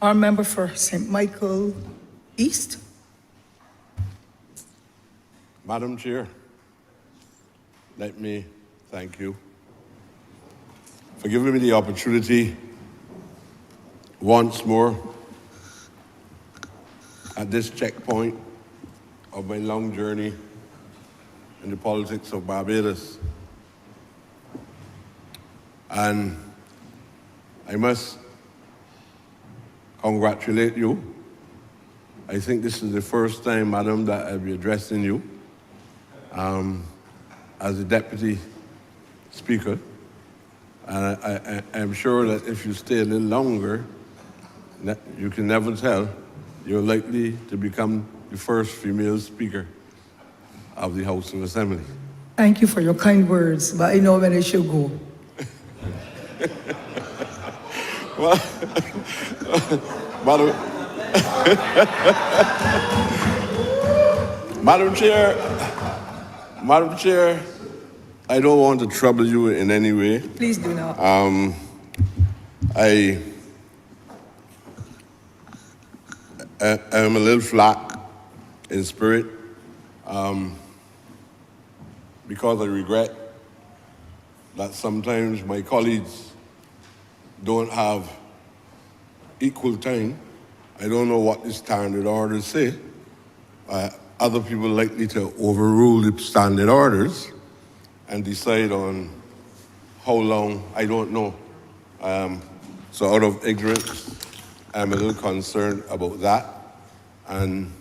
Our member for St. Michael East. Madam Chair, let me thank you for giving me the opportunity once more at this checkpoint of my long journey in the politics of Barbados. And I must congratulate you. I think this is the first time, Madam, that I'll be addressing you as a Deputy Speaker. And I'm sure that if you stay a little longer, you can never tell, you're likely to become the first female Speaker of the House of Assembly. Thank you for your kind words, but I know when I should go. Well, Madam Chair, I don't want to trouble you in any way. Please do not. I am a little flat in spirit because I regret that sometimes my colleagues don't have equal time. I don't know what the standard orders say. Other people likely to overrule the standard orders and decide on how long, I don't know. So out of ignorance, I'm a little concerned about that. And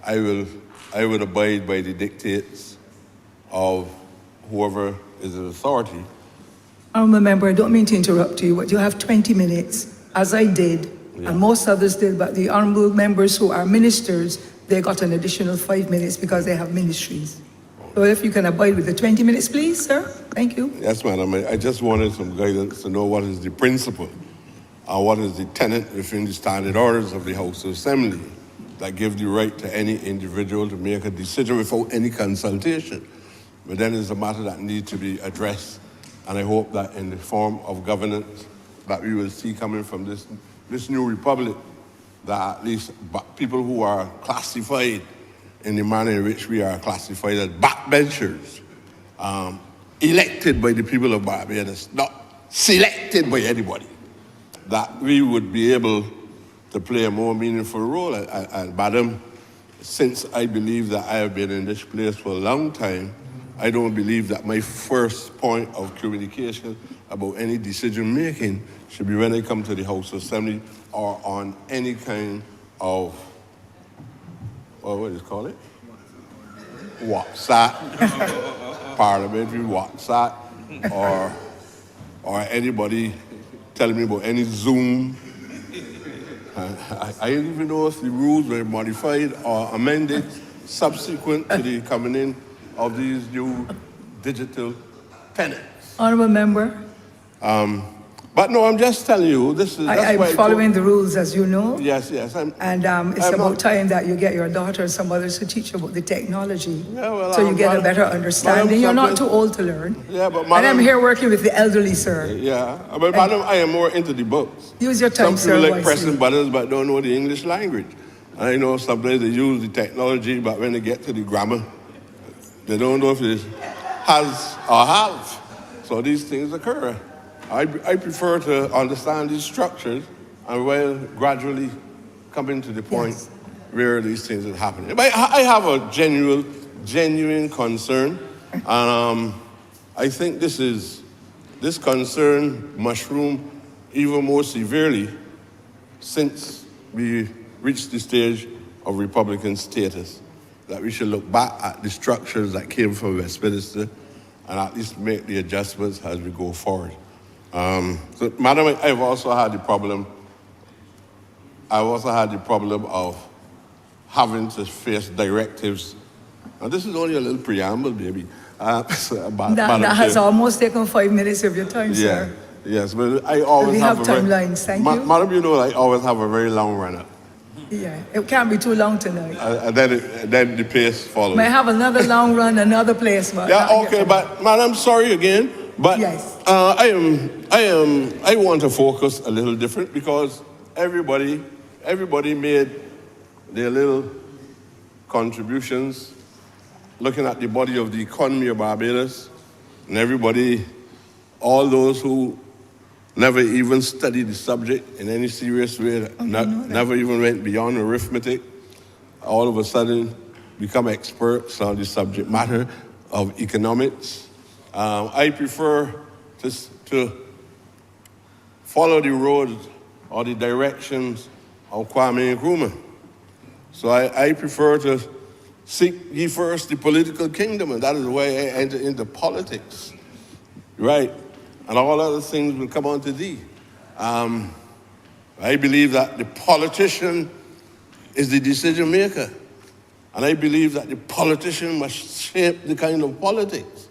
I would abide by the dictates of whoever is in authority. Honourable Member, I don't mean to interrupt you, but you have 20 minutes, as I did, and most others did, but the honourable members who are ministers, they got an additional 5 minutes because they have ministries. So if you can abide with the 20 minutes, please, sir. Thank you. Yes, madam. I just wanted some guidance to know what is the principle and what is the tenet within the standard orders of the House of Assembly that give the right to any individual to make a decision without any consultation. But then it's a matter that needs to be addressed. And I hope that in the form of governance that we will see coming from this new republic, that at least people who are classified in the manner in which we are classified as backbenchers, elected by the people of Barbados, not selected by anybody, that we would be able to play a more meaningful role. And madam, since I believe that I have been in this place for a long time, I don't believe that my first point of communication about any decision making should be when I come to the House of Assembly or on any kind of, what do you call it? WhatsApp, Parliamentary WhatsApp, or anybody telling me about any Zoom. I didn't even know if the rules were modified or amended subsequent to the coming in of these new digital tenants. Honourable Member. But no, I'm just telling you, I'm following the rules, as you know. Yes, yes. It's about time that you get your daughter and some others to teach you about the technology, so you get a better understanding. You're not too old to learn. Yeah, but madam, and I'm here working with the elderly, sir. Yeah, but madam, I am more into the books. Use your time, sir. Some people like pressing buttons but don't know the English language. And I know sometimes they use the technology, but when they get to the grammar, they don't know if it has or have. So these things occur. I prefer to understand these structures and while gradually coming to the point where these things are happening. But I have a genuine concern, and I think this concern mushroom even more severely since we reached the stage of Republican status, that we should look back at the structures that came from Westminster and at least make the adjustments as we go forward. So, madam, I've also had the problem of having to face directives. Now, this is only a little preamble, baby. That has almost taken 5 minutes of your time, sir. Yes, but I always have timelines. Thank you. Madam, you know, I always have a very long run-up. Yeah, it can't be too long tonight. And then the pace follows. May have another long run, another place. But yeah, okay, but madam, sorry again. But yes. I want to focus a little different because everybody made their little contributions looking at the body of the economy of Barbados, and everybody, all those who never even studied the subject in any serious way, never even went beyond arithmetic, all of a sudden become experts on the subject matter of economics. I prefer to follow the road or the directions of Kwame Nkrumah. So I prefer to seek ye first the political kingdom, and that is why I enter into politics, right? And all other things will come unto thee. I believe that the politician is the decision maker. And I believe that the politician must shape the kind of politics.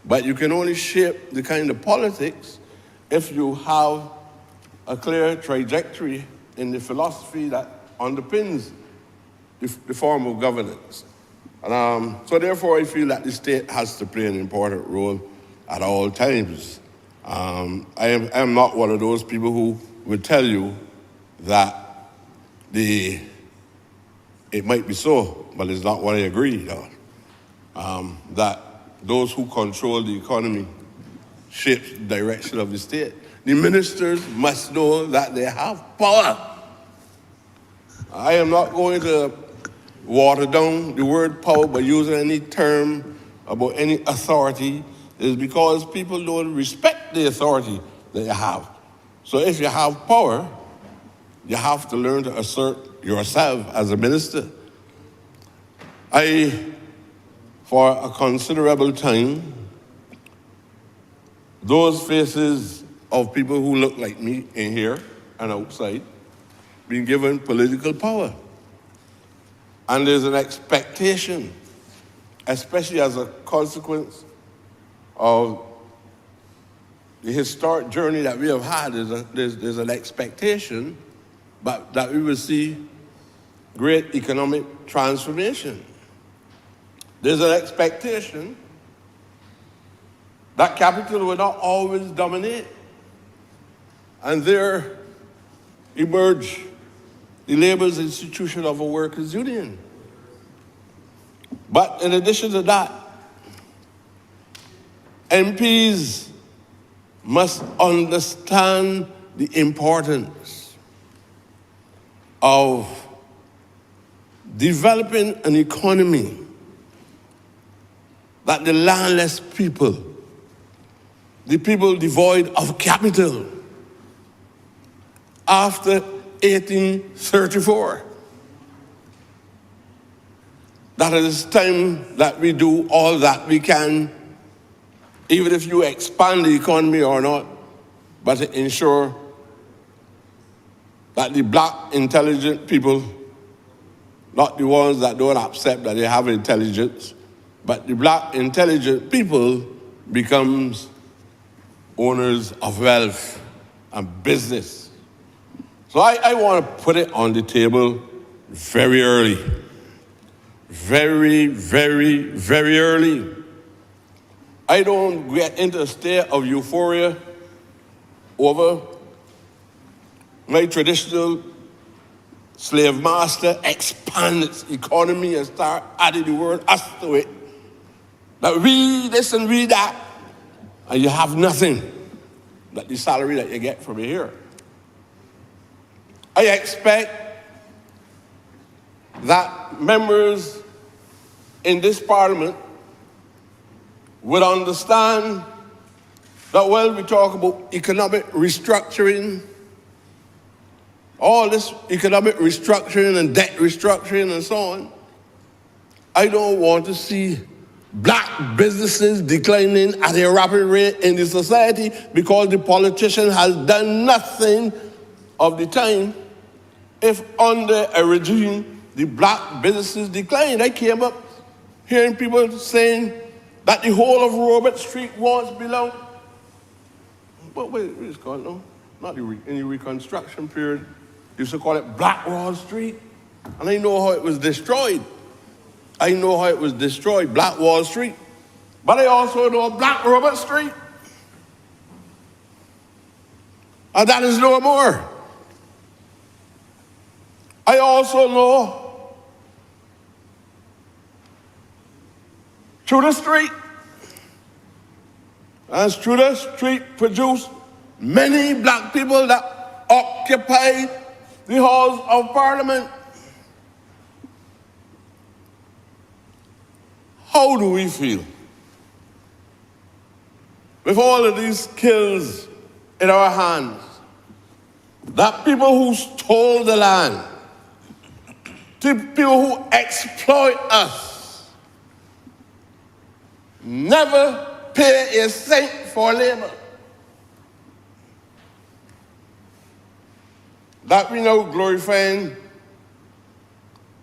But you can only shape the kind of politics if you have a clear trajectory in the philosophy that underpins the form of governance. And so therefore I feel that the state has to play an important role at all times. I am not one of those people who would tell you that it might be so, but it's not what I agree on. That those who control the economy shape the direction of the state. The ministers must know that they have power. I am not going to water down the word power by using any term about any authority. Is because people don't respect the authority that you have. So if you have power, you have to learn to assert yourself as a minister. For a considerable time, those faces of people who look like me in here and outside been given political power. And there's an expectation, especially as a consequence of the historic journey that we have had, there's an expectation but that we will see great economic transformation. There's an expectation that capital will not always dominate. And there emerge the labor's institution of a workers' union. But in addition to that, MPs must understand the importance of developing an economy that the landless people, the people devoid of capital, after 1834, that it is time that we do all that we can, even if you expand the economy or not, but to ensure that the black intelligent people, not the ones that don't accept that they have intelligence, but the black intelligent people becomes owners of wealth and business. So I want to put it on the table very early. Very, very, very early. I don't get into a state of euphoria over my traditional slave master expand its economy and start adding the word us to it. That we this and we that, and you have nothing but the salary that you get from here. I expect that members in this parliament would understand that when we talk about economic restructuring, all this economic restructuring and debt restructuring and so on, I don't want to see black businesses declining at a rapid rate in the society because the politician has done nothing of the time. If under a regime, the black businesses decline. I came up hearing people saying that the whole of Robert Street once belonged. But wait, it's called, no? Not in the Reconstruction period. They used to call it Black Wall Street. And I know how it was destroyed. I know how it was destroyed, Black Wall Street. But I also know Black Robert Street. And that is no more. I also know through the street, and through the street produced many black people that occupied the halls of Parliament. How do we feel with all of these skills in our hands, that people who stole the land, the people who exploit us, never pay a cent for labor, that we now glorifying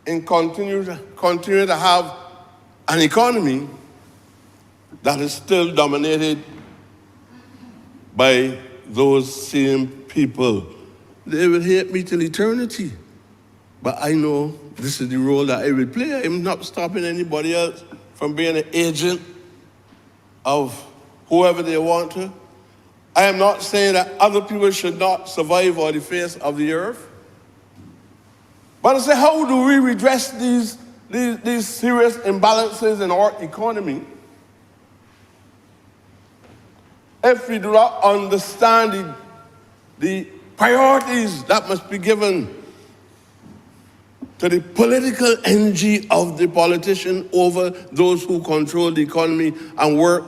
and continue to have an economy that is still dominated by those same people. They will hate me till eternity. But I know this is the role that I will play. I'm not stopping anybody else from being an agent of whoever they want to. I am not saying that other people should not survive on the face of the earth. But I say, how do we redress these serious imbalances in our economy if we do not understand the priorities that must be given to the political energy of the politician over those who control the economy and work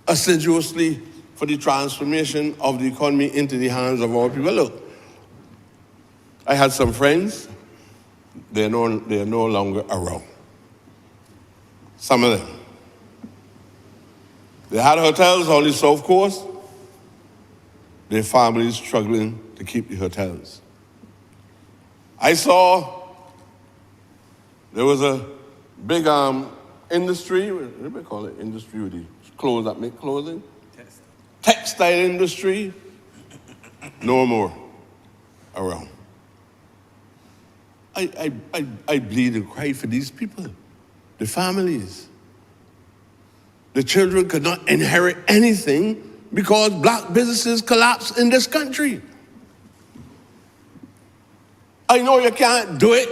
assiduously for the transformation of the economy into the hands of our people? Look, I had some friends, they're no longer around. Some of them. They had hotels on the South Coast. Their families struggling to keep the hotels. I saw there was a big industry, what do we call it? Industry with the clothes that make clothing? Textile industry. No more around. I bleed and cry for these people, the families. The children could not inherit anything because black businesses collapsed in this country. I know you can't do it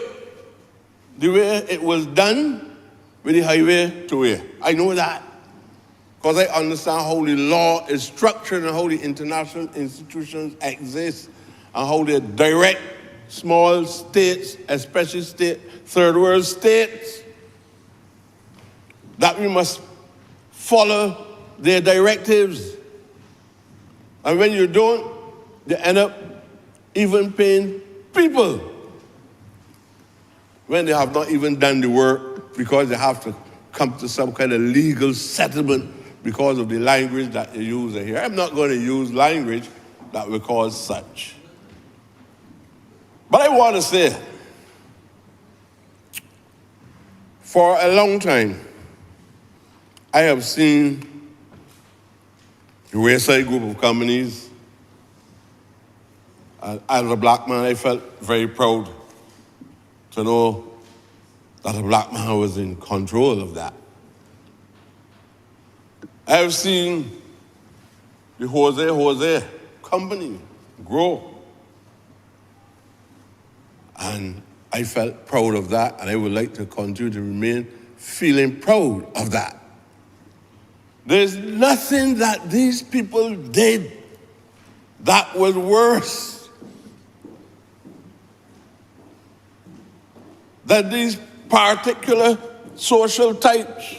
the way it was done with the highway to way. I know that because I understand how the law is structured and how the international institutions exist and how they direct small states, especially third world states, that we must follow their directives. And when you don't, they end up even paying people when they have not even done the work because they have to come to some kind of legal settlement because of the language that they use here. I'm not going to use language that will cause such. But I want to say, for a long time, I have seen the wayside group of companies. As a black man, I felt very proud to know that a black man was in control of that. I have seen the Jose company grow. And I felt proud of that, and I would like to continue to remain feeling proud of that. There's nothing that these people did that was worse than these particular social types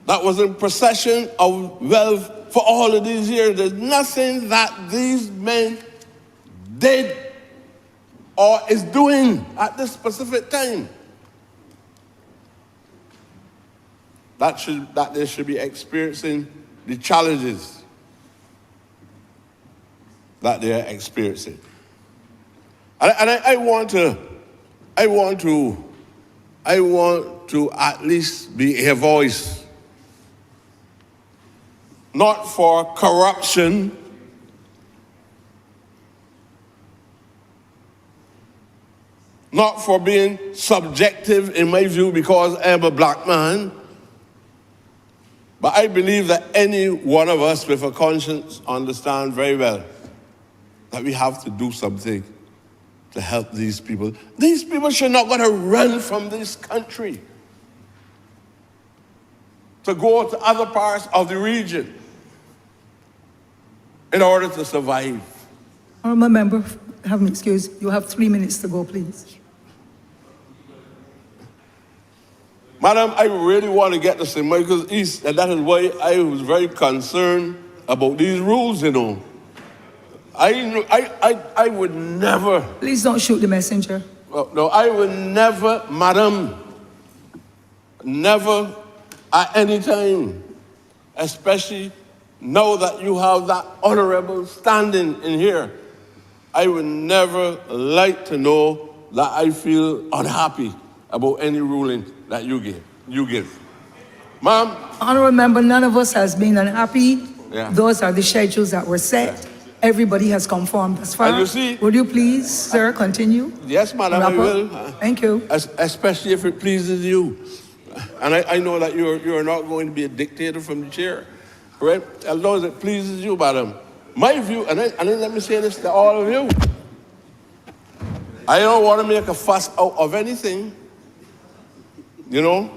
that was in possession of wealth for all of these years. There's nothing that these men did or is doing at this specific time that they should be experiencing the challenges that they are experiencing. And I want to at least be a voice, not for corruption, not for being subjective in my view because I'm a black man, but I believe that any one of us with a conscience understand very well that we have to do something to help these people. These people should not going to run from this country to go to other parts of the region in order to survive. Honourable member, have me excused. You have 3 minutes to go, please. Madam, I really want to get to St. Michael's East, and that is why I was very concerned about these rules, you know. I would never. Please don't shoot the messenger. No, I would never, madam, never at any time, especially now that you have that honourable standing in here, I would never like to know that I feel unhappy about any ruling that you give. Ma'am? Honourable member, none of us has been unhappy. Yeah. Those are the schedules that were set. Yeah. Everybody has conformed as far. And you see, would you please, sir, continue? Yes, madam, I will. Thank you. Especially if it pleases you. And I know that you're not going to be a dictator from the chair, right? As long as it pleases you, madam. My view, and then let me say this to all of you. I don't want to make a fuss out of anything, you know.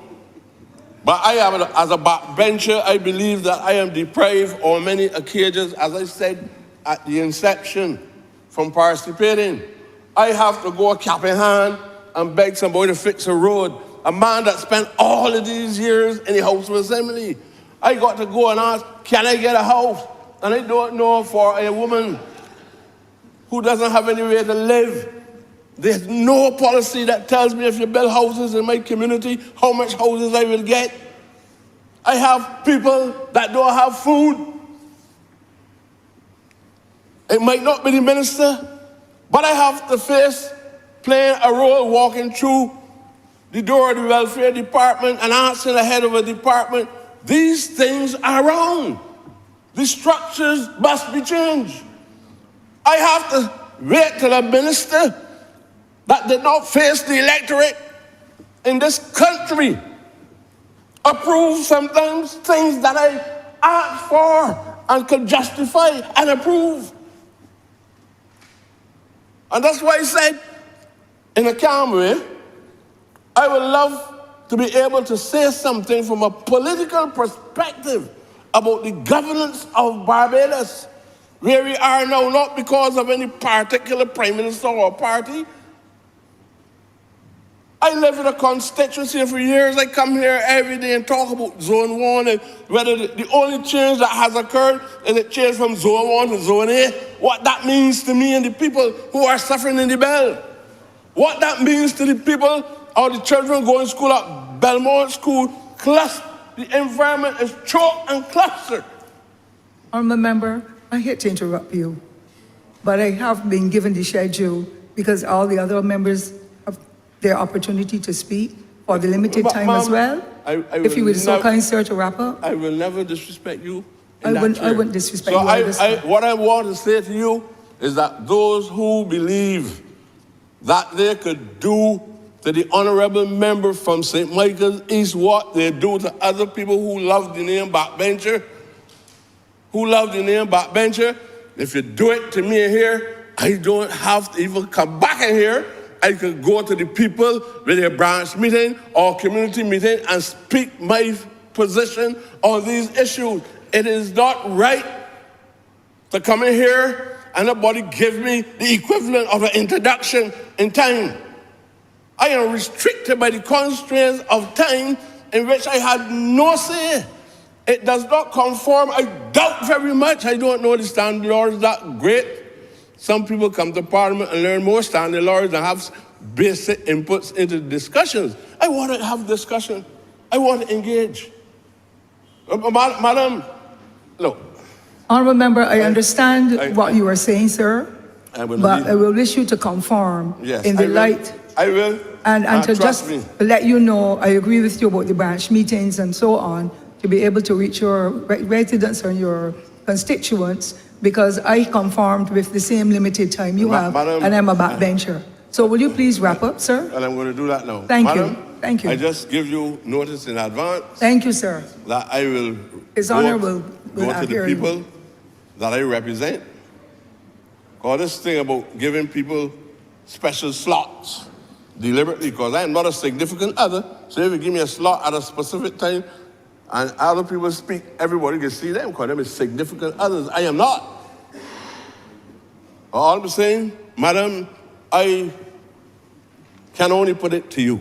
But I am, as a backbencher, I believe that I am deprived on many occasions, as I said at the inception, from participating. I have to go cap in hand and beg somebody to fix a road. A man that spent all of these years in the House of Assembly. I got to go and ask, can I get a house? And I don't know, for a woman who doesn't have anywhere to live. There's no policy that tells me if you build houses in my community, how much houses I will get. I have people that don't have food. It might not be the minister, but I have to face playing a role walking through the door of the welfare department and asking the head of a department, these things are wrong. The structures must be changed. I have to wait till a minister that did not face the electorate in this country approve sometimes things that I asked for and could justify and approve. And that's why I said, in a calm way, I would love to be able to say something from a political perspective about the governance of Barbados, where we are now, not because of any particular prime minister or party. I live in a constituency for years. I come here every day and talk about Zone 1 and whether the only change that has occurred is it changed from Zone 1 to Zone A, what that means to me and the people who are suffering in the Bell. What that means to the people or the children going to school at Belmont School, the environment is choked and clustered. Honourable member, I hate to interrupt you, but I have been given the schedule because all the other members have their opportunity to speak for the limited time as well. If you would so kind, sir, to wrap up. I will never disrespect you. I wouldn't disrespect you. What I want to say to you is that those who believe that they could do to the honourable member from St. Michael's East what they do to other people who love the name backbencher, if you do it to me here, I don't have to even come back in here. I can go to the people with a branch meeting or community meeting and speak my position on these issues. It is not right to come in here and nobody give me the equivalent of an introduction in time. I am restricted by the constraints of time in which I had no say. It does not conform. I doubt very much. I don't know the standing laws that great. Some people come to Parliament and learn more standing laws and have basic inputs into discussions. I want to have discussion. I want to engage. Madam, look. Honourable member, I understand what you are saying, sir, but I will wish you to conform in the light. I will. And to just let you know, I agree with you about the branch meetings and so on, to be able to reach your residents and your constituents, because I conformed with the same limited time you have, and I'm a backbencher. So will you please wrap up, sir? And I'm going to do that now. Thank you. Thank you. I just give you notice in advance. Thank you, sir. That I will His Honourable go to the people that I represent, Because this thing about giving people special slots deliberately, because I am not a significant other, so if you give me a slot at a specific time and other people speak, everybody can see them because them is significant others. I am not. All I'm saying, madam, I can only put it to you.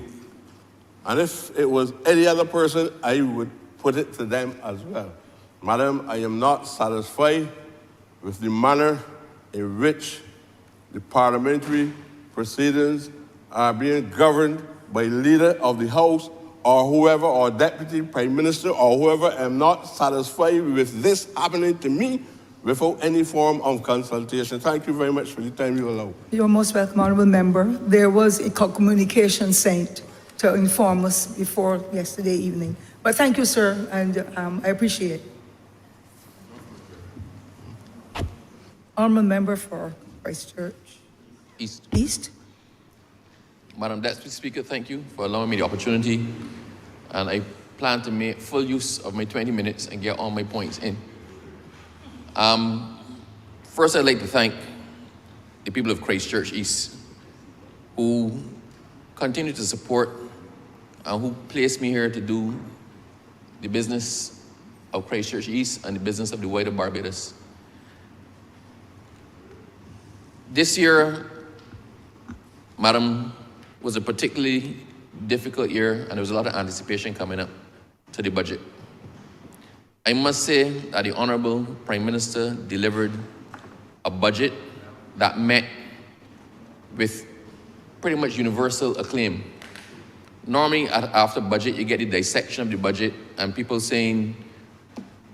And if it was any other person, I would put it to them as well. Madam, I am not satisfied with the manner in which the parliamentary proceedings are being governed by leader of the House or whoever, or deputy prime minister or whoever. I am not satisfied with this happening to me without any form of consultation. Thank you very much for the time you allow. You're most welcome, Honourable Member. There was a communication sent to inform us before yesterday evening. But thank you, sir, and I appreciate it. Honourable Member for Christchurch East. Madam Deputy Speaker, thank you for allowing me the opportunity, and I plan to make full use of my 20 minutes and get all my points in. First, I'd like to thank the people of Christchurch East who continue to support and who placed me here to do the business of Christchurch East and the business of the wider Barbados. This year, Madam, was a particularly difficult year, and there was a lot of anticipation coming up to the budget. I must say that the Honourable Prime Minister delivered a budget that met with pretty much universal acclaim. Normally, after budget, you get the dissection of the budget and people saying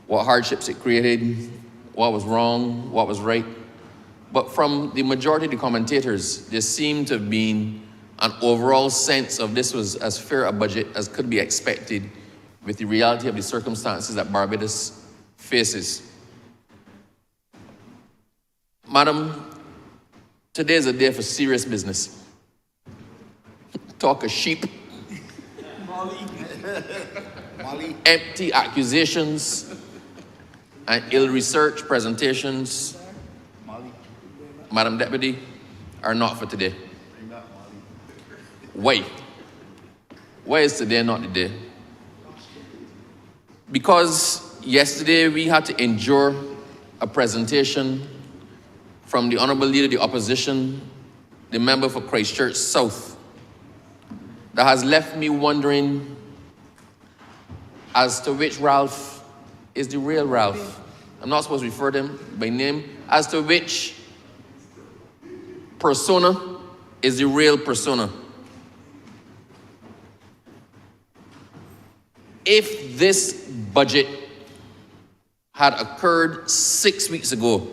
what hardships it created, what was wrong, what was right. But from the majority of the commentators, there seemed to have been an overall sense of this was as fair a budget as could be expected with the reality of the circumstances that Barbados faces. Madam, today is a day for serious business. Talk of sheep, empty accusations, and ill-researched presentations, Madam Deputy, are not for today. Why? Why is today not the day? Because yesterday we had to endure a presentation from the Honourable Leader of the Opposition, the member for Christchurch South, that has left me wondering as to which Ralph is the real Ralph. I'm not supposed to refer to him by name. As to which persona is the real persona. If this budget had occurred 6 weeks ago,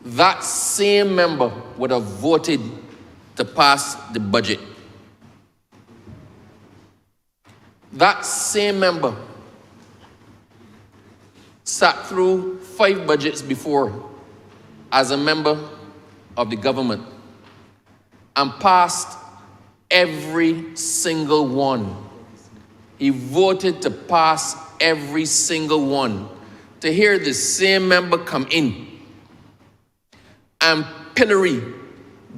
that same member would have voted to pass the budget. That same member sat through 5 budgets before as a member of the government and passed every single one. He voted to pass every single one. To hear the same member come in and pillory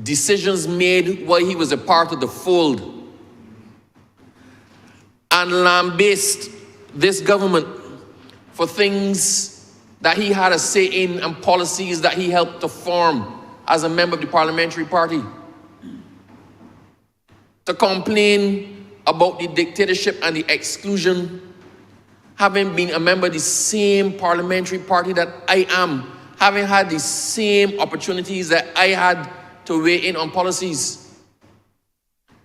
decisions made while he was a part of the fold and lambaste this government for things that he had a say in and policies that he helped to form as a member of the Parliamentary Party. To complain about the dictatorship and the exclusion, having been a member of the same parliamentary party that I am, having had the same opportunities that I had to weigh in on policies,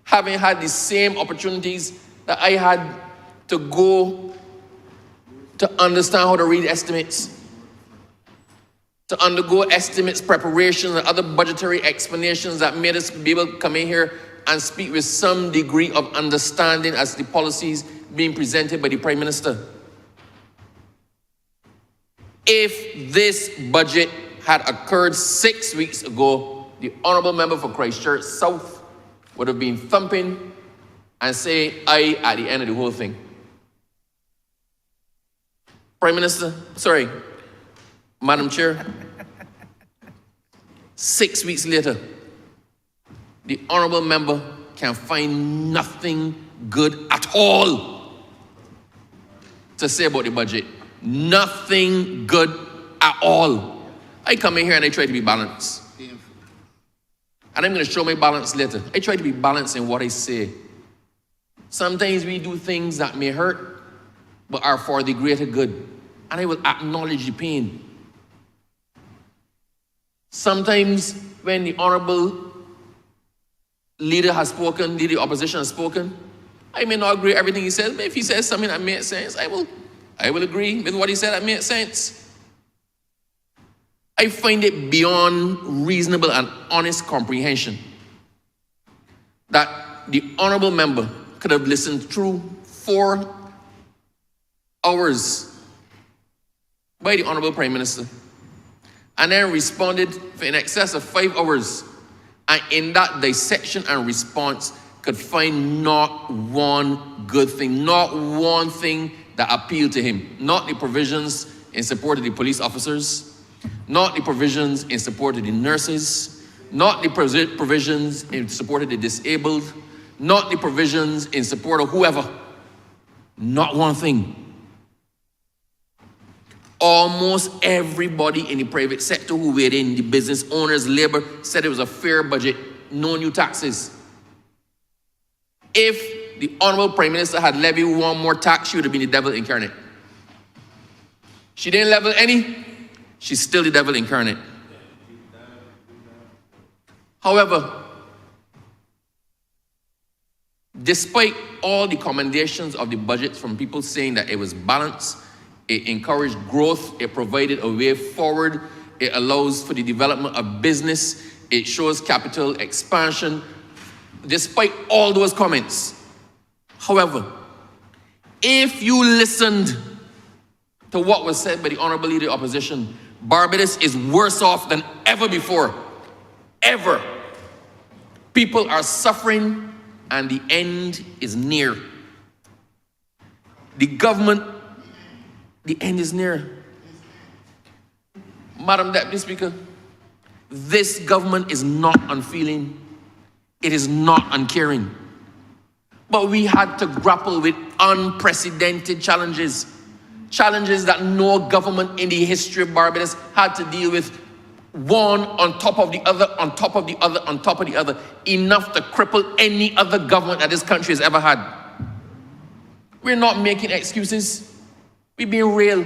having had the same opportunities that I had to go to understand how to read estimates, to undergo estimates preparation and other budgetary explanations that made us be able to come in here and speak with some degree of understanding as the policies being presented by the Prime Minister. If this budget had occurred 6 weeks ago, the Honourable Member for Christchurch South would have been thumping and saying aye at the end of the whole thing. Madam Chair, 6 weeks later, the Honourable Member can find nothing good at all to say about the budget. Nothing good at all. I come in here and I try to be balanced. And I'm going to show my balance later. I try to be balanced in what I say. Sometimes we do things that may hurt, but are for the greater good. And I will acknowledge the pain. Sometimes when the Honourable leader has spoken, leader of the opposition has spoken, I may not agree with everything he says, but if he says something that makes sense, I will agree with what he said that makes sense. I find it beyond reasonable and honest comprehension that the Honourable Member could have listened through 4 hours by the Honourable Prime Minister and then responded for in excess of 5 hours, and in that dissection and response could find not one good thing, not one thing that appealed to him, not the provisions in support of the police officers, not the provisions in support of the nurses, not the provisions in support of the disabled, not the provisions in support of whoever. Not one thing. Almost everybody in the private sector who weighed in, the business owners, labor, said it was a fair budget, no new taxes. If the Honourable Prime Minister had levied one more tax, she would have been the devil incarnate. She didn't level any. She's still the devil incarnate. However, despite all the commendations of the budget from people saying that it was balanced, it encouraged growth, it provided a way forward, it allows for the development of business, it shows capital expansion, despite all those comments. However, if you listened to what was said by the Honourable Leader of the Opposition, Barbados is worse off than ever before. Ever. People are suffering and the end is near. The government, the end is near. Madam Deputy Speaker, this government is not unfeeling. It is not uncaring. But we had to grapple with unprecedented challenges. Challenges that no government in the history of Barbados had to deal with, one on top of the other, on top of the other, on top of the other, enough to cripple any other government that this country has ever had. We're not making excuses. We're being real.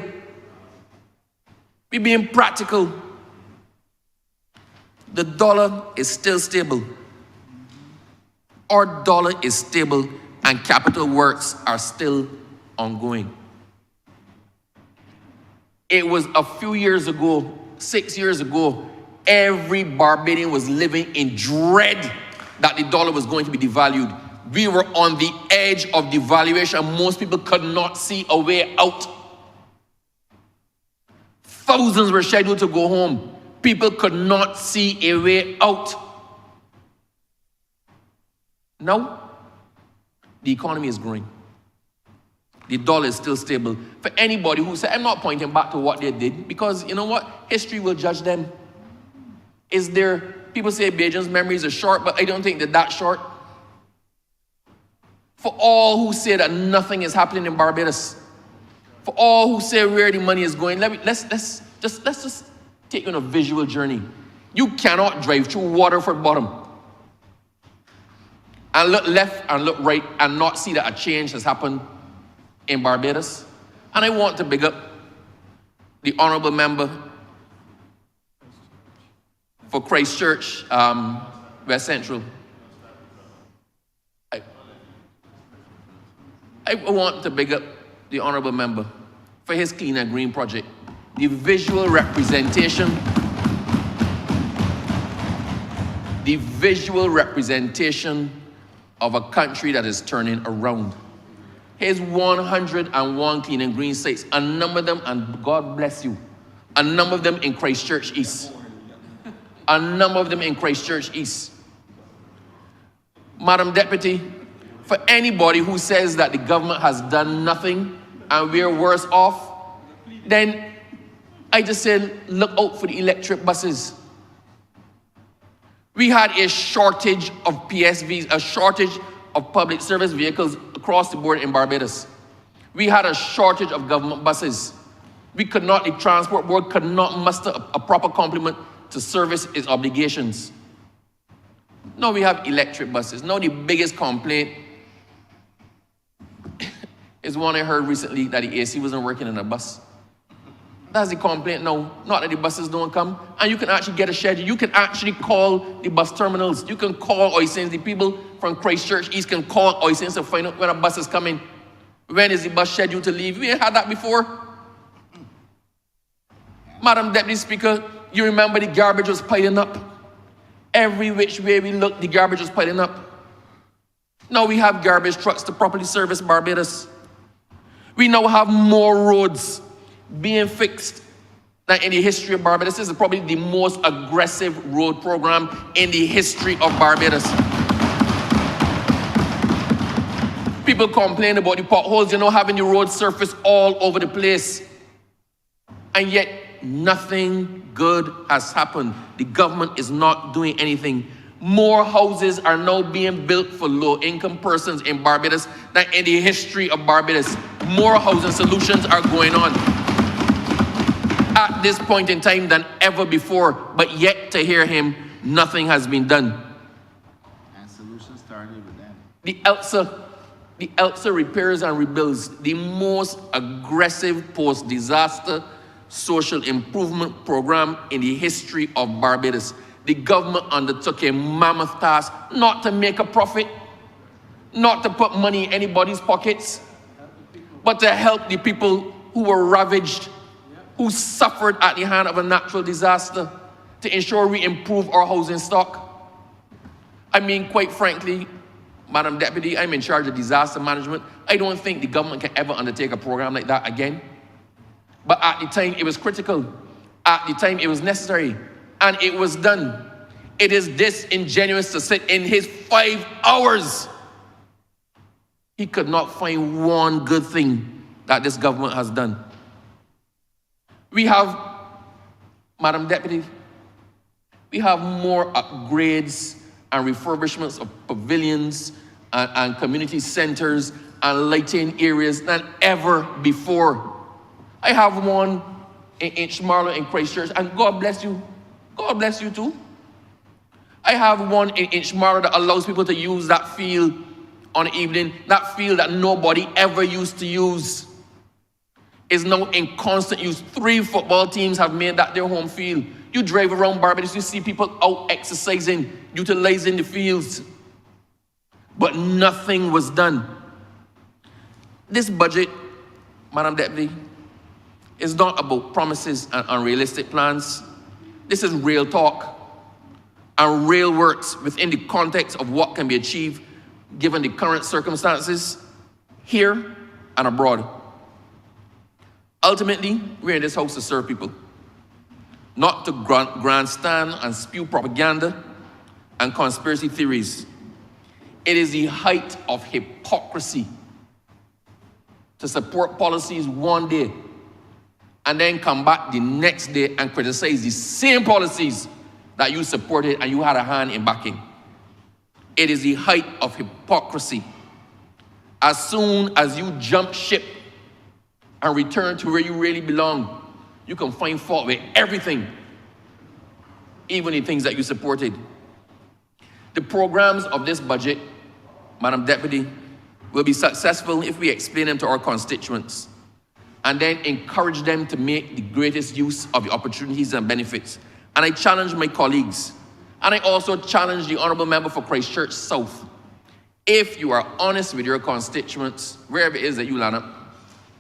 We're being practical. The dollar is still stable. Our dollar is stable and capital works are still ongoing. It was a few years ago, 6 years ago, every Barbadian was living in dread that the dollar was going to be devalued. We were on the edge of devaluation and most people could not see a way out. Thousands were scheduled to go home. People could not see a way out. Now, the economy is growing. The dollar is still stable. For anybody who said, I'm not pointing back to what they did, because you know what? History will judge them. Is there, people say Bajan's memories are short, but I don't think they're that short. For all who say that nothing is happening in Barbados, for all who say where the money is going, let's just take you on a visual journey. You cannot drive through Waterford Bottom and look left and look right and not see that a change has happened in Barbados. And I want to big up the Honourable Member for Christchurch, West Central. I want to big up the Honourable Member for his Clean and Green project. The visual representation of a country that is turning around. His 101 clean and green sites, a number of them, and God bless you, a number of them in Christchurch East. A number of them in Christchurch East. Madam Deputy, for anybody who says that the government has done nothing and we're worse off, then I just said, look out for the electric buses. We had a shortage of PSVs, a shortage of public service vehicles across the board in Barbados. We had a shortage of government buses. The Transport Board could not muster a proper complement to service its obligations. Now we have electric buses. Now the biggest complaint is one I heard recently, that the AC wasn't working in a bus. That's the complaint now, not that the buses don't come. And you can actually get a schedule. You can actually call the bus terminals. You can call Oisins. The people from Christchurch East can call Oisins to find out when a bus is coming. When is the bus scheduled to leave? We ain't had that before. Madam Deputy Speaker, you remember the garbage was piling up. Every which way we looked, the garbage was piling up. Now we have garbage trucks to properly service Barbados. We now have more roads being fixed than in the history of Barbados. This is probably the most aggressive road program in the history of Barbados. People complain about the potholes, having the road surface all over the place. And yet, nothing good has happened. The government is not doing anything. More houses are now being built for low-income persons in Barbados than in the history of Barbados. More housing solutions are going on at this point in time than ever before, but yet to hear him, nothing has been done. And solutions started with them. The ELSA repairs and rebuilds, the most aggressive post-disaster social improvement program in the history of Barbados. The government undertook a mammoth task, not to make a profit, not to put money in anybody's pockets, but to help the people who were ravaged, who suffered at the hand of a natural disaster, to ensure we improve our housing stock. I mean, quite frankly, Madam Deputy, I'm in charge of disaster management. I don't think the government can ever undertake a program like that again. But at the time, it was critical. At the time, it was necessary. And it was done. It is disingenuous to sit in his 5 hours. He could not find one good thing that this government has done. We have, Madam Deputy, we have more upgrades and refurbishments of pavilions and community centers and lighting areas than ever before. I have one in Inchmarlow in Christchurch, and God bless you. God bless you too. I have one in Inchmarlow that allows people to use that field on the evening, that field that nobody ever used to use. Is now in constant use. 3 football teams have made that their home field. You drive around Barbados, you see people out exercising, utilizing the fields. But nothing was done. This budget, Madam Deputy, is not about promises and unrealistic plans. This is real talk and real works within the context of what can be achieved given the current circumstances here and abroad. Ultimately, we're in this house to serve people, not to grandstand and spew propaganda and conspiracy theories. It is the height of hypocrisy to support policies one day and then come back the next day and criticize the same policies that you supported and you had a hand in backing. It is the height of hypocrisy. As soon as you jump ship and return to where you really belong, you can find fault with everything, even the things that you supported. The programs of this budget, Madam Deputy, will be successful if we explain them to our constituents and then encourage them to make the greatest use of the opportunities and benefits. And I challenge my colleagues, and I also challenge the Honourable Member for Christchurch South. If you are honest with your constituents, wherever it is that you land up,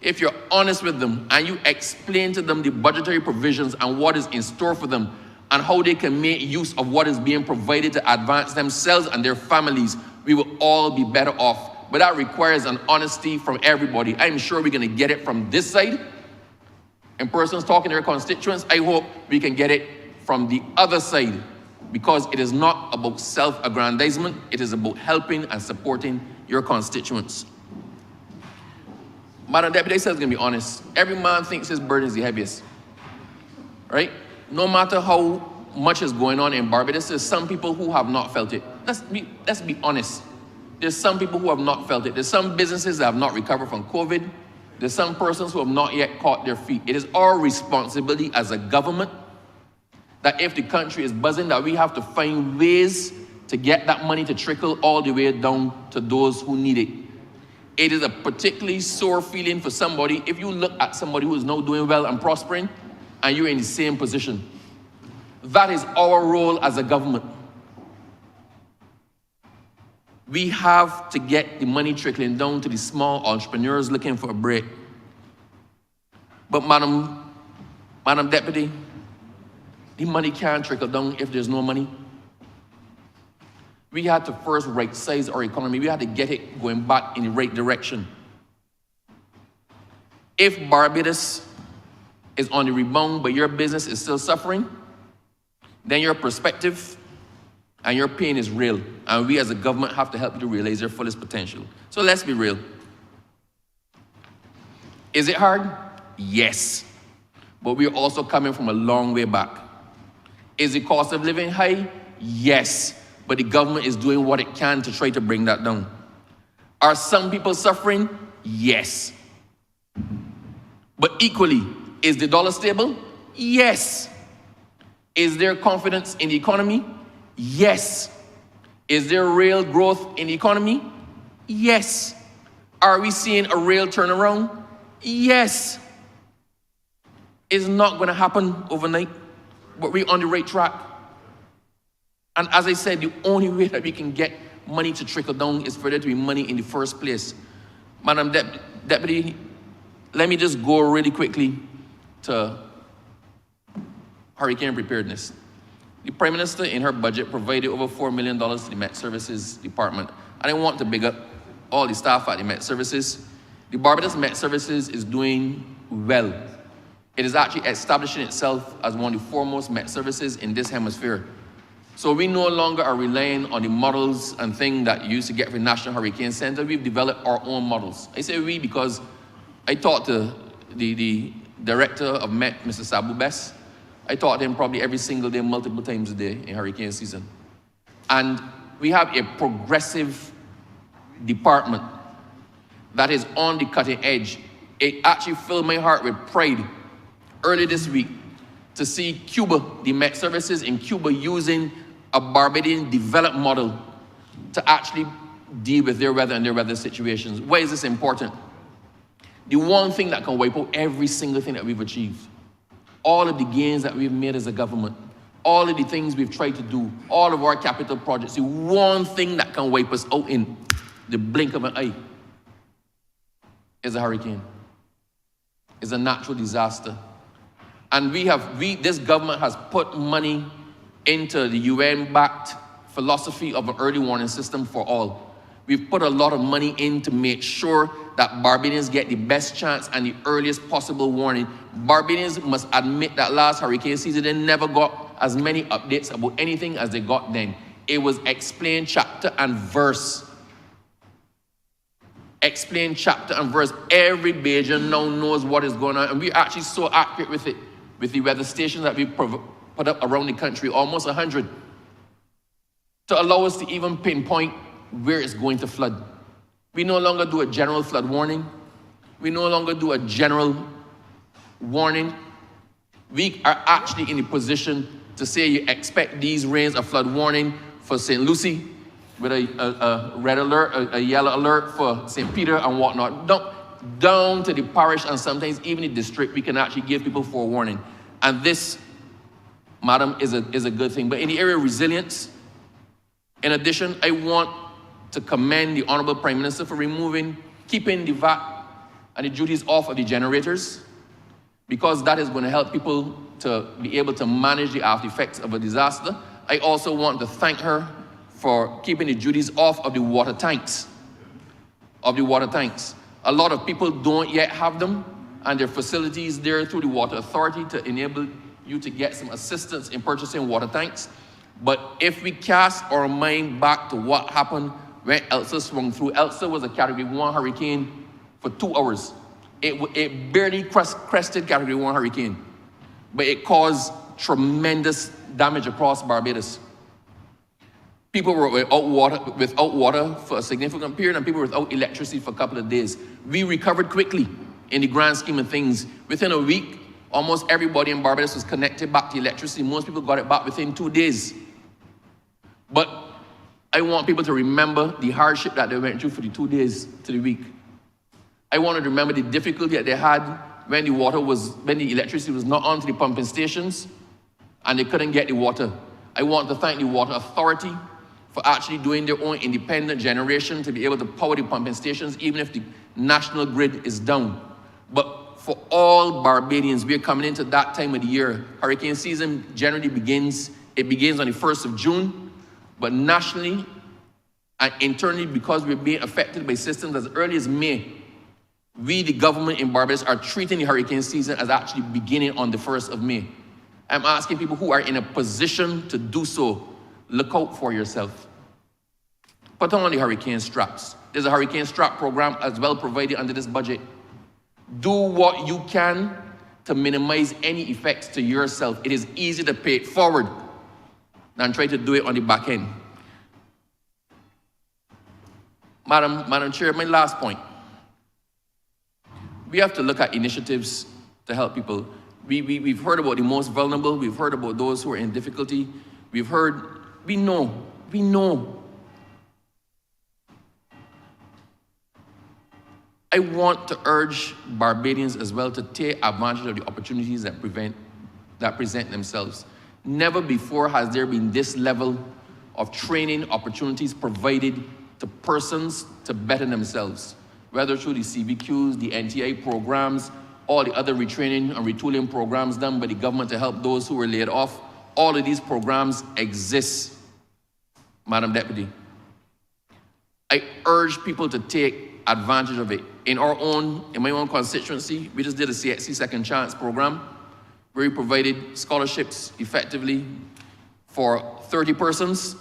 if you're honest with them and you explain to them the budgetary provisions and what is in store for them and how they can make use of what is being provided to advance themselves and their families, we will all be better off. But that requires an honesty from everybody. I'm sure we're going to get it from this side. In persons talking to their constituents, I hope we can get it from the other side, because it is not about self-aggrandizement. It is about helping and supporting your constituents. Madam Deputy, I said it's going to be honest. Every man thinks his burden is the heaviest. right? No matter how much is going on in Barbados, there's some people who have not felt it. Let's be honest. There's some people who have not felt it. There's some businesses that have not recovered from COVID. There's some persons who have not yet caught their feet. It is our responsibility as a government that if the country is buzzing, that we have to find ways to get that money to trickle all the way down to those who need it. It is a particularly sore feeling for somebody if you look at somebody who is now doing well and prospering and you're in the same position. That is our role as a government. We have to get the money trickling down to the small entrepreneurs looking for a break. But Madam Deputy, the money can't trickle down if there's no money. We had to first right-size our economy. We had to get it going back in the right direction. If Barbados is on the rebound, but your business is still suffering, then your perspective and your pain is real. And we as a government have to help you to realize your fullest potential. So let's be real. Is it hard? Yes. But we're also coming from a long way back. Is the cost of living high? Yes. But the government is doing what it can to try to bring that down. Are some people suffering? Yes. But equally, is the dollar stable? Yes. Is there confidence in the economy? Yes. Is there real growth in the economy? Yes. Are we seeing a real turnaround? Yes. It's not going to happen overnight, but we're on the right track. And as I said, the only way that we can get money to trickle down is for there to be money in the first place. Madam Deputy, let me just go really quickly to hurricane preparedness. The Prime Minister in her budget provided over $4 million to the Met Services Department. And I want to big up all the staff at the Met Services. The Barbados Met Services is doing well. It is actually establishing itself as one of the foremost Met Services in this hemisphere. So we no longer are relying on the models and things that you used to get from the National Hurricane Center. We've developed our own models. I say we because I talked to the director of Met, Mr. Sabu Bess. I talk to him probably every single day, multiple times a day in hurricane season. And we have a progressive department that is on the cutting edge. It actually filled my heart with pride early this week to see Cuba, the Met Services in Cuba, using a Barbadian developed model to actually deal with their weather and their weather situations. Why is this important? The one thing that can wipe out every single thing that we've achieved, all of the gains that we've made as a government, all of the things we've tried to do, all of our capital projects, the one thing that can wipe us out in the blink of an eye is a hurricane, is a natural disaster. And this government has put money into the UN-backed philosophy of an early warning system for all. We've put a lot of money in to make sure that Barbadians get the best chance and the earliest possible warning. Barbadians must admit that last hurricane season, they never got as many updates about anything as they got then. It was explained chapter and verse. Explained chapter and verse. Every Bajan now knows what is going on, and we're actually so accurate with it, with the weather stations that we've put up around the country, almost 100, to allow us to even pinpoint where it's going to flood. We no longer do a general flood warning. We no longer do a general warning. We are actually in a position to say you expect these rains, a flood warning for St. Lucie, with a red alert, a yellow alert for St. Peter and whatnot. Down to the parish and sometimes even the district, we can actually give people forewarning. And this, madam, is a good thing. But in the area of resilience, in addition, I want to commend the Honourable Prime Minister for keeping the VAT and the duties off of the generators, because that is going to help people to be able to manage the after effects of a disaster. I also want to thank her for keeping the duties off of the water tanks. A lot of people don't yet have them, and there are facilities there through the Water Authority to enable you to get some assistance in purchasing water tanks. But if we cast our mind back to what happened when Elsa swung through, Elsa was a Category 1 hurricane for 2 hours. It barely crested Category 1 hurricane. but it caused tremendous damage across Barbados. People were without water for a significant period, and people were without electricity for a couple of days. We recovered quickly in the grand scheme of things. Within a week, almost everybody in Barbados was connected back to electricity. Most people got it back within 2 days. But I want people to remember the hardship that they went through for the 2 days to the week. I want to remember the difficulty that they had when the electricity was not on to the pumping stations and they couldn't get the water. I want to thank the Water Authority for actually doing their own independent generation to be able to power the pumping stations, even if the national grid is down. But for all Barbadians, we're coming into that time of the year. Hurricane season generally begins on the 1st of June, but nationally and internally, because we're being affected by systems as early as May, we, the government in Barbados, are treating the hurricane season as actually beginning on the 1st of May. I'm asking people who are in a position to do so, look out for yourself. Put on the hurricane straps. There's a hurricane strap program as well provided under this budget. Do what you can to minimize any effects to yourself. It is easy to pay it forward than try to do it on the back end. Madam Chair, my last point. We have to look at initiatives to help people. We've heard about the most vulnerable. We've heard about those who are in difficulty. We know. I want to urge Barbadians as well to take advantage of the opportunities that present themselves. Never before has there been this level of training opportunities provided to persons to better themselves, whether through the CBQs, the NTI programs, all the other retraining and retooling programs done by the government to help those who were laid off. All of these programs exist, Madam Deputy. I urge people to take advantage of it. In my own constituency, we just did a CXC Second Chance program where we provided scholarships effectively for 30 persons.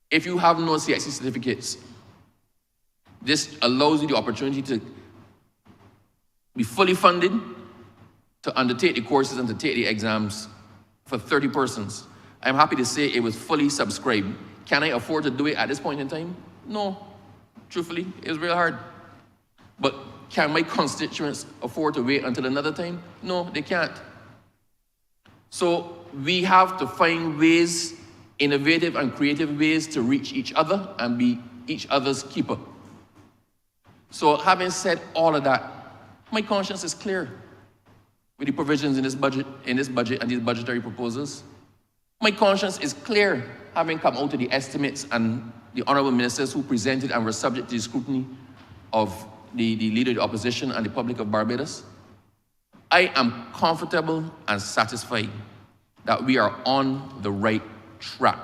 If you have no CXC certificates, this allows you the opportunity to be fully funded, to undertake the courses and to take the exams for 30 persons. I'm happy to say it was fully subscribed. Can I afford to do it at this point in time? No. Truthfully, it was real hard. But can my constituents afford to wait until another time? No, they can't. So we have to find ways, innovative and creative ways to reach each other and be each other's keeper. So having said all of that, my conscience is clear with the provisions in this budget and these budgetary proposals. My conscience is clear, having come out of the estimates and the honourable ministers who presented and were subject to the scrutiny of the Leader of the Opposition and the public of Barbados. I am comfortable and satisfied that we are on the right track.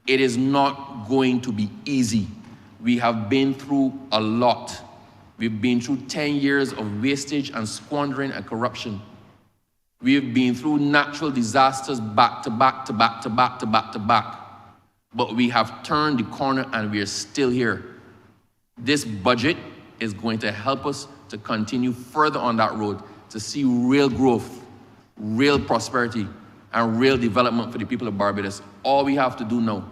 It is not going to be easy. We have been through a lot. We've been through 10 years of wastage and squandering and corruption. We've been through natural disasters back to back to back to back to back to back. But we have turned the corner and we are still here. This budget is going to help us to continue further on that road, to see real growth, real prosperity, and real development for the people of Barbados. All we have to do now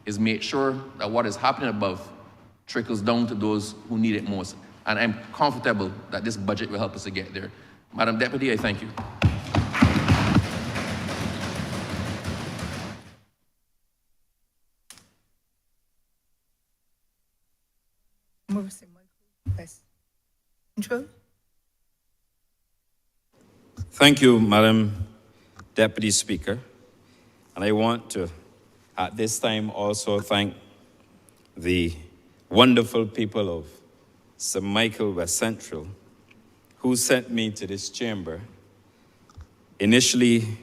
is make sure that what is happening above trickles down to those who need it most. And I'm comfortable that this budget will help us to get there. Madam Deputy, I thank you. Thank you, Madam Deputy Speaker. And I want to, at this time, also thank the wonderful people of St. Michael West Central who sent me to this chamber, initially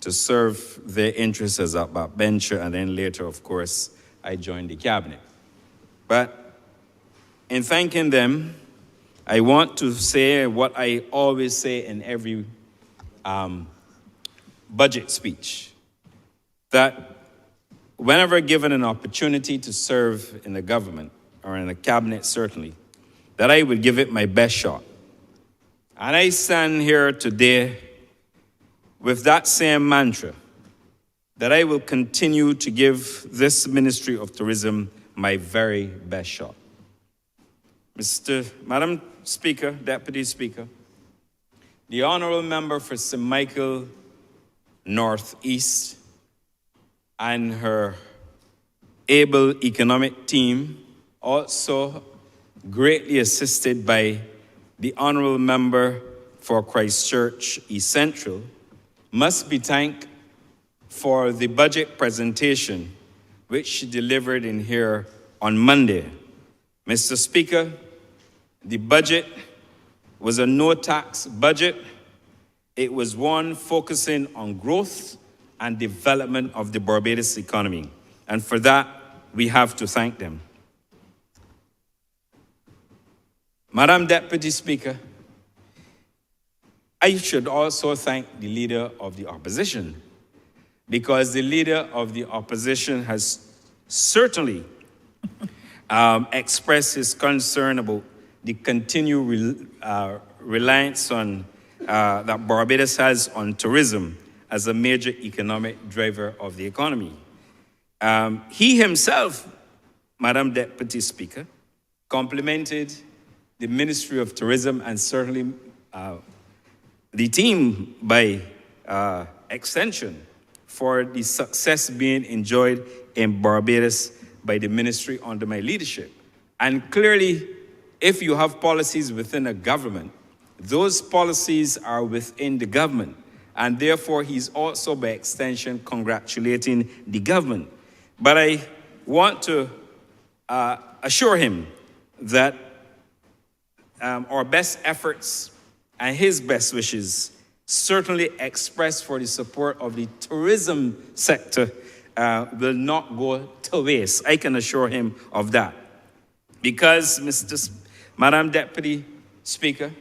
to serve their interests as a backbencher, and then later, of course, I joined the cabinet. But in thanking them, I want to say what I always say in every budget speech, that whenever given an opportunity to serve in the government, or in the cabinet certainly, that I would give it my best shot. And I stand here today with that same mantra, that I will continue to give this Ministry of Tourism my very best shot. Madam Speaker, Deputy Speaker, the Honourable Member for St. Michael Northeast and her able economic team, also greatly assisted by the Honourable Member for Christchurch East Central, must be thanked for the budget presentation which she delivered in here on Monday. Mr. Speaker, the budget was a no-tax budget. It was one focusing on growth and development of the Barbados economy. And for that, we have to thank them. Madam Deputy Speaker, I should also thank the Leader of the Opposition, because the Leader of the Opposition has certainly expressed his concern about the continued reliance on that Barbados has on tourism as a major economic driver of the economy. He himself, Madam Deputy Speaker, complimented the Ministry of Tourism and certainly the team by extension for the success being enjoyed in Barbados by the ministry under my leadership. And clearly, if you have policies within a government, those policies are within the government. And therefore, he's also, by extension, congratulating the government. But I want to assure him that our best efforts and his best wishes certainly expressed for the support of the tourism sector will not go to waste. I can assure him of that. Because, Madam Deputy Speaker,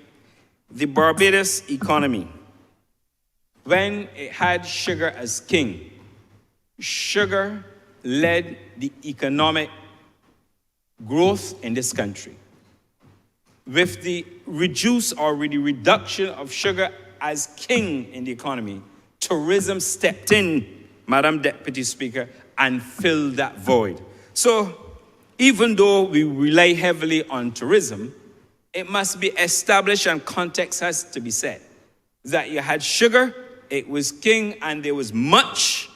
the Barbados economy, when it had sugar as king, sugar led the economic growth in this country. With the reduction of sugar as king in the economy, tourism stepped in, Madam Deputy Speaker, and filled that void. So, even though we rely heavily on tourism, it must be established and context has to be set. That you had sugar, it was king, and there was much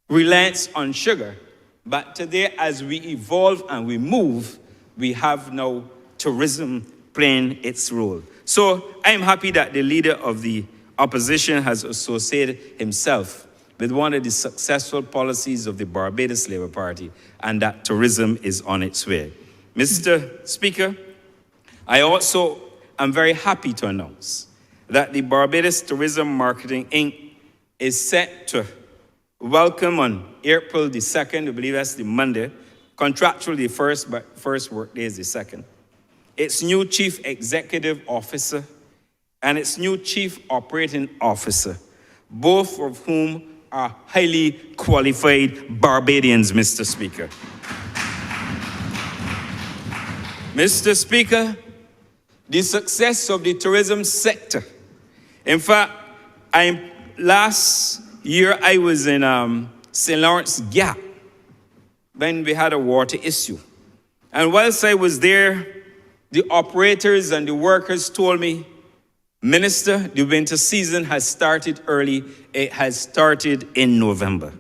reliance on sugar. But today, as we evolve and we move, we have now tourism playing its role. So I'm happy that the Leader of the Opposition has associated himself with one of the successful policies of the Barbados Labour Party, and that tourism is on its way. Mr. Speaker, I also am very happy to announce that the Barbados Tourism Marketing Inc. is set to welcome on April the 2nd, I believe that's the Monday, contractually the first, but first work day is the 2nd, its new Chief Executive Officer and its new Chief Operating Officer, both of whom are highly qualified Barbadians, Mr. Speaker. Mr. Speaker, the success of the tourism sector. In fact, last year I was in St. Lawrence Gap when we had a water issue. And whilst I was there, the operators and the workers told me, Minister, the winter season has started early. It has started in November.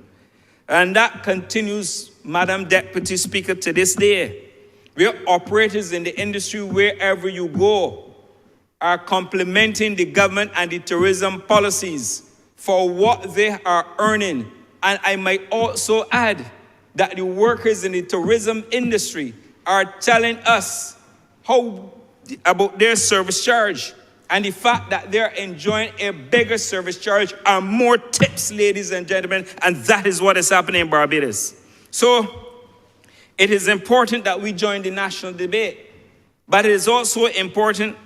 And that continues, Madam Deputy Speaker, to this day. Where operators in the industry, wherever you go, are complimenting the government and the tourism policies for what they are earning. And I might also add that the workers in the tourism industry are telling us about their service charge and the fact that they're enjoying a bigger service charge and more tips, ladies and gentlemen, and that is what is happening in Barbados. So it is important that we join the national debate, but it is also important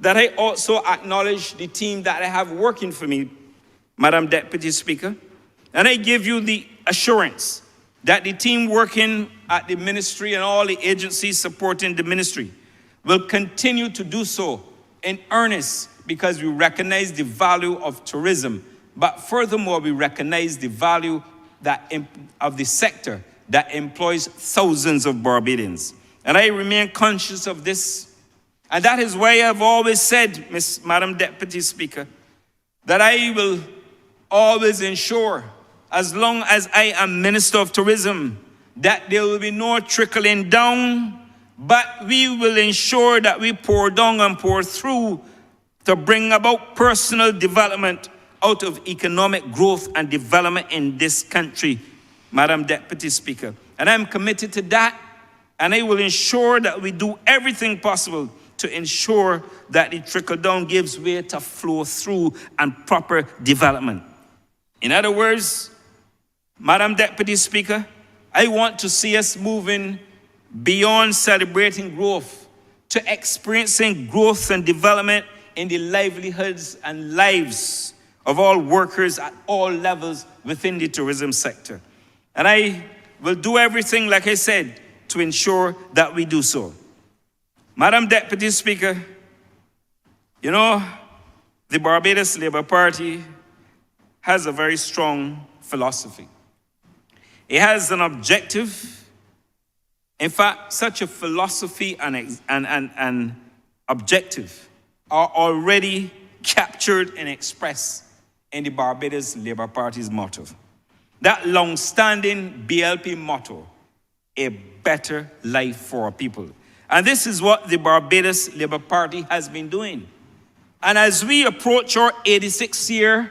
that I also acknowledge the team that I have working for me, Madam Deputy Speaker, and I give you the assurance that the team working at the ministry and all the agencies supporting the ministry will continue to do so in earnest, because we recognize the value of tourism, but furthermore, we recognize the value of the sector that employs thousands of Barbadians. And I remain conscious of this. And that is why I've always said, Madam Deputy Speaker, that I will always ensure, as long as I am Minister of Tourism, that there will be no trickling down, but we will ensure that we pour down and pour through to bring about personal development out of economic growth and development in this country, Madam Deputy Speaker. And I'm committed to that, and I will ensure that we do everything possible to ensure that the trickle-down gives way to flow through and proper development. In other words, Madam Deputy Speaker, I want to see us moving beyond celebrating growth to experiencing growth and development in the livelihoods and lives of all workers at all levels within the tourism sector. And I will do everything, like I said, to ensure that we do so. Madam Deputy Speaker, you know, the Barbados Labour Party has a very strong philosophy. It has an objective. In fact, such a philosophy and objective are already captured and expressed in the Barbados Labour Party's motto. That long-standing BLP motto, a better life for our people. And this is what the Barbados Labour Party has been doing. And as we approach our 86th year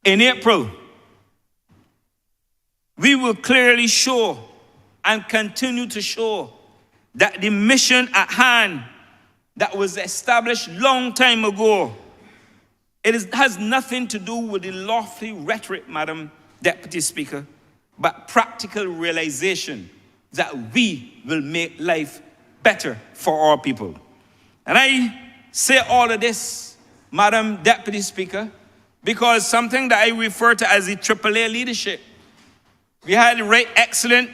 in April, we will clearly show and continue to show that the mission at hand that was established long time ago, has nothing to do with the lofty rhetoric, Madam Deputy Speaker, but practical realization that we will make life better for our people. And I say all of this, Madam Deputy Speaker, because something that I refer to as the AAA leadership. We had the Right Excellent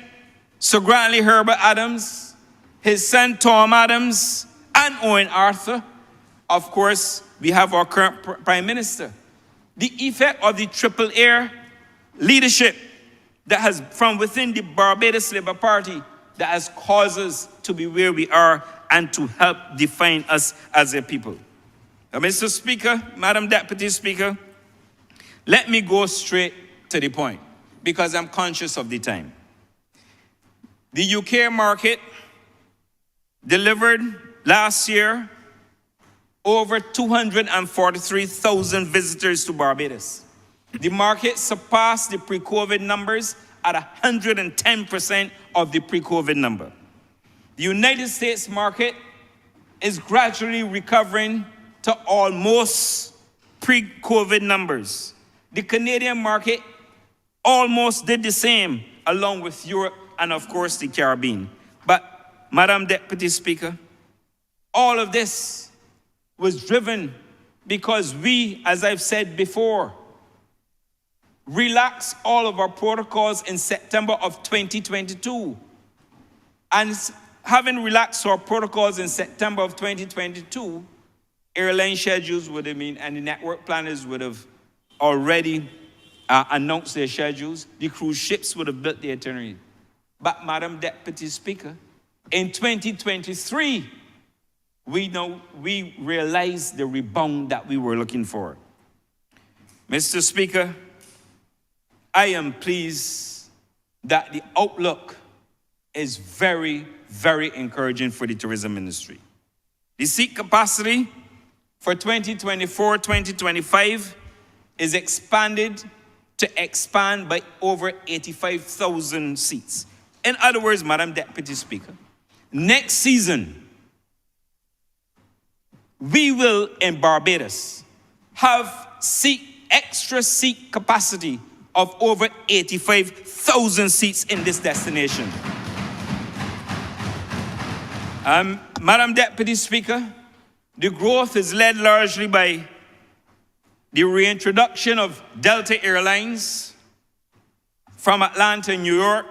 Sir Grantley Herbert Adams, his son Tom Adams, and Owen Arthur. Of course, we have our current Prime Minister. The effect of the AAA leadership that has, from within the Barbados Labour Party, that has caused us to be where we are and to help define us as a people. Now, Mr. Speaker, Madam Deputy Speaker, let me go straight to the point because I'm conscious of the time. The UK market delivered last year over 243,000 visitors to Barbados. The market surpassed the pre-COVID numbers at 110% of the pre-COVID number. The United States market is gradually recovering to almost pre-COVID numbers. The Canadian market almost did the same, along with Europe and, of course, the Caribbean. But, Madam Deputy Speaker, all of this was driven because we, as I've said before, relaxed all of our protocols in September of 2022. And having relaxed our protocols in September of 2022, airline schedules would have been, and the network planners would have already announced their schedules. The cruise ships would have built their itinerary. But, Madam Deputy Speaker, in 2023, we realized the rebound that we were looking for. Mr. Speaker, I am pleased that the outlook is very, very encouraging for the tourism industry. The seat capacity for 2024-2025 is expanded to expand by over 85,000 seats. In other words, Madam Deputy Speaker, next season, we will, in Barbados, have extra seat capacity of over 85,000 seats in this destination. Madam Deputy Speaker, the growth is led largely by the reintroduction of Delta Airlines from Atlanta and New York,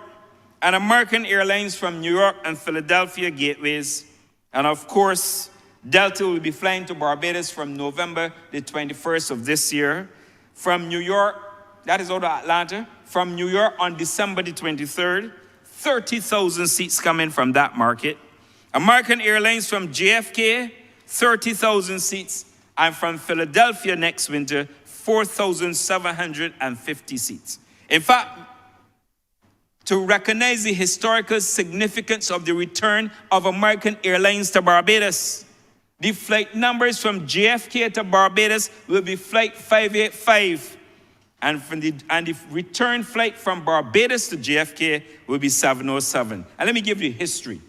and American Airlines from New York and Philadelphia gateways. And of course, Delta will be flying to Barbados from November the 21st of this year. from New York, that is out of Atlanta, from New York on December the 23rd, 30,000 seats coming from that market. American Airlines from JFK, 30,000 seats. And from Philadelphia next winter, 4,750 seats. In fact, to recognize the historical significance of the return of American Airlines to Barbados, the flight numbers from JFK to Barbados will be Flight 585. And the return flight from Barbados to JFK will be 707. And let me give you history.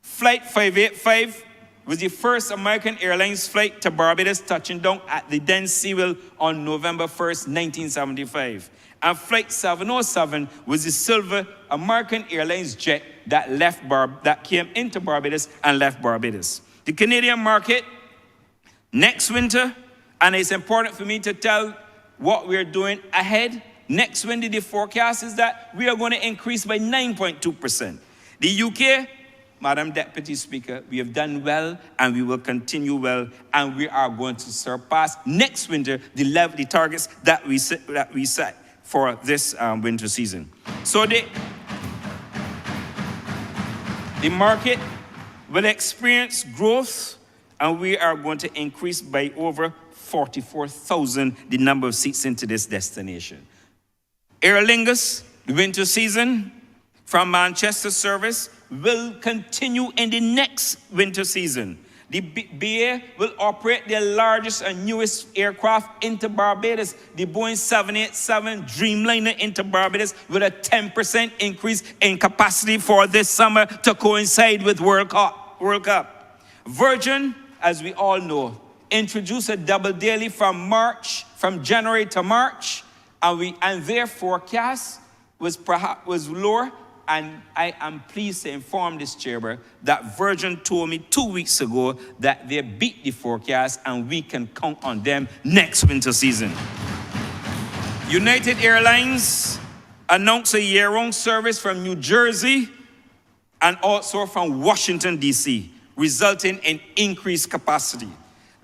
Flight 585 was the first American Airlines flight to Barbados, touching down at the then Seawell on November 1st, 1975. And Flight 707 was the silver American Airlines jet that came into Barbados and left Barbados. The Canadian market, next winter, and it's important for me to tell what we're doing ahead. Next winter, the forecast is that we are going to increase by 9.2%. The UK, Madam Deputy Speaker, we have done well and we will continue well, and we are going to surpass next winter the targets that we set for this winter season. So the market will experience growth, and we are going to increase by over 44,000 the number of seats into this destination. Aer Lingus, the winter season from Manchester service will continue in the next winter season. The BA will operate their largest and newest aircraft into Barbados, the Boeing 787 Dreamliner into Barbados, with a 10% increase in capacity for this summer to coincide with World Cup. Virgin, as we all know, introduced a double daily from January to March, and their forecast was lower. And I am pleased to inform this chamber that Virgin told me 2 weeks ago that they beat the forecast and we can count on them next winter season. United Airlines announced a year-round service from New Jersey and also from Washington, D.C., resulting in increased capacity.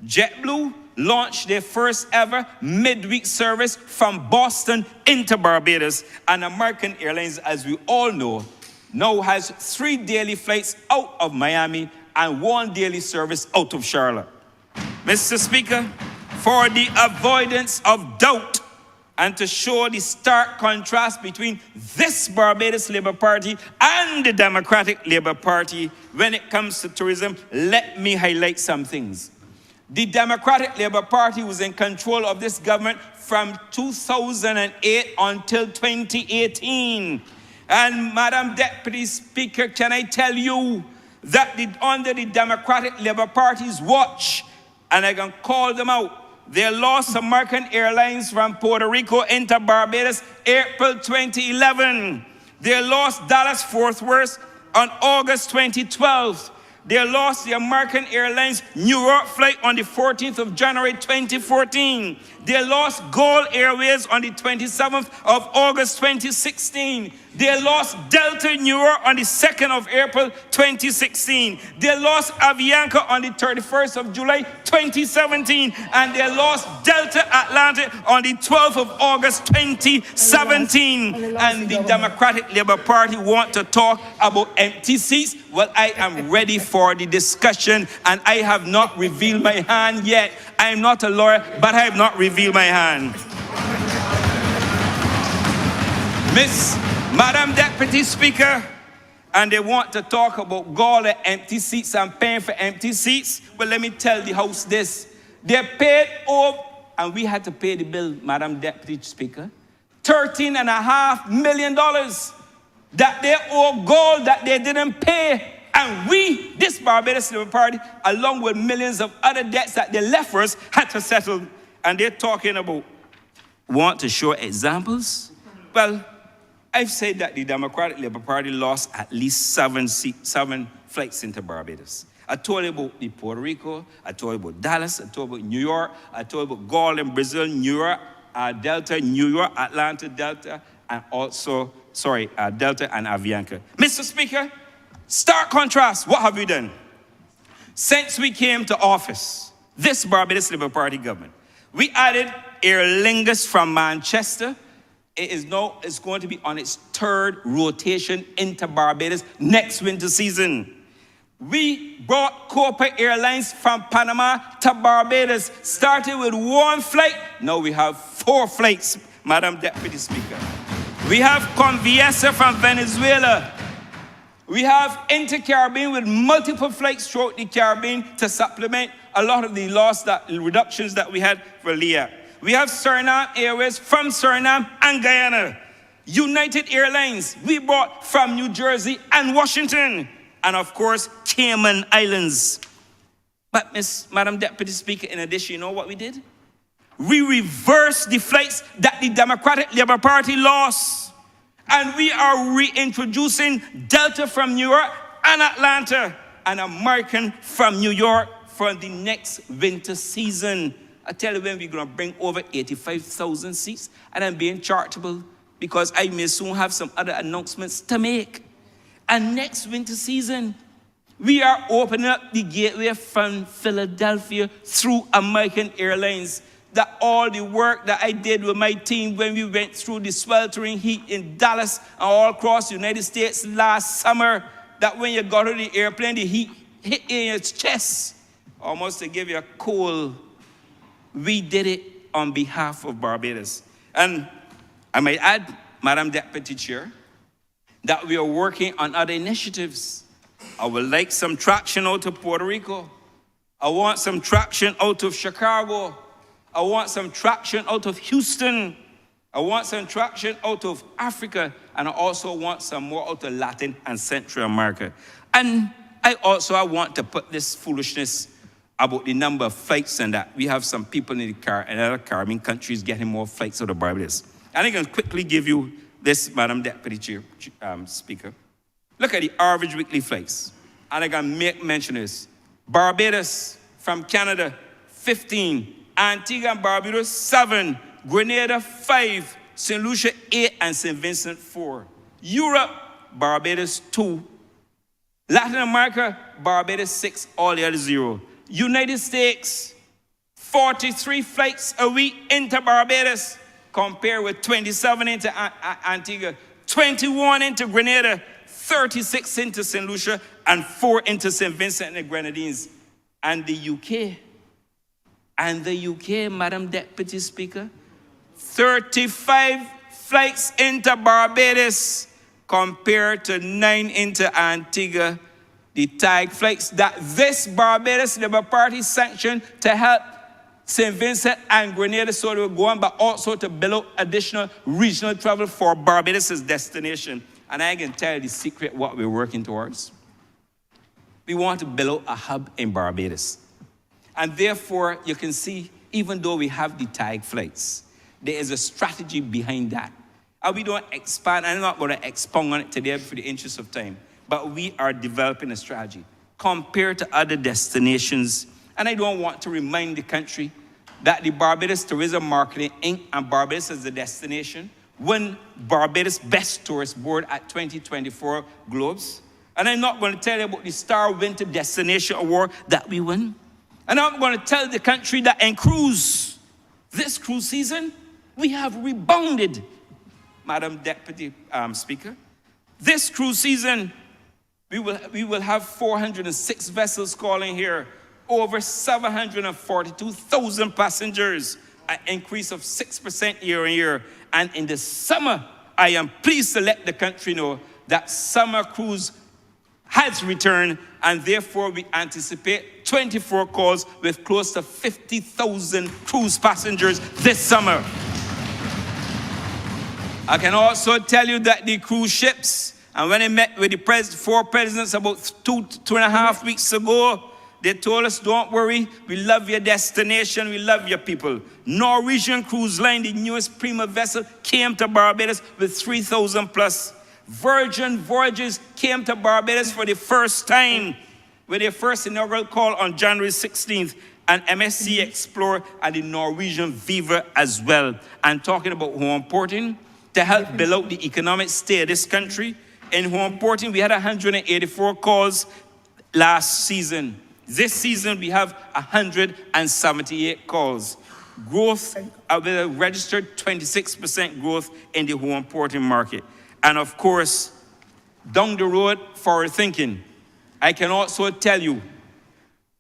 JetBlue launched their first ever midweek service from Boston into Barbados, and American Airlines, as we all know, now has 3 daily flights out of Miami and 1 daily service out of Charlotte. Mr. Speaker, for the avoidance of doubt and to show the stark contrast between this Barbados Labour Party and the Democratic Labour Party when it comes to tourism, let me highlight some things. The Democratic Labour Party was in control of this government from 2008 until 2018. And Madam Deputy Speaker, can I tell you that under the Democratic Labour Party's watch, and I can call them out, they lost American Airlines from Puerto Rico into Barbados April 2011. They lost Dallas-Fort Worth on August 2012. They lost the American Airlines New York flight on the 14th of January 2014. They lost Gold Airways on the 27th of August 2016. They lost Delta New York on the 2nd of April 2016. They lost Avianca on the 31st of July 2017. And they lost Delta Atlanta on the 12th of August 2017. And the Democratic Labour Party want to talk about empty seats. Well, I am ready for the discussion, and I have not revealed my hand yet. I am not a lawyer, but I have not revealed my hand. Madam Deputy Speaker, and they want to talk about goal and empty seats and paying for empty seats. Well, let me tell the House this. They paid over, and we had to pay the bill, Madam Deputy Speaker, $13.5 million that they owe gold that they didn't pay. And we, this Barbados Labour Party, along with millions of other debts that they left for us, had to settle. And they're talking about, want to show examples? Well, I've said that the Democratic Labour Party lost at least 7 flights into Barbados. I told you about the Puerto Rico, I told you about Dallas, I told you about New York, I told you about Gaul in Brazil, New York, Delta, New York, Atlanta, Delta, and also, Delta and Avianca. Mr. Speaker, stark contrast, what have we done? Since we came to office, this Barbados Labour Party government, we added Aer Lingus from Manchester. It's going to be on its third rotation into Barbados next winter season. We brought Copa Airlines from Panama to Barbados, started with 1 flight. Now we have 4 flights, Madam Deputy Speaker. We have Conviesa from Venezuela. We have Inter-Caribbean with multiple flights throughout the Caribbean to supplement a lot of the reductions that we had for LEA. We have Suriname Airways from Suriname and Guyana. United Airlines, we brought from New Jersey and Washington. And of course, Cayman Islands. But Madam Deputy Speaker, in addition, you know what we did? We reversed the flights that the Democratic Labour Party lost. And we are reintroducing Delta from New York and Atlanta and American from New York for the next winter season. I tell you when we're going to bring over 85,000 seats. And I'm being charitable because I may soon have some other announcements to make. And next winter season, we are opening up the gateway from Philadelphia through American Airlines. That all the work that I did with my team when we went through the sweltering heat in Dallas and all across the United States last summer, that when you got on the airplane, the heat hit in your chest, almost to give you a cold. We did it on behalf of Barbados. And I might add, Madam Deputy Chair, that we are working on other initiatives. I would like some traction out of Puerto Rico. I want some traction out of Chicago. I want some traction out of Houston. I want some traction out of Africa. And I also want some more out of Latin and Central America. And I want to put this foolishness about the number of flights and that. We have some people in other Caribbean countries getting more flights out of Barbados. And I can quickly give you this, Madam Deputy Chair, Speaker. Look at the average weekly flights. And I can make mention of this. Barbados from Canada, 15. Antigua and Barbuda, 7. Grenada, 5. St. Lucia, 8. And St. Vincent, 4. Europe, Barbados, 2. Latin America, Barbados, 6. All the others, 0. United States, 43 flights a week into Barbados, compared with 27 into Antigua, 21 into Grenada, 36 into St. Lucia, and 4 into St. Vincent and the Grenadines. And the UK, Madam Deputy Speaker, 35 flights into Barbados, compared to 9 into Antigua. The tag flights that this Barbados Labour Party sanctioned to help St. Vincent and Grenada, so they were going, but also to build out additional regional travel for Barbados' destination. And I can tell you the secret what we're working towards. We want to build out a hub in Barbados. And therefore, you can see, even though we have the tag flights, there is a strategy behind that. And we don't expand, I'm not going to expound on it today for the interest of time, but we are developing a strategy compared to other destinations. And I don't want to remind the country that the Barbados Tourism Marketing Inc. and Barbados as a destination won Barbados Best Tourist Board at 2024 Globes. And I'm not going to tell you about the Star Winter Destination Award that we won. And I'm going to tell the country that in cruise, this cruise season, we have rebounded, Madam Deputy Speaker. This cruise season, we will have 406 vessels calling here, over 742,000 passengers, an increase of 6% year on year. And in the summer, I am pleased to let the country know that summer cruise has returned, and therefore we anticipate 24 calls with close to 50,000 cruise passengers this summer. I can also tell you that the cruise ships, and when I met with the four presidents about two and a half weeks ago, they told us, don't worry, we love your destination, we love your people. Norwegian Cruise Line, the newest prima vessel, came to Barbados with 3,000 plus. Virgin Voyages came to Barbados for the first time with their first inaugural call on January 16th, and MSC Explorer and the Norwegian Viva as well. And talking about home porting, to help build out the economic state of this country. In home porting, we had 184 calls last season. This season, we have 178 calls. growth, with a registered 26% growth in the home importing market. And of course, down the road, forward thinking, I can also tell you,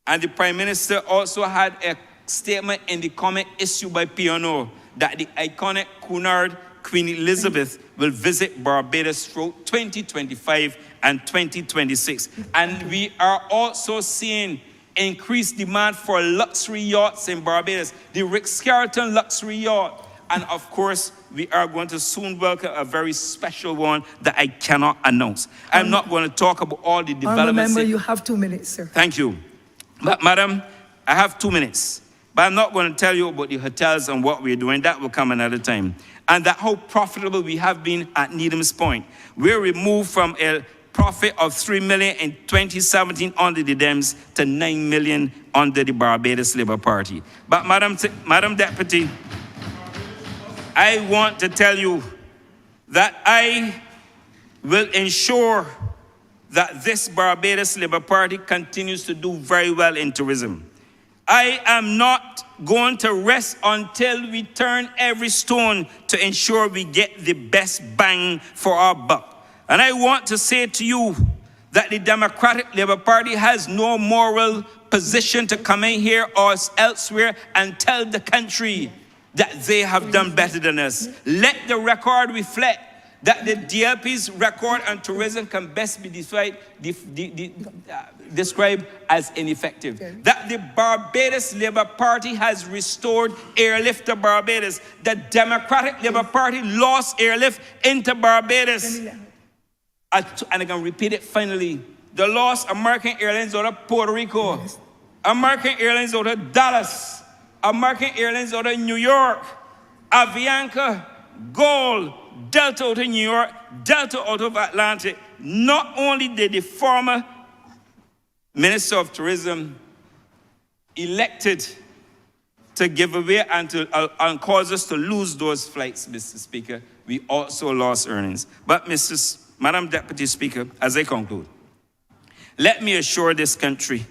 and the Prime Minister also had a statement in the comment issued by P&O that the iconic cunard Queen Elizabeth will visit Barbados throughout 2025 and 2026. And we are also seeing increased demand for luxury yachts in Barbados, the Ritz-Carlton luxury yacht. And of course, we are going to soon welcome a very special one that I cannot announce. I'm not going to talk about all the developments. Remember, you have 2 minutes, sir. Thank you. But, Madam, I have 2 minutes. But I'm not going to tell you about the hotels and what we're doing. That will come another time. And that how profitable we have been at Needham's Point. We're removed from a profit of $3 million in 2017 under the Dems to $9 million under the Barbados Labour Party. But, Madam Deputy, I want to tell you that I will ensure that this Barbados Labour Party continues to do very well in tourism. I am not going to rest until we turn every stone to ensure we get the best bang for our buck. And I want to say to you that the Democratic Labour Party has no moral position to come in here or elsewhere and tell the country that they have done better than us. Let the record reflect that the DLP's record on tourism can best be described as ineffective. That the Barbados Labour Party has restored Airlift to Barbados. The Democratic Labour Party lost Airlift into Barbados. And I'm going to repeat it finally. They lost American Airlines out of Puerto Rico. American Airlines out of Dallas. American Airlines out of New York. Avianca, Gold, Delta out of New York, Delta out of Atlanta. Not only did the former Minister of Tourism elected to give away and cause us to lose those flights, Mr. Speaker, we also lost earnings. But, Madam Deputy Speaker, as I conclude, let me assure this country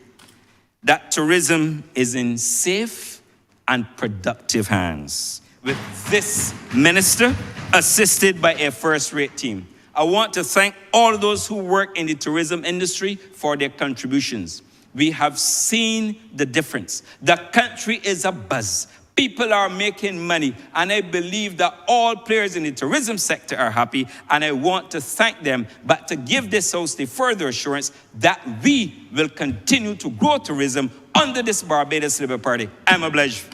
that tourism is in safe and productive hands with this minister, assisted by a first-rate team. I want to thank all those who work in the tourism industry for their contributions. We have seen the difference. The country is abuzz. People are making money, and I believe that all players in the tourism sector are happy, and I want to thank them, but to give this House the further assurance that we will continue to grow tourism under this Barbados Labour Party. I'm obliged.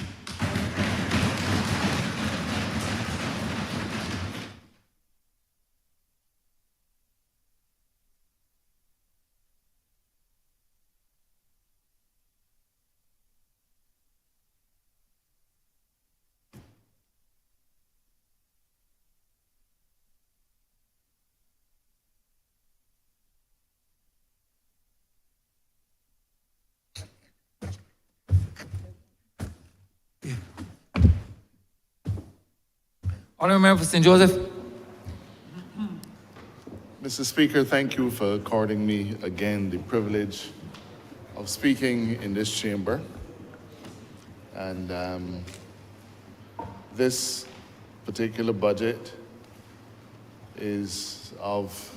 Honourable Member for St. Joseph. Mr. Speaker, thank you for according me again the privilege of speaking in this chamber. And this particular budget is of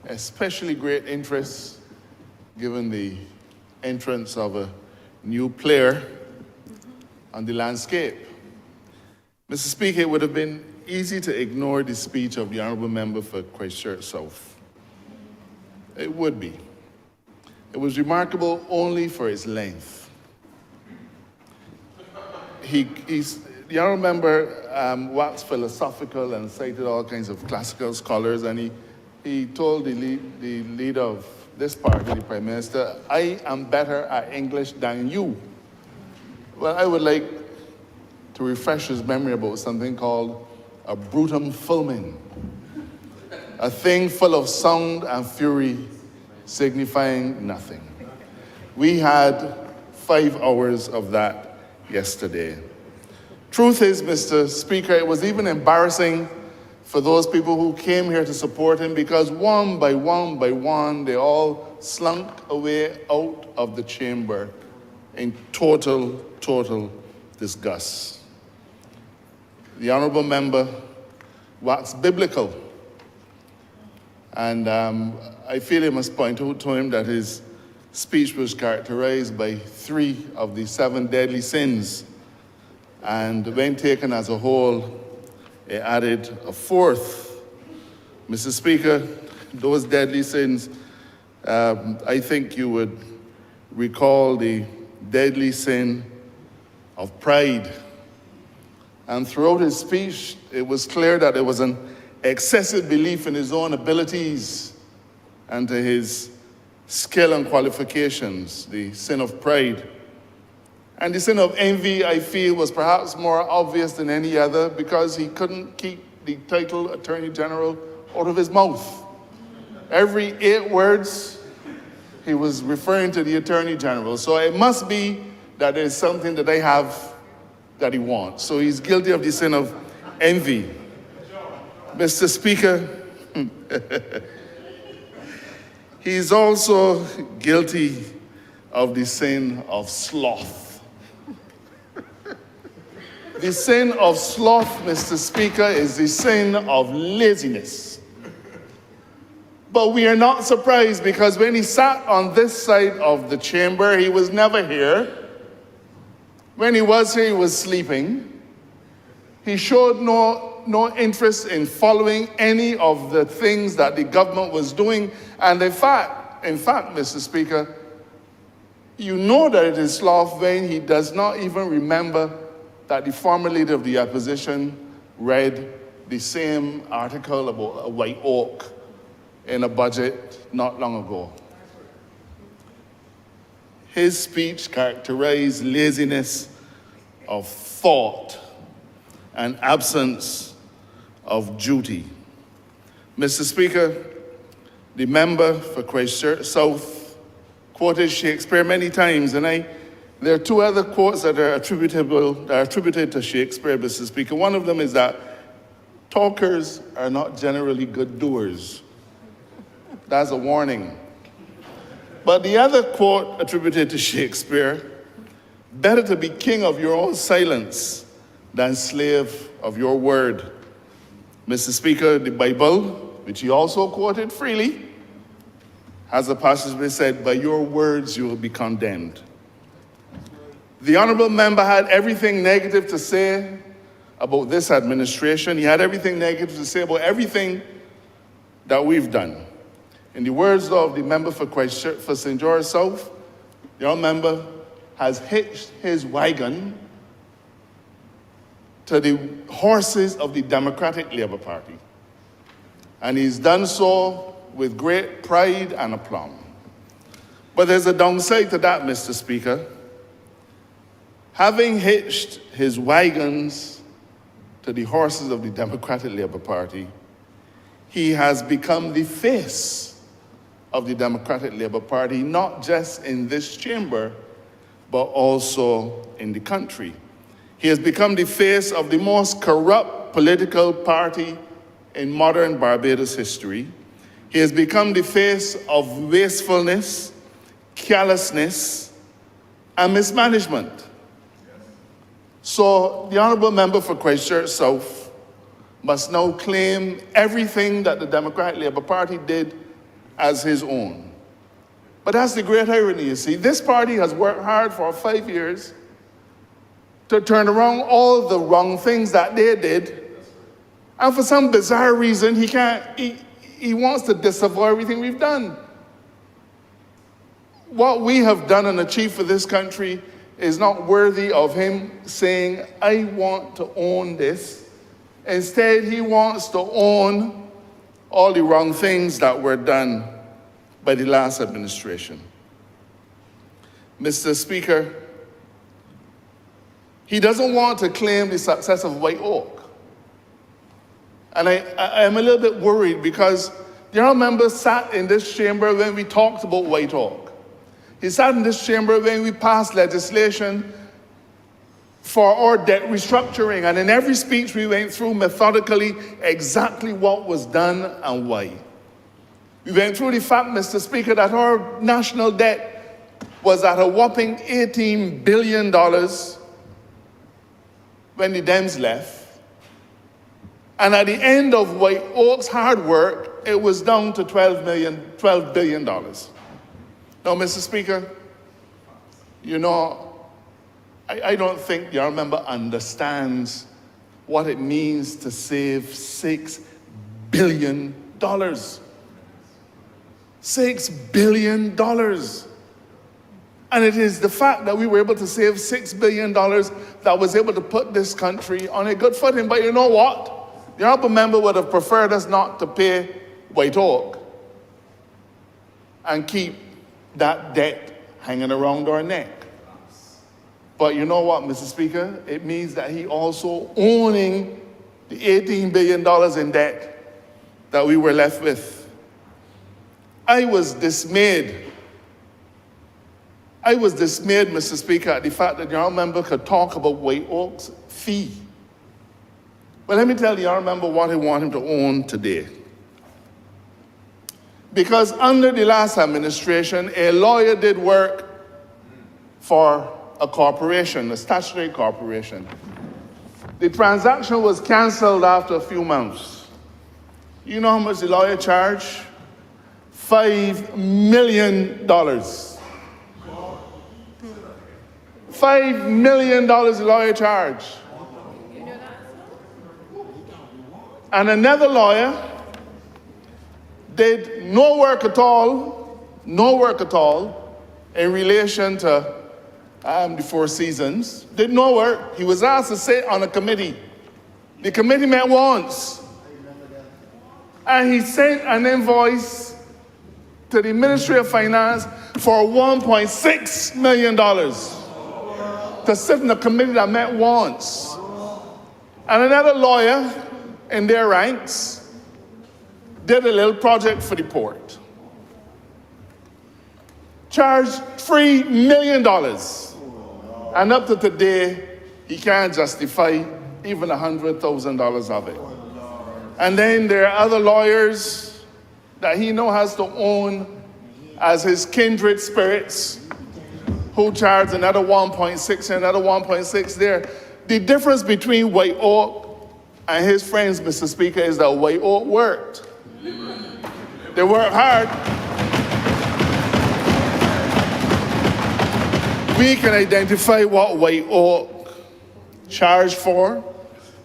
especially great interest given the entrance of a new player on the landscape. Mr. Speaker, it would have been easy to ignore the speech of the Honourable Member for Christchurch South. It would be. It was remarkable only for its length. The Honourable Member waxed philosophical and cited all kinds of classical scholars, and he told the leader of this party, the Prime Minister, I am better at English than you. Well, I would like to refresh his memory about something called a brutum fulmen, a thing full of sound and fury signifying nothing. We had 5 hours of that yesterday. Truth is, Mr. Speaker, it was even embarrassing for those people who came here to support him because one by one, they all slunk away out of the chamber in total disgust. The honourable member waxed biblical. And I feel I must point out to him that his speech was characterized by 3 of the 7 deadly sins. And when taken as a whole, it added a 4th. Mr. Speaker, those deadly sins, I think you would recall the deadly sin of pride. And throughout his speech, it was clear that there was an excessive belief in his own abilities and to his skill and qualifications, the sin of pride. And the sin of envy, I feel, was perhaps more obvious than any other because he couldn't keep the title Attorney General out of his mouth. Every 8 words, he was referring to the Attorney General. So it must be that there's something that they have that he wants. So he's guilty of the sin of envy. Mr. Speaker, he's also guilty of the sin of sloth. The sin of sloth, Mr. Speaker, is the sin of laziness. But we are not surprised because when he sat on this side of the chamber, he was never here. When he was here, he was sleeping. He showed no interest in following any of the things that the government was doing. And in fact, Mr. Speaker, you know that it is sloth when he does not even remember that the former leader of the opposition read the same article about a white oak in a budget not long ago. His speech characterized laziness of thought and absence of duty. Mr. Speaker, the member for Christchurch South quoted Shakespeare many times, and there are 2 other quotes that are attributed to Shakespeare, Mr. Speaker. One of them is that talkers are not generally good doers. That's a warning. But the other quote attributed to Shakespeare, better to be king of your own silence than slave of your word. Mr. Speaker, the Bible, which he also quoted freely, has a passage that said, by your words you will be condemned. The honourable member had everything negative to say about this administration. He had everything negative to say about everything that we've done. In the words of the member for Christchurch, for St. George South, the honourable member has hitched his wagon to the horses of the Democratic Labour Party. And he's done so with great pride and aplomb. But there's a downside to that, Mr. Speaker. Having hitched his wagons to the horses of the Democratic Labour Party, he has become the face of the Democratic Labour Party, not just in this chamber, but also in the country. He has become the face of the most corrupt political party in modern Barbados history. He has become the face of wastefulness, carelessness, and mismanagement. So the honourable member for Christchurch South must now claim everything that the Democratic Labour Party did as his own. But that's the great irony, you see. This party has worked hard for 5 years to turn around all the wrong things that they did. And for some bizarre reason, he wants to disavow everything we've done. What we have done and achieved for this country is not worthy of him saying, I want to own this. Instead, he wants to own all the wrong things that were done by the last administration. Mr. Speaker, he doesn't want to claim the success of White Oak. And I am a little bit worried because the honourable member sat in this chamber when we talked about White Oak. He sat in this chamber when we passed legislation for our debt restructuring. And in every speech we went through methodically exactly what was done and why. We went through the fact, Mr. Speaker, that our national debt was at a whopping $18 billion. when the Dems left. And at the end of White Oak's hard work, it was down to $12 billion. Now, Mr. Speaker, you know, I don't think the honourable member understands what it means to save $6 billion. $6 billion. And it is the fact that we were able to save $6 billion that was able to put this country on a good footing. But you know what? The honourable member would have preferred us not to pay White Oak and keep that debt hanging around our neck. But you know what, Mr. Speaker? It means that he also owning the $18 billion in debt that we were left with. I was dismayed, Mr. Speaker, at the fact that the honourable member could talk about White Oak's fee. But let me tell the honourable member what I want him to own today. Because under the last administration, a lawyer did work for a corporation, a statutory corporation. The transaction was cancelled after a few months. You know how much the lawyer charged? $5 million. $5 million the lawyer charged. And another lawyer did no work at all in relation to the Four Seasons. Did no work. He was asked to sit on a committee. The committee met once. And he sent an invoice to the Ministry of Finance for $1.6 million to sit in a committee that met once. And another lawyer in their ranks did a little project for the port. Charged $3 million. And up to today, he can't justify even $100,000 of it. And then there are other lawyers that he now has to own as his kindred spirits, who charge another 1.6 and another 1.6 there. The difference between White Oak and his friends, Mr. Speaker, is that White Oak worked. They worked hard. We can identify what White Oak charged for.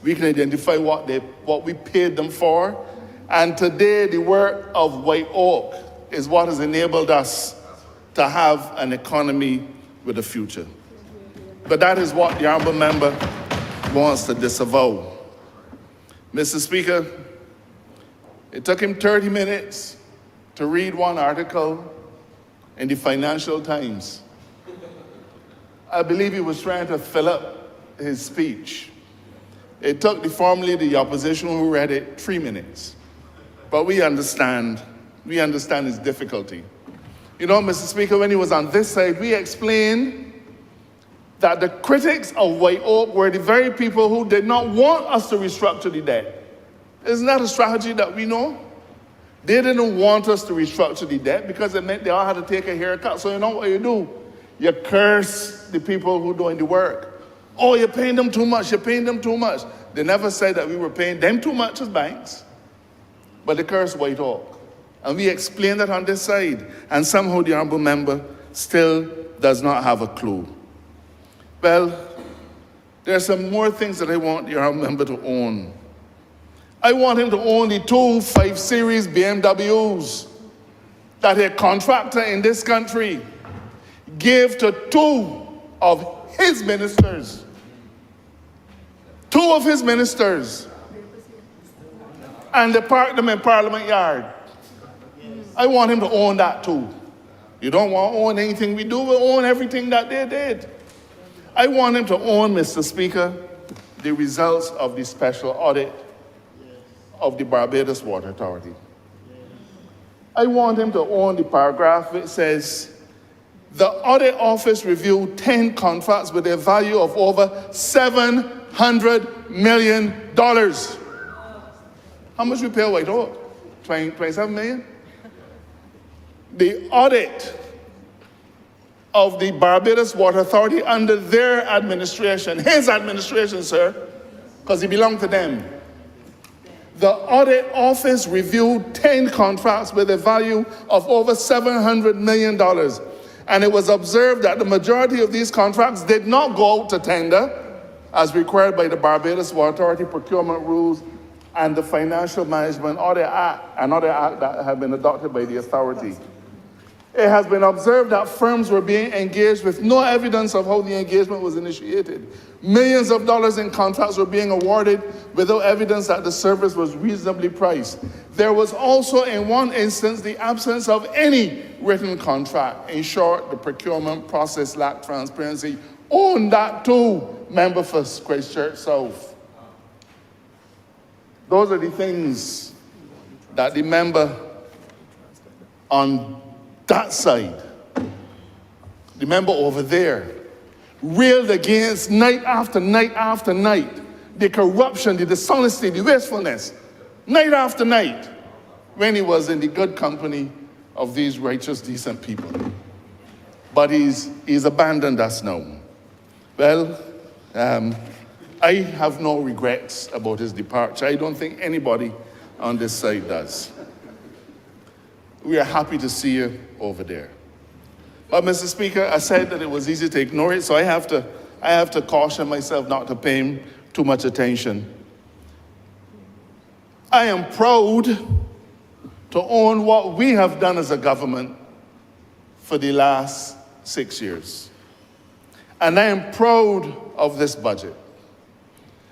We can identify what we paid them for. And today, the work of White Oak is what has enabled us to have an economy with a future. But that is what the honourable member wants to disavow. Mr. Speaker, it took him 30 minutes to read one article in the Financial Times. I believe he was trying to fill up his speech. It took formerly the opposition who read it 3 minutes. But we understand his difficulty. You know, Mr. Speaker, when he was on this side, we explained that the critics of White Oak were the very people who did not want us to restructure the debt. Isn't that a strategy that we know? They didn't want us to restructure the debt because it meant they all had to take a haircut. So you know what you do? You curse the people who are doing the work. Oh, you're paying them too much, you're paying them too much. They never said that we were paying them too much as banks, but they cursed White Oak. And we explained that on this side, and somehow the honourable member still does not have a clue. Well, there are some more things that I want the honourable member to own. I want him to own the 2 5 Series BMWs that a contractor in this country gave to 2 of his ministers. 2 of his ministers. And they parked them in Parliament Yard. I want him to own that too. You don't want to own anything we do, we'll own everything that they did. I want him to own, Mr. Speaker, the results of the special audit of the Barbados Water Authority. I want him to own the paragraph which says, the audit office reviewed 10 contracts with a value of over $700 million. How much we pay White Oak? 27 million? The audit of the Barbados Water Authority under their administration, his administration, sir, because he belonged to them. The audit office reviewed 10 contracts with a value of over $700 million. And it was observed that the majority of these contracts did not go out to tender, as required by the Barbados Water Authority procurement rules and the Financial Management Audit Act, another act that had been adopted by the authority. It has been observed that firms were being engaged with no evidence of how the engagement was initiated. Millions of dollars in contracts were being awarded without evidence that the service was reasonably priced. There was also, in one instance, the absence of any written contract. In short, the procurement process lacked transparency. Own that too, member for Christchurch South. Those are the things that the member on that side, the member over there, railed against night after night after night. The corruption, the dishonesty, the wastefulness, night after night, when he was in the good company of these righteous, decent people. But he's abandoned us now. Well, I have no regrets about his departure. I don't think anybody on this side does. We are happy to see you over there. But Mr. Speaker, I said that it was easy to ignore it, so I have to caution myself not to pay him too much attention. I am proud to own what we have done as a government for the last 6 years. And I am proud of this budget.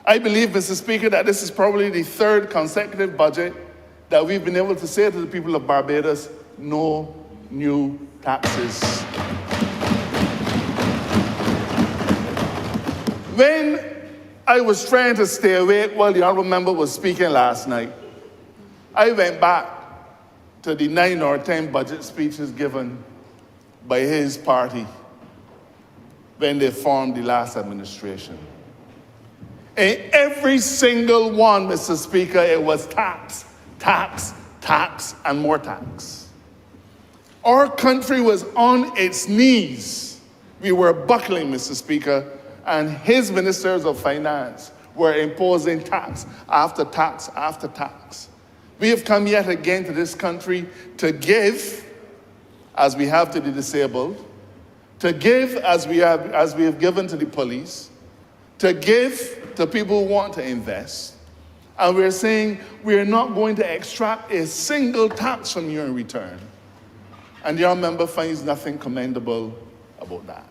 I believe, Mr. Speaker, that this is probably the third consecutive budget that we've been able to say to the people of Barbados, no new taxes. When I was trying to stay awake while the Honourable Member was speaking last night, I went back to the 9 or 10 budget speeches given by his party when they formed the last administration. In every single one, Mr. Speaker, it was tax, tax, tax, and more tax. Our country was on its knees. We were buckling, Mr. Speaker, and his ministers of finance were imposing tax after tax after tax. We have come yet again to this country to give, as we have to the disabled, to give as we have given to the police, to give to people who want to invest. And we're saying we're not going to extract a single tax from you in return. And the Honourable Member finds nothing commendable about that.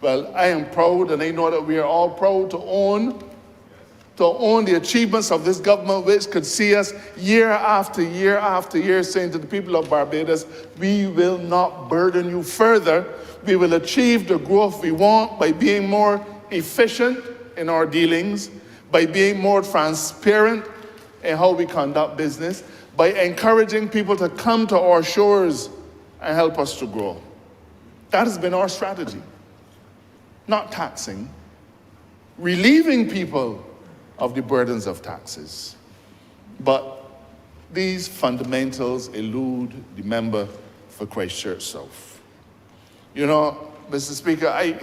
Well, I am proud, and I know that we are all proud to own the achievements of this government, which could see us year after year after year saying to the people of Barbados, we will not burden you further. We will achieve the growth we want by being more efficient in our dealings, by being more transparent in how we conduct business, by encouraging people to come to our shores and help us to grow. That has been our strategy. Not taxing, relieving people of the burdens of taxes. But these fundamentals elude the member for Christchurch South. You know, Mr. Speaker,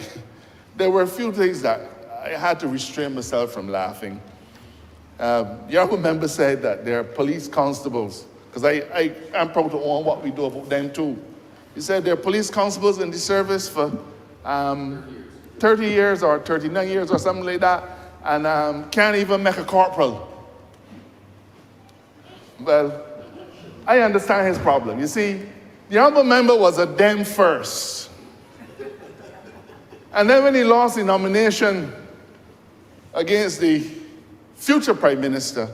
there were a few things that I had to restrain myself from laughing. The Honourable Member said that there are police constables, because I'm proud to own what we do about them too. He said there are police constables in the service for 30 years or 39 years or something like that, and can't even make a corporal. Well, I understand his problem. You see, the Honourable Member was a Dem first. And then when he lost the nomination against the future Prime Minister,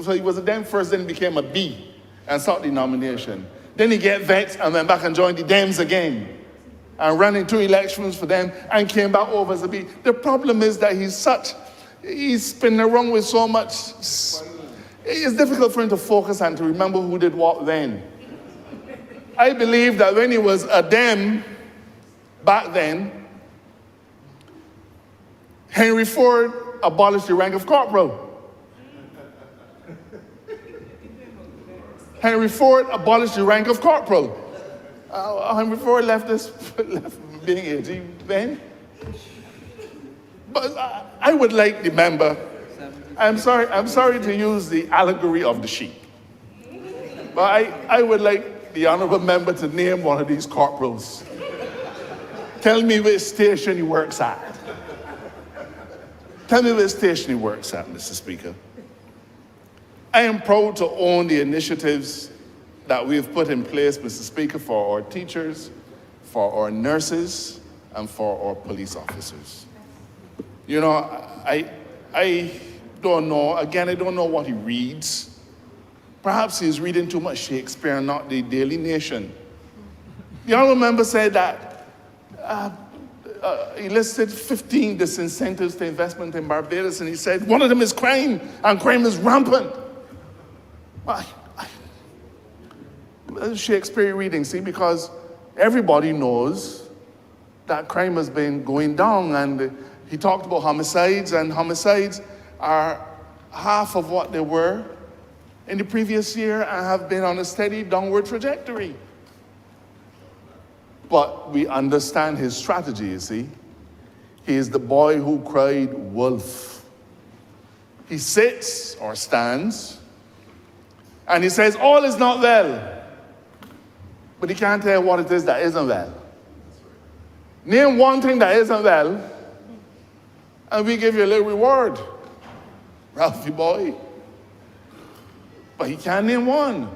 so he was a Dem first, then he became a B and sought the nomination. Then he get vexed and went back and joined the Dems again and ran in 2 elections for them and came back over as a B. The problem is that he's spinning around with so much. It's difficult for him to focus and to remember who did what when. I believe that when he was a Dem back then, Henry Ford abolished the rank of corporal. Henry Ford abolished the rank of corporal. before I left being 80, then. But I would like the member, I'm sorry to use the allegory of the sheep, but I would like the honourable member to name one of these corporals. Tell me which station he works at. Tell me which station he works at, Mr. Speaker. I am proud to own the initiatives that we've put in place, Mr. Speaker, for our teachers, for our nurses, and for our police officers. You know, I don't know, again, I don't know what he reads. Perhaps he's reading too much Shakespeare and not the Daily Nation. The honourable member said that he listed 15 disincentives to investment in Barbados, and he said one of them is crime, and crime is rampant. Shakespeare reading, see, because everybody knows that crime has been going down, and he talked about homicides, and homicides are half of what they were in the previous year and have been on a steady downward trajectory. But we understand his strategy, you see. He is the boy who cried wolf. He sits or stands and he says, all is not well. But he can't tell what it is that isn't well. Name one thing that isn't well, and we give you a little reward. Ralphie boy. But he can't name one.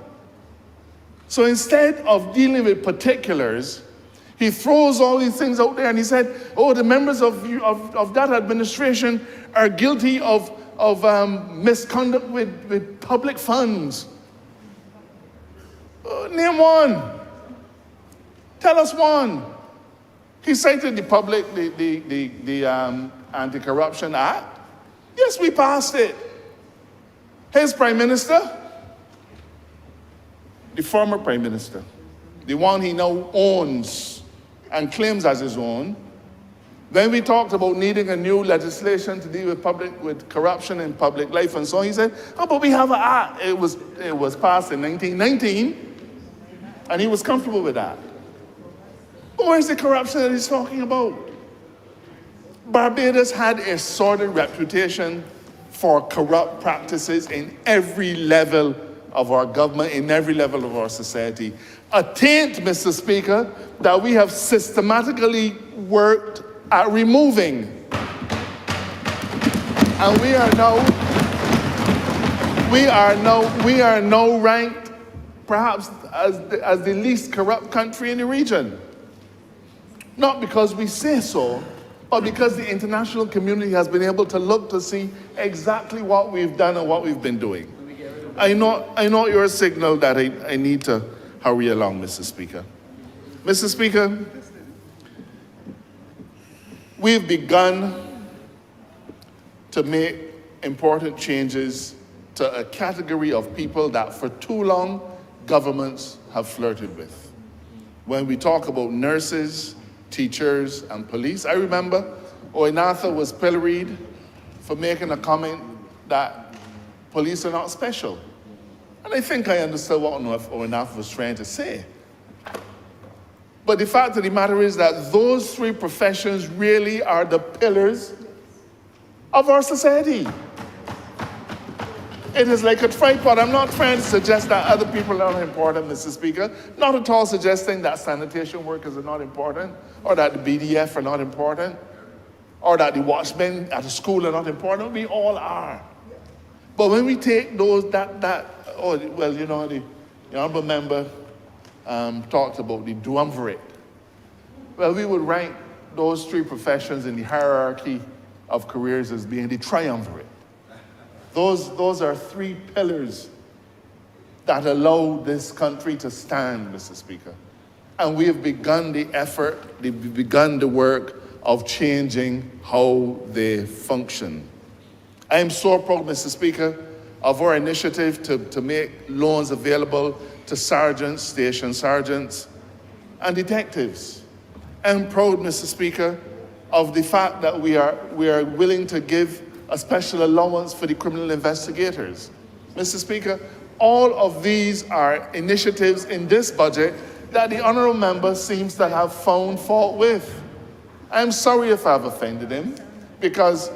So instead of dealing with particulars, he throws all these things out there and he said, oh, the members of that administration are guilty of misconduct with public funds. Name one. Tell us one. He cited the Anti-Corruption Act. Yes, we passed it. His prime minister, the former prime minister, the one he now owns and claims as his own, when we talked about needing a new legislation to deal with corruption in public life and so on, he said, oh, but we have an act. It was passed in 1919, and he was comfortable with that. But where's the corruption that he's talking about? Barbados had a sordid reputation for corrupt practices in every level of our government, in every level of our society. A taint, Mr. Speaker, that we have systematically worked at removing. And we are now ranked perhaps as the least corrupt country in the region. Not because we say so, but because the international community has been able to look to see exactly what we've done and what we've been doing. I know your signal that I need to hurry along, Mr. Speaker. Mr. Speaker, we've begun to make important changes to a category of people that for too long governments have flirted with. When we talk about nurses, teachers, and police, I remember Oinatha was pilloried for making a comment that police are not special. And I think I understood what Oinatha was trying to say. But the fact of the matter is that those three professions really are the pillars of our society. It is like a tripod. I'm not trying to suggest that other people are not important, Mr. Speaker. Not at all suggesting that sanitation workers are not important, or that the BDF are not important, or that the watchmen at the school are not important. We all are. But when we take those, the honourable member talked about the duumvirate. Well, we would rank those three professions in the hierarchy of careers as being the triumvirate. Those are three pillars that allow this country to stand, Mr. Speaker. And we have begun the effort, we've begun the work of changing how they function. I am so proud, Mr. Speaker, of our initiative to make loans available to sergeants, station sergeants, and detectives. I am proud, Mr. Speaker, of the fact that we are willing to give a special allowance for the criminal investigators. Mr. Speaker, all of these are initiatives in this budget that the honourable member seems to have found fault with. I'm sorry if I've offended him, because,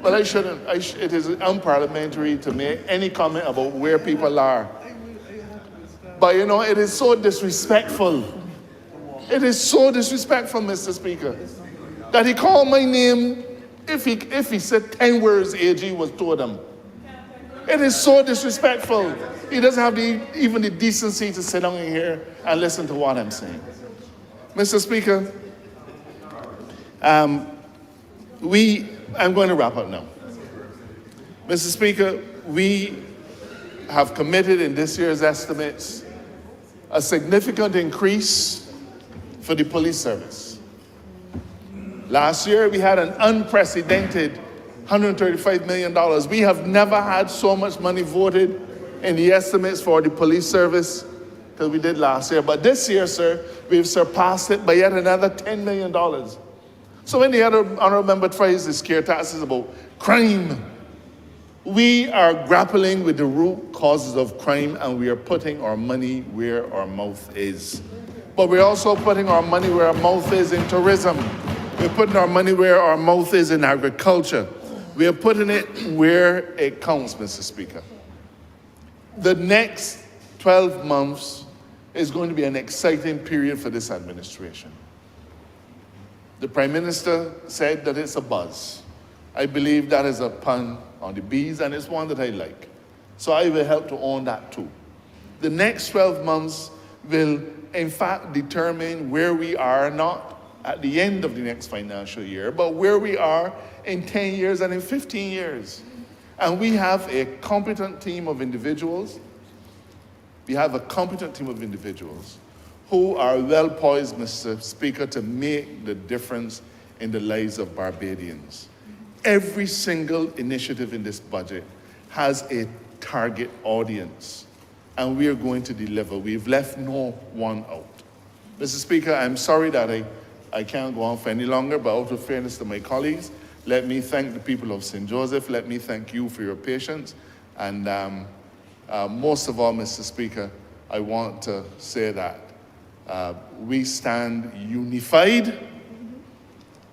well, I shouldn't. It is unparliamentary to make any comment about where people are. But you know, it is so disrespectful. It is so disrespectful, Mr. Speaker, that he called my name. If he said 10 words, AG was told him. It is so disrespectful. He doesn't have even the decency to sit down in here and listen to what I'm saying. Mr. Speaker, I'm going to wrap up now. Mr. Speaker, we have committed in this year's estimates a significant increase for the police service. Last year, we had an unprecedented $135 million. We have never had so much money voted in the estimates for the police service that we did last year. But this year, sir, we've surpassed it by yet another $10 million. So when the other honourable member tries to scare taxes about crime, we are grappling with the root causes of crime, and we are putting our money where our mouth is. But we're also putting our money where our mouth is in tourism. We're putting our money where our mouth is in agriculture. We are putting it where it counts, Mr. Speaker. The next 12 months is going to be an exciting period for this administration. The Prime Minister said that it's a buzz. I believe that is a pun on the bees, and it's one that I like. So I will help to own that too. The next 12 months will, in fact, determine where we are, not at the end of the next financial year, but where we are in 10 years and in 15 years. And we have a competent team of individuals. We have a competent team of individuals who are well poised, Mr. Speaker, to make the difference in the lives of Barbadians. Every single initiative in this budget has a target audience, and we are going to deliver. We've left no one out. Mr. Speaker, I'm sorry that I can't go on for any longer, but out of fairness to my colleagues, let me thank the people of St. Joseph. Let me thank you for your patience. And most of all, Mr. Speaker, I want to say that we stand unified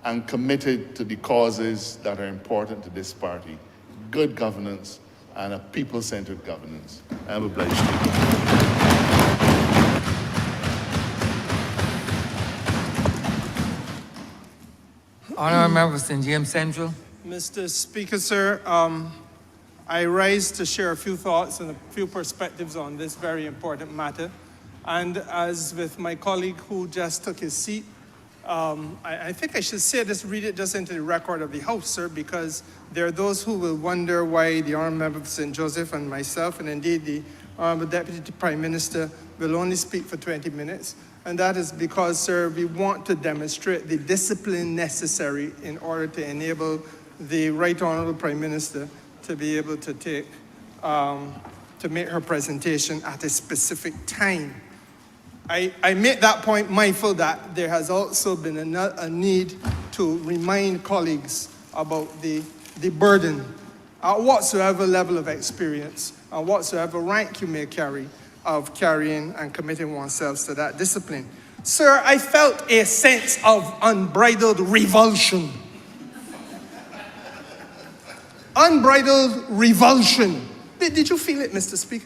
and committed to the causes that are important to this party: good governance and a people-centered governance. I'm obliged to you. Honourable Member St. James Central. Mr. Speaker, sir, I rise to share a few thoughts and a few perspectives on this very important matter. And as with my colleague who just took his seat, I think I should say this, read it just into the record of the House, sir, because there are those who will wonder why the Honourable Member for St. Joseph and myself, and indeed the Honourable Deputy Prime Minister, will only speak for 20 minutes. And that is because, sir, we want to demonstrate the discipline necessary in order to enable the Right Honourable Prime Minister to be able to to make her presentation at a specific time. I make that point mindful that there has also been a need to remind colleagues about the burden, at whatsoever level of experience, and whatsoever rank you may carry, of carrying and committing oneself to that discipline. Sir, I felt a sense of unbridled revulsion. Unbridled revulsion. Did you feel it, Mr. Speaker?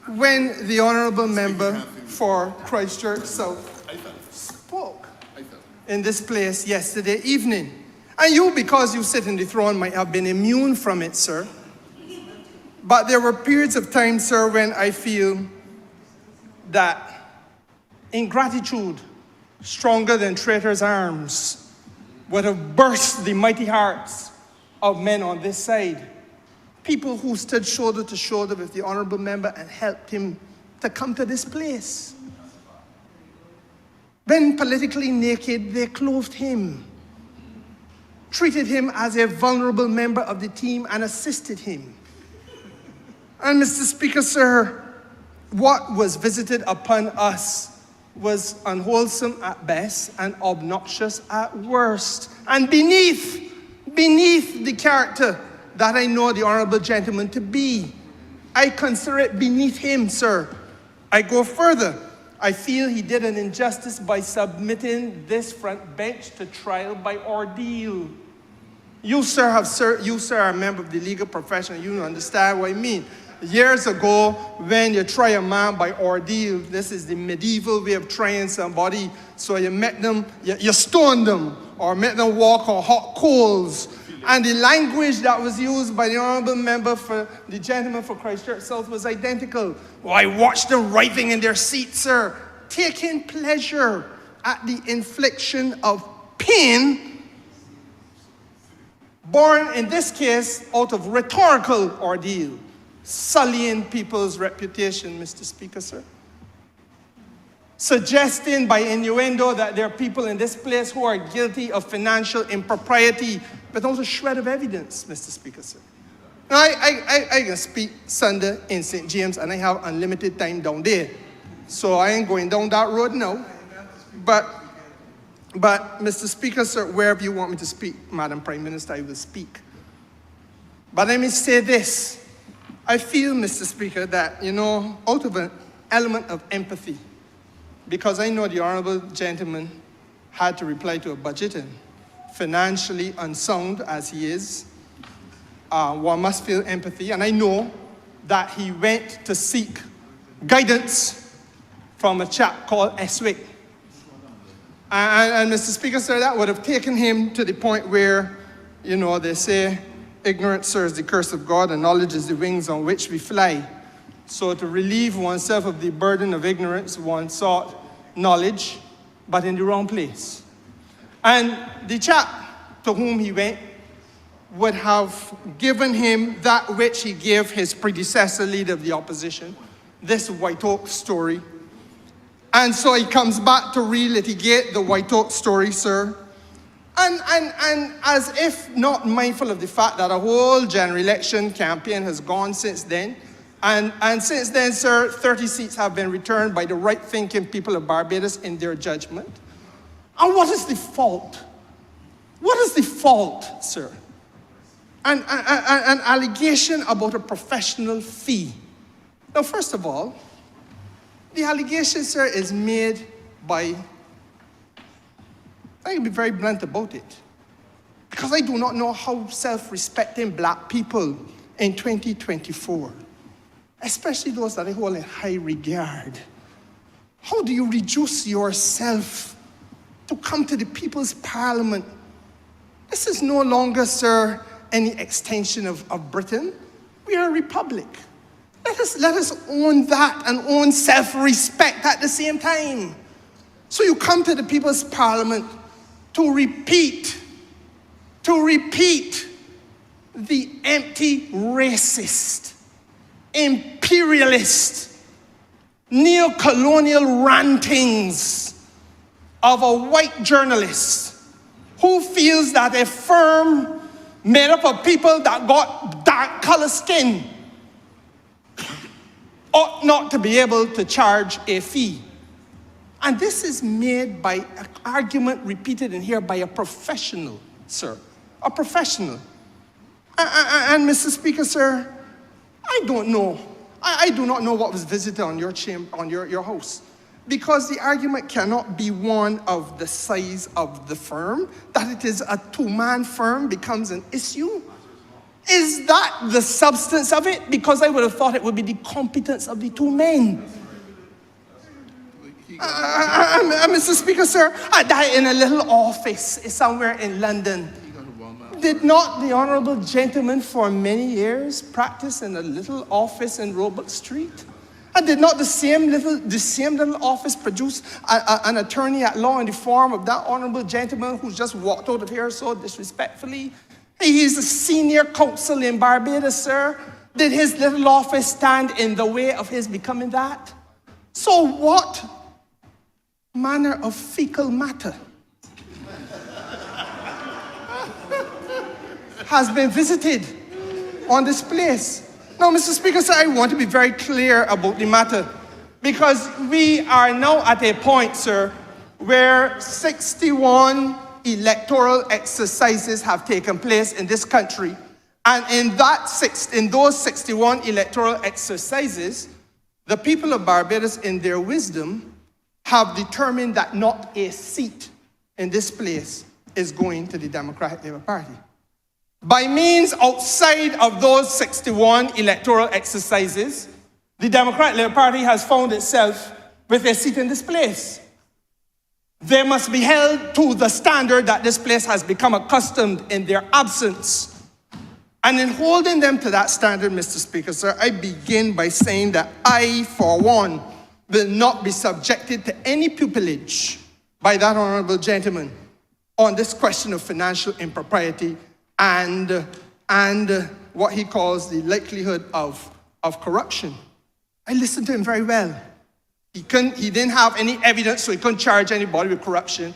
When the Honourable Member for Christchurch South spoke in this place yesterday evening. And you, because you sit in the throne, might have been immune from it, sir. But there were periods of time, sir, when I feel that ingratitude, stronger than traitors' arms, would have burst the mighty hearts of men on this side. People who stood shoulder to shoulder with the Honourable Member and helped him to come to this place. When politically naked, they clothed him, treated him as a vulnerable member of the team, and assisted him. And Mr. Speaker, sir, what was visited upon us was unwholesome at best and obnoxious at worst. And beneath the character that I know the honourable gentleman to be, I consider it beneath him, sir. I go further. I feel he did an injustice by submitting this front bench to trial by ordeal. You, sir, are a member of the legal profession. You understand what I mean. Years ago, when you try a man by ordeal, this is the medieval way of trying somebody. So you met them, you stoned them, or make them walk on hot coals. And the language that was used by the honourable member for the gentleman for Christchurch South was identical. Oh, I watched them writhing in their seats, sir, taking pleasure at the infliction of pain, born in this case out of rhetorical ordeal, sullying people's reputation, Mr. Speaker, sir. Suggesting by innuendo that there are people in this place who are guilty of financial impropriety without a shred of evidence, Mr. Speaker, sir. Now, I can speak Sunday in St. James, and I have unlimited time down there. So I ain't going down that road now. But Mr. Speaker, sir, wherever you want me to speak, Madam Prime Minister, I will speak. But let me say this. I feel, Mr. Speaker, that, out of an element of empathy, because I know the honourable gentleman had to reply to a budget, and financially unsound as he is, one must feel empathy. And I know that he went to seek guidance from a chap called Eswick. And Mr. Speaker, sir, that would have taken him to the point where, they say, ignorance, sir, is the curse of God, and knowledge is the wings on which we fly. So to relieve oneself of the burden of ignorance, one sought knowledge, but in the wrong place. And the chap to whom he went would have given him that which he gave his predecessor, leader of the opposition, this White Oak story. And so he comes back to relitigate the White Oak story, sir. And as if not mindful of the fact that a whole general election campaign has gone since then. And since then, sir, 30 seats have been returned by the right-thinking people of Barbados in their judgment. And what is the fault? What is the fault, sir? An allegation about a professional fee. Now, first of all, the allegation, sir, is made by, I can be very blunt about it, because I do not know how self-respecting black people in 2024, especially those that I hold in high regard, how do you reduce yourself to come to the People's Parliament? This is no longer, sir, any extension of Britain. We are a republic. Let us own that and own self-respect at the same time. So you come to the People's Parliament to repeat the empty racist, imperialist, neo-colonial rantings of a white journalist who feels that a firm made up of people that got dark color skin ought not to be able to charge a fee. And this is made by an argument repeated in here by a professional, sir. A professional. And Mr. Speaker, sir, I don't know. I do not know what was visited on your chamber, on your house. Because the argument cannot be one of the size of the firm, that it is a two-man firm becomes an issue. Is that the substance of it? Because I would have thought it would be the competence of the two men. Mr. Speaker, sir, I died in a little office somewhere in London. Did not the honourable gentleman for many years practice in a little office in Roebuck Street? And did not the same little office produce an attorney at law in the form of that honourable gentleman who just walked out of here so disrespectfully? He's a senior counsel in Barbados, sir. Did his little office stand in the way of his becoming that? So what manner of fecal matter has been visited on this place? Now, Mr. Speaker, sir, I want to be very clear about the matter, because we are now at a point, sir, where 61 electoral exercises have taken place in this country. And in those 61 electoral exercises, the people of Barbados, in their wisdom, have determined that not a seat in this place is going to the Democratic Labour Party. By means outside of those 61 electoral exercises, the Democratic Labour Party has found itself with a seat in this place. They must be held to the standard that this place has become accustomed in their absence. And in holding them to that standard, Mr. Speaker, sir, I begin by saying that I, for one, will not be subjected to any pupillage by that honourable gentleman on this question of financial impropriety and what he calls the likelihood of corruption. I listened to him very well. He didn't have any evidence, so he couldn't charge anybody with corruption.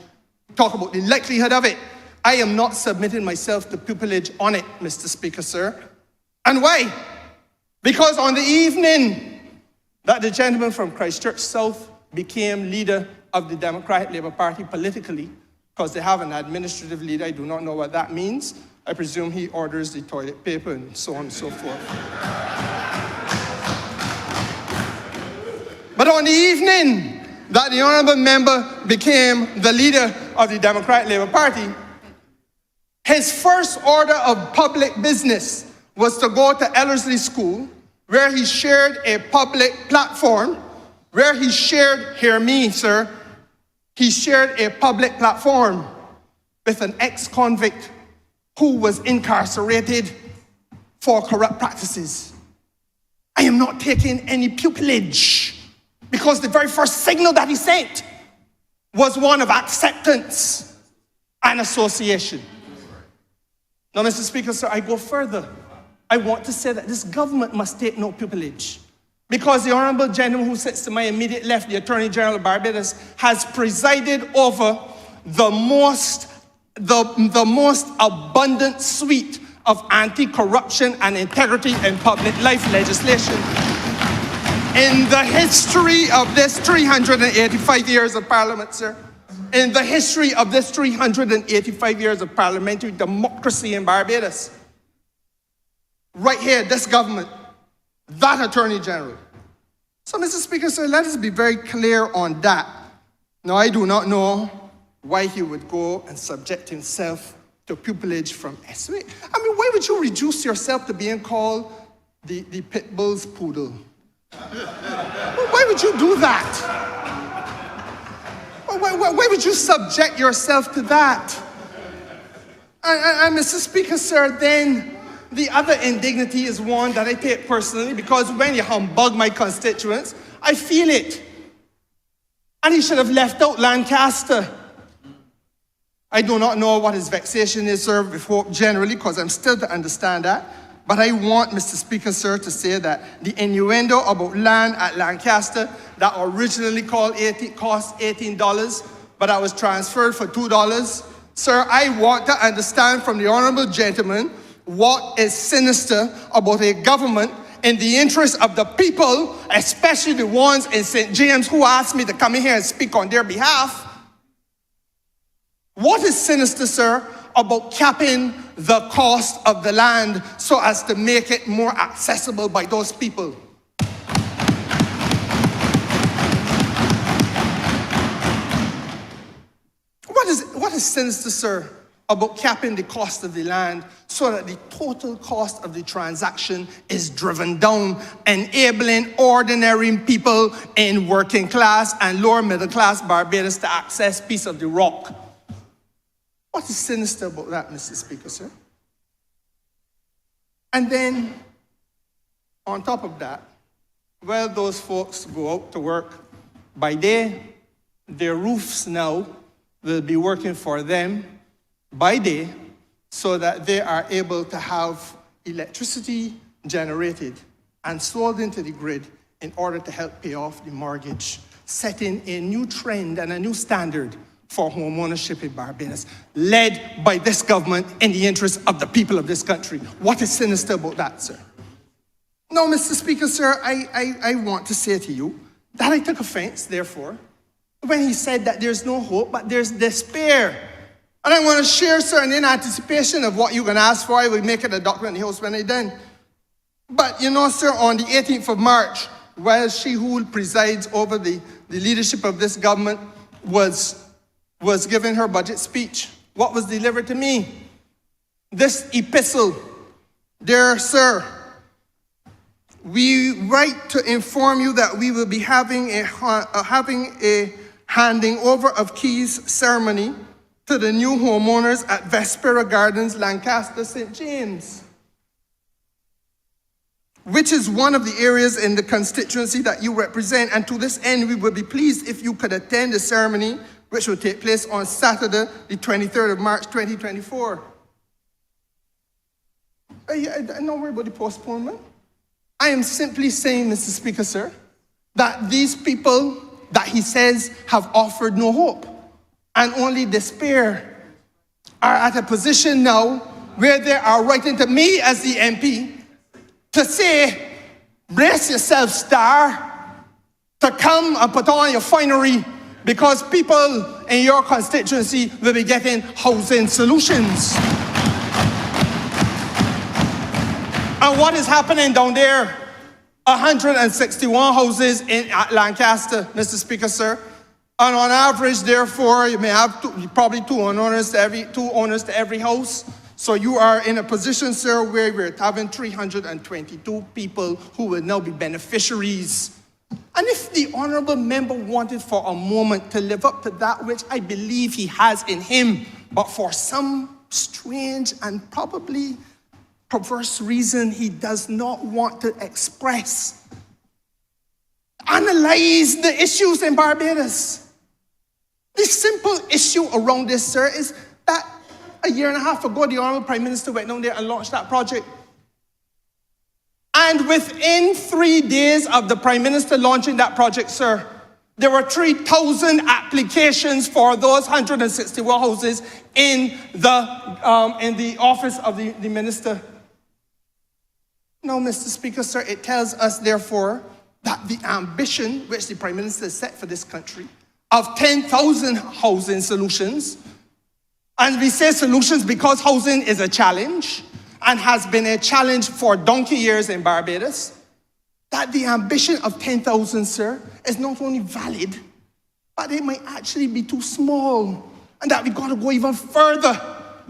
Talk about the likelihood of it. I am not submitting myself to pupillage on it, Mr. Speaker, sir. And why? Because on the evening that the gentleman from Christchurch South became leader of the Democratic Labour Party politically, because they have an administrative leader, I do not know what that means. I presume he orders the toilet paper and so on and so forth. But on the evening that the honourable member became the leader of the Democratic Labour Party, his first order of public business was to go to Ellerslie School, where he shared a public platform, where he shared, hear me, sir, he shared a public platform with an ex-convict who was incarcerated for corrupt practices. I am not taking any pupillage, because the very first signal that he sent was one of acceptance and association. Now, Mr. Speaker, sir, I go further. I want to say that this government must take no pupillage, because the honourable gentleman who sits to my immediate left, the Attorney General of Barbados, has presided over the most abundant suite of anti-corruption and integrity in public life legislation in the history of this 385 years of Parliament, sir. In the history of this 385 years of parliamentary democracy in Barbados. Right here, this government, that Attorney General. So, Mr. Speaker, sir, let us be very clear on that. Now, I do not know why he would go and subject himself to pupillage from SWA. I mean, why would you reduce yourself to being called the pit bull's poodle? Why would you do that? Why would you subject yourself to that? And Mr. Speaker, sir, then the other indignity is one that I take personally, because when you humbug my constituents, I feel it. And he should have left out Lancaster. I do not know what his vexation is, sir, before generally, because I'm still to understand that. But I want, Mr. Speaker, sir, to say that the innuendo about land at Lancaster that originally cost $18, but that was transferred for $2, sir, I want to understand from the honourable gentleman what is sinister about a government in the interest of the people, especially the ones in St. James who asked me to come in here and speak on their behalf. What is sinister, sir, about capping the cost of the land so as to make it more accessible by those people? What is sinister, sir, about capping the cost of the land so that the total cost of the transaction is driven down, enabling ordinary people in working class and lower middle class Barbados to access piece of the rock? What is sinister about that, Mr. Speaker, sir? And then, on top of that, well, those folks go out to work by day, their roofs now will be working for them by day so that they are able to have electricity generated and sold into the grid in order to help pay off the mortgage, setting a new trend and a new standard for home ownership in Barbados, led by this government in the interest of the people of this country. What is sinister about that, sir? Now, Mr. Speaker, sir, I want to say to you that I took offense, therefore, when he said that there's no hope, but there's despair. And I want to share, sir, in anticipation of what you're going to ask for, I will make it a document in the House when I'm done. But, you know, sir, on the 18th of March, while she who presides over the leadership of this government was giving her budget speech. What was delivered to me? This epistle. Dear sir, we write to inform you that we will be having a handing over of keys ceremony to the new homeowners at Vespera Gardens, Lancaster, St. James, which is one of the areas in the constituency that you represent. And to this end, we would be pleased if you could attend the ceremony, which will take place on Saturday, the 23rd of March, 2024. I'm not worried about the postponement. I am simply saying, Mr. Speaker, sir, that these people that he says have offered no hope and only despair are at a position now where they are writing to me as the MP to say, brace yourself, Star, to come and put on your finery because people in your constituency will be getting housing solutions. And what is happening down there? 161 houses in Lancaster, Mr. Speaker, sir. And on average, therefore, you may have probably two owners to every house. So you are in a position, sir, where we're having 322 people who will now be beneficiaries. And if the honourable member wanted for a moment to live up to that which I believe he has in him, but for some strange and probably perverse reason he does not want to express, analyze the issues in Barbados. The simple issue around this, sir, is that a year and a half ago, the Honourable Prime Minister went down there and launched that project. And within 3 days of the Prime Minister launching that project, sir, there were 3,000 applications for those 161 houses in the office of the Minister. Now, Mr. Speaker, sir, it tells us, therefore, that the ambition which the Prime Minister has set for this country of 10,000 housing solutions, and we say solutions because housing is a challenge and has been a challenge for donkey years in Barbados, that the ambition of 10,000, sir, is not only valid, but it might actually be too small, and that we've got to go even further,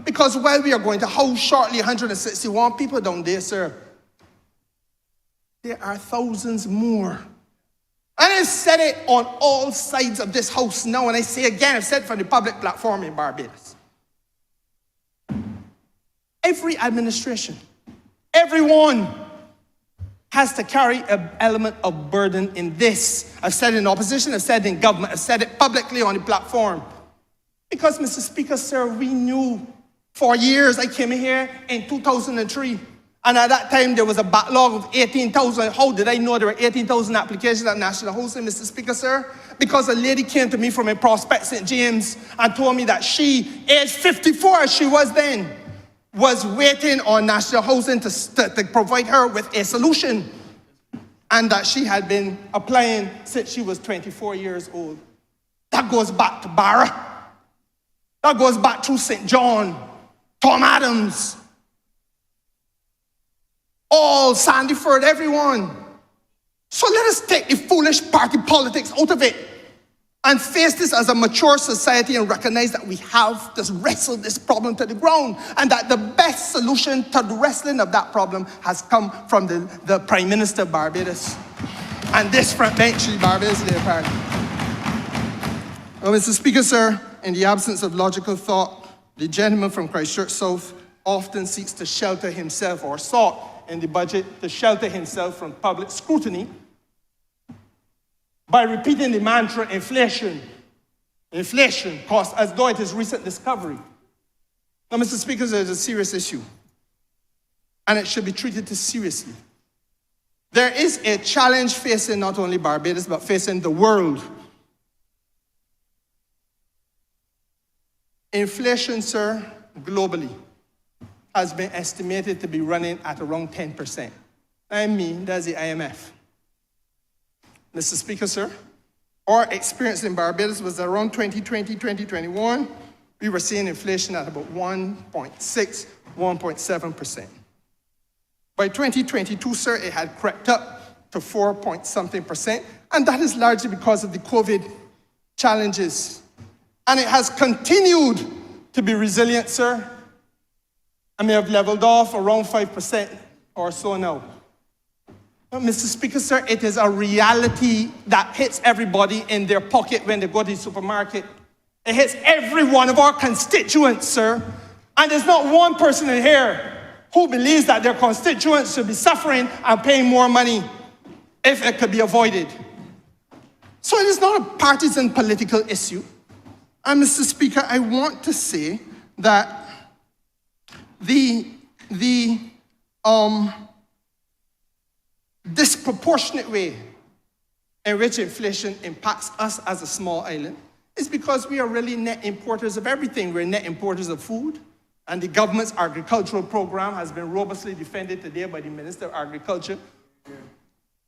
because while we are going to house shortly 161 people down there, sir, there are thousands more. And I've said it on all sides of this house now, and I say again, I've said it from the public platform in Barbados. Every administration, everyone has to carry an element of burden in this. I've said it in opposition, I've said it in government, I've said it publicly on the platform. Because, Mr. Speaker, sir, we knew for years. I came here in 2003. And at that time, there was a backlog of 18,000. How did I know there were 18,000 applications at National Housing, Mr. Speaker, sir? Because a lady came to me from a Prospect St. James and told me that she, age 54 as she was then, was waiting on National Housing to provide her with a solution. And that she had been applying since she was 24 years old. That goes back to Barra. That goes back to St. John, Tom Adams, all Sandyford, everyone. So let us take the foolish party politics out of it and face this as a mature society and recognize that we have to wrestle this problem to the ground, and that the best solution to the wrestling of that problem has come from the Prime Minister of Barbados and this front bench in Barbados, their party. Well, Mr. Speaker, sir, in the absence of logical thought, the gentleman from Christchurch South often seeks to shelter himself, or sought in the budget to shelter himself from public scrutiny by repeating the mantra, inflation, inflation cost, as though it is recent discovery. Now, Mr. Speaker, there's a serious issue, and it should be treated seriously. There is a challenge facing not only Barbados, but facing the world. Inflation, sir, globally, has been estimated to be running at around 10%. I mean, that's the IMF. Mr. Speaker, sir, our experience in Barbados was around 2020, 2021. We were seeing inflation at about 1.6, 1.7%. By 2022, sir, it had crept up to 4-point-something%, and that is largely because of the COVID challenges. And it has continued to be resilient, sir. I may have leveled off around 5% or so now. But Mr. Speaker, sir, it is a reality that hits everybody in their pocket when they go to the supermarket. It hits every one of our constituents, sir. And there's not one person in here who believes that their constituents should be suffering and paying more money if it could be avoided. So it is not a partisan political issue. And Mr. Speaker, I want to say that the disproportionate way in which inflation impacts us as a small island is because we are really net importers of everything. We're net importers of food, and the government's agricultural program has been robustly defended today by the Minister of Agriculture.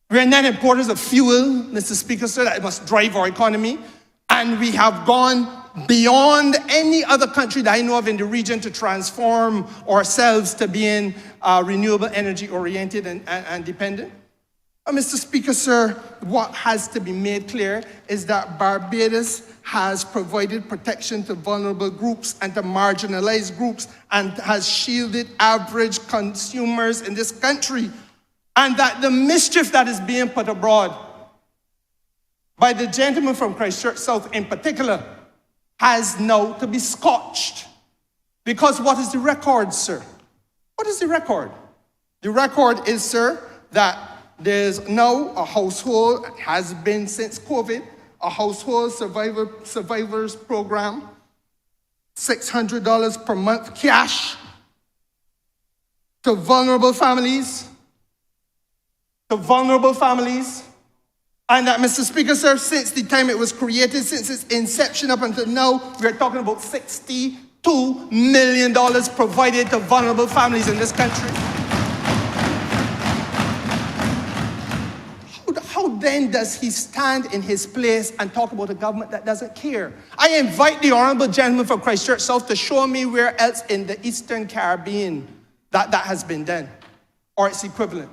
We're net importers of fuel, Mr. Speaker, so that it must drive our economy, and we have gone beyond any other country that I know of in the region to transform ourselves to being renewable energy oriented and dependent. Mr. Speaker, sir, what has to be made clear is that Barbados has provided protection to vulnerable groups and to marginalized groups and has shielded average consumers in this country. And that the mischief that is being put abroad by the gentleman from Christchurch South in particular has now to be scotched. Because what is the record, sir? What is the record? The record is, sir, that there's now a household, has been since COVID, a household survivors program, $600 per month cash to vulnerable families. And that, Mr. Speaker, sir, since the time it was created, since its inception up until now, we're talking about $62 million provided to vulnerable families in this country. How then does he stand in his place and talk about a government that doesn't care? I invite the Honourable gentleman from Christchurch South to show me where else in the Eastern Caribbean that has been done, or its equivalent.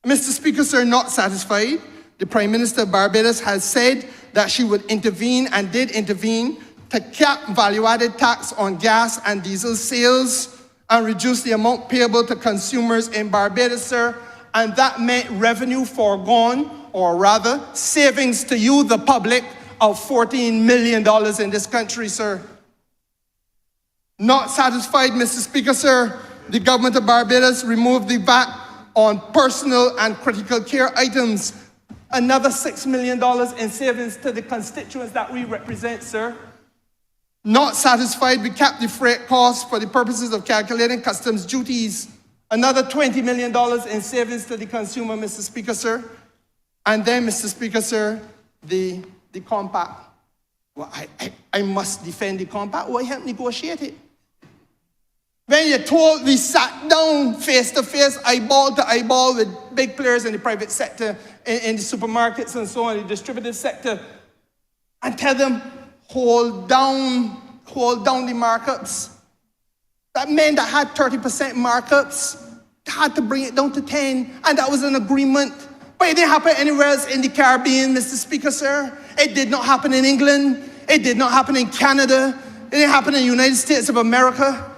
Mr. Speaker, sir, not satisfied, the Prime Minister of Barbados has said that she would intervene and did intervene to cap value-added tax on gas and diesel sales and reduce the amount payable to consumers in Barbados, sir. And that meant revenue foregone, or rather, savings to you, the public, of $14 million in this country, sir. Not satisfied, Mr. Speaker, sir, the government of Barbados removed the VAT on personal and critical care items. Another $6 million in savings to the constituents that we represent, sir. Not satisfied, we capped the freight costs for the purposes of calculating customs duties. Another $20 million in savings to the consumer, Mr. Speaker, sir. And then, Mr. Speaker, sir, the compact. Well, I must defend the compact. Why help negotiate it? When you're told we sat down face to face, eyeball to eyeball with big players in the private sector, in the supermarkets and so on, the distributive sector, and tell them, hold down the markups. That meant that had 30% markups, had to bring it down to 10, and that was an agreement. But it didn't happen anywhere else in the Caribbean, Mr. Speaker, sir. It did not happen in England. It did not happen in Canada. It didn't happen in the United States of America.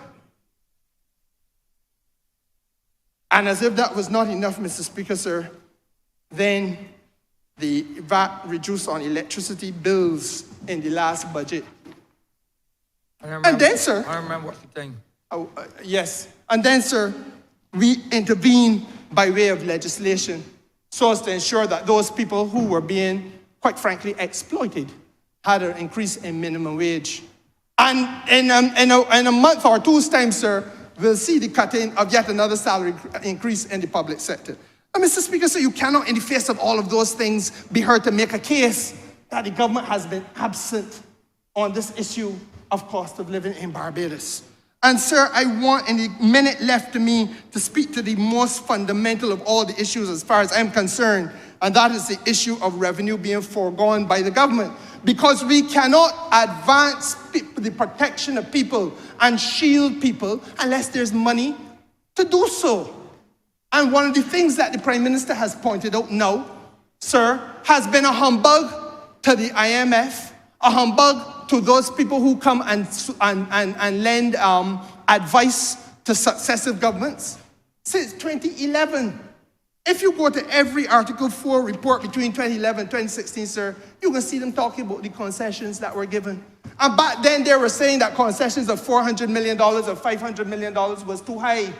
And as if that was not enough, Mr. Speaker, sir, then the VAT reduced on electricity bills in the last budget. And then, sir, I remember what's the thing. Yes. And then, sir, we intervened by way of legislation so as to ensure that those people who were being, quite frankly, exploited had an increase in minimum wage. And in a month or two's time, sir, we'll see the cutting of yet another salary increase in the public sector. And Mr. Speaker, so you cannot, in the face of all of those things, be heard to make a case that the government has been absent on this issue of cost of living in Barbados. And sir, I want, in the minute left to me, to speak to the most fundamental of all the issues as far as I'm concerned, and that is the issue of revenue being foregone by the government. Because we cannot advance the protection of people and shield people unless there's money to do so. And one of the things that the Prime Minister has pointed out now, sir, has been a humbug to the IMF, a humbug to those people who come and lend advice to successive governments. Since 2011, if you go to every Article 4 report between 2011 and 2016, sir, you can see them talking about the concessions that were given. And back then they were saying that concessions of $400 million or $500 million was too high.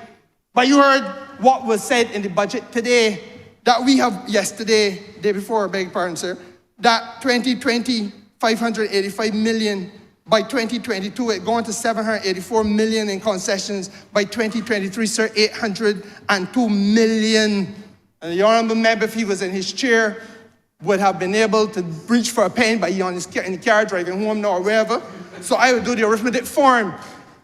But you heard what was said in the budget today, that we have yesterday, day before, I beg your pardon, sir, that 2020, 585 million. By 2022, it going to 784 million in concessions. By 2023, sir, 802 million. And the honourable member, if he was in his chair, would have been able to reach for a pen, but he in the car driving home now or wherever. So I would do the arithmetic for him.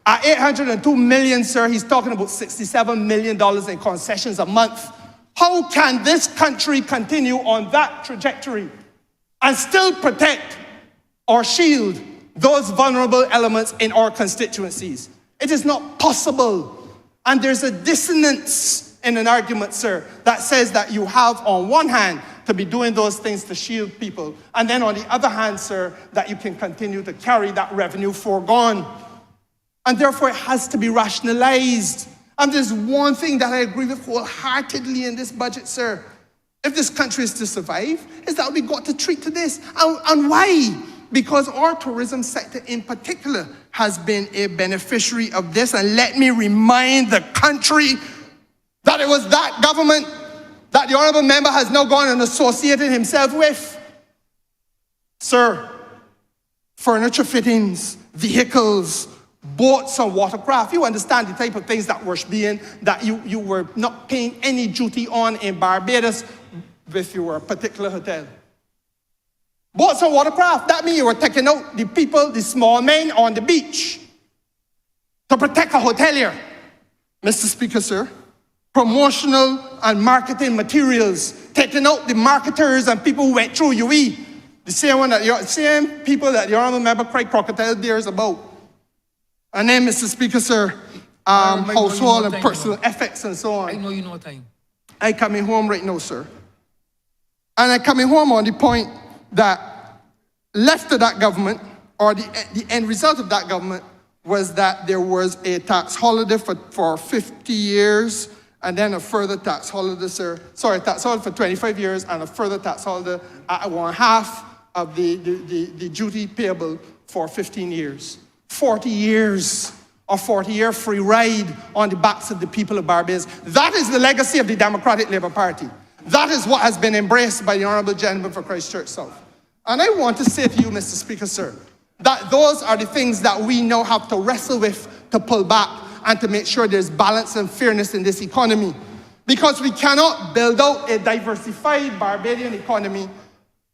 At 802 million, sir, he's talking about $67 million in concessions a month. How can this country continue on that trajectory and still protect or shield those vulnerable elements in our constituencies? It is not possible. And there's a dissonance in an argument, sir, that says that you have on one hand to be doing those things to shield people, and then on the other hand, sir, that you can continue to carry that revenue foregone. And therefore it has to be rationalized. And there's one thing that I agree with wholeheartedly in this budget, sir. If this country is to survive, is that we got to treat to this. And why? Because our tourism sector in particular has been a beneficiary of this. And let me remind the country that it was that government that the honourable member has now gone and associated himself with. Sir, furniture fittings, vehicles, boats and watercraft. You understand the type of things that were being, that you were not paying any duty on in Barbados with your particular hotel. Boats and watercraft, that means you were taking out the people, the small men on the beach to protect a hotelier. Mr. Speaker, sir, promotional and marketing materials, taking out the marketers and people who went through UE. The same people that the honourable member cried crocodile tears about. And then, Mr. Speaker, sir, household and personal effects and so on. I know you know time. I coming home right now, sir. And I coming home on the point that left of that government, or the end result of that government, was that there was a tax holiday for 50 years, and then a further tax holiday, sir. Sorry, tax holiday for 25 years, and a further tax holiday at 1/2 of the duty payable for 15 years. 40 years, a 40-year free ride on the backs of the people of Barbados. That is the legacy of the Democratic Labour Party. That is what has been embraced by the Honourable Gentleman for Christchurch South. And I want to say to you, Mr. Speaker, sir, that those are the things that we now have to wrestle with to pull back and to make sure there's balance and fairness in this economy. Because we cannot build out a diversified Barbadian economy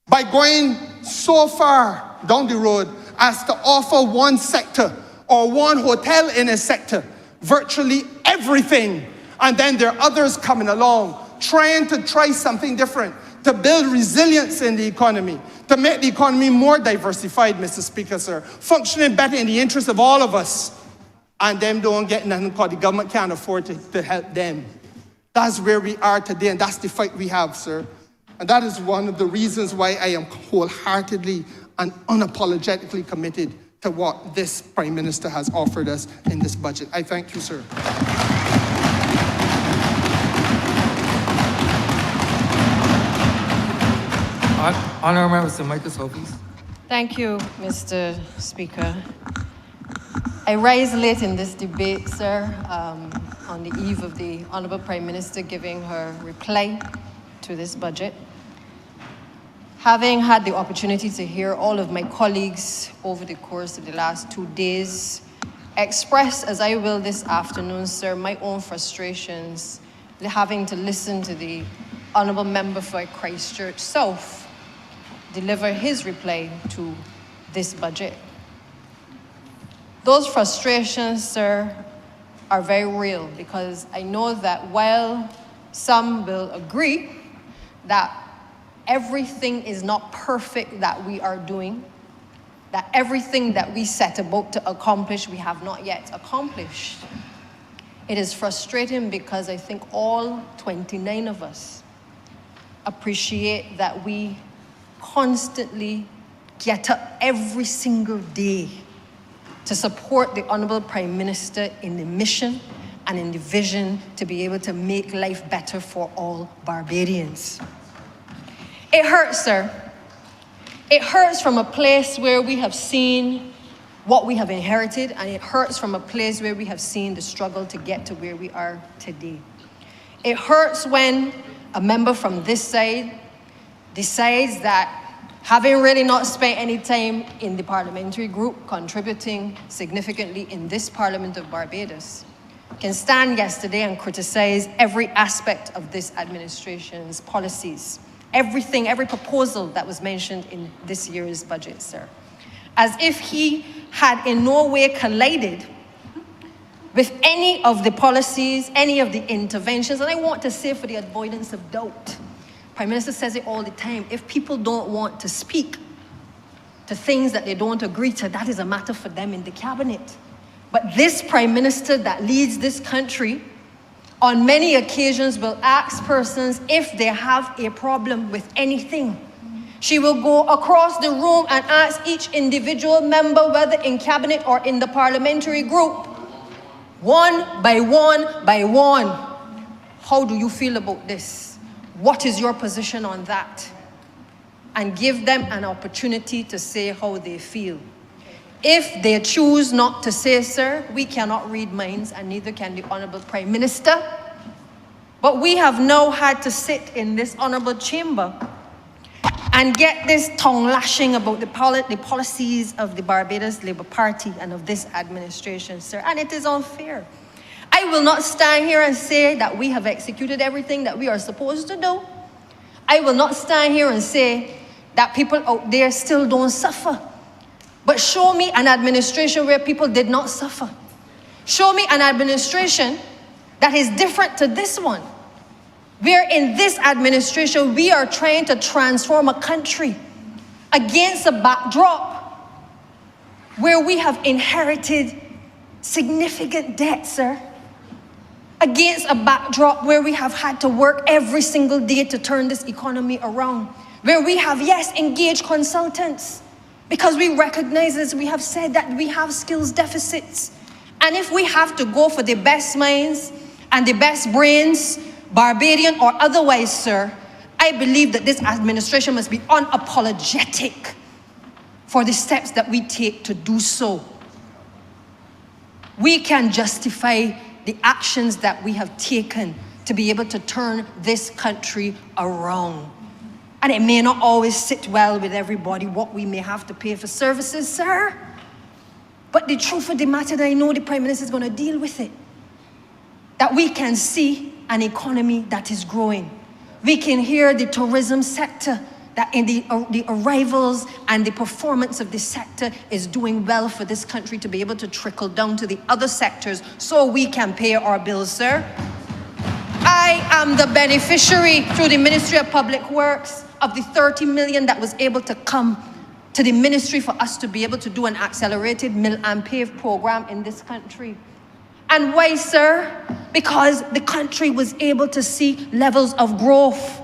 by going so far down the road as to offer one sector or one hotel in a sector virtually everything. And then there are others coming along trying to try something different, to build resilience in the economy, to make the economy more diversified, Mr. Speaker, sir, functioning better in the interest of all of us. And them don't get nothing because the government can't afford to help them. That's where we are today, and that's the fight we have, sir. And that is one of the reasons why I am wholeheartedly and unapologetically committed to what this Prime Minister has offered us in this budget. I thank you, sir. Honourable Member, Mr. Michael Sow, please. Thank you, Mr. Speaker. I rise late in this debate, sir, on the eve of the Honourable Prime Minister giving her reply to this budget. Having had the opportunity to hear all of my colleagues over the course of the last 2 days express, as I will this afternoon, sir, my own frustrations, having to listen to the Honourable Member for Christchurch South deliver his reply to this budget. Those frustrations, sir, are very real, because I know that while some will agree that everything is not perfect that we are doing, that everything that we set about to accomplish, we have not yet accomplished. It is frustrating because I think all 29 of us appreciate that we constantly get up every single day to support the Honourable Prime Minister in the mission and in the vision to be able to make life better for all Barbadians. It hurts, sir. It hurts from a place where we have seen what we have inherited, and it hurts from a place where we have seen the struggle to get to where we are today. It hurts when a member from this side decides that having really not spent any time in the parliamentary group contributing significantly in this Parliament of Barbados can stand yesterday and criticize every aspect of this administration's policies, everything, every proposal that was mentioned in this year's budget, sir, as if he had in no way collided with any of the policies, any of the interventions. And I want to say, for the avoidance of doubt, Prime Minister says it all the time, if people don't want to speak to things that they don't agree to, that is a matter for them in the cabinet. But this Prime Minister that leads this country on many occasions will ask persons if they have a problem with anything. She will go across the room and ask each individual member, whether in cabinet or in the parliamentary group, one by one by one, how do you feel about this? What is your position on that? And give them an opportunity to say how they feel. If they choose not to say, sir, we cannot read minds, and neither can the Honourable Prime Minister. But we have now had to sit in this honourable chamber and get this tongue lashing about the policies of the Barbados Labour Party and of this administration, sir. And it is unfair. I will not stand here and say that we have executed everything that we are supposed to do. I will not stand here and say that people out there still don't suffer. But show me an administration where people did not suffer. Show me an administration that is different to this one, where in this administration we are trying to transform a country against a backdrop where we have inherited significant debt, sir. Against a backdrop where we have had to work every single day to turn this economy around. Where we have, yes, engaged consultants, because we recognize, as we have said, that we have skills deficits. And if we have to go for the best minds and the best brains, Barbadian or otherwise, sir, I believe that this administration must be unapologetic for the steps that we take to do so. We can justify the actions that we have taken to be able to turn this country around. And it may not always sit well with everybody what we may have to pay for services, sir. But the truth of the matter, I know the Prime Minister is going to deal with it. That we can see an economy that is growing. We can hear the tourism sector, that in the arrivals and the performance of this sector is doing well for this country to be able to trickle down to the other sectors so we can pay our bills, sir. I am the beneficiary through the Ministry of Public Works of the 30 million that was able to come to the ministry for us to be able to do an accelerated mill and pave program in this country. And why, sir? Because the country was able to see levels of growth.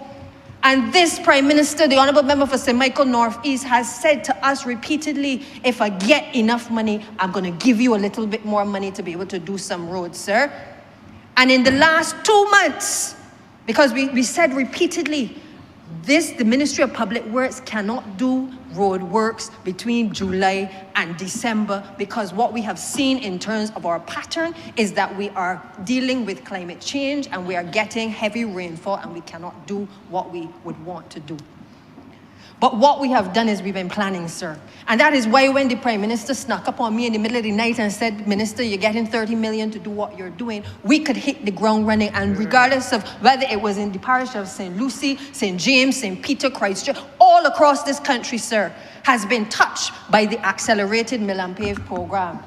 And this Prime Minister, the Honourable Member for St. Michael North East, has said to us repeatedly, if I get enough money, I'm going to give you a little bit more money to be able to do some roads, sir. And in the last 2 months, because we said repeatedly, the Ministry of Public Works cannot do road works between July and December, because what we have seen in terms of our pattern is that we are dealing with climate change and we are getting heavy rainfall and we cannot do what we would want to do. But what we have done is we've been planning, sir. And that is why when the Prime Minister snuck up on me in the middle of the night and said, Minister, you're getting 30 million to do what you're doing, we could hit the ground running. And regardless of whether it was in the parish of St. Lucie, St. James, St. Peter, Christchurch, all across this country, sir, has been touched by the accelerated mill and pave program.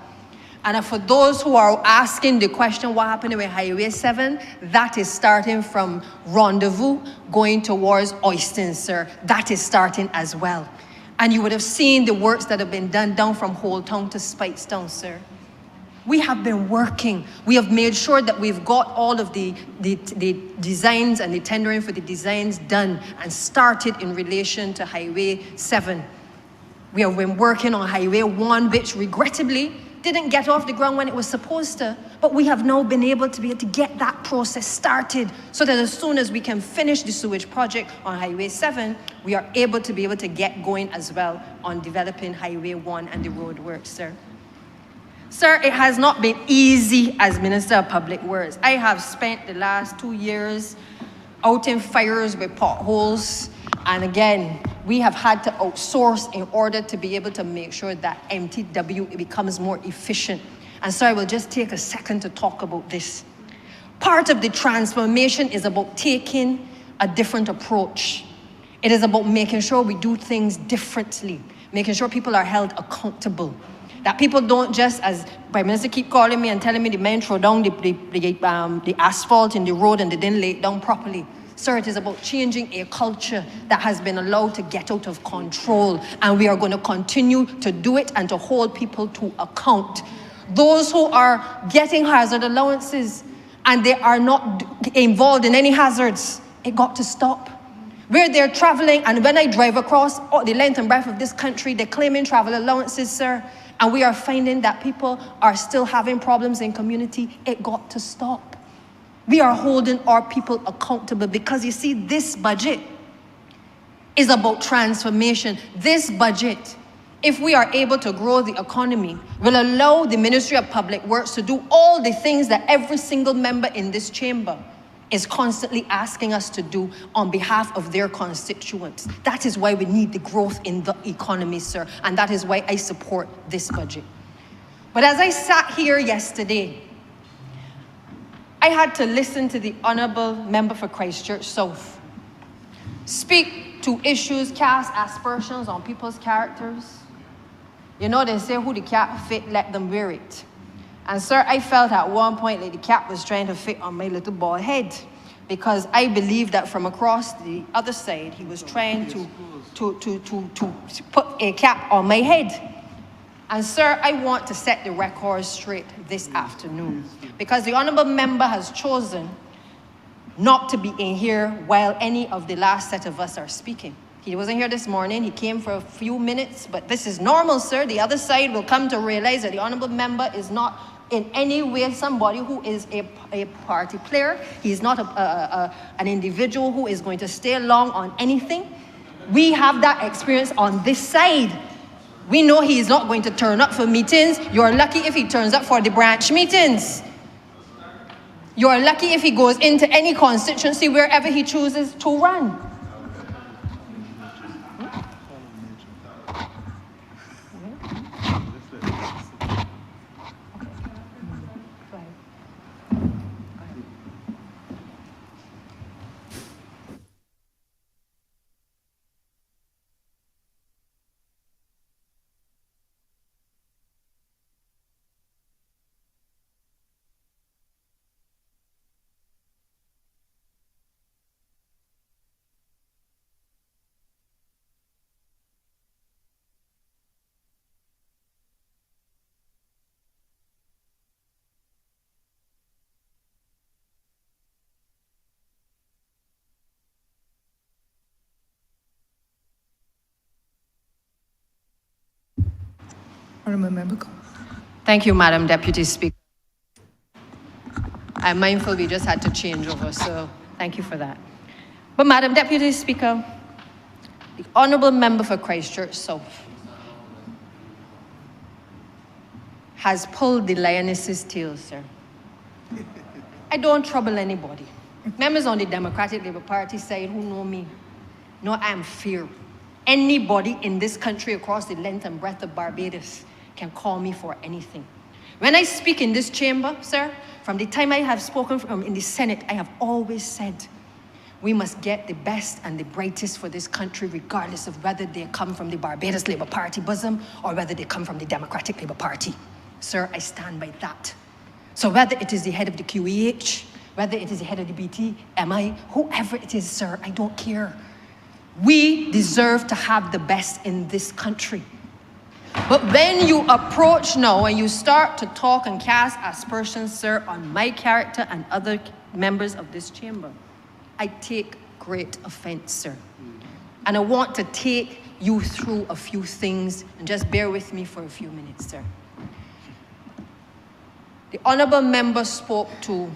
And for those who are asking the question, what happened with Highway 7? That is starting from Rendezvous, going towards Oyston, sir. That is starting as well. And you would have seen the works that have been done down from Old Town to Speightstown, sir. We have been working. We have made sure that we've got all of the designs and the tendering for the designs done and started in relation to Highway 7. We have been working on Highway 1, which regrettably didn't get off the ground when it was supposed to, but we have now been able to get that process started so that as soon as we can finish the sewage project on Highway 7, we are able to get going as well on developing Highway 1 and the road works, sir. Sir, it has not been easy as Minister of Public Works. I have spent the last 2 years out in fires with potholes, and again, we have had to outsource in order to be able to make sure that MTW becomes more efficient. And so I will just take a second to talk about this. Part of the transformation is about taking a different approach. It is about making sure we do things differently, making sure people are held accountable. That people don't just, as Prime Minister keep calling me and telling me the men throw down the asphalt in the road and they didn't lay it down properly. Sir, it is about changing a culture that has been allowed to get out of control, and we are going to continue to do it and to hold people to account. Those who are getting hazard allowances and they are not involved in any hazards, it got to stop. Where they're traveling, and when I drive across the length and breadth of this country, they're claiming travel allowances, sir, and we are finding that people are still having problems in community. It got to stop. We are holding our people accountable because you see, this budget is about transformation. This budget, if we are able to grow the economy, will allow the Ministry of Public Works to do all the things that every single member in this chamber is constantly asking us to do on behalf of their constituents. That is why we need the growth in the economy, sir, and that is why I support this budget. But as I sat here yesterday, I had to listen to the Honourable Member for Christchurch South speak to issues, cast aspersions on people's characters. You know, they say who the cap fit, let them wear it. And sir, I felt at one point like the cap was trying to fit on my little bald head, because I believe that from across the other side, he was trying to put a cap on my head. And sir, I want to set the record straight this afternoon, because the Honourable Member has chosen not to be in here while any of the last set of us are speaking. He wasn't here this morning, he came for a few minutes, but this is normal, sir. The other side will come to realize that the Honourable Member is not in any way somebody who is a party player. He's not an individual who is going to stay long on anything. We have that experience on this side. We know he is not going to turn up for meetings. You're lucky if he turns up for the branch meetings. You're lucky if he goes into any constituency wherever he chooses to run. Honourable Member. Thank you, Madam Deputy Speaker. I'm mindful we just had to change over, so thank you for that. But Madam Deputy Speaker, the Honourable Member for Christchurch South has pulled the lioness's tail, sir. I don't trouble anybody. Members on the Democratic Labour Party side who know me know I am fair. Anybody in this country across the length and breadth of Barbados can call me for anything. When I speak in this chamber, sir, from the time I have spoken in the Senate, I have always said, we must get the best and the brightest for this country, regardless of whether they come from the Barbados Labour Party bosom or whether they come from the Democratic Labour Party. Sir, I stand by that. So whether it is the head of the QEH, whether it is the head of the BTMI, whoever it is, sir, I don't care. We deserve to have the best in this country. But when you approach now and you start to talk and cast aspersions, sir, on my character and other members of this chamber, I take great offense, sir. And I want to take you through a few things, and just bear with me for a few minutes, sir. The honourable member spoke to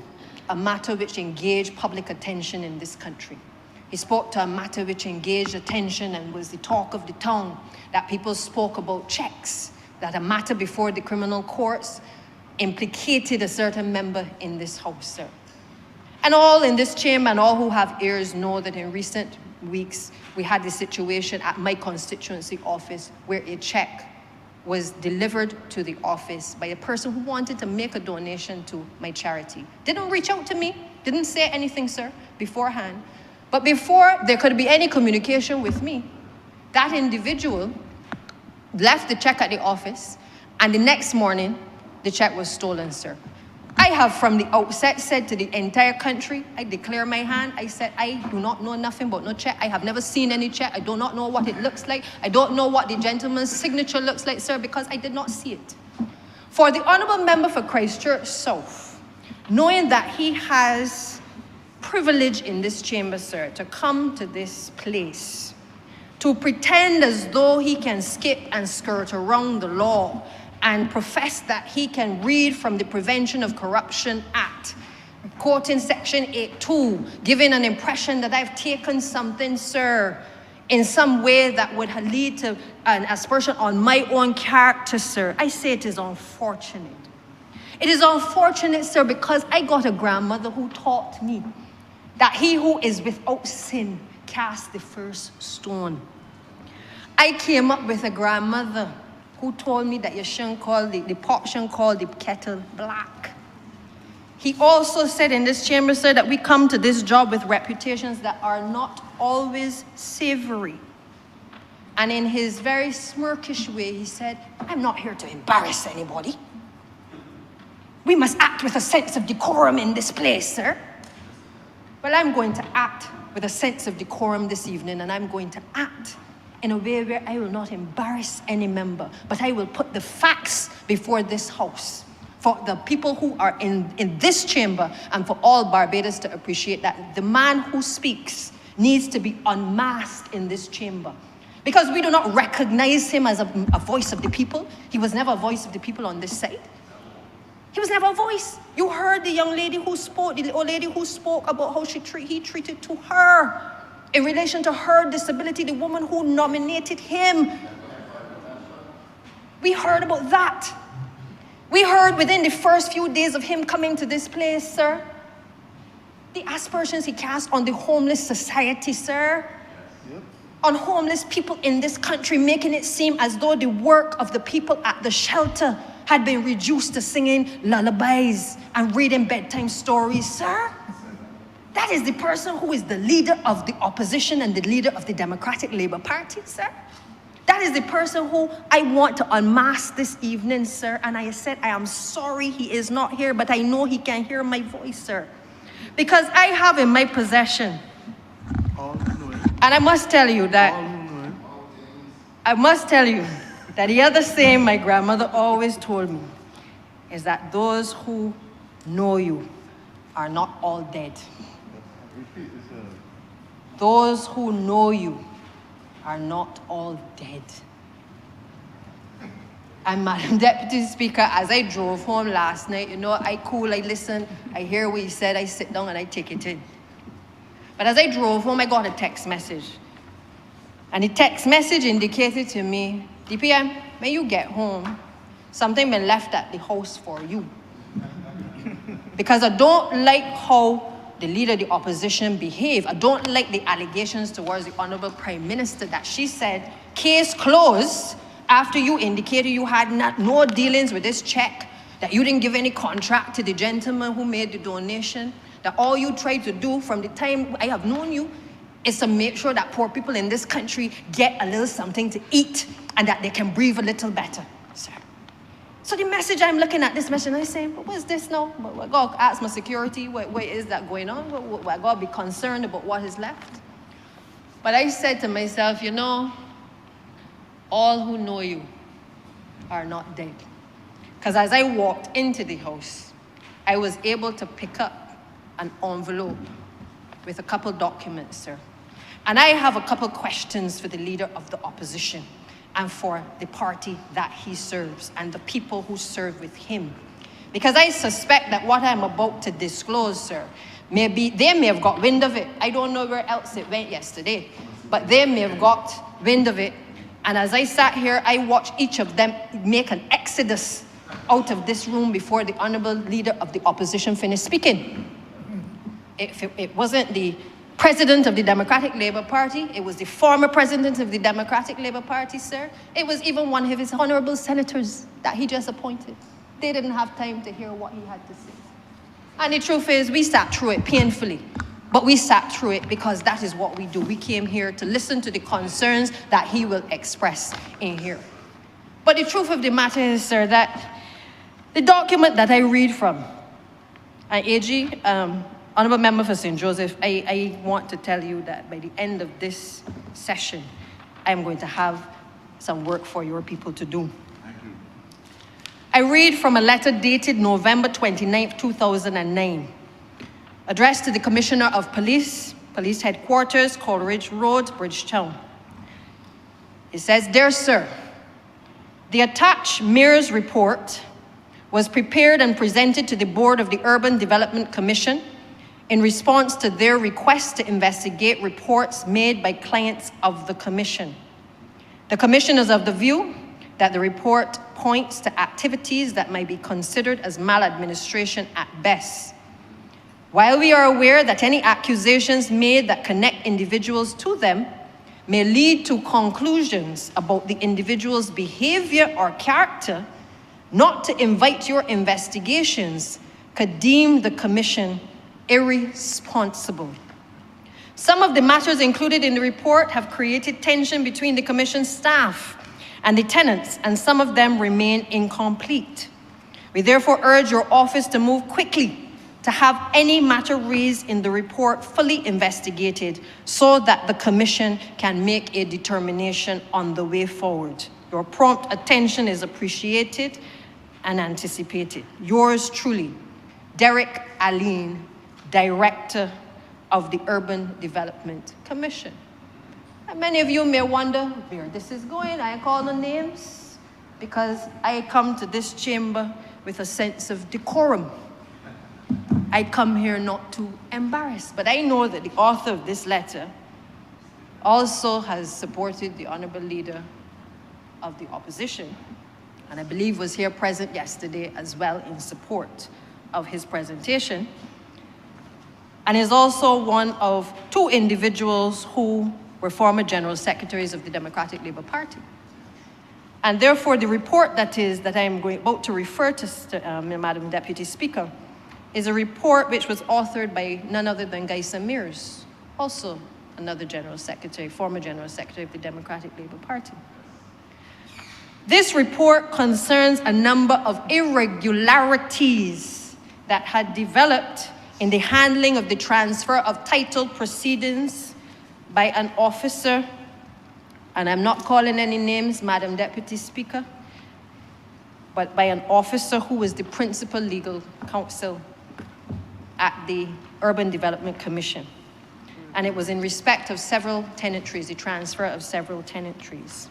a matter which engaged public attention in this country. He spoke to a matter which engaged attention and was the talk of the town, that people spoke about checks, that a matter before the criminal courts implicated a certain member in this house, sir. And all in this chamber and all who have ears know that in recent weeks, we had the situation at my constituency office where a check was delivered to the office by a person who wanted to make a donation to my charity. Didn't reach out to me, didn't say anything, sir, beforehand. But before there could be any communication with me, that individual left the check at the office, and the next morning, the check was stolen, sir. I have from the outset said to the entire country, I declare my hand, I said, I do not know nothing about no check. I have never seen any check. I do not know what it looks like. I don't know what the gentleman's signature looks like, sir, because I did not see it. For the honourable member for Christchurch South, knowing that he has privilege in this chamber, sir, to come to this place, to pretend as though he can skip and skirt around the law and profess that he can read from the Prevention of Corruption Act, quoting Section 8.2, giving an impression that I've taken something, sir, in some way that would lead to an aspersion on my own character, sir. I say it is unfortunate. It is unfortunate, sir, because I got a grandmother who taught me that he who is without sin cast the first stone. I came up with a grandmother who told me that you shouldn't call the pot shouldn't call the kettle black. He also said in this chamber, sir, that we come to this job with reputations that are not always savory. And in his very smirkish way, he said, I'm not here to embarrass anybody. We must act with a sense of decorum in this place, sir. Well, I'm going to act with a sense of decorum this evening, and I'm going to act in a way where I will not embarrass any member, but I will put the facts before this house for the people who are in this chamber and for all Barbados to appreciate that the man who speaks needs to be unmasked in this chamber. Because we do not recognize him as a voice of the people. He was never a voice of the people on this side. He was never a voice. You heard the young lady who spoke, the old lady who spoke about how he treated to her in relation to her disability, the woman who nominated him. We heard about that. We heard within the first few days of him coming to this place, sir, the aspersions he cast on the homeless society, sir. Yep. On homeless people in this country, making it seem as though the work of the people at the shelter had been reduced to singing lullabies and reading bedtime stories, sir. That is the person who is the leader of the opposition and the leader of the Democratic Labour Party, sir. That is the person who I want to unmask this evening, sir. And I said, I am sorry he is not here, but I know he can hear my voice, sir. Because I have in my possession, and I must tell you that, the other saying my grandmother always told me is that those who know you are not all dead. Those who know you are not all dead. And Madam Deputy Speaker, as I drove home last night, I listen, I hear what he said, I sit down and I take it in. But as I drove home, I got a text message. And the text message indicated to me, DPM, when you get home, something been left at the house for you. Because I don't like how the leader of the opposition behave. I don't like the allegations towards the Honourable Prime Minister that she said, case closed, after you indicated you had no dealings with this check, that you didn't give any contract to the gentleman who made the donation, that all you tried to do from the time I have known you is to make sure that poor people in this country get a little something to eat and that they can breathe a little better, sir. So the message, I'm looking at this message and I'm saying, what is this now? I got to ask my security, what is that going on? I got to be concerned about what is left. But I said to myself, all who know you are not dead. Because as I walked into the house, I was able to pick up an envelope with a couple documents, sir. And I have a couple questions for the leader of the opposition and for the party that he serves and the people who serve with him. Because I suspect that what I'm about to disclose, sir, they may have got wind of it. I don't know where else it went yesterday, but they may have got wind of it. And as I sat here, I watched each of them make an exodus out of this room before the honourable leader of the opposition finished speaking. It wasn't the president of the Democratic Labour Party, it was the former president of the Democratic Labour Party, sir. It was even one of his honourable senators that he just appointed. They didn't have time to hear what he had to say. And the truth is, we sat through it painfully, but we sat through it because that is what we do. We came here to listen to the concerns that he will express in here. But the truth of the matter is, sir, that the document that I read from, and AG, Honourable Member for St. Joseph, I want to tell you that by the end of this session, I'm going to have some work for your people to do. Thank you. I read from a letter dated November 29th, 2009, addressed to the Commissioner of Police, Police Headquarters, Coleridge Road, Bridgetown. It says, "Dear Sir, the attached Mayor's report was prepared and presented to the Board of the Urban Development Commission in response to their request to investigate reports made by clients of the Commission. The Commission is of the view that the report points to activities that might be considered as maladministration at best. While we are aware that any accusations made that connect individuals to them may lead to conclusions about the individual's behavior or character, not to invite your investigations could deem the Commission irresponsible. Some of the matters included in the report have created tension between the Commission staff and the tenants, and some of them remain incomplete. We therefore urge your office to move quickly to have any matter raised in the report fully investigated so that the Commission can make a determination on the way forward. Your prompt attention is appreciated and anticipated. Yours truly, Derek Aline, Director of the Urban Development Commission." And many of you may wonder where this is going. I call the names because I come to this chamber with a sense of decorum. I come here not to embarrass, but I know that the author of this letter also has supported the Honourable Leader of the Opposition, and I believe was here present yesterday as well in support of his presentation, and is also one of two individuals who were former General Secretaries of the Democratic Labour Party. And therefore, the report that I am about to refer to, Madam Deputy Speaker, is a report which was authored by none other than Guy Mears, also another General Secretary, former General Secretary of the Democratic Labour Party. This report concerns a number of irregularities that had developed in the handling of the transfer of title proceedings by an officer, and I'm not calling any names, Madam Deputy Speaker, but by an officer who was the principal legal counsel at the Urban Development Commission. And it was in respect of several tenantries, the transfer of several tenantries.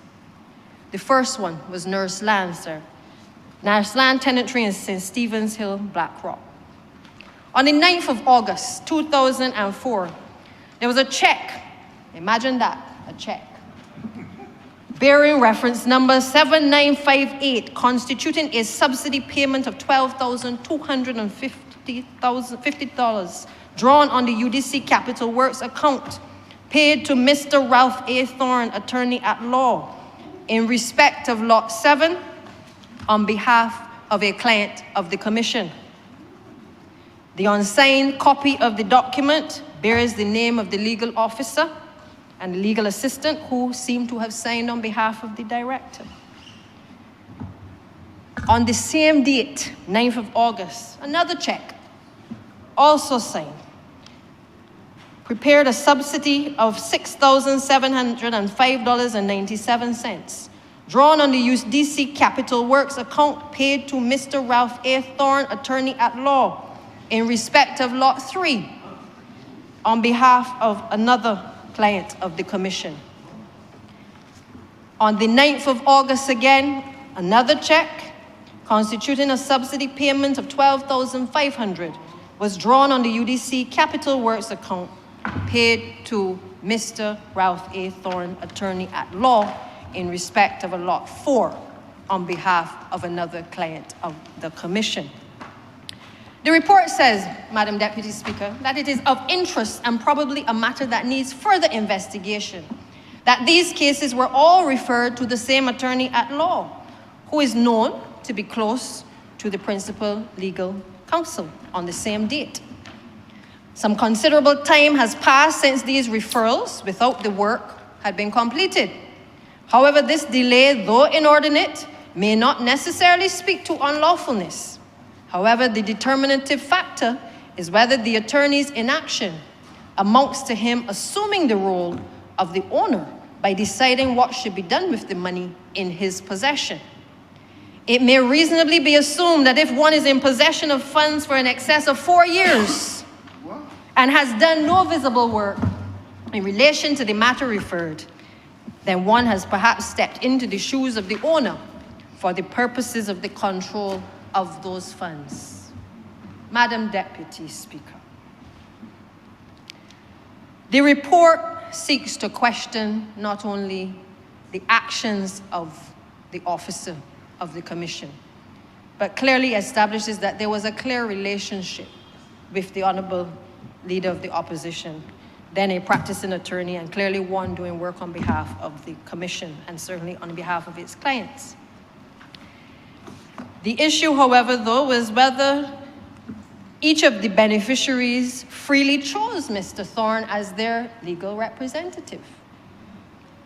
The first one was Nurse Land, sir. Nurse Land tenantry in St. Stephen's Hill, Blackrock. On the 9th of August, 2004, there was a check, imagine that, a check, bearing reference number 7958, constituting a subsidy payment of $12,250 drawn on the UDC Capital Works account, paid to Mr. Ralph A. Thorne, attorney at law, in respect of Lot 7, on behalf of a client of the Commission. The unsigned copy of the document bears the name of the legal officer and the legal assistant who seem to have signed on behalf of the director. On the same date, 9th of August, another check, also signed, prepared a subsidy of $6,705.97, drawn on the UDC Capital Works account paid to Mr. Ralph A. Thorne, attorney at law, in respect of Lot 3, on behalf of another client of the Commission. On the 9th of August again, another check constituting a subsidy payment of $12,500 was drawn on the UDC Capital Works account paid to Mr. Ralph A. Thorne, attorney at law, in respect of a Lot 4 on behalf of another client of the Commission. The report says, Madam Deputy Speaker, that it is of interest and probably a matter that needs further investigation, that these cases were all referred to the same attorney at law, who is known to be close to the principal legal counsel on the same date. Some considerable time has passed since these referrals without the work had been completed. However, this delay, though inordinate, may not necessarily speak to unlawfulness. However, the determinative factor is whether the attorney's inaction amounts to him assuming the role of the owner by deciding what should be done with the money in his possession. It may reasonably be assumed that if one is in possession of funds for in excess of 4 years and has done no visible work in relation to the matter referred, then one has perhaps stepped into the shoes of the owner for the purposes of the control of those funds. Madam Deputy Speaker, the report seeks to question not only the actions of the officer of the Commission, but clearly establishes that there was a clear relationship with the Honourable Leader of the Opposition, then a practicing attorney, and clearly one doing work on behalf of the Commission and certainly on behalf of its clients. The issue, however, though, was whether each of the beneficiaries freely chose Mr. Thorne as their legal representative.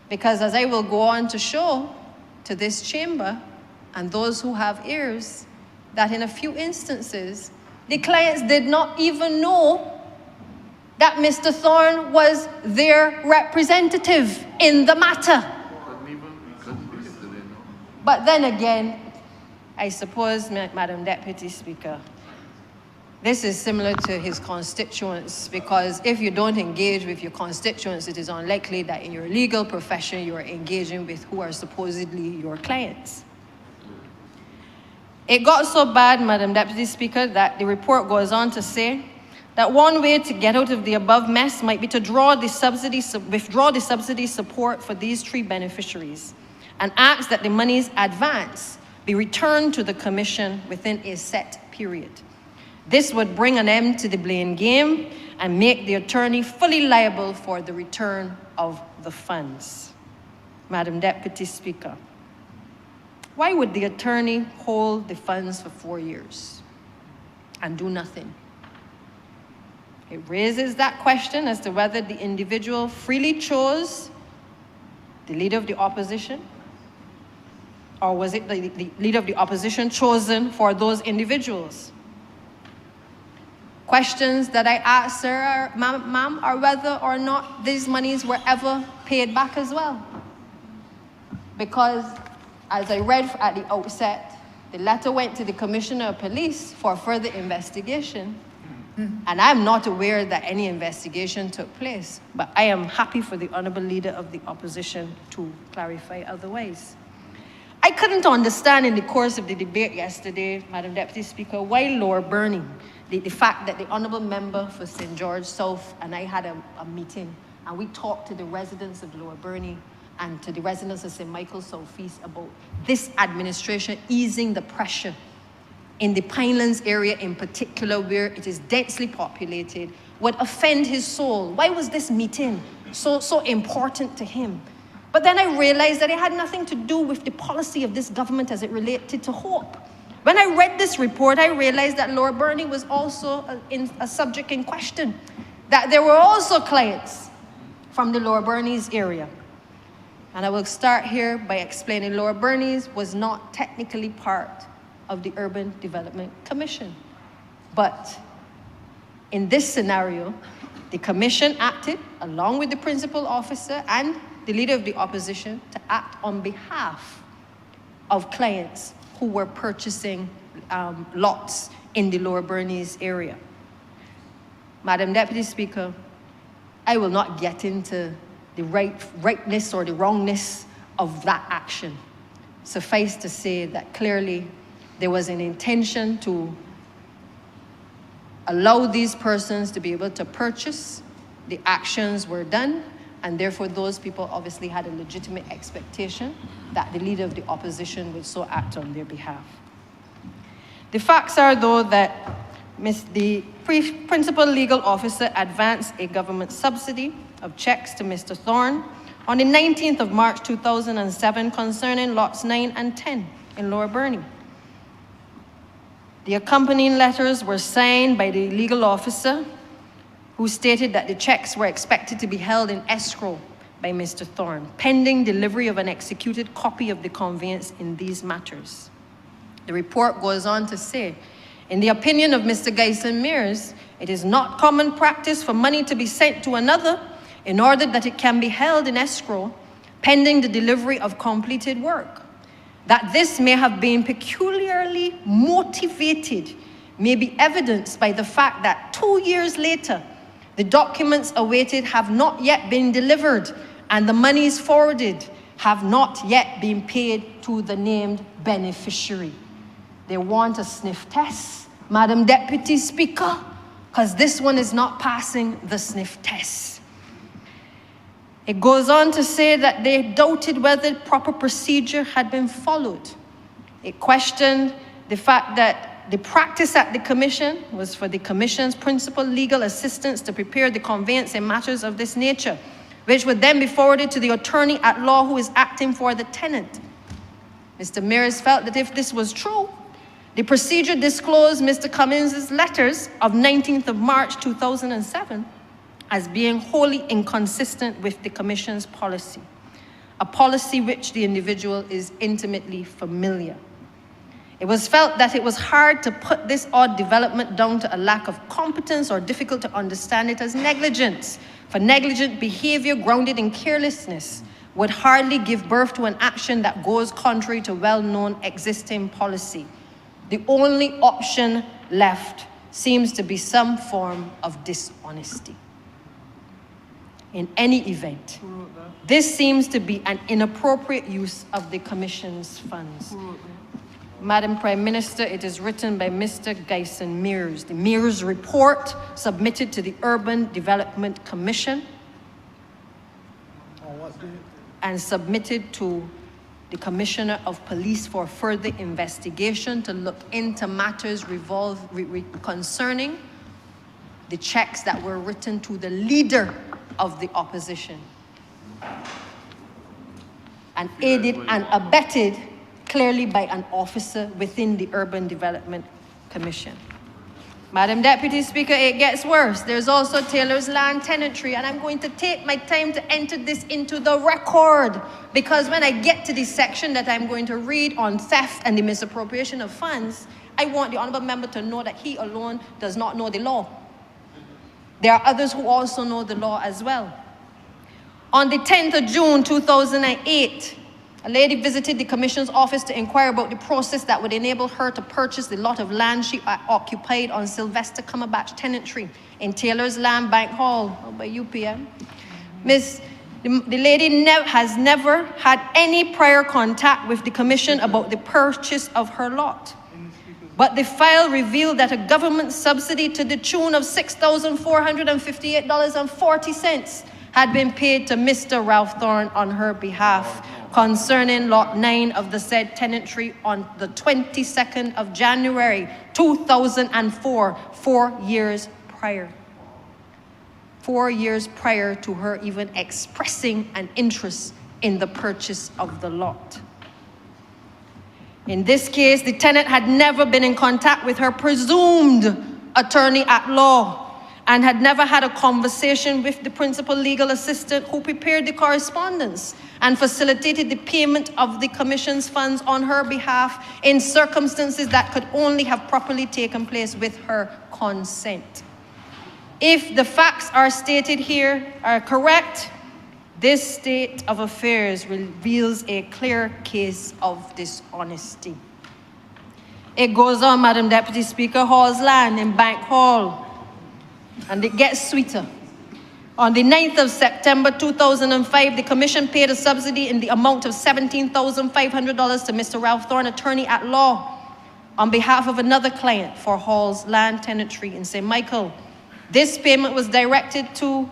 Because as I will go on to show to this chamber and those who have ears, that in a few instances, the clients did not even know that Mr. Thorne was their representative in the matter. But then again, I suppose, Madam Deputy Speaker, this is similar to his constituents, because if you don't engage with your constituents, it is unlikely that in your legal profession you are engaging with who are supposedly your clients. It got so bad, Madam Deputy Speaker, that the report goes on to say that one way to get out of the above mess might be to withdraw the subsidy support for these 3 beneficiaries and ask that the monies advanced be returned to the Commission within a set period. This would bring an end to the blame game and make the attorney fully liable for the return of the funds. Madam Deputy Speaker, why would the attorney hold the funds for 4 years and do nothing? It raises that question as to whether the individual freely chose the Leader of the Opposition, or was it the Leader of the Opposition chosen for those individuals? Questions that I asked sir, ma'am, are whether or not these monies were ever paid back as well. Because as I read at the outset, the letter went to the Commissioner of Police for further investigation. And I'm not aware that any investigation took place, but I am happy for the Honourable Leader of the Opposition to clarify otherwise. I couldn't understand in the course of the debate yesterday, Madam Deputy Speaker, why Lower Burning, the fact that the Honourable Member for St. George South and I had a meeting and we talked to the residents of Lower Burning and to the residents of St. Michael's South East about this administration easing the pressure in the Pinelands area in particular, where it is densely populated, would offend his soul. Why was this meeting so important to him? But then I realized that it had nothing to do with the policy of this government as it related to hope. When I read this report, I realized that Lower Burning was also a subject in question, that there were also clients from the Lower Burnings area. And I will start here by explaining Lower Burnings was not technically part of the Urban Development Commission. But in this scenario, the Commission acted along with the principal officer and the Leader of the Opposition to act on behalf of clients who were purchasing lots in the Lower Bernese area. Madam Deputy Speaker, I will not get into the rightness or the wrongness of that action. Suffice to say that clearly there was an intention to allow these persons to be able to purchase. The actions were done, and therefore those people obviously had a legitimate expectation that the leader of the opposition would so act on their behalf. The facts are, though, that the principal legal officer advanced a government subsidy of checks to Mr. Thorne on the 19th of March 2007 concerning lots 9 and 10 in Lower Burney. The accompanying letters were signed by the legal officer, who stated that the checks were expected to be held in escrow by Mr. Thorne, pending delivery of an executed copy of the conveyance in these matters. The report goes on to say, in the opinion of Mr. Gyson Mears, it is not common practice for money to be sent to another in order that it can be held in escrow pending the delivery of completed work. That this may have been peculiarly motivated may be evidenced by the fact that 2 years later, the documents awaited have not yet been delivered and the monies forwarded have not yet been paid to the named beneficiary. They want a sniff test, Madam Deputy Speaker, because this one is not passing the sniff test. It goes on to say that they doubted whether proper procedure had been followed. It questioned the fact that the practice at the Commission was for the Commission's principal legal assistants to prepare the conveyance in matters of this nature, which would then be forwarded to the attorney at law who is acting for the tenant. Mr. Mears felt that if this was true, the procedure disclosed Mr. Cummins' letters of 19th of March 2007 as being wholly inconsistent with the Commission's policy, a policy which the individual is intimately familiar. It was felt that it was hard to put this odd development down to a lack of competence or difficult to understand it as negligence, for negligent behavior grounded in carelessness would hardly give birth to an action that goes contrary to well-known existing policy. The only option left seems to be some form of dishonesty. In any event, this seems to be an inappropriate use of the Commission's funds. Madam Prime Minister, it is written by Mr. Gyson Mears. The Mears report submitted to the Urban Development Commission and submitted to the Commissioner of Police for further investigation to look into matters concerning the checks that were written to the leader of the opposition and aided and abetted clearly by an officer within the Urban Development Commission. Madam Deputy Speaker, it gets worse. There's also Taylor's land tenantry, and I'm going to take my time to enter this into the record, because when I get to the section that I'm going to read on theft and the misappropriation of funds, I want the Honourable Member to know that he alone does not know the law. There are others who also know the law as well. On the 10th of June 2008, a lady visited the Commission's office to inquire about the process that would enable her to purchase the lot of land she occupied on Sylvester Cumberbatch tenantry in Taylor's Land Bank Hall by UPM. The lady has never had any prior contact with the Commission about the purchase of her lot. But the file revealed that a government subsidy to the tune of $6,458.40 had been paid to Mr. Ralph Thorne on her behalf concerning Lot 9 of the said tenantry on the 22nd of January 2004, 4 years prior. 4 years prior to her even expressing an interest in the purchase of the lot. In this case, the tenant had never been in contact with her presumed attorney at law and had never had a conversation with the principal legal assistant who prepared the correspondence and facilitated the payment of the Commission's funds on her behalf in circumstances that could only have properly taken place with her consent. If the facts are stated here are correct, This state of affairs reveals a clear case of dishonesty. It goes on, Madam Deputy Speaker, Hall's land in Bank Hall, and it gets sweeter. On the 9th of September 2005, the Commission paid a subsidy in the amount of $17,500 to Mr. Ralph Thorne, attorney at law, on behalf of another client for Hall's land tenantry in St. Michael. This payment was directed to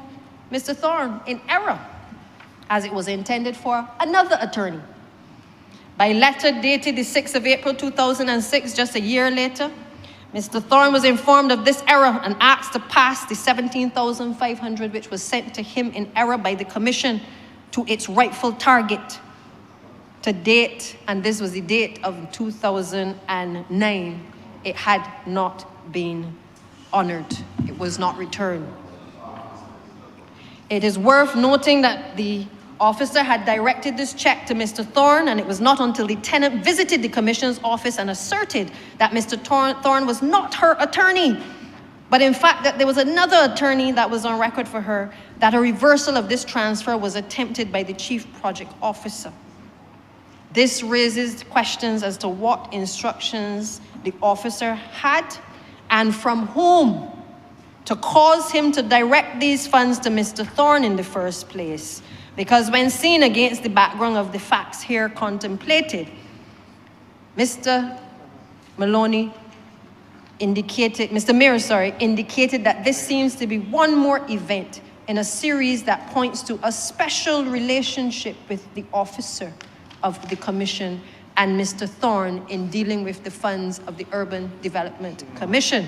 Mr. Thorne in error, as it was intended for another attorney. By letter dated the 6th of April 2006, just a year later, Mr. Thorne was informed of this error and asked to pass the $17,500 which was sent to him in error by the Commission to its rightful target. To date, and this was the date of 2009, it had not been honored. It was not returned. It is worth noting that the officer had directed this check to Mr. Thorne, and it was not until the tenant visited the Commission's office and asserted that Mr. Thorne was not her attorney, but in fact that there was another attorney that was on record for her, that a reversal of this transfer was attempted by the Chief Project Officer. This raises questions as to what instructions the officer had and from whom to cause him to direct these funds to Mr. Thorne in the first place. Because when seen against the background of the facts here contemplated, Mr. Mears indicated that this seems to be one more event in a series that points to a special relationship with the officer of the Commission and Mr. Thorne in dealing with the funds of the Urban Development Commission.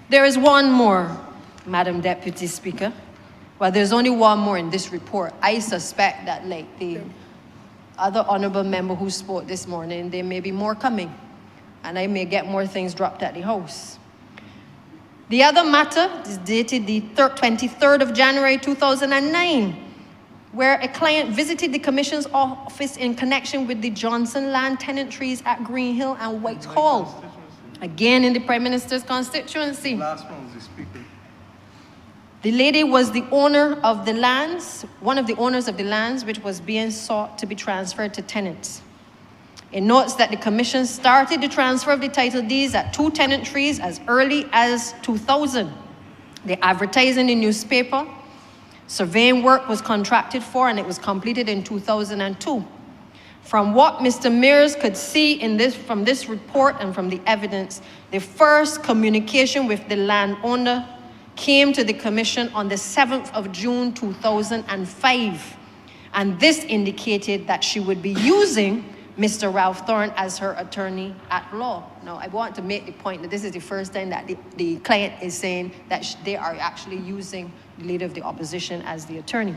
There is one more, Madam Deputy Speaker. Well, there's only one more in this report. I suspect that, like the other honourable member who spoke this morning, there may be more coming, and I may get more things dropped at the House. The other matter is dated the 23rd of January 2009, where a client visited the Commission's office in connection with the Johnson land tenantries at Green Hill and Whitehall, again in the Prime Minister's constituency. Last one was the Speaker. The lady was the owner of the lands, one of the owners of the lands, which was being sought to be transferred to tenants. It notes that the Commission started the transfer of the title deeds at 2 tenantries as early as 2000. They advertised in the newspaper. Surveying work was contracted for, and it was completed in 2002. From what Mr. Mears could see from this report and from the evidence, the first communication with the landowner came to the Commission on the 7th of June 2005. And this indicated that she would be using Mr. Ralph Thorne as her attorney at law. Now, I want to make the point that this is the first time that the client is saying that they are actually using the Leader of the Opposition as the attorney.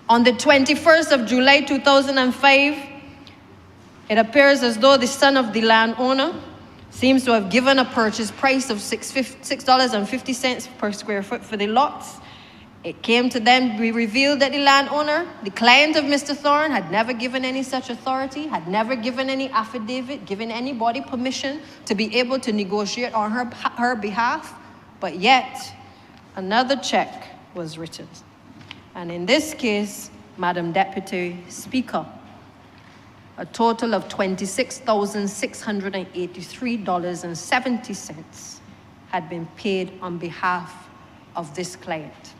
On the 21st of July 2005, it appears as though the son of the landowner seems to have given a purchase price of $6.50 per square foot for the lots. It came to then be revealed that the landowner, the client of Mr. Thorne, had never given any such authority, had never given any affidavit, given anybody permission to be able to negotiate on her behalf, but yet another check was written. And in this case, Madam Deputy Speaker, a total of $26,683.70 had been paid on behalf of this client.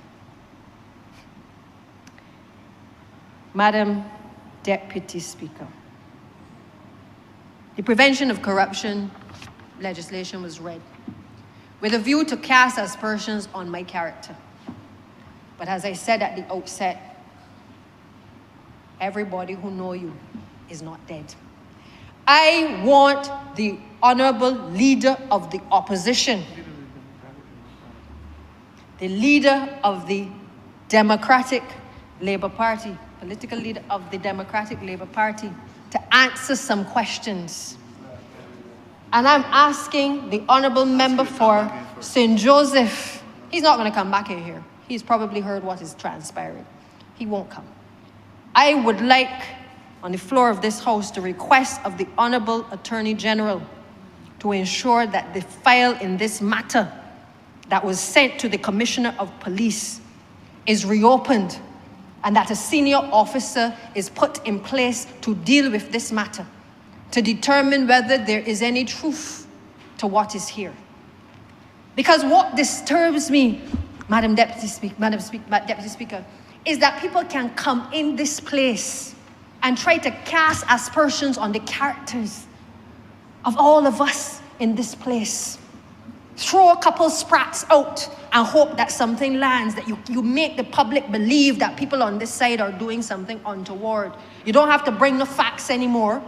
Madam Deputy Speaker, the Prevention of Corruption legislation was read with a view to cast aspersions on my character. But as I said at the outset, everybody who knows you is not dead. I want the Honourable Leader of the Opposition, the Leader of the Democratic Labour Party, political leader of the Democratic Labour Party, to answer some questions. And I'm asking the Honourable Member for St. Joseph. He's not going to come back in here. He's probably heard what is transpiring. He won't come. I would like, on the floor of this House, to request of the Honourable Attorney General to ensure that the file in this matter that was sent to the Commissioner of Police is reopened and that a senior officer is put in place to deal with this matter, to determine whether there is any truth to what is here. Because what disturbs me, Madam Deputy Speaker, is that people can come in this place and try to cast aspersions on the characters of all of us in this place. Throw a couple sprats out and hope that something lands, that you make the public believe that people on this side are doing something untoward. You don't have to bring the facts anymore.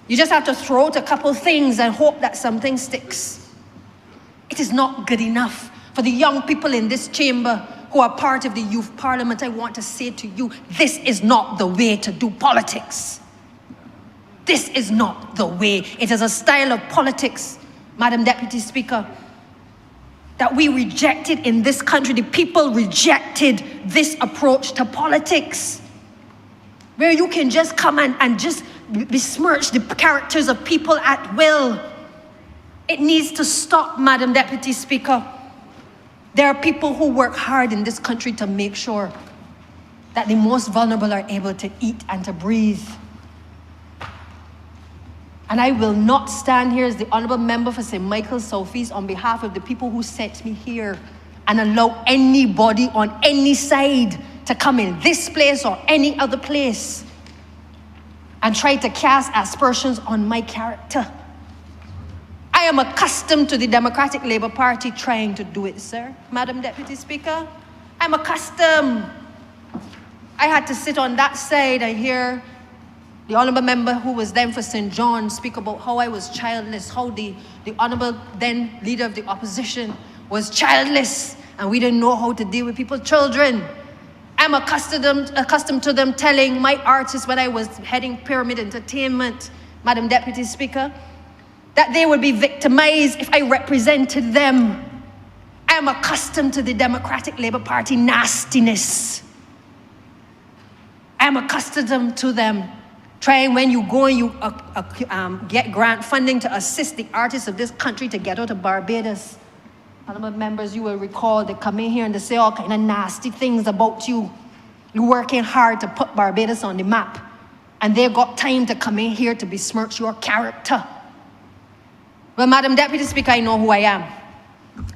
You just have to throw out a couple things and hope that something sticks. It is not good enough. For the young people in this chamber who are part of the youth parliament, I want to say to you, this is not the way to do politics. This is not the way. It is a style of politics, Madam Deputy Speaker, that we rejected in this country. The people rejected this approach to politics, where you can just come and just besmirch the characters of people at will. It needs to stop, Madam Deputy Speaker. There are people who work hard in this country to make sure that the most vulnerable are able to eat and to breathe. And I will not stand here as the Honourable Member for St. Michael's Southeast on behalf of the people who sent me here and allow anybody on any side to come in this place or any other place and try to cast aspersions on my character. I am accustomed to the Democratic Labour Party trying to do it, sir, Madam Deputy Speaker. I'm accustomed. I had to sit on that side and hear the Honourable Member who was then for St. John speak about how I was childless, how the Honourable then Leader of the Opposition was childless, and we didn't know how to deal with people's children. I'm accustomed to them telling my artists when I was heading Pyramid Entertainment, Madam Deputy Speaker, that they would be victimized if I represented them. I am accustomed to the Democratic Labour Party nastiness. I am accustomed to them trying, when you go and you get grant funding to assist the artists of this country to get out of Barbados. Honourable members, you will recall they come in here and they say all kind of nasty things about you. You're working hard to put Barbados on the map, and they've got time to come in here to besmirch your character. Well, Madam Deputy Speaker, I know who I am.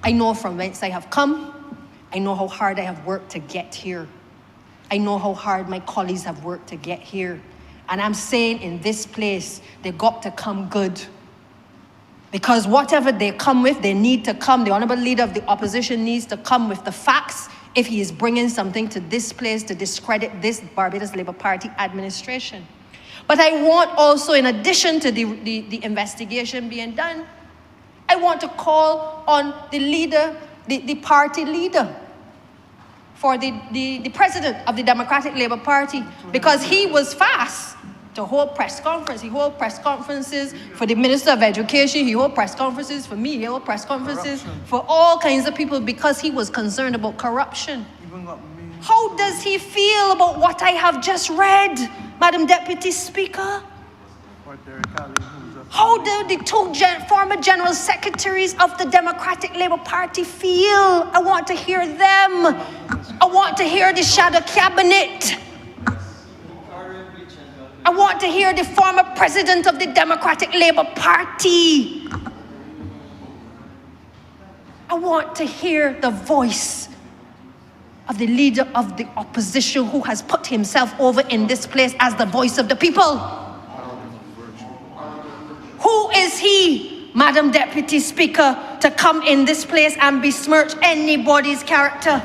I know from whence I have come. I know how hard I have worked to get here. I know how hard my colleagues have worked to get here. And I'm saying in this place, they got to come good. Because whatever they come with, they need to come. The Honourable Leader of the Opposition needs to come with the facts if he is bringing something to this place to discredit this Barbados Labour Party administration. But I want also, in addition to the investigation being done, I want to call on the leader, the party leader, for the president of the Democratic Labour Party, because he was fast to hold press conference. He hold press conferences for the Minister of Education. He hold press conferences for me. He hold press conferences for all kinds of people because he was concerned about corruption. How does he feel about what I have just read, Madam Deputy Speaker? How do the two former General Secretaries of the Democratic Labour Party feel? I want to hear them. I want to hear the shadow cabinet. I want to hear the former president of the Democratic Labour Party. I want to hear the voice of the leader of the opposition who has put himself over in this place as the voice of the people. Who is he, Madam Deputy Speaker, to come in this place and besmirch anybody's character?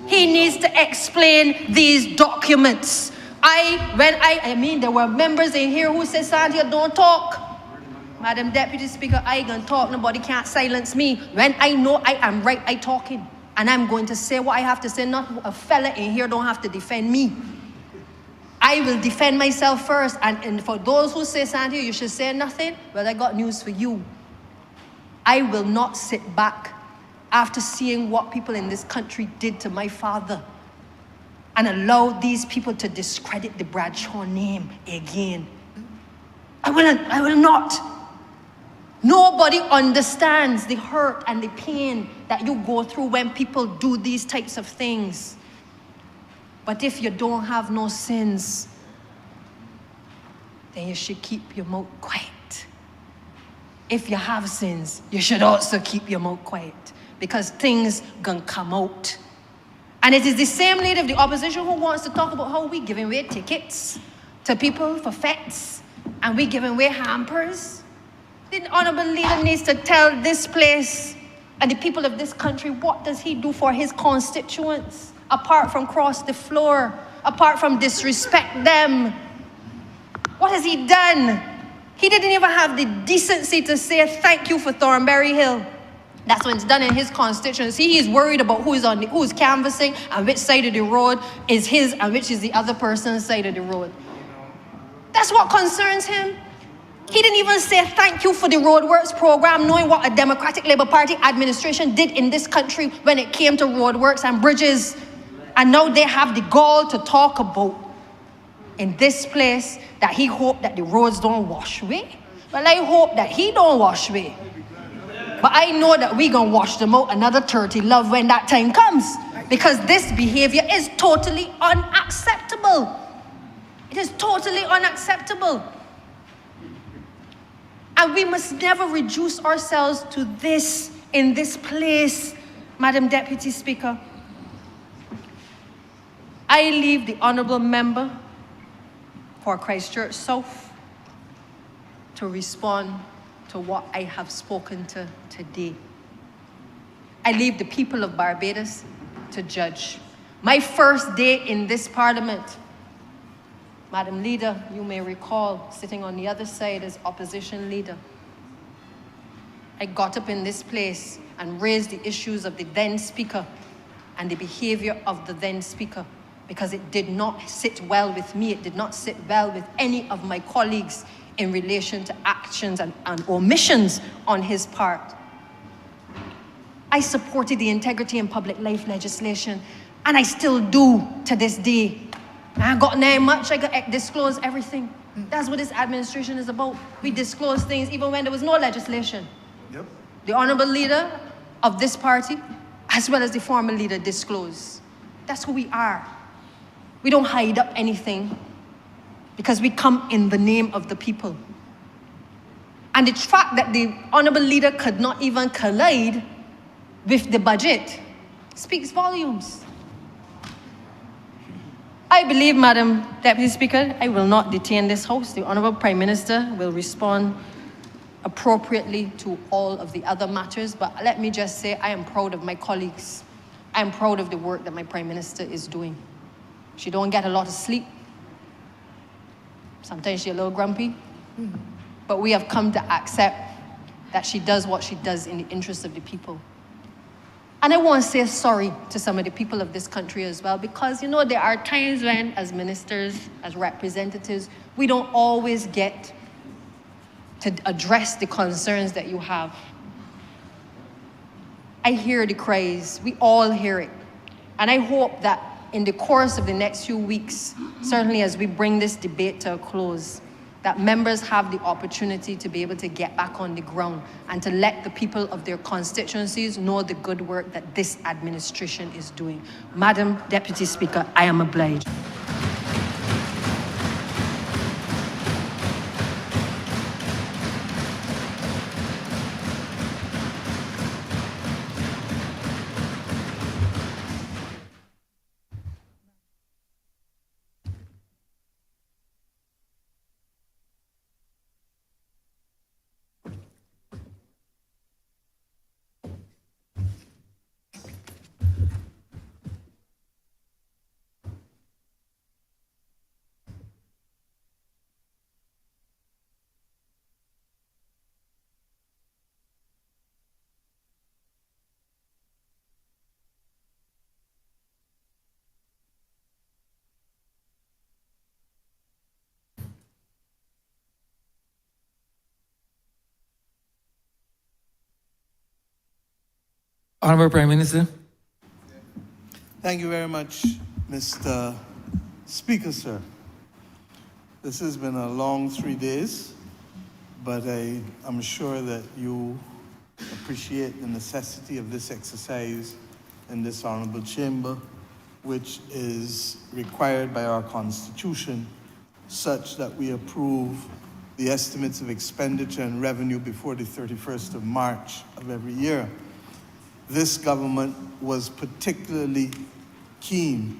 He needs to explain these documents. There were members in here who said, Sandhya, don't talk. Madam Deputy Speaker, I can talk. Nobody can't silence me. When I know I am right, I talking. And I'm going to say what I have to say. Not a fella in here don't have to defend me. I will defend myself first. And for those who say, Sandhya, you should say nothing, well, I got news for you. I will not sit back after seeing what people in this country did to my father and allow these people to discredit the Bradshaw name again. I will not. Nobody understands the hurt and the pain that you go through when people do these types of things. But if you don't have no sins, then you should keep your mouth quiet. If you have sins, you should also keep your mouth quiet, because things gonna come out. And it is the same leader of the opposition who wants to talk about how we giving away tickets to people for fetes and we giving away hampers. The honourable leader needs to tell this place and the people of this country, what does he do for his constituents, apart from cross the floor, apart from disrespect them? What has he done? He didn't even have the decency to say thank you for Thornberry Hill. That's when it's done in his constituency. He's worried about who's canvassing and which side of the road is his and which is the other person's side of the road. That's what concerns him. He didn't even say thank you for the roadworks program, knowing what a Democratic Labour Party administration did in this country when it came to roadworks and bridges. And now they have the gall to talk about in this place that he hoped that the roads don't wash away. Well, I hope that he don't wash away. But I know that we gonna wash them out another 30 love when that time comes. Because this behavior is totally unacceptable. It is totally unacceptable. And we must never reduce ourselves to this in this place, Madam Deputy Speaker. I leave the honourable member for Christchurch South to respond to what I have spoken to today. I leave the people of Barbados to judge. My first day in this parliament, Madam Leader, you may recall, sitting on the other side as opposition leader, I got up in this place and raised the issues of the then speaker and the behavior of the then speaker, because it did not sit well with me. It did not sit well with any of my colleagues in relation to actions and omissions on his part. I supported the integrity and public life legislation, and I still do to this day. I got name much, I got disclose everything. That's what this administration is about. We disclose things even when there was no legislation. Yep. The honourable leader of this party, as well as the former leader, disclose. That's who we are. We don't hide up anything, because we come in the name of the people. And the fact that the honourable leader could not even collide with the budget speaks volumes. I believe, Madam Deputy Speaker, I will not detain this House. The Honourable Prime Minister will respond appropriately to all of the other matters. But let me just say, I am proud of my colleagues. I am proud of the work that my Prime Minister is doing. She don't get a lot of sleep. Sometimes she's a little grumpy. But we have come to accept that she does what she does in the interest of the people. And I want to say sorry to some of the people of this country as well, because, you know, there are times when, as ministers, as representatives, we don't always get to address the concerns that you have. I hear the cries. We all hear it. And I hope that in the course of the next few weeks, certainly as we bring this debate to a close, that members have the opportunity to be able to get back on the ground and to let the people of their constituencies know the good work that this administration is doing. Madam Deputy Speaker, I am obliged. Honourable Prime Minister. Thank you very much, Mr. Speaker, sir. This has been a long 3 days, but I am sure that you appreciate the necessity of this exercise in this honourable chamber which is required by our Constitution, such that we approve the estimates of expenditure and revenue before the 31st of March of every year. This government was particularly keen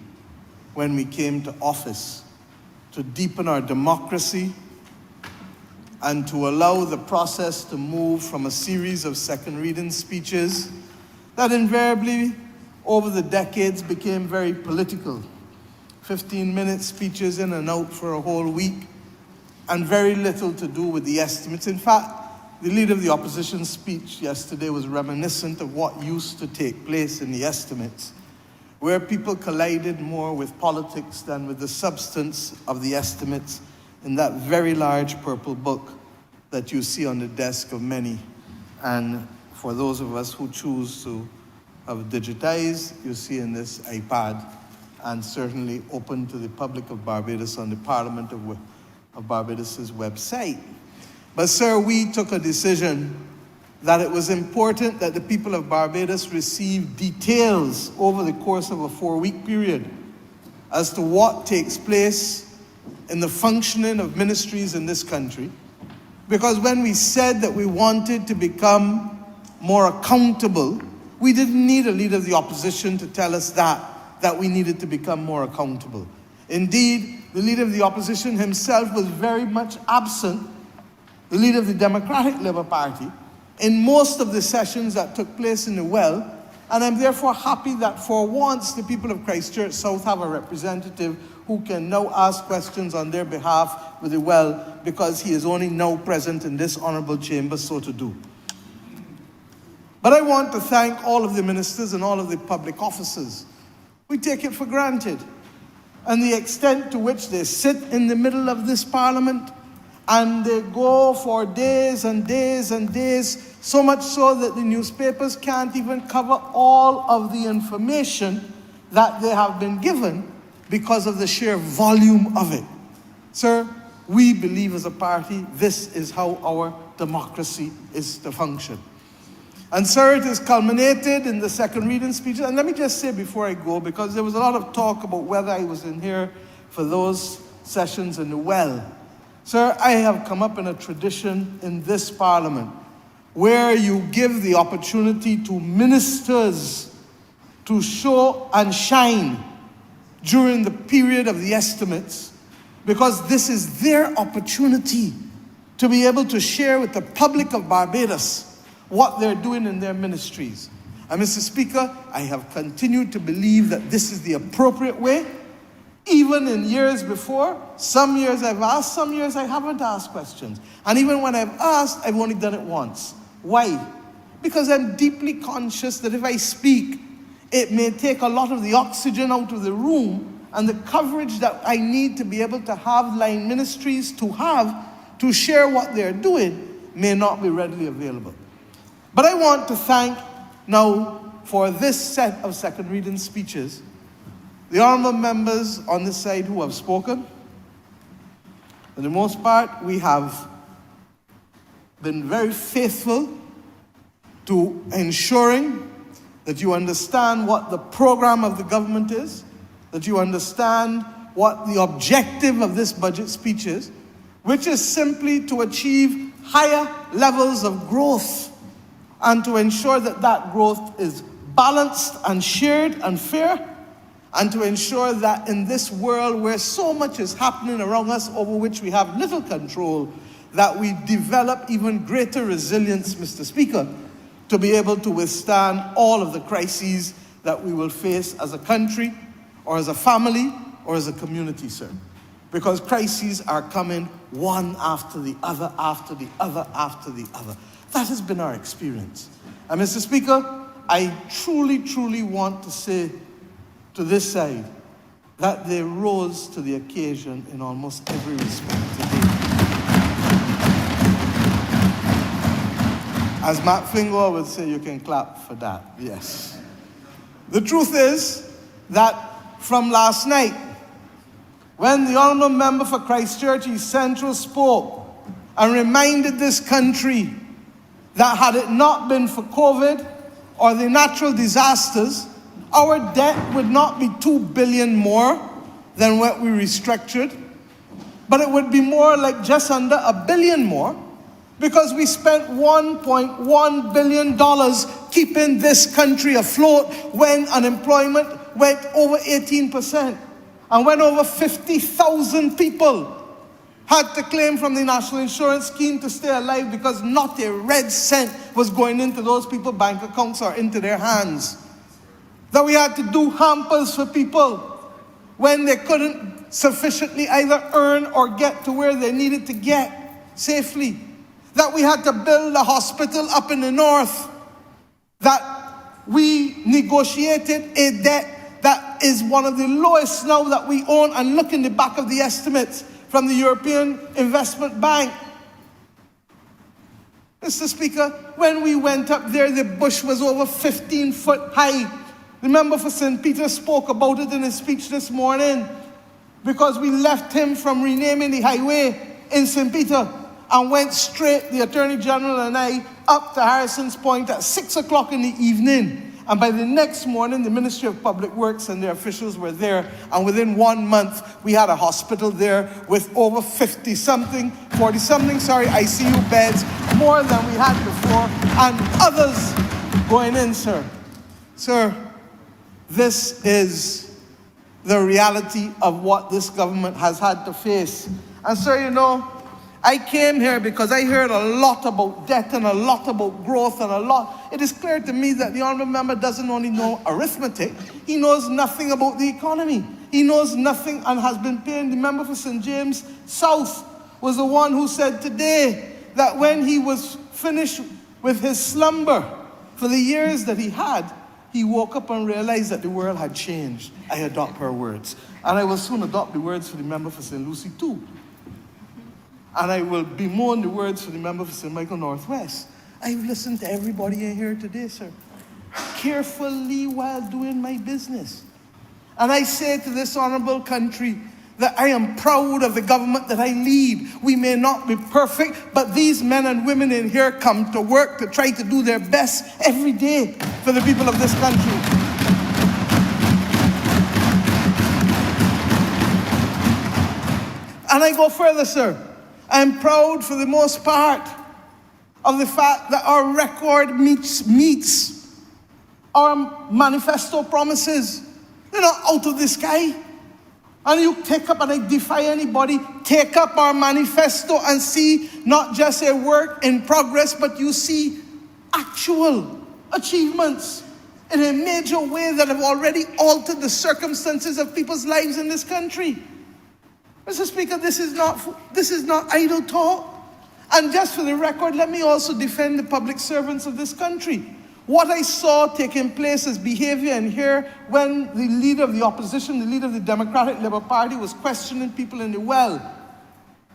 when we came to office to deepen our democracy and to allow the process to move from a series of second reading speeches that invariably over the decades became very political. 15-minute speeches in and out for a whole week, and very little to do with the estimates. In fact, the Leader of the Opposition's speech yesterday was reminiscent of what used to take place in the estimates, where people collided more with politics than with the substance of the estimates in that very large purple book that you see on the desk of many. And for those of us who choose to have digitized, you see in this iPad, and certainly open to the public of Barbados on the Parliament of Barbados' website. But sir, we took a decision that it was important that the people of Barbados receive details over the course of a 4-week period as to what takes place in the functioning of ministries in this country. Because when we said that we wanted to become more accountable, we didn't need a Leader of the Opposition to tell us that we needed to become more accountable. Indeed, the Leader of the Opposition himself was very much absent, the Leader of the Democratic Labour Party, in most of the sessions that took place in the Well, and I'm therefore happy that for once the people of Christchurch South have a representative who can now ask questions on their behalf with the Well, because he is only now present in this honourable chamber so to do. But I want to thank all of the ministers and all of the public officers. We take it for granted. And the extent to which they sit in the middle of this parliament and they go for days and days and days, so much so that the newspapers can't even cover all of the information that they have been given because of the sheer volume of it. Sir, we believe as a party this is how our democracy is to function. And sir, it is culminated in the second reading speeches. And let me just say before I go, because there was a lot of talk about whether I was in here for those sessions in the Well. Sir, I have come up in a tradition in this parliament where you give the opportunity to ministers to show and shine during the period of the estimates, because this is their opportunity to be able to share with the public of Barbados what they're doing in their ministries. And Mr. Speaker, I have continued to believe that this is the appropriate way. Even in years before, some years I've asked, some years I haven't asked questions. And even when I've asked, I've only done it once. Why? Because I'm deeply conscious that if I speak, it may take a lot of the oxygen out of the room, and the coverage that I need to be able to have line ministries to share what they're doing may not be readily available. But I want to thank now for this set of second reading speeches the honourable members on this side who have spoken. For the most part, we have been very faithful to ensuring that you understand what the program of the government is, that you understand what the objective of this budget speech is, which is simply to achieve higher levels of growth and to ensure that that growth is balanced and shared and fair, and to ensure that in this world where so much is happening around us over which we have little control, that we develop even greater resilience, Mr. Speaker, to be able to withstand all of the crises that we will face as a country, or as a family, or as a community, sir. Because crises are coming one after the other, after the other, after the other. That has been our experience. And Mr. Speaker, I truly, truly want to say to this side that they rose to the occasion in almost every respect today. As Matt Fingal would say, you can clap for that, yes. The truth is that from last night, when the Honourable Member for Christchurch East Central spoke and reminded this country that had it not been for COVID or the natural disasters our debt would not be 2 billion more than what we restructured, but it would be more like just under $1 billion more, because we spent $1.1 billion keeping this country afloat when unemployment went over 18%, and when over 50,000 people had to claim from the National Insurance Scheme to stay alive because not a red cent was going into those people's bank accounts or into their hands. That we had to do hampers for people when they couldn't sufficiently either earn or get to where they needed to get safely. That we had to build a hospital up in the north. That we negotiated a debt that is one of the lowest now that we own, and look in the back of the estimates from the European Investment Bank. Mr. Speaker, when we went up there, the bush was over 15 foot high. The member for St. Peter spoke about it in his speech this morning, because we left him from renaming the highway in St. Peter and went straight, the Attorney General and I, up to Harrison's Point at 6 o'clock in the evening. And by the next morning, the Ministry of Public Works and their officials were there. And within 1 month, we had a hospital there with over 40-something ICU beds, more than we had before, and others going in, sir. Sir, this is the reality of what this government has had to face. And sir, you know, I came here because I heard a lot about debt and a lot about growth and a lot. It is clear to me that the honourable member doesn't only know arithmetic, he knows nothing about the economy. He knows nothing and has been paying. The member for St. James South was the one who said today that when he was finished with his slumber for the years that he had, he woke up and realized that the world had changed. I adopt her words. And I will soon adopt the words for the member for St. Lucie too. And I will bemoan the words for the member for St. Michael Northwest. I've listened to everybody in here today, sir, carefully while doing my business. And I say to this honourable country that I am proud of the government that I lead. We may not be perfect, but these men and women in here come to work to try to do their best every day for the people of this country. And I go further, sir. I'm proud for the most part of the fact that our record meets our manifesto promises. They're not out of the sky. And you take up, and I defy anybody, take up our manifesto and see not just a work in progress, but you see actual achievements in a major way that have already altered the circumstances of people's lives in this country. Mr. Speaker, this is not idle talk. And just for the record, let me also defend the public servants of this country. What I saw taking place as behavior in here when the leader of the opposition, the leader of the Democratic Labour Party, was questioning people in the well,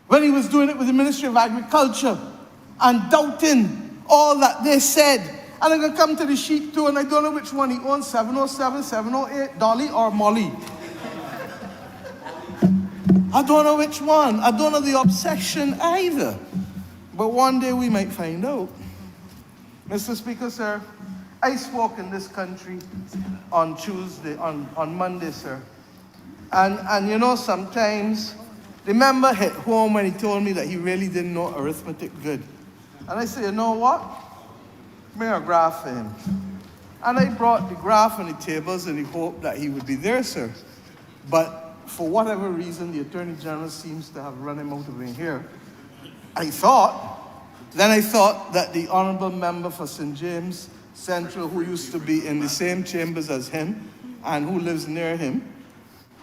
when he was doing it with the Ministry of Agriculture and doubting all that they said. And I'm going to come to the sheet too, and I don't know which one he owns, 707, 708, Dolly or Molly. I don't know which one. I don't know the obsession either. But one day we might find out. Mr. Speaker, sir, I spoke in this country on Monday, sir. And you know, sometimes the member hit home when he told me that he really didn't know arithmetic good. And I said, you know what? Bring a graph for him. And I brought the graph and the tables in the hope that he would be there, sir. But for whatever reason, the Attorney General seems to have run him out of here. I thought that the honourable member for St. James Central, who used to be in the same chambers as him and who lives near him,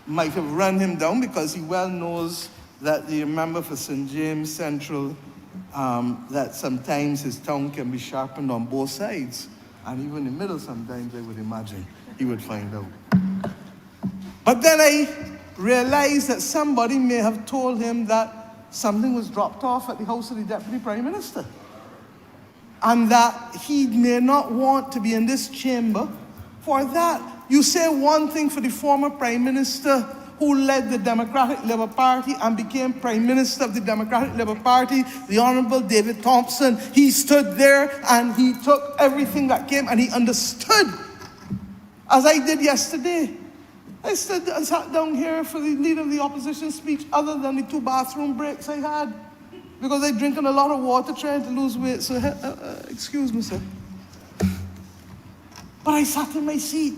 might have run him down, because he well knows that the member for St. James Central, that sometimes his tongue can be sharpened on both sides. And even in the middle sometimes, I would imagine, he would find out. But then I realized that somebody may have told him that something was dropped off at the house of the Deputy Prime Minister, and that he may not want to be in this chamber for that. You say one thing for the former Prime Minister who led the Democratic Labour Party and became Prime Minister of the Democratic Labour Party, the Honourable David Thompson. He stood there and he took everything that came and he understood as I did yesterday. I stood and sat down here for the leader of the opposition speech other than the 2 bathroom breaks I had because I drinking a lot of water trying to lose weight. So, excuse me, sir. But I sat in my seat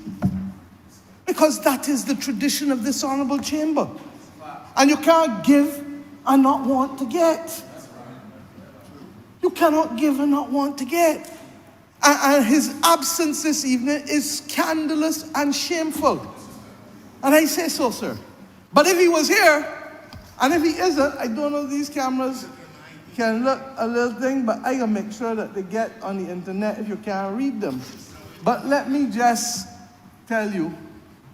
because that is the tradition of this honourable chamber. And you can't give and not want to get. You cannot give and not want to get. And his absence this evening is scandalous and shameful. And I say so, sir. But if he was here, and if he isn't, I don't know if these cameras can look a little thing, but I can make sure that they get on the internet if you can't read them. But let me just tell you,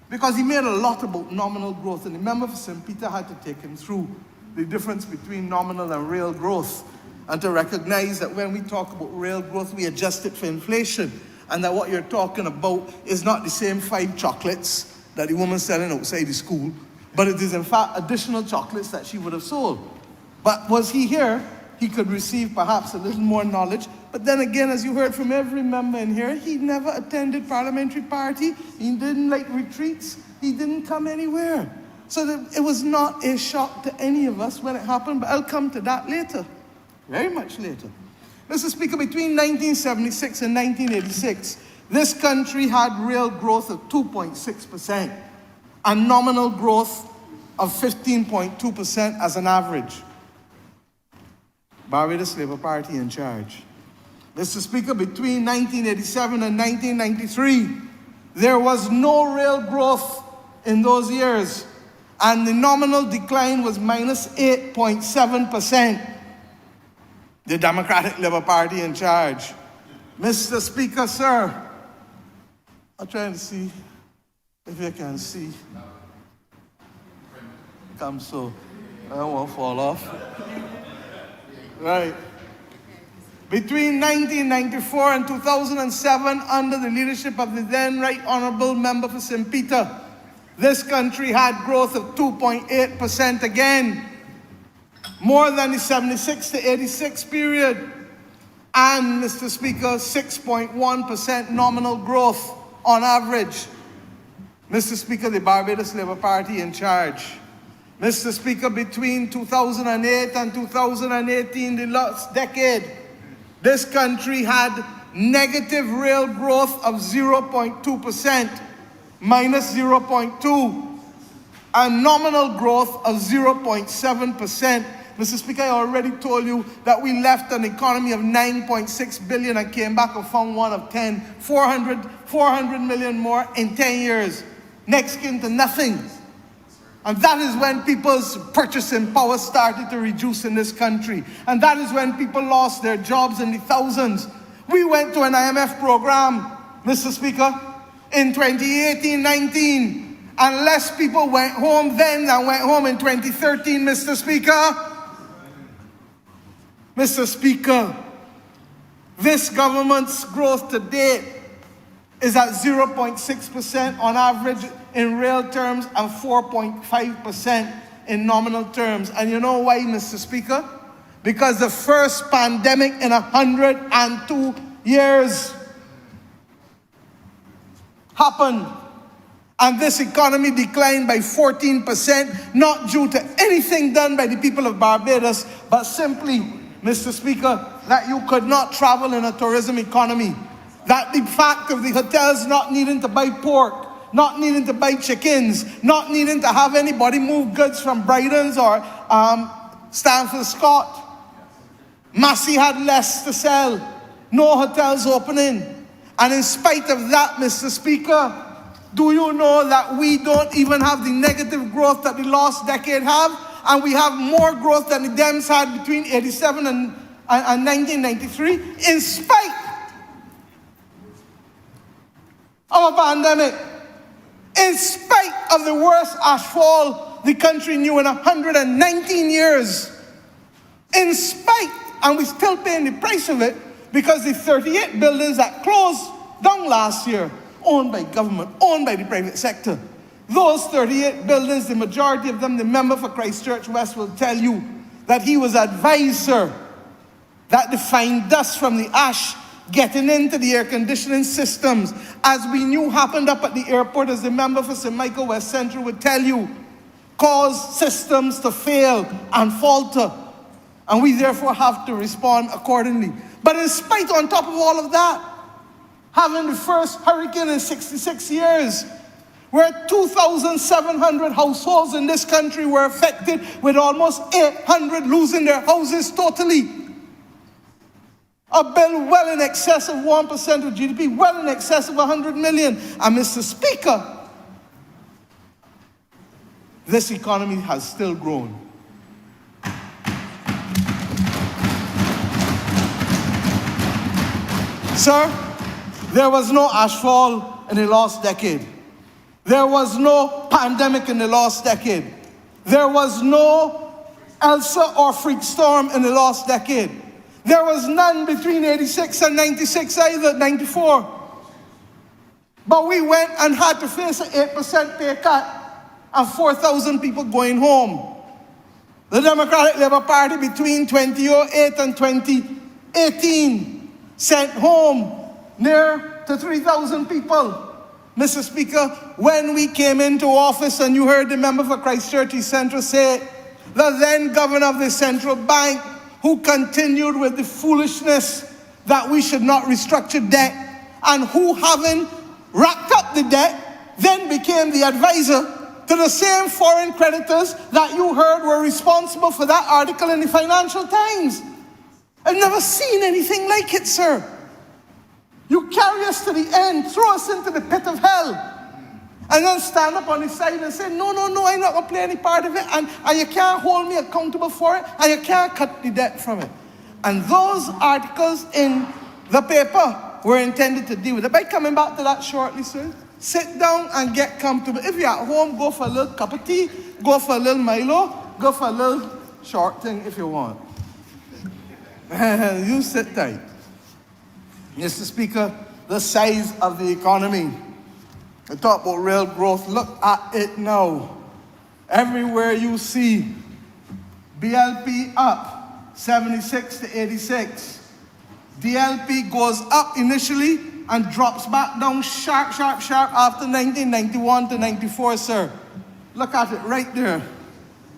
because he made a lot about nominal growth, and the member for St. Peter had to take him through the difference between nominal and real growth, and to recognize that when we talk about real growth, we adjust it for inflation, and that what you're talking about is not the same 5 chocolates that the woman selling outside the school, but it is in fact additional chocolates that she would have sold. But was he here, he could receive perhaps a little more knowledge. But then again, as you heard from every member in here, he never attended parliamentary party. He didn't like retreats. He didn't come anywhere. So that it was not a shock to any of us when it happened, but I'll come to that later, very much later. Mr. Speaker, between 1976 and 1986, this country had real growth of 2.6% and nominal growth of 15.2% as an average. Barbados Labour Party in charge. Mr. Speaker, between 1987 and 1993, there was no real growth in those years, and the nominal decline was minus 8.7%. The Democratic Labour Party in charge. Mr. Speaker, sir, I'm trying to see if you can see. Come so, I don't want to fall off. Right. Between 1994 and 2007, under the leadership of the then Right Honourable Member for St. Peter, this country had growth of 2.8% again, more than the 76 to 86 period, and, Mr. Speaker, 6.1% nominal growth on average. Mr. Speaker, the Barbados Labour Party in charge. Mr. Speaker, between 2008 and 2018, the last decade, this country had negative real growth of 0.2%, minus 0.2%, and nominal growth of 0.7%. Mr. Speaker, I already told you that we left an economy of 9.6 billion and came back and found one of 10, 400 million more in 10 years. Next came to nothing. And that is when people's purchasing power started to reduce in this country. And that is when people lost their jobs in the thousands. We went to an IMF program, Mr. Speaker, in 2018-19. And less people went home then than went home in 2013, Mr. Speaker. Mr. Speaker, this government's growth to date is at 0.6% on average in real terms and 4.5% in nominal terms. And you know why, Mr. Speaker? Because the first pandemic in 102 years happened. And this economy declined by 14%, not due to anything done by the people of Barbados, but simply, Mr. Speaker, that you could not travel in a tourism economy. That the fact of the hotels not needing to buy pork, not needing to buy chickens, not needing to have anybody move goods from Brighton's or Stanford Scott. Massey had less to sell, no hotels opening. And in spite of that, Mr. Speaker, do you know that we don't even have the negative growth that the last decade have? And we have more growth than the Dems had between 87 and 1993, in spite of a pandemic, in spite of the worst ashfall the country knew in 119 years, in spite, and we're still paying the price of it, because the 38 buildings that closed down last year, owned by government, owned by the private sector, those 38 buildings, the majority of them, the member for Christchurch West will tell you that he was advised, sir, that the fine dust from the ash getting into the air conditioning systems, as we knew happened up at the airport, as the member for St. Michael West Central would tell you, cause systems to fail and falter. And we therefore have to respond accordingly. But in spite, on top of all of that, having the first hurricane in 66 years, where 2,700 households in this country were affected, with almost 800 losing their houses totally. A bill well in excess of 1% of GDP, well in excess of 100 million. And Mr. Speaker, this economy has still grown. Sir, there was no ashfall in the last decade. There was no pandemic in the last decade. There was no Elsa or freak storm in the last decade. There was none between 86 and 96 either, 94. But we went and had to face an 8% pay cut and 4,000 people going home. The Democratic Labour Party between 2008 and 2018 sent home near to 3,000 people. Mr. Speaker, when we came into office, and you heard the member for Christchurch East Central say, the then governor of the central bank, who continued with the foolishness that we should not restructure debt, and who, having racked up the debt, then became the advisor to the same foreign creditors that you heard were responsible for that article in the Financial Times. I've never seen anything like it, sir. You carry us to the end, throw us into the pit of hell, and then stand up on the side and say, no, I'm not going to play any part of it, and you can't hold me accountable for it, and you can't cut the debt from it. And those articles in the paper were intended to deal with it. By coming back to that shortly, sir, sit down and get comfortable. If you're at home, go for a little cup of tea, go for a little Milo, go for a little short thing if you want. You sit tight. Mr. Speaker, the size of the economy. I talk about real growth. Look at it now. Everywhere you see BLP up 76 to 86. DLP goes up initially and drops back down sharp after 1991 to 94, sir. Look at it right there.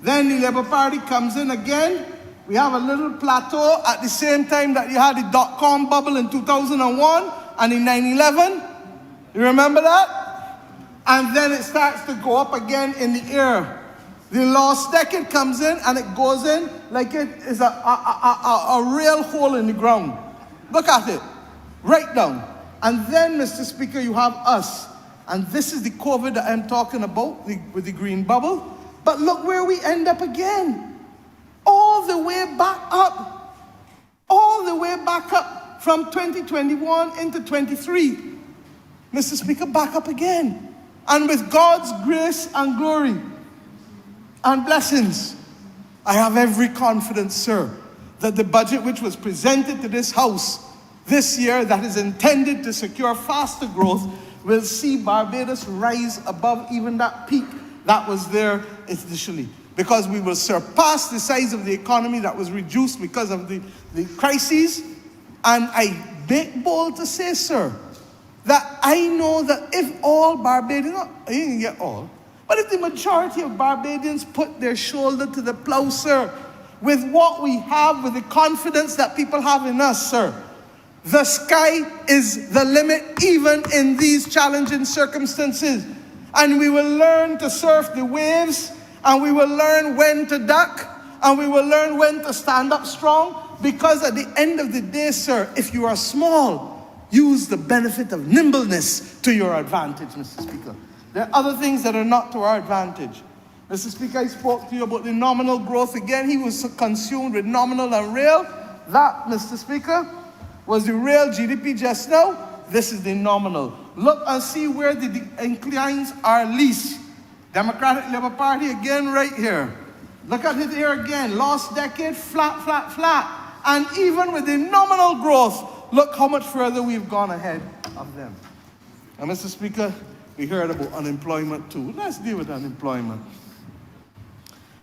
Then the Labour Party comes in again. We have a little plateau at the same time that you had the dot-com bubble in 2001 and in 9/11. You remember that? And then it starts to go up again in the air. The last decade comes in and it goes in like it is a real hole in the ground. Look at it, right down. And then, Mr. Speaker, you have us. And this is the COVID that I'm talking about, with the green bubble. But look where we end up again. All the way back up. All the way back up from 2021 into 23. Mr. Speaker, back up again. And with God's grace and glory and blessings, I have every confidence, sir, that the budget which was presented to this House this year, that is intended to secure faster growth, will see Barbados rise above even that peak that was there initially. Because we will surpass the size of the economy that was reduced because of the crises. And I make bold to say, sir, that I know that if all Barbadians, I didn't get all, but if the majority of Barbadians put their shoulder to the plow, sir, with what we have, with the confidence that people have in us, sir, the sky is the limit even in these challenging circumstances. And we will learn to surf the waves, and we will learn when to duck, and we will learn when to stand up strong, because at the end of the day, sir, if you are small, use the benefit of nimbleness to your advantage, Mr. Speaker. There are other things that are not to our advantage. Mr. Speaker, I spoke to you about the nominal growth again. He was consumed with nominal and real. That, Mr. Speaker, was the real GDP just now. This is the nominal. Look and see where the inclines are least. Democratic Labour Party again right here. Look at it here again. Last decade, flat. And even with the nominal growth, look how much further we've gone ahead of them. And Mr. Speaker, we heard about unemployment too. Let's deal with unemployment.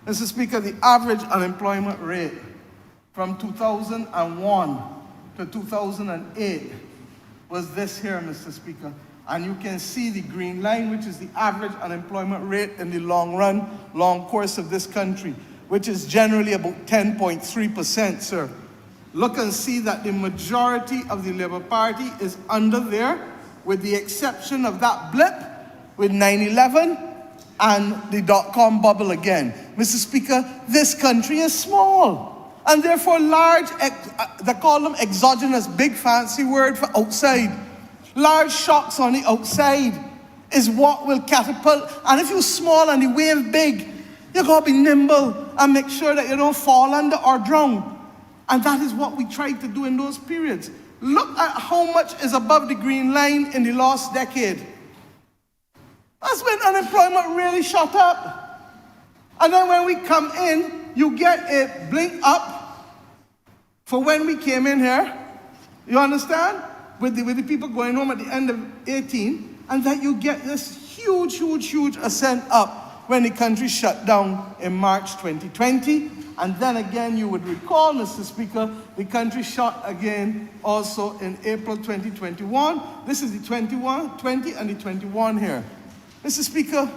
Mr. Speaker, the average unemployment rate from 2001 to 2008 was this here, Mr. Speaker. And you can see the green line, which is the average unemployment rate in the long run, long course of this country, which is generally about 10.3%, sir. Look and see that the majority of the Labour Party is under there, with the exception of that blip with 9/11 and the dot-com bubble again. Mr. Speaker, this country is small, and therefore large, they call them exogenous, big fancy word for outside. Large shocks on the outside is what will catapult. And if you're small and the wave big, you gotta be nimble and make sure that you don't fall under or drown. And that is what we tried to do in those periods. Look at how much is above the green line in the last decade. That's when unemployment really shot up. And then when we come in, you get a blink up for when we came in here. You understand? With the people going home at the end of 18, and that you get this huge ascent up when the country shut down in March 2020. And then again, you would recall, Mr. Speaker, the country shut again also in April 2021. This is the 20 and the 21 here. Mr. Speaker,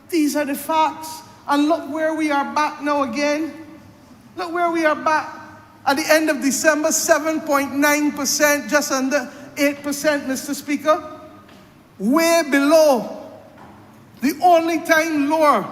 these are the facts. And look where we are back now again. Look where we are back. At the end of December, 7.9%, just under 8%, Mr. Speaker. Way below. The only time lower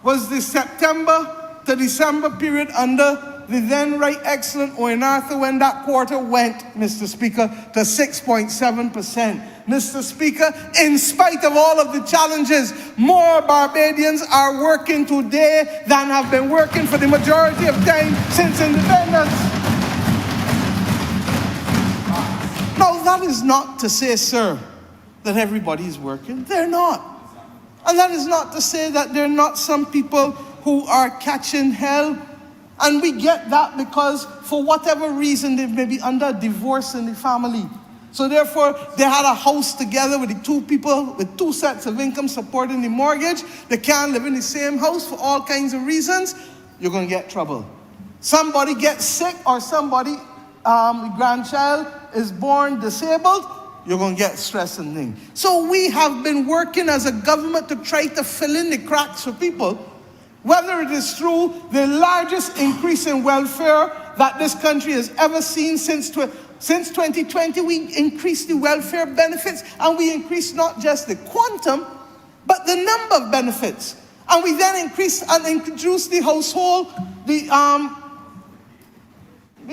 was the September to December period under the then Right Excellent Owen Arthur, when that quarter went, Mr. Speaker, to 6.7%. Mr. Speaker, in spite of all of the challenges, more Barbadians are working today than have been working for the majority of time since independence. Now, that is not to say, sir, that everybody is working. They're not. And that is not to say that there are not some people who are catching hell. And we get that because for whatever reason they may be under divorce in the family. So therefore they had a house together with the two people with two sets of income supporting the mortgage. They can't live in the same house for all kinds of reasons. You're going to get trouble. Somebody gets sick, or somebody, the grandchild is born disabled, you're going to get stress and things. So we have been working as a government to try to fill in the cracks for people. Whether it is through the largest increase in welfare that this country has ever seen since 2020, we increased the welfare benefits, and we increased not just the quantum, but the number of benefits. And we then increased and introduced the household, we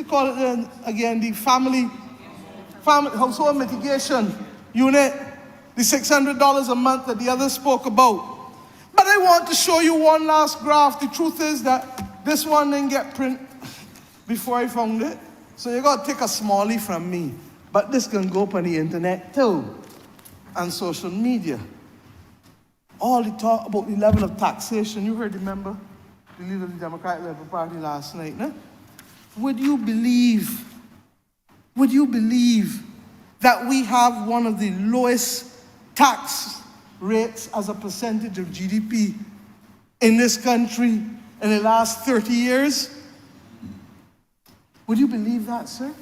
call it again the family household mitigation unit, the $600 a month that the others spoke about. But I want to show you one last graph. The truth is that this one didn't get print before I found it. So you got to take a smallie from me. But this can go up on the internet too, and social media. All the talk about the level of taxation. You heard, remember, the leader of the Democratic Labour Party last night, no? Would you believe that we have one of the lowest tax rates as a percentage of GDP in this country in the last 30 years? Would you believe that, sir?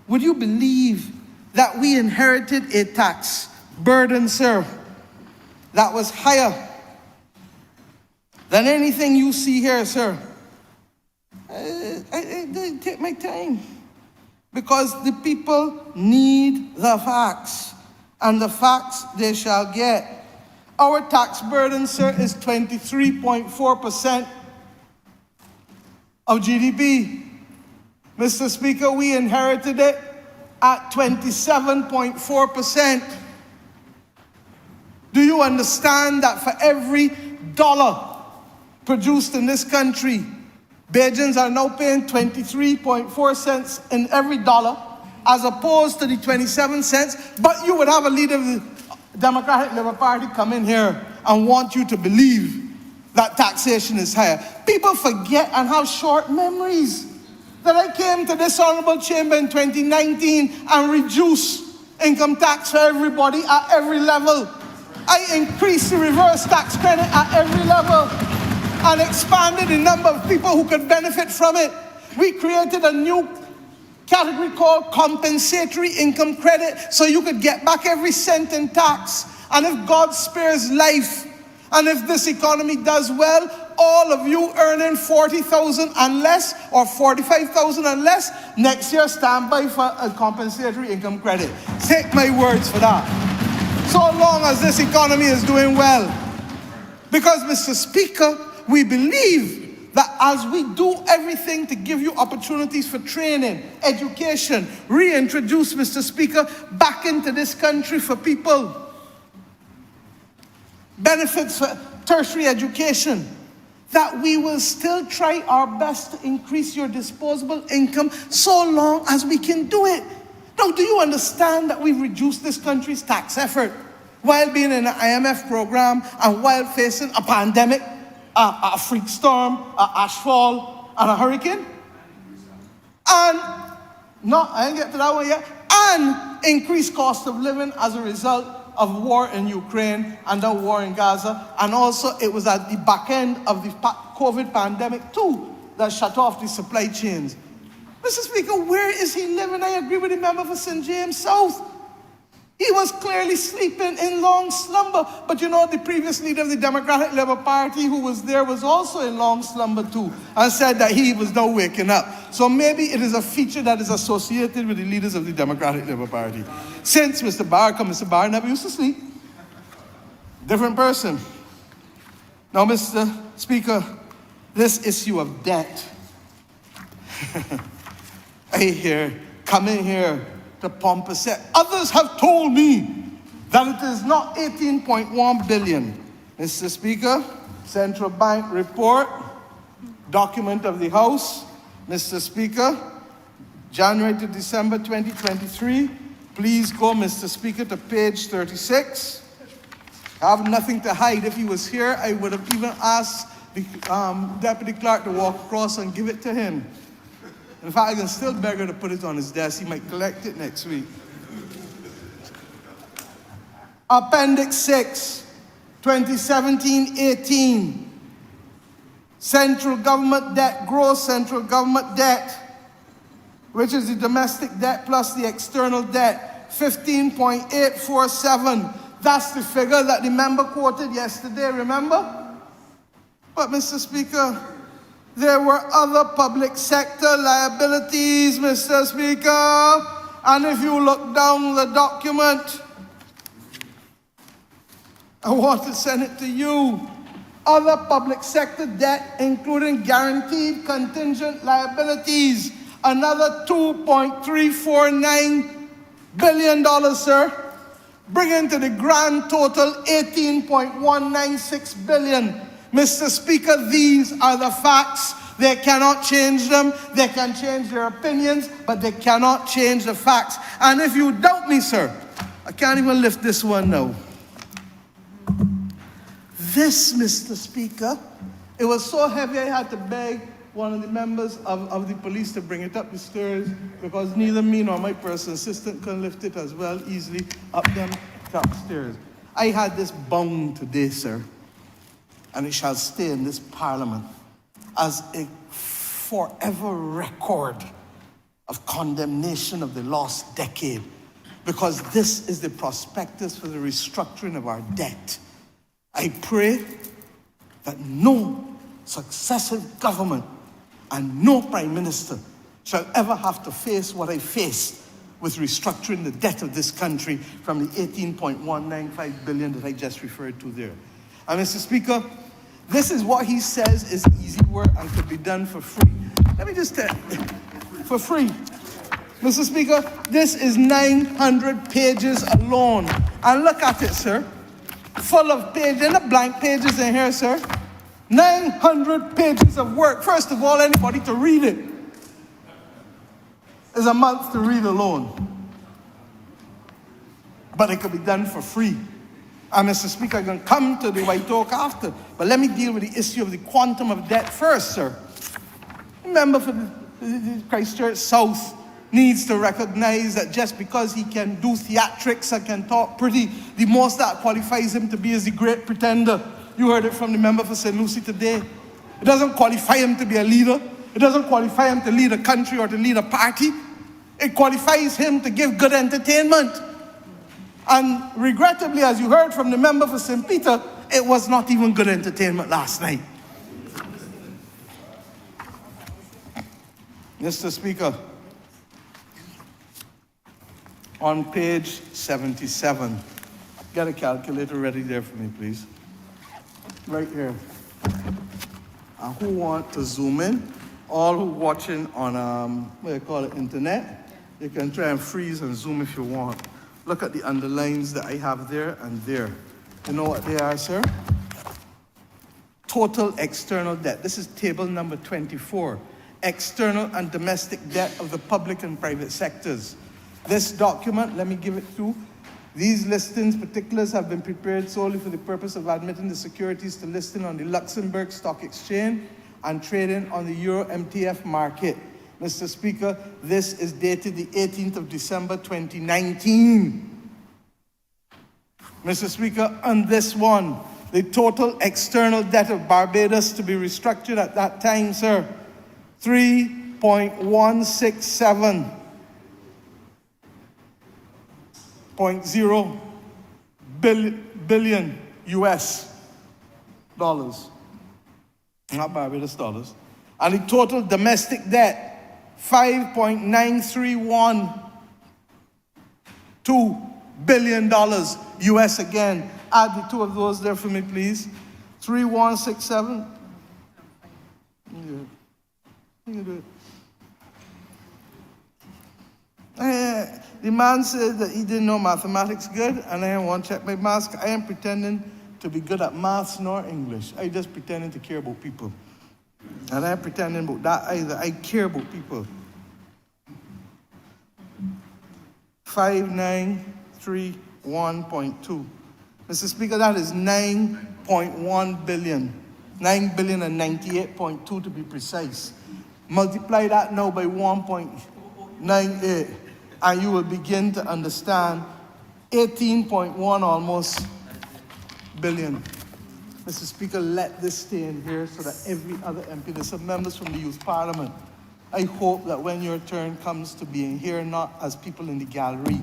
Would you believe that we inherited a tax burden, sir, that was higher than anything you see here, sir? I take my time, because the people need the facts, and the facts they shall get. Our tax burden, sir, is 23.4% of GDP. Mr. Speaker, we inherited it at 27.4%. Do you understand that for every dollar produced in this country, Bajans are now paying 23.4 cents in every dollar, as opposed to the 27 cents. But you would have a leader of the Democratic Labour Party come in here and want you to believe that taxation is higher. People forget and have short memories that I came to this honourable chamber in 2019 and reduced income tax for everybody at every level. I increased the reverse tax credit at every level and expanded the number of people who could benefit from it. We created a new category called compensatory income credit, so you could get back every cent in tax. And if God spares life, and if this economy does well, all of you earning 40,000 and less or 45,000 and less, next year stand by for a compensatory income credit. Take my words for that. So long as this economy is doing well. Because, Mr. Speaker, we believe that as we do everything to give you opportunities for training, education, reintroduce, Mr. Speaker, back into this country for people, benefits for tertiary education, that we will still try our best to increase your disposable income so long as we can do it. Now, do you understand that we've reduced this country's tax effort while being in an IMF program and while facing a pandemic, a freak storm, a ashfall, and a hurricane? And, no, I didn't get to that one yet. And increased cost of living as a result of war in Ukraine and the war in Gaza. And also it was at the back end of the COVID pandemic too that shut off the supply chains. Mr. Speaker, where is he living? I agree with the member for St. James South. He was clearly sleeping in long slumber. But you know, the previous leader of the Democratic Labour Party who was there was also in long slumber too, and said that he was now waking up. So maybe it is a feature that is associated with the leaders of the Democratic Labour Party. Since Mr. Barr never used to sleep. Different person. Now, Mr. Speaker, this issue of debt. I hear coming here to pompous say, others have told me that it is not 18.1 billion. Mr. Speaker, Central Bank report, document of the House, Mr. Speaker, January to December 2023. Please go, Mr. Speaker, to page 36. I have nothing to hide. If he was here, I would have even asked the deputy clerk to walk across and give it to him. In fact, I can still beg her to put it on his desk. He might collect it next week. Appendix 6, 2017-18. Central government debt, gross central government debt, which is the domestic debt plus the external debt, 15.847. That's the figure that the member quoted yesterday, remember? But, Mr. Speaker, there were other public sector liabilities, Mr. Speaker. And if you look down the document, I want to send it to you. Other public sector debt, including guaranteed contingent liabilities, another $2.349 billion, sir, bringing to the grand total $18.196 billion. Mr. Speaker, these are the facts. They cannot change them. They can change their opinions, but they cannot change the facts. And if you doubt me, sir, I can't even lift this one now. This, Mr. Speaker, it was so heavy I had to beg one of the members of the police to bring it up the stairs because neither me nor my personal assistant can lift it as well easily up them top stairs. I had this bound today, sir, and it shall stay in this Parliament as a forever record of condemnation of the lost decade, because this is the prospectus for the restructuring of our debt. I pray that no successive government and no prime minister shall ever have to face what I faced with restructuring the debt of this country from the 18.195 billion that I just referred to there. And Mr. Speaker, this is what he says is easy work and could be done for free. Let me just tell you, for free. Mr. Speaker, this is 900 pages alone. And look at it, sir. Full of pages, and the blank pages in here, sir. 900 pages of work. First of all, anybody to read it is a month to read alone. But it could be done for free. And Mr. Speaker, I'm going to come to the White Oak after, but let me deal with the issue of the quantum of debt first, sir. Remember, for the Christchurch South needs to recognize that just because he can do theatrics and can talk pretty, the most that qualifies him to be is the great pretender. You heard it from the member for St. Lucie today. It doesn't qualify him to be a leader. It doesn't qualify him to lead a country or to lead a party. It qualifies him to give good entertainment. And regrettably, as you heard from the member for St. Peter, it was not even good entertainment last night. Mr. Speaker, on page 77, get a calculator ready there for me, please. Right here. And who want to zoom in? All who watching on, what do you call it, internet, you can try and freeze and zoom if you want. Look at the underlines that I have there and there. You know what they are, sir? Total external debt. This is table number 24. External and domestic debt of the public and private sectors. This document, let me give it through. These listings, particulars have been prepared solely for the purpose of admitting the securities to listing on the Luxembourg Stock Exchange and trading on the Euro MTF market. Mr. Speaker, this is dated the 18th of December 2019. Mr. Speaker, on this one, the total external debt of Barbados to be restructured at that time, sir, 3.167.0 billion US dollars. Not Barbados dollars. And the total domestic debt, 5.9312 billion dollars US again. Add the two of those there for me, please. 3167. You can do it. The man said that he didn't know mathematics good, and I want to check my mask. I am pretending to be good at maths nor English. I just pretending to care about people. And I am pretending about that either. I care about people. 5931.2. Mr. Speaker, that is 9.1 billion. 9,098.2 to be precise. Multiply that now by 1.98, and you will begin to understand 18.1 almost billion. Mr. Speaker, let this stay in here so that every other MP, there's some members from the Youth Parliament, I hope that when your turn comes to being here, not as people in the gallery,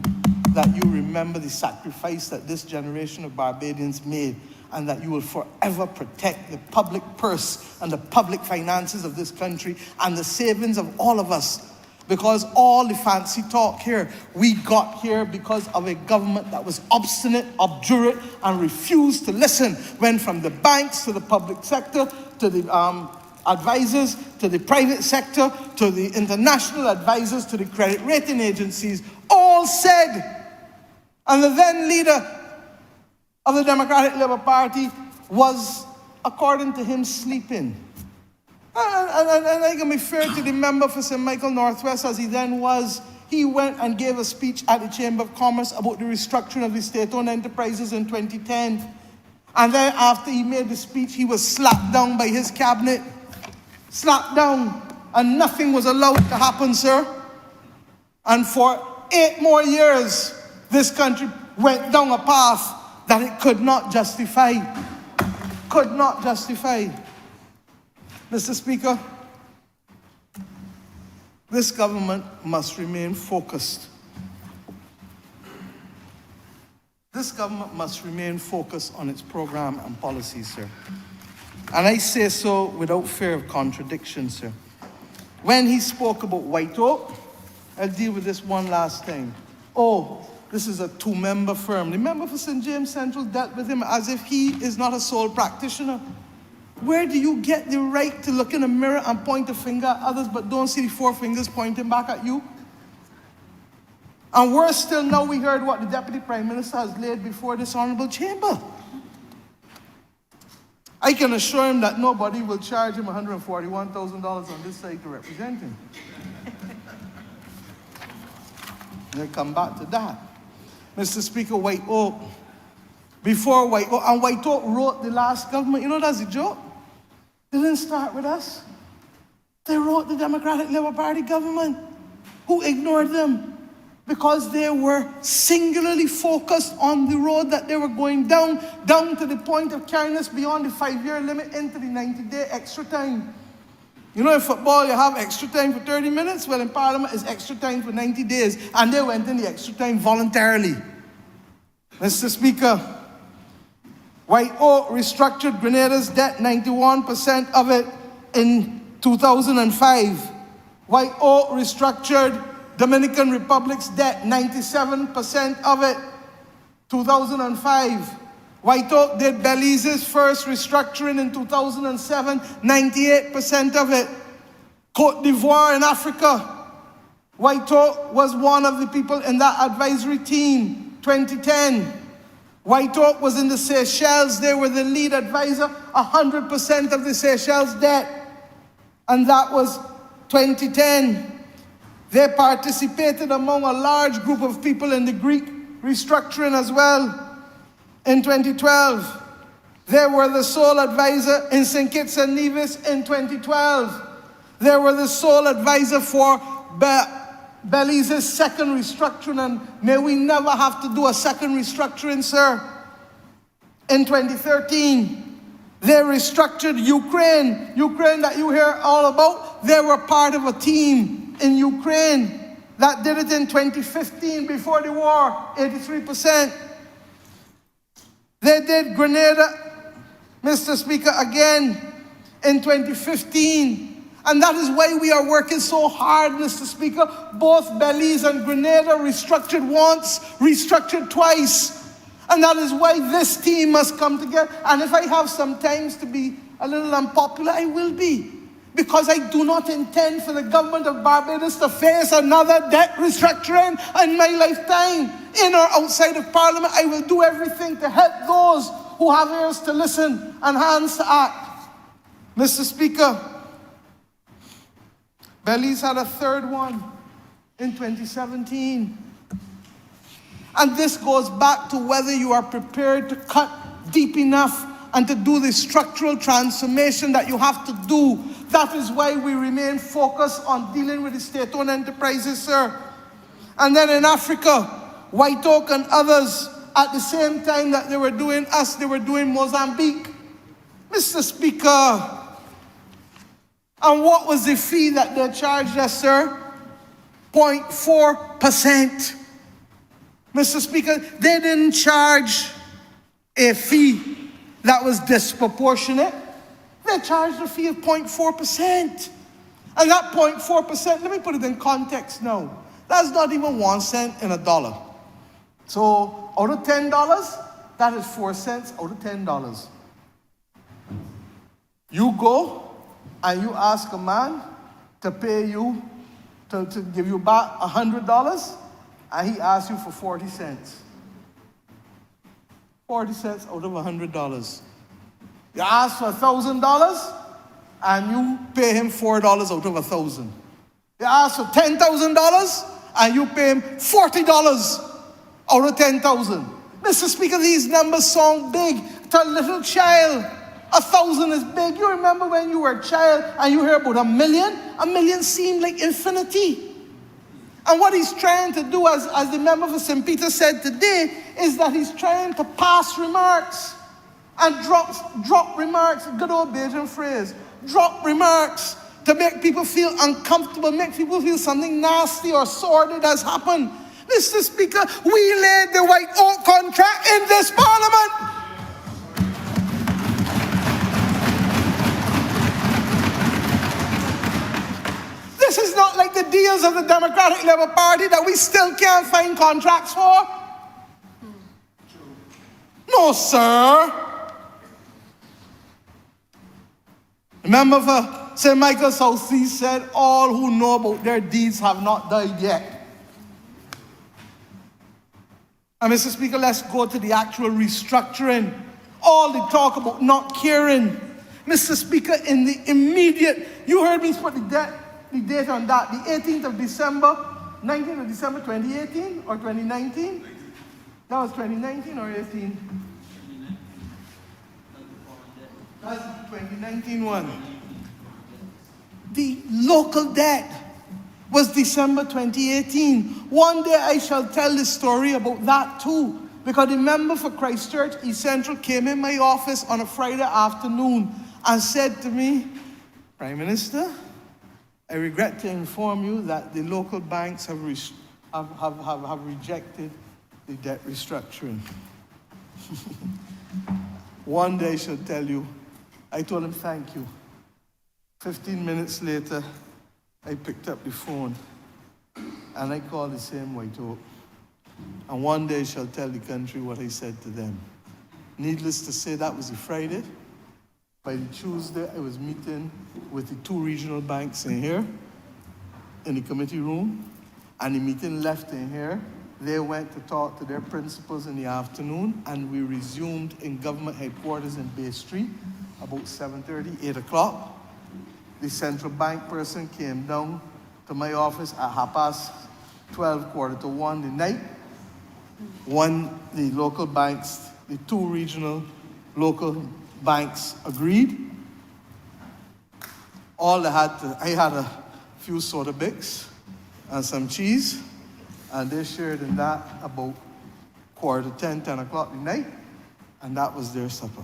that you remember the sacrifice that this generation of Barbadians made, and that you will forever protect the public purse and the public finances of this country and the savings of all of us. Because all the fancy talk here, we got here because of a government that was obstinate, obdurate, and refused to listen. Went from the banks to the public sector, to the advisors, to the private sector, to the international advisors, to the credit rating agencies, all said, and the then leader of the Democratic Labour Party was, according to him, sleeping. And I can be fair to the member for St. Michael Northwest, as he then was, he went and gave a speech at the Chamber of Commerce about the restructuring of the state-owned enterprises in 2010. And then after he made the speech, he was slapped down by his cabinet. Slapped down. And nothing was allowed to happen, sir. And for 8 more years, this country went down a path that it could not justify. Could not justify. Mr. Speaker, this government must remain focused. This government must remain focused on its program and policies, sir. And I say so without fear of contradiction, sir. When he spoke about White Oak, I'll deal with this one last time. Oh, this is a 2-member firm. The member for St. James Central dealt with him as if he is not a sole practitioner. Where do you get the right to look in a mirror and point a finger at others but don't see the 4 fingers pointing back at you? And worse still, now we heard what the Deputy Prime Minister has laid before this Honourable Chamber. I can assure him that nobody will charge him $141,000 on this side to represent him. We'll come back to that. Mr. Speaker, White Oak. Before White Oak, and White Oak wrote the last government. You know, that's a joke. They didn't start with us. They wrote the Democratic Labour Party government, who ignored them because they were singularly focused on the road that they were going down to the point of carrying us beyond the 5-year limit into the 90-day extra time. You know, in football, you have extra time for 30 minutes. Well, in Parliament, it's extra time for 90 days. And they went in the extra time voluntarily. Mr. Speaker, White Oak restructured Grenada's debt, 91% of it in 2005. White Oak restructured Dominican Republic's debt, 97% of it, 2005. White Oak did Belize's first restructuring in 2007, 98% of it. Côte d'Ivoire in Africa, White Oak was one of the people in that advisory team, 2010. White Oak was in the Seychelles, they were the lead advisor, 100% of the Seychelles debt, and that was 2010. They participated among a large group of people in the Greek restructuring as well. In 2012, they were the sole advisor in St. Kitts and Nevis in 2012. They were the sole advisor for Belize's second restructuring, and may we never have to do a second restructuring, sir. In 2013, they restructured Ukraine. Ukraine that you hear all about, they were part of a team in Ukraine that did it in 2015 before the war, 83%. They did Grenada, Mr. Speaker, again in 2015. And that is why we are working so hard, Mr. Speaker. Both Belize and Grenada restructured once, restructured twice. And that is why this team must come together. And if I have some times to be a little unpopular, I will be. Because I do not intend for the government of Barbados to face another debt restructuring in my lifetime. In or outside of Parliament, I will do everything to help those who have ears to listen and hands to act. Mr. Speaker, Belize had a third one in 2017. And this goes back to whether you are prepared to cut deep enough and to do the structural transformation that you have to do. That is why we remain focused on dealing with the state-owned enterprises, sir. And then in Africa, White Oak and others, at the same time that they were doing us, they were doing Mozambique. Mr. Speaker, and what was the fee that they charged us, sir? 0.4%. Mr. Speaker, they didn't charge a fee that was disproportionate. They charged a fee of 0.4%. And that 0.4%, let me put it in context now. That's not even 1 cent in a dollar. So out of $10, that is 4 cents out of $10. You go and you ask a man to pay you, to give you back $100, and he asks you for 40 cents. 40 cents out of $100. You ask for $1,000, and you pay him $4 out of $1,000. You ask for $10,000, and you pay him $40 out of $10,000. Mr. Speaker, these numbers sound big to a little child. 1,000 is big. You remember when you were a child and you hear about a million? A million seemed like infinity. And what he's trying to do, as the member for St. Peter said today, is that he's trying to pass remarks and drop remarks, good old Bajan phrase, drop remarks to make people feel uncomfortable, make people feel something nasty or sordid has happened. Mr. Speaker, we laid the White Oak contract in this Parliament. This is not like the deals of the Democratic Labour Party that we still can't find contracts for. No, sir. Remember, for St. Michael's Southeast said, all who know about their deeds have not died yet. And Mr. Speaker, let's go to the actual restructuring. All the talk about not caring. Mr. Speaker, in the immediate, you heard me put the date on that, the 18th of December, 19th of December 2018 or 2019? That was 2019 or 18? That's the 2019 one. The local debt was December 2018. One day I shall tell the story about that too. Because the member for Christchurch East Central came in my office on a Friday afternoon and said to me, Prime Minister, I regret to inform you that the local banks have rejected the debt restructuring. One day I shall tell you, I told him thank you. 15 minutes later, I picked up the phone and I called the same White Oak. And one day I shall tell the country what I said to them. Needless to say, that was a Friday. By the Tuesday, I was meeting with the two regional banks in here, in the committee room, and the meeting left in here. They went to talk to their principals in the afternoon, and we resumed in government headquarters in Bay Street about 7:30, 8 o'clock. The central bank person came down to my office at 12:30, 1:45 the night. The local banks, the two regional local banks agreed. I had a few soda bicks and some cheese, and they shared in that about 10:15, 10 o'clock the night, and that was their supper.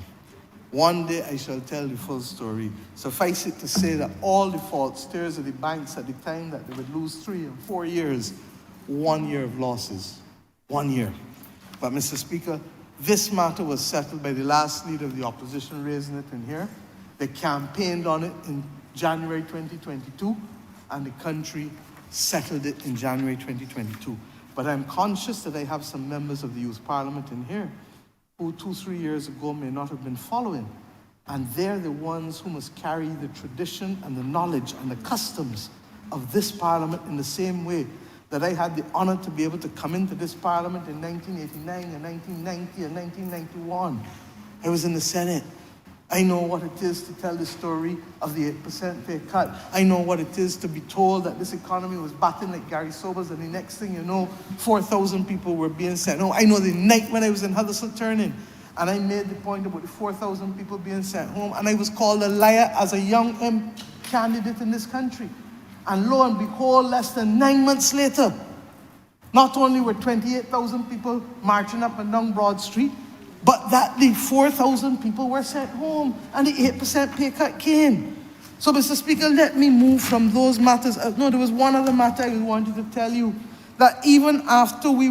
One day I shall tell the full story. Suffice it to say that all the fraudsters of the banks at the time that they would lose 3 and 4 years, 1 year of losses. 1 year. But Mr. Speaker, this matter was settled by the last leader of the opposition raising it in here. They campaigned on it in January 2022, and the country settled it in January 2022. But I'm conscious that I have some members of the Youth Parliament in here who 2-3 years ago may not have been following. And they're the ones who must carry the tradition and the knowledge and the customs of this Parliament in the same way that I had the honor to be able to come into this Parliament in 1989 and 1990 and 1991. I was in the Senate. I know what it is to tell the story of the 8% pay cut. I know what it is to be told that this economy was batting like Gary Sobers, and the next thing you know, 4,000 people were being sent home. I know the night when I was in Huddersfield Turning, and I made the point about the 4,000 people being sent home, and I was called a liar as a young candidate in this country. And lo and behold, less than 9 months later, not only were 28,000 people marching up and down Broad Street, but that the 4,000 people were sent home and the 8% pay cut came. So, Mr. Speaker, let me move from those matters. No, there was one other matter I wanted to tell you, that even after we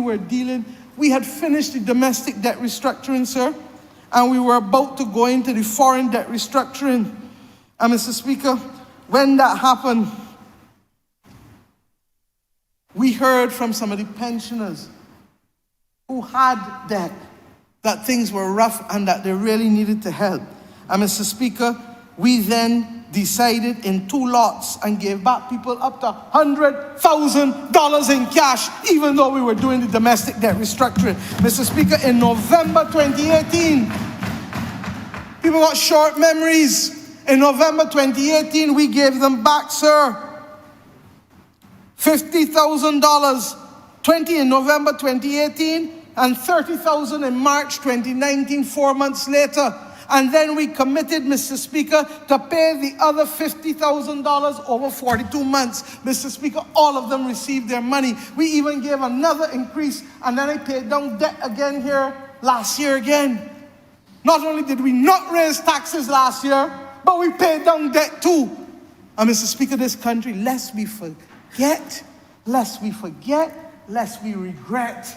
had finished the domestic debt restructuring, sir, and we were about to go into the foreign debt restructuring. And Mr. Speaker, when that happened, we heard from some of the pensioners who had debt that things were rough and that they really needed to help. And Mr. Speaker, we then decided in 2 lots and gave back people up to $100,000 in cash, even though we were doing the domestic debt restructuring. Mr. Speaker, in November 2018, people got short memories. In November 2018, we gave them back, sir, $50,000, 20 in November 2018, and $30,000 in March 2019, 4 months later. And then we committed, Mr. Speaker, to pay the other $50,000 over 42 months. Mr. Speaker, all of them received their money. We even gave another increase, and then I paid down debt again here last year again. Not only did we not raise taxes last year, but we paid down debt too. And Mr. Speaker, this country, lest we forget, lest we regret.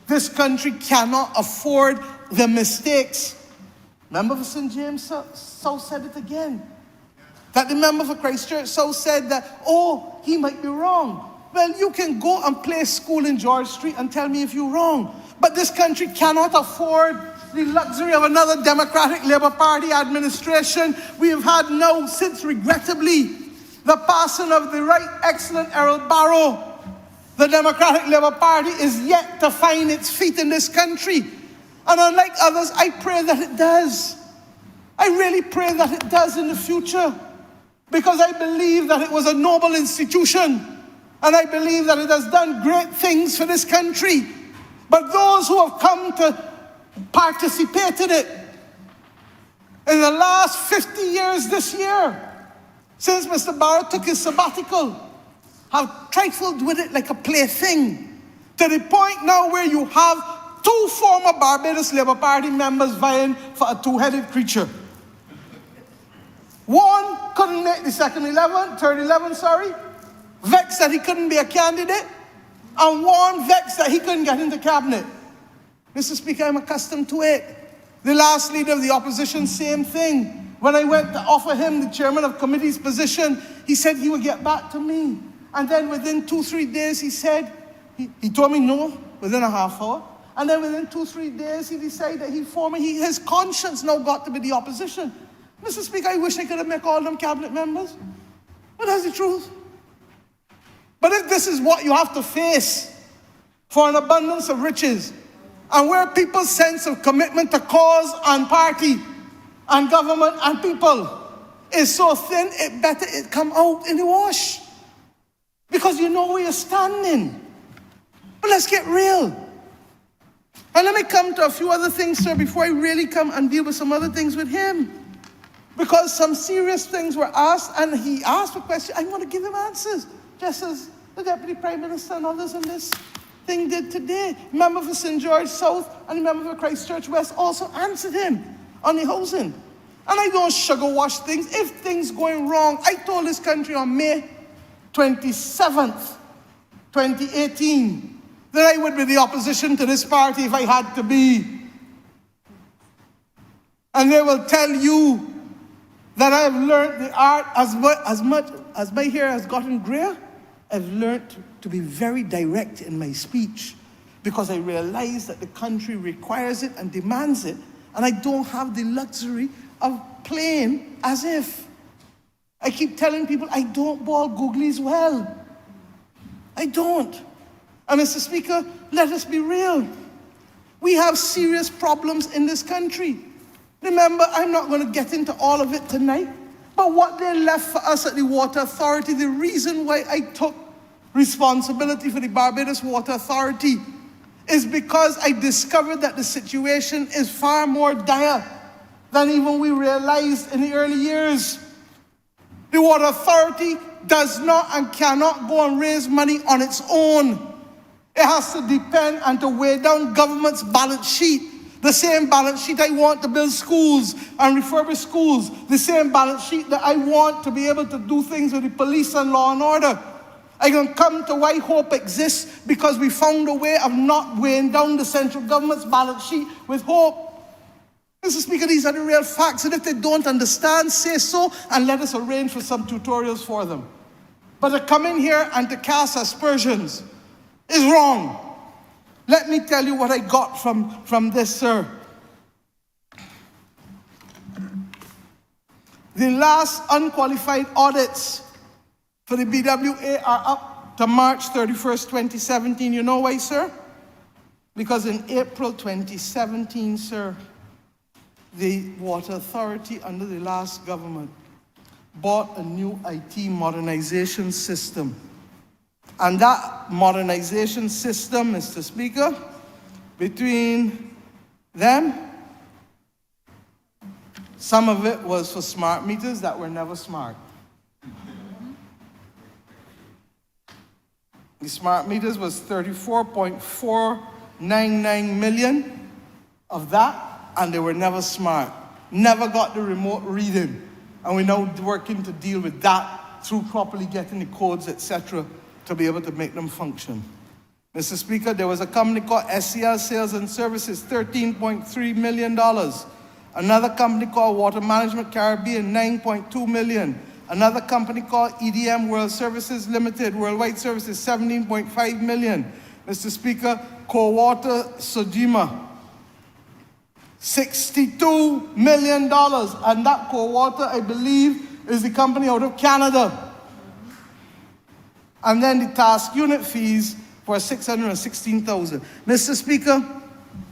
This country cannot afford the mistakes. Member for St. James South said it again. That the member for Christchurch South said that, oh, he might be wrong. Well, you can go and play school in George Street and tell me if you're wrong. But this country cannot afford the luxury of another Democratic Labour Party administration. We have had now, since regrettably, the passing of the Right Excellent Errol Barrow. The Democratic Labour Party is yet to find its feet in this country. And unlike others, I pray that it does. I really pray that it does in the future. Because I believe that it was a noble institution. And I believe that it has done great things for this country. But those who have come to participate in it, in the last 50 years this year, since Mr. Barrow took his sabbatical, have trifled with it like a plaything, to the point now where you have 2 former Barbados Labour Party members vying for a 2-headed creature. Warren couldn't make the third 11, sorry. Vexed that he couldn't be a candidate. And Warren vexed that he couldn't get into cabinet. Mr. Speaker, I'm accustomed to it. The last leader of the opposition, same thing. When I went to offer him the chairman of committee's position, he said he would get back to me. And then within 2-3 days, he said, he told me no within a half hour. And then within 2-3 days, he decided that his conscience now got to be the opposition. Mr. Speaker, I wish I could have made all them cabinet members. But that's the truth. But if this is what you have to face for an abundance of riches, and where people's sense of commitment to cause and party and government and people is so thin, it better it come out in the wash. Because you know where you're standing. But let's get real. And let me come to a few other things, sir, before I really come and deal with some other things with him. Because some serious things were asked, and he asked a question. I want to give him answers, just as the Deputy Prime Minister and others in this thing did today. Member for St. George South and the member for Christchurch West also answered him on the housing. And I don't sugar wash things. If things going wrong, I told this country on May 27th, 2018, that I would be the opposition to this party if I had to be. And they will tell you that I have learned the art as much as my hair has gotten grayer. I've learned to be very direct in my speech because I realize that the country requires it and demands it, and I don't have the luxury of playing as if. I keep telling people I don't boil googlies well. I don't. And Mr. Speaker, let us be real. We have serious problems in this country. Remember, I'm not going to get into all of it tonight, but what they left for us at the Water Authority, the reason why I took responsibility for the Barbados Water Authority is because I discovered that the situation is far more dire than even we realized in the early years. The Water Authority does not and cannot go and raise money on its own. It has to depend and to weigh down government's balance sheet. The same balance sheet I want to build schools and refurbish schools. The same balance sheet that I want to be able to do things with the police and law and order. I can come to why hope exists because we found a way of not weighing down the central government's balance sheet with hope. Mr. Speaker, these are the real facts, and if they don't understand, say so, and let us arrange for some tutorials for them. But to come in here and to cast aspersions is wrong. Let me tell you what I got from this, sir. The last unqualified audits for the BWA are up to March 31st, 2017. You know why, sir? Because in April 2017, sir, the Water Authority under the last government bought a new IT modernization system. And that modernization system, Mr. Speaker, between them, some of it was for smart meters that were never smart. The smart meters was 34.499 million of that, and they were never smart. Never got the remote reading. And we're now working to deal with that through properly getting the codes, etc., to be able to make them function. Mr. Speaker, there was a company called SCL Sales and Services, $13.3 million. Another company called Water Management Caribbean, $9.2 million. Another company called EDM World Services Limited, Worldwide Services, $17.5 million. Mr. Speaker, Co-Water Sojima, $62 million. And that Co-Water, I believe, is the company out of Canada. And then the task unit fees for $616,000. Mr. Speaker,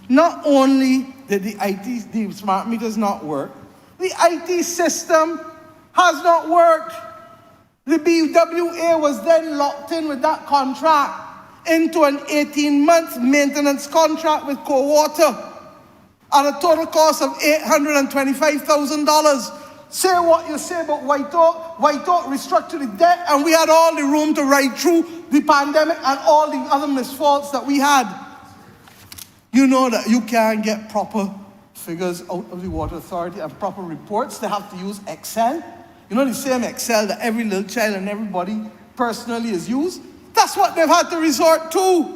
not only did the smart meters not work, the IT system has not worked. The BWA was then locked in with that contract into an 18-month maintenance contract with Co-Water at a total cost of $825,000. Say what you say about White Oak restructured the debt, and we had all the room to ride through the pandemic and all the other misfaults that we had. You know that you can't get proper figures out of the Water Authority and proper reports. They have to use Excel. You know the same Excel that every little child and everybody personally has used? That's what they've had to resort to.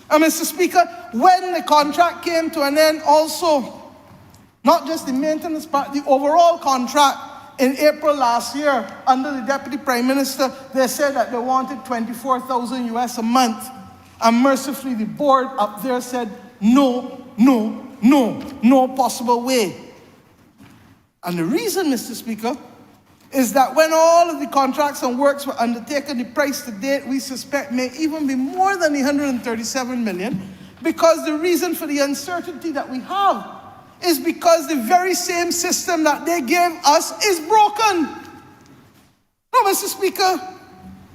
And Mr. Speaker, when the contract came to an end also, not just the maintenance part, the overall contract in April last year under the Deputy Prime Minister, they said that they wanted 24,000 US a month. And mercifully, the board up there said, no, no, no, no possible way. And the reason, Mr. Speaker, is that when all of the contracts and works were undertaken, the price to date, we suspect, may even be more than the 137 million, because the reason for the uncertainty that we have is because the very same system that they gave us is broken. No, Mr. Speaker,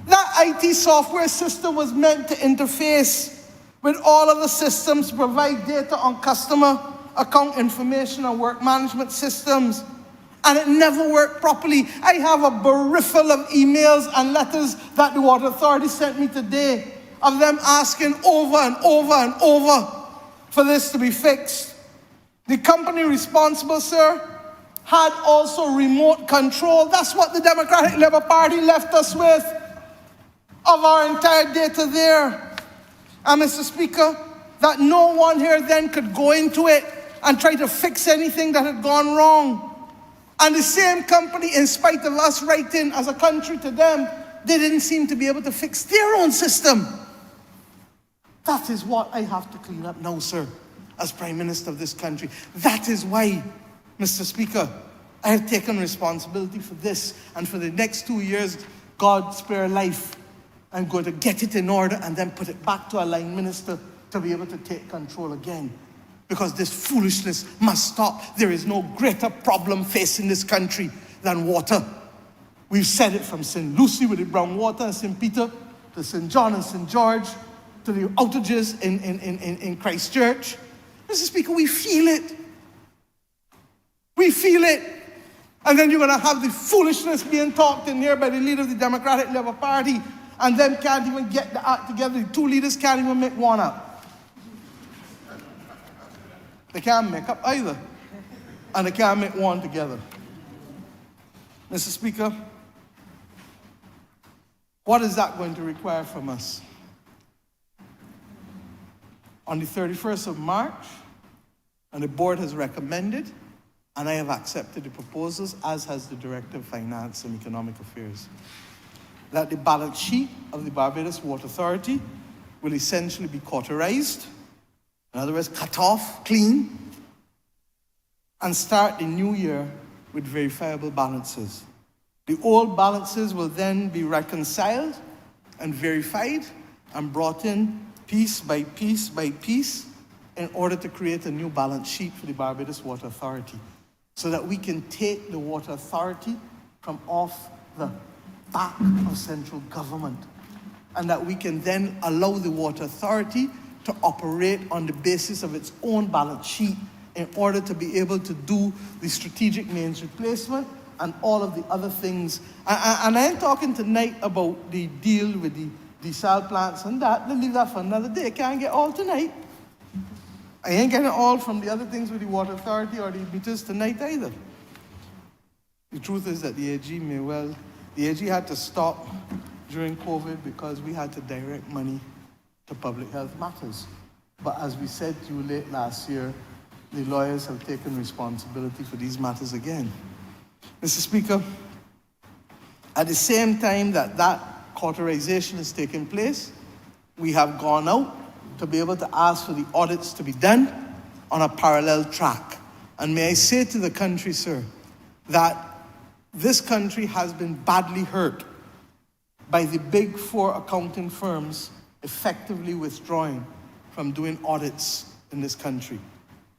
that IT software system was meant to interface with all of the systems to provide data on customer account information and work management systems. And it never worked properly. I have a berriffle of emails and letters that the Water Authority sent me today of them asking over and over and over for this to be fixed. The company responsible, sir, had also remote control. That's what the Democratic Labour Party left us with, of our entire data there. And Mr. Speaker, that no one here then could go into it and try to fix anything that had gone wrong. And the same company, in spite of us writing as a country to them, they didn't seem to be able to fix their own system. That is what I have to clean up now, sir, as Prime Minister of this country. That is why, Mr. Speaker, I have taken responsibility for this. And for the next 2 years, God spare life, I'm going to get it in order and then put it back to a line minister to be able to take control again. Because this foolishness must stop. There is no greater problem facing this country than water. We've said it from St. Lucie with the brown water and St. Peter, to St. John and St. George, to the outages in Christchurch. Mr. Speaker, we feel it. We feel it. And then you're going to have the foolishness being talked in here by the leader of the Democratic Labour Party, and them can't even get the act together. The two leaders can't even make one up. They can't make up either. And they can't make one together. Mr. Speaker, what is that going to require from us? On the 31st of March, and the board has recommended, and I have accepted the proposals, as has the Director of Finance and Economic Affairs, that the balance sheet of the Barbados Water Authority will essentially be cauterized. In other words, cut off, clean, and start the new year with verifiable balances. The old balances will then be reconciled and verified and brought in piece by piece by piece in order to create a new balance sheet for the Barbados Water Authority, so that we can take the Water Authority from off the back of central government, and that we can then allow the Water Authority to operate on the basis of its own balance sheet in order to be able to do the strategic mains replacement and all of the other things. And I ain't talking tonight about the deal with the desal plants and that. We'll leave that for another day. I can't get all tonight. I ain't getting all from the other things with the Water Authority or the meters tonight either. The truth is that the AG had to stop during COVID because we had to direct money to public health matters. But as we said to you late last year, the lawyers have taken responsibility for these matters again. Mr. Speaker, at the same time that cauterization is taking place, we have gone out to be able to ask for the audits to be done on a parallel track. And may I say to the country, sir, that this country has been badly hurt by the big four accounting firms effectively withdrawing from doing audits in this country.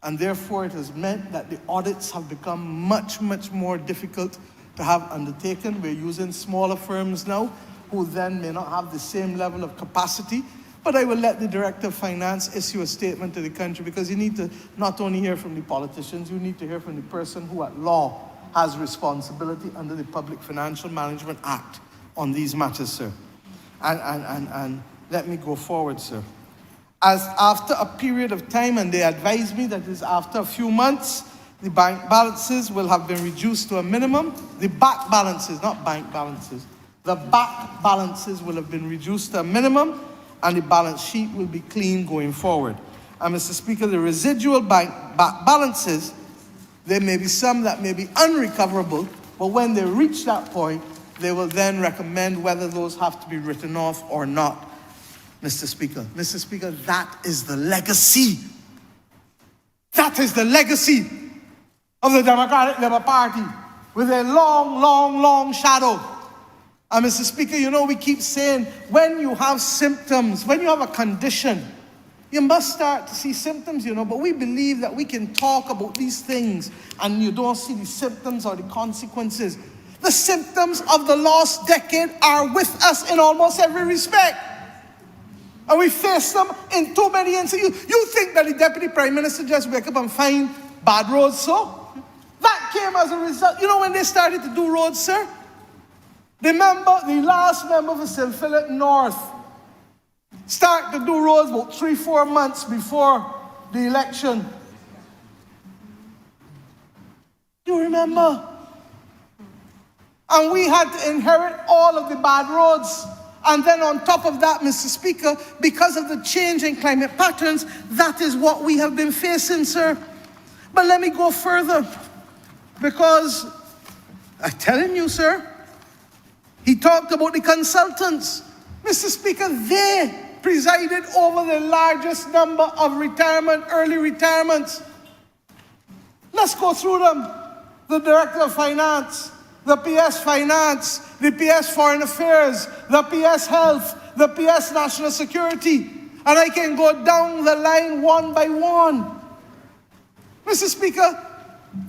And therefore, it has meant that the audits have become much, much more difficult to have undertaken. We're using smaller firms now who then may not have the same level of capacity. But I will let the Director of Finance issue a statement to the country, because you need to not only hear from the politicians, you need to hear from the person who at law has responsibility under the Public Financial Management Act on these matters, sir. And let me go forward, sir. As after a period of time, and they advised me that it's after a few months, The bank balances will have been reduced to a minimum. The back balances, not bank balances, the back balances will have been reduced to a minimum, and the balance sheet will be clean going forward. And Mr. Speaker, the residual back balances, there may be some that may be unrecoverable, but when they reach that point, they will then recommend whether those have to be written off or not. Mr. Speaker, that is the legacy. That is the legacy of the Democratic Labour Party, with a long, long, long shadow. And Mr. Speaker, you know, we keep saying, when you have symptoms, when you have a condition, you must start to see symptoms, you know, but we believe that we can talk about these things and you don't see the symptoms or the consequences. The symptoms of the last decade are with us in almost every respect. And we face them in too many instances. You think that the Deputy Prime Minister just wake up and find bad roads, so? That came as a result. You know when they started to do roads, sir? Remember, the last member for St. Philip North started to do roads about 3-4 months before the election. You remember? And we had to inherit all of the bad roads. And then on top of that, Mr. Speaker, because of the change in climate patterns, that is what we have been facing, sir. But let me go further. Because I'm telling you, sir, he talked about the consultants. Mr. Speaker, they presided over the largest number of early retirements. Let's go through them. The Director of Finance, the PS Finance, the PS Foreign Affairs, the PS Health, the PS National Security. And I can go down the line one by one. Mr. Speaker,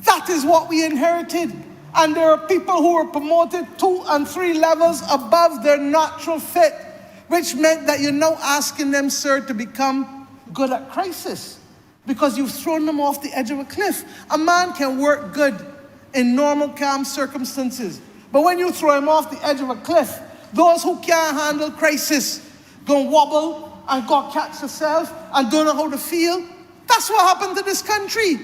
that is what we inherited. And there are people who were promoted 2 and 3 levels above their natural fit, which meant that you're now asking them, sir, to become good at crisis because you've thrown them off the edge of a cliff. A man can work good in normal, calm circumstances, but when you throw him off the edge of a cliff, those who can't handle crisis go wobble and go catch themselves and don't know how to feel. That's what happened to this country.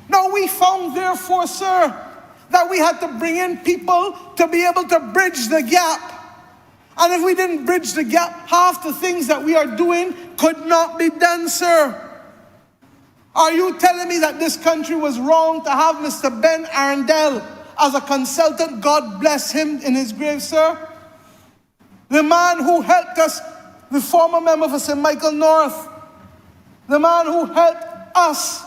Now we found, therefore, sir, that we had to bring in people to be able to bridge the gap. And if we didn't bridge the gap, half the things that we are doing could not be done, sir. Are you telling me that this country was wrong to have Mr. Ben Arundel as a consultant? God bless him in his grave, sir. The man who helped us, the former member for St. Michael North, the man who helped us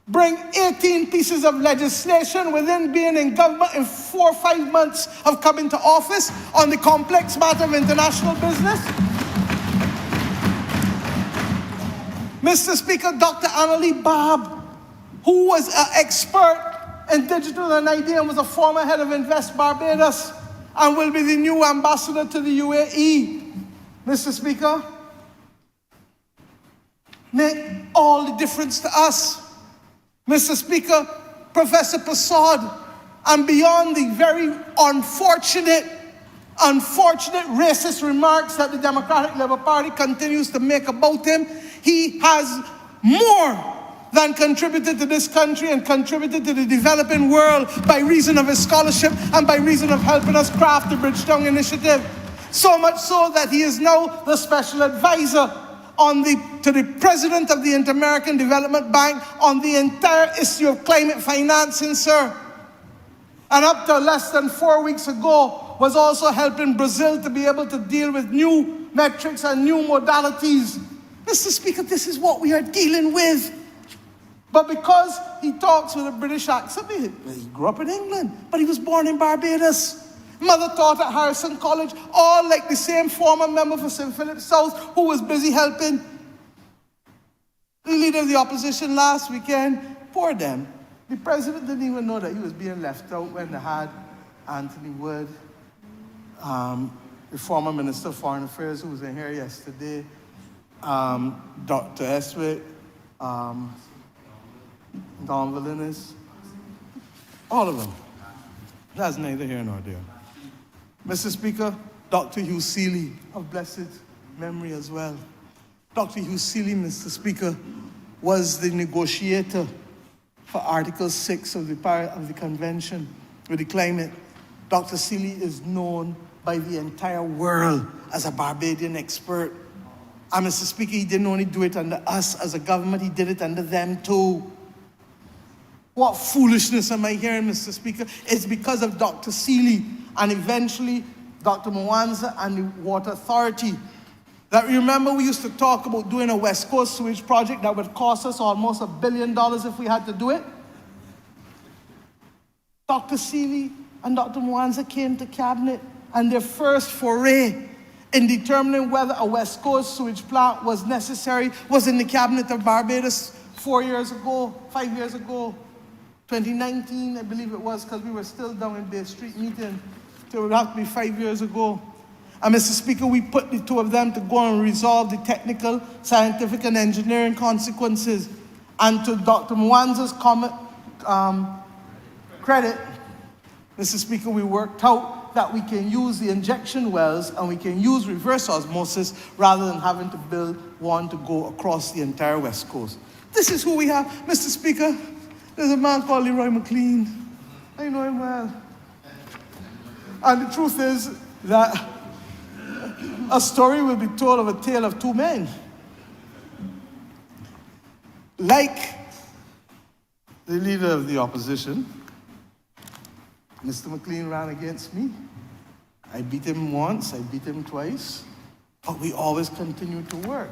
bring 18 pieces of legislation within being in government in 4 or 5 months of coming to office on the complex matter of international business. Mr. Speaker, Dr. Annalie Babb, who was an expert in digital and IT and was a former head of Invest Barbados and will be the new ambassador to the UAE. Mr. Speaker, make all the difference to us. Mr. Speaker, Professor Prasad, and beyond the very unfortunate racist remarks that the Democratic Labour Party continues to make about him, he has more than contributed to this country and contributed to the developing world by reason of his scholarship and by reason of helping us craft the Bridgetown Initiative. So much so that he is now the special advisor to the president of the Inter-American Development Bank on the entire issue of climate financing, sir. And up to less than 4 weeks ago, was also helping Brazil to be able to deal with new metrics and new modalities. Mr. Speaker, this is what we are dealing with. But because he talks with a British accent, he grew up in England, but he was born in Barbados. Mother taught at Harrison College, all like the same former member for St. Philip South who was busy helping the leader of the opposition last weekend. Poor them. The president didn't even know that he was being left out when they had Anthony Wood, the former Minister of Foreign Affairs who was in here yesterday, Dr. Eswick, Don Valinis, all of them. That's neither here nor there. Mr. Speaker, Dr. Hugh Seeley, of blessed memory as well. Dr. Hugh Seeley, Mr. Speaker, was the negotiator for Article 6 of the Convention with the climate. Dr. Seeley is known by the entire world as a Barbadian expert. And Mr. Speaker, he didn't only do it under us as a government, he did it under them too. What foolishness am I hearing, Mr. Speaker? It's because of Dr. Seeley and eventually Dr. Mwanza and the Water Authority. That remember we used to talk about doing a West Coast sewage project that would cost us almost $1 billion if we had to do it? Dr. Seeley and Dr. Mwanza came to cabinet, and their first foray in determining whether a West Coast sewage plant was necessary was in the cabinet of Barbados 5 years ago, 2019, I believe it was, because we were still down in Bay Street meeting. So it would have to be 5 years ago. And Mr. Speaker, we put the two of them to go and resolve the technical, scientific, and engineering consequences. And to Dr. Mwanza's credit, Mr. Speaker, we worked out that we can use the injection wells and we can use reverse osmosis rather than having to build one to go across the entire West Coast. This is who we have. Mr. Speaker, there's a man called Leroy McLean. I know him well. And the truth is that a story will be told of a tale of two men. Like the leader of the opposition, Mr. McLean ran against me. I beat him once, I beat him twice, but we always continue to work.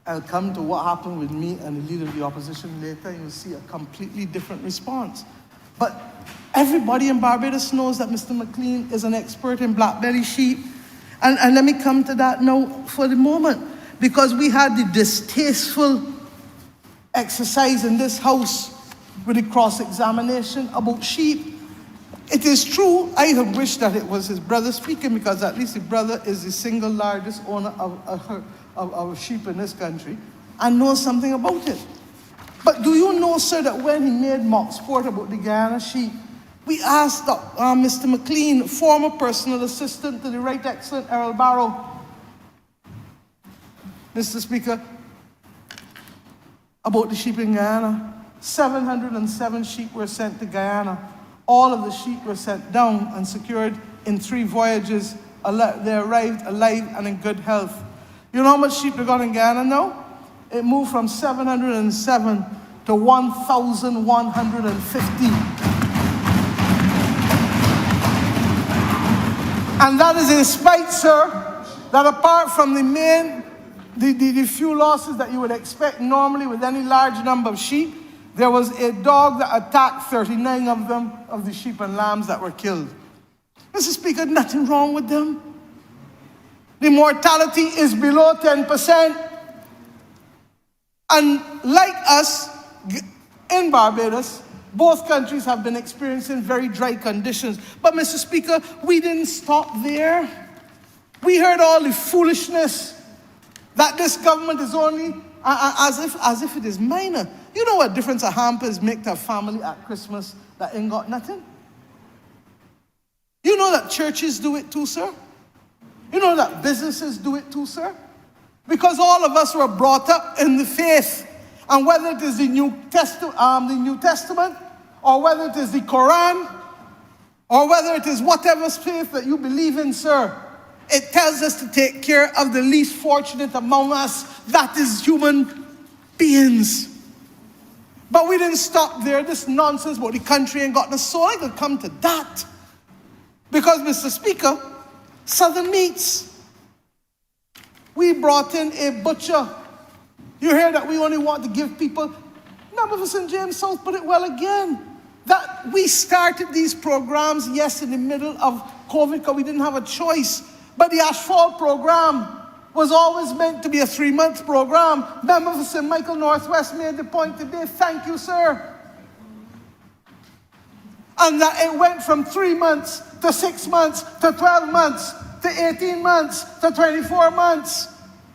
I'll come to what happened with me and the leader of the opposition later, and you'll see a completely different response. But everybody in Barbados knows that Mr. McLean is an expert in black-belly sheep. And let me come to that now for the moment, because we had the distasteful exercise in this house with the cross-examination about sheep. It is true, I have wished that it was his brother speaking, because at least the brother is the single largest owner of sheep in this country and knows something about it. But do you know, sir, that when he made mock sport about the Guyana sheep, we asked Mr. McLean, former personal assistant to the Right Excellent Errol Barrow, Mr. Speaker, about the sheep in Guyana. 707 sheep were sent to Guyana. All of the sheep were sent down and secured in 3 voyages. They arrived alive and in good health. You know how much sheep they got in Guyana now? It moved from 707 to 1,150. And that is in spite, sir, that apart from the few losses that you would expect normally with any large number of sheep, there was a dog that attacked 39 of them, of the sheep and lambs that were killed. Mr. Speaker, nothing wrong with them. The mortality is below 10%. And like us, in Barbados, both countries have been experiencing very dry conditions. But Mr. Speaker, we didn't stop there. We heard all the foolishness that this government is only, as if it is minor. You know what difference a hampers make to a family at Christmas that ain't got nothing? You know that churches do it too, sir? You know that businesses do it too, sir? Because all of us were brought up in the faith. And whether it is the New Testament, or whether it is the Quran, or whether it is whatever faith that you believe in, sir, it tells us to take care of the least fortunate among us, that is human beings. But we didn't stop there. This nonsense about the country ain't got no soul. I could come to that. Because, Mr. Speaker, Southern Meats, we brought in a butcher. You hear that we only want to give people, remember for St. James South put it well again, that we started these programs, yes, in the middle of COVID because we didn't have a choice. But the asphalt program was always meant to be a 3-month program. Member for St. Michael Northwest made the point today, thank you, sir. And that it went from 3 months to 6 months to 12 months to 18 months to 24 months.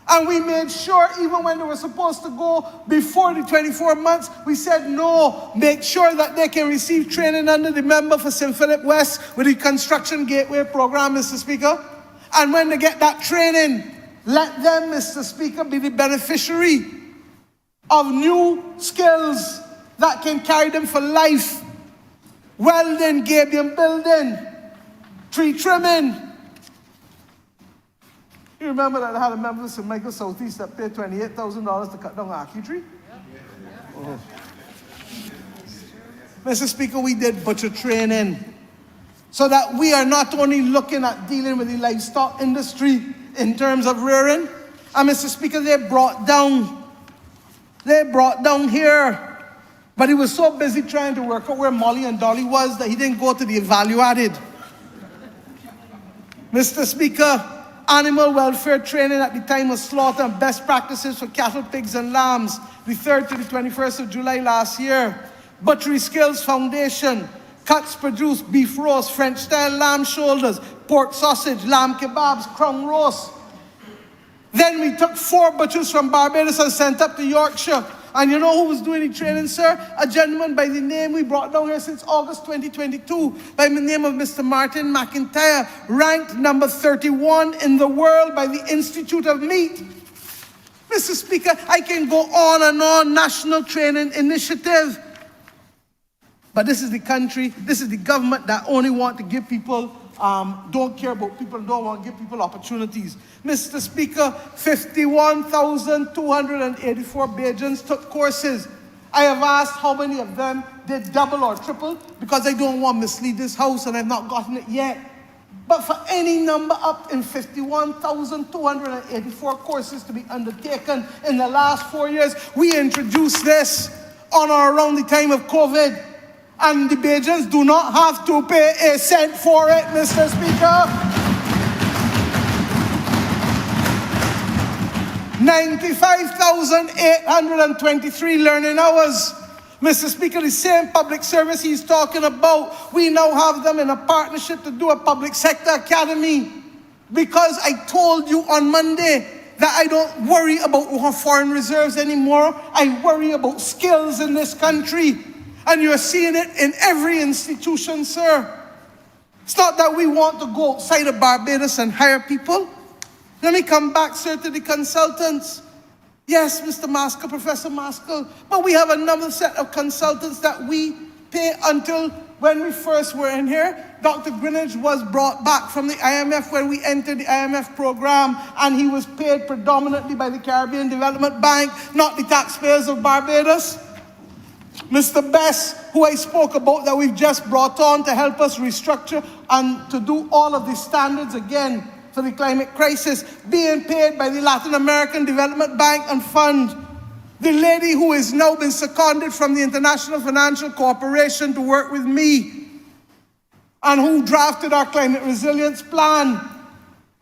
And we made sure, even when they were supposed to go before the 24 months, we said no, make sure that they can receive training under the member for St. Philip West with the Construction Gateway program, Mr. Speaker. And when they get that training, let them, Mr. Speaker, be the beneficiary of new skills that can carry them for life. Welding, gabion building, tree trimming. You remember that I had a member of St. Michael Southeast that paid $28,000 to cut down an ackee tree? Oh. Mr. Speaker, we did butcher training so that we are not only looking at dealing with the livestock industry in terms of rearing, and Mr. Speaker, they brought down here, but he was so busy trying to work out where Molly and Dolly was that he didn't go to the value added. Mr. Speaker, animal welfare training at the time of slaughter and best practices for cattle, pigs, and lambs, the 3rd to the 21st of July last year. Butchery Skills Foundation, cuts produced, beef roast, French-style lamb shoulders, pork sausage, lamb kebabs, crown roast. Then we took 4 butchers from Barbados and sent up to Yorkshire. And you know who was doing the training, sir? A gentleman by the name we brought down here since August 2022, by the name of Mr. Martin McIntyre, ranked number 31 in the world by the Institute of Meat. Mr. Speaker, I can go on and on, national training initiative. But this is the country, this is the government that only want to give people, don't care about people, don't want to give people opportunities. Mr. Speaker, 51,284 Bajans took courses. I have asked how many of them did double or triple because I don't want to mislead this House and I've not gotten it yet. But for any number up in 51,284 courses to be undertaken in the last 4 years, we introduced this on or around the time of COVID. And the Bajans do not have to pay a cent for it, Mr. Speaker. 95,823 learning hours. Mr. Speaker, the same public service he's talking about, we now have them in a partnership to do a public sector academy. Because I told you on Monday that I don't worry about foreign reserves anymore. I worry about skills in this country. And you're seeing it in every institution, sir. It's not that we want to go outside of Barbados and hire people. Let me come back, sir, to the consultants. Yes, Mr. Maskell, Professor Maskell, but we have another set of consultants that we pay until when we first were in here. Dr. Greenidge was brought back from the IMF when we entered the IMF program, and he was paid predominantly by the Caribbean Development Bank, not the taxpayers of Barbados. Mr. Bess, who I spoke about, that we've just brought on to help us restructure and to do all of the standards again for the climate crisis, being paid by the Latin American Development Bank and Fund. The lady who has now been seconded from the International Financial Corporation to work with me and who drafted our climate resilience plan,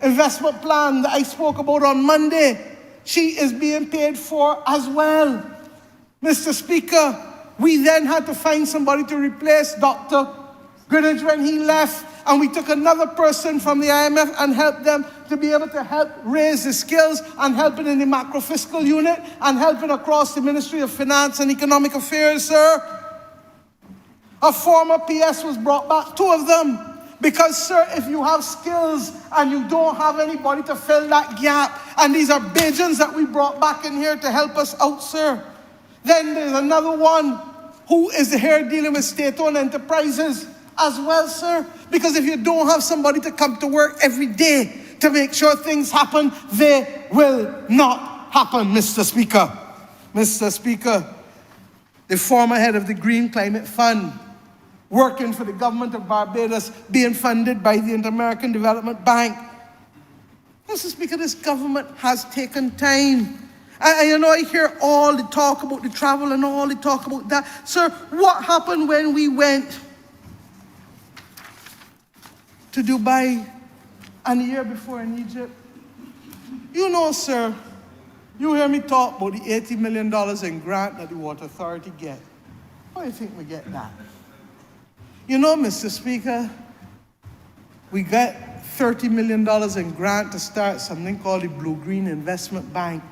investment plan that I spoke about on Monday, she is being paid for as well. Mr. Speaker, we then had to find somebody to replace Dr. Greenidge when he left, and we took another person from the IMF and helped them to be able to help raise the skills and helping in the macro fiscal unit and helping across the Ministry of Finance and Economic Affairs, sir. A former PS was brought back, 2 of them. Because, sir, if you have skills and you don't have anybody to fill that gap, and these are Bajans that we brought back in here to help us out, sir. Then there's another one who is here dealing with state-owned enterprises as well, sir. Because if you don't have somebody to come to work every day to make sure things happen, they will not happen, Mr. Speaker. Mr. Speaker, the former head of the Green Climate Fund, working for the government of Barbados, being funded by the Inter-American Development Bank. Mr. Speaker, this government has taken time. You know, I hear all the talk about the travel and all the talk about that. Sir, what happened when we went to Dubai and the year before in Egypt? You know, sir, you hear me talk about the $80 million in grant that the Water Authority get. Why do you think we get that? You know, Mr. Speaker, we got $30 million in grant to start something called the Blue-Green Investment Bank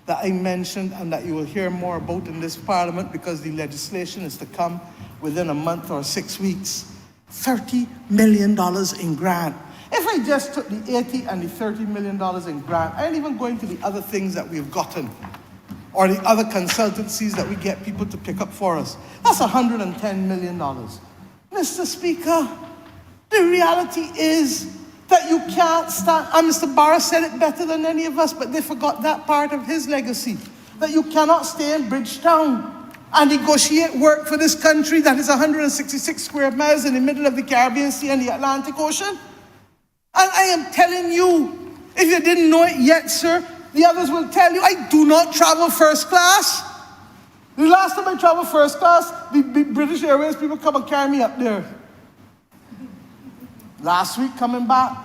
that I mentioned and that you will hear more about in this Parliament because the legislation is to come within a month or 6 weeks. $30 million in grant. If I just took the 80 and the $30 million in grant, I ain't even going to the other things that we've gotten. or the other consultancies that we get people to pick up for us. That's $110 million. Mr. Speaker, the reality is that you can't stand, and Mr. Barra said it better than any of us, but they forgot that part of his legacy, that you cannot stay in Bridgetown and negotiate work for this country that is 166 square miles in the middle of the Caribbean Sea and the Atlantic Ocean. And I am telling you, if you didn't know it yet, sir, the others will tell you, I do not travel first class. The last time I traveled first class, the British Airways people come and carry me up there. Last week coming back,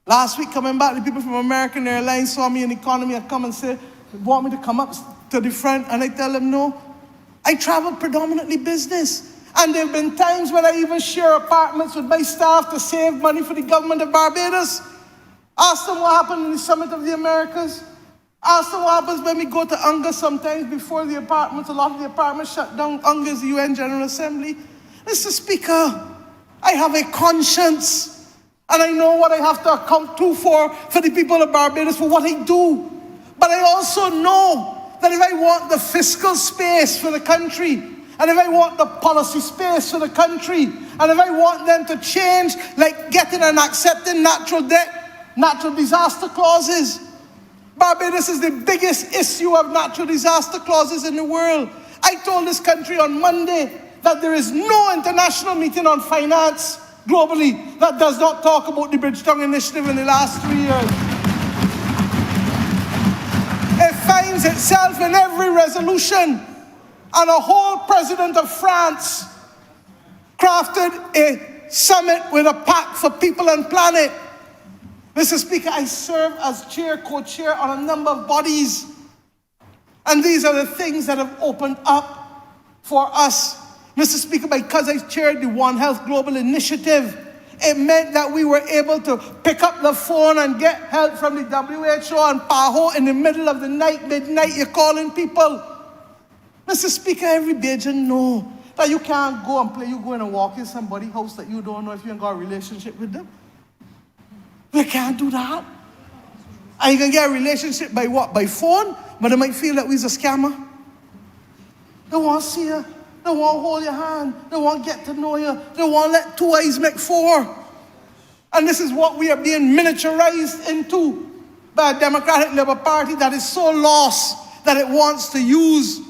the people from American Airlines saw me in economy and come and say, want me to come up to the front, and I tell them no. I travel predominantly business. And there have been times when I even share apartments with my staff to save money for the government of Barbados. Ask them what happened in the Summit of the Americas. Ask them what happens when we go to UNGA sometimes before the apartments, a lot of the apartments shut down. UNGA is the UN General Assembly. Mr. Speaker, I have a conscience, and I know what I have to account to for the people of Barbados for what I do. But I also know that if I want the fiscal space for the country, and if I want the policy space for the country, and if I want them to change, like getting and accepting natural disaster clauses, Barbados is the biggest issue of natural disaster clauses in the world. I told this country on Monday that there is no international meeting on finance globally that does not talk about the Bridgetown Initiative in the last 3 years. It finds itself in every resolution, and a whole president of France crafted a summit with a pact for people and planet. Mr. Speaker, I serve as co-chair on a number of bodies, and these are the things that have opened up for us. Mr. Speaker, because I chaired the One Health Global Initiative, it meant that we were able to pick up the phone and get help from the WHO and PAHO in the middle of the night, midnight, you're calling people. Mr. Speaker, every Bajan know that you can't go and play, you go in and walk in somebody's house that you don't know if you ain't got a relationship with them. You can't do that. And you can get a relationship by what? By phone? But they might feel that we're a scammer. They want to see you. They want to hold your hand. They want to get to know you. They want to let two eyes make four. And this is what we are being miniaturized into by a Democratic Labour Party that is so lost that it wants to use,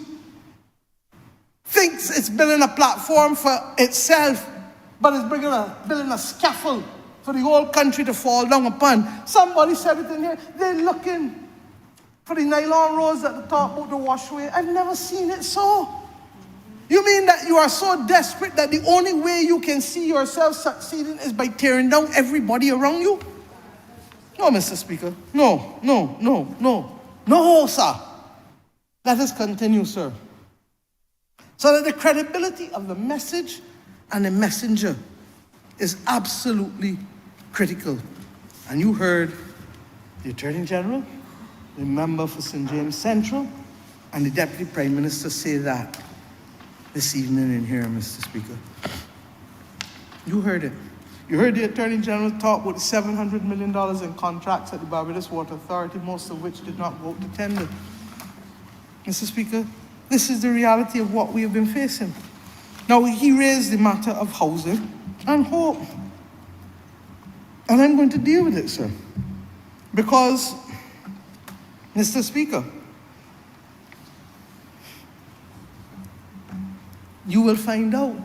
thinks it's building a platform for itself, but it's building a scaffold for the whole country to fall down upon. Somebody said it in here, they're looking for the nylon roads at the top of the washway. I've never seen it so. You mean that you are so desperate that the only way you can see yourself succeeding is by tearing down everybody around you? No, Mr. Speaker. No, sir. Let us continue, sir. So that the credibility of the message and the messenger is absolutely critical. And you heard the Attorney General, the member for St. James Central, and the Deputy Prime Minister say that this evening in here, Mr. Speaker. You heard it. You heard the Attorney General talk about $700 million in contracts at the Barbados Water Authority, most of which did not go to tender. Mr. Speaker, this is the reality of what we have been facing. Now, he raised the matter of housing and hope. And I'm going to deal with it, sir. Because, Mr. Speaker, you will find out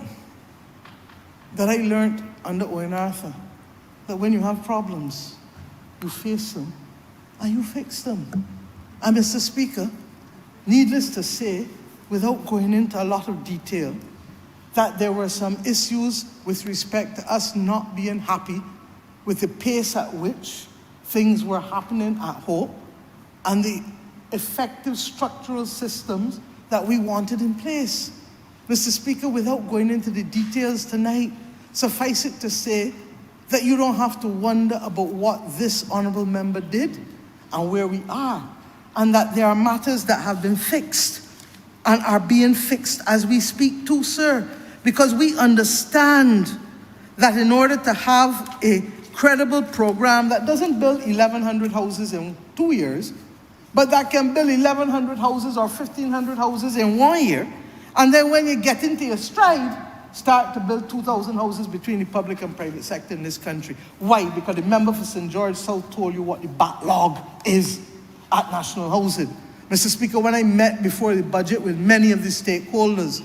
that I learned under Owen Arthur that when you have problems, you face them and you fix them. And Mr. Speaker, needless to say, without going into a lot of detail, that there were some issues with respect to us not being happy with the pace at which things were happening at Hope and the effective structural systems that we wanted in place. Mr. Speaker, without going into the details tonight, suffice it to say that you don't have to wonder about what this honourable member did and where we are, and that there are matters that have been fixed and are being fixed as we speak too, sir, because we understand that in order to have a credible program that doesn't build 1,100 houses in 2 years, but that can build 1,100 houses or 1,500 houses in 1 year, and then when you get into your stride, start to build 2,000 houses between the public and private sector in this country. Why? Because the member for St. George South told you what the backlog is at national housing. Mr. Speaker, when I met before the budget with many of the stakeholders,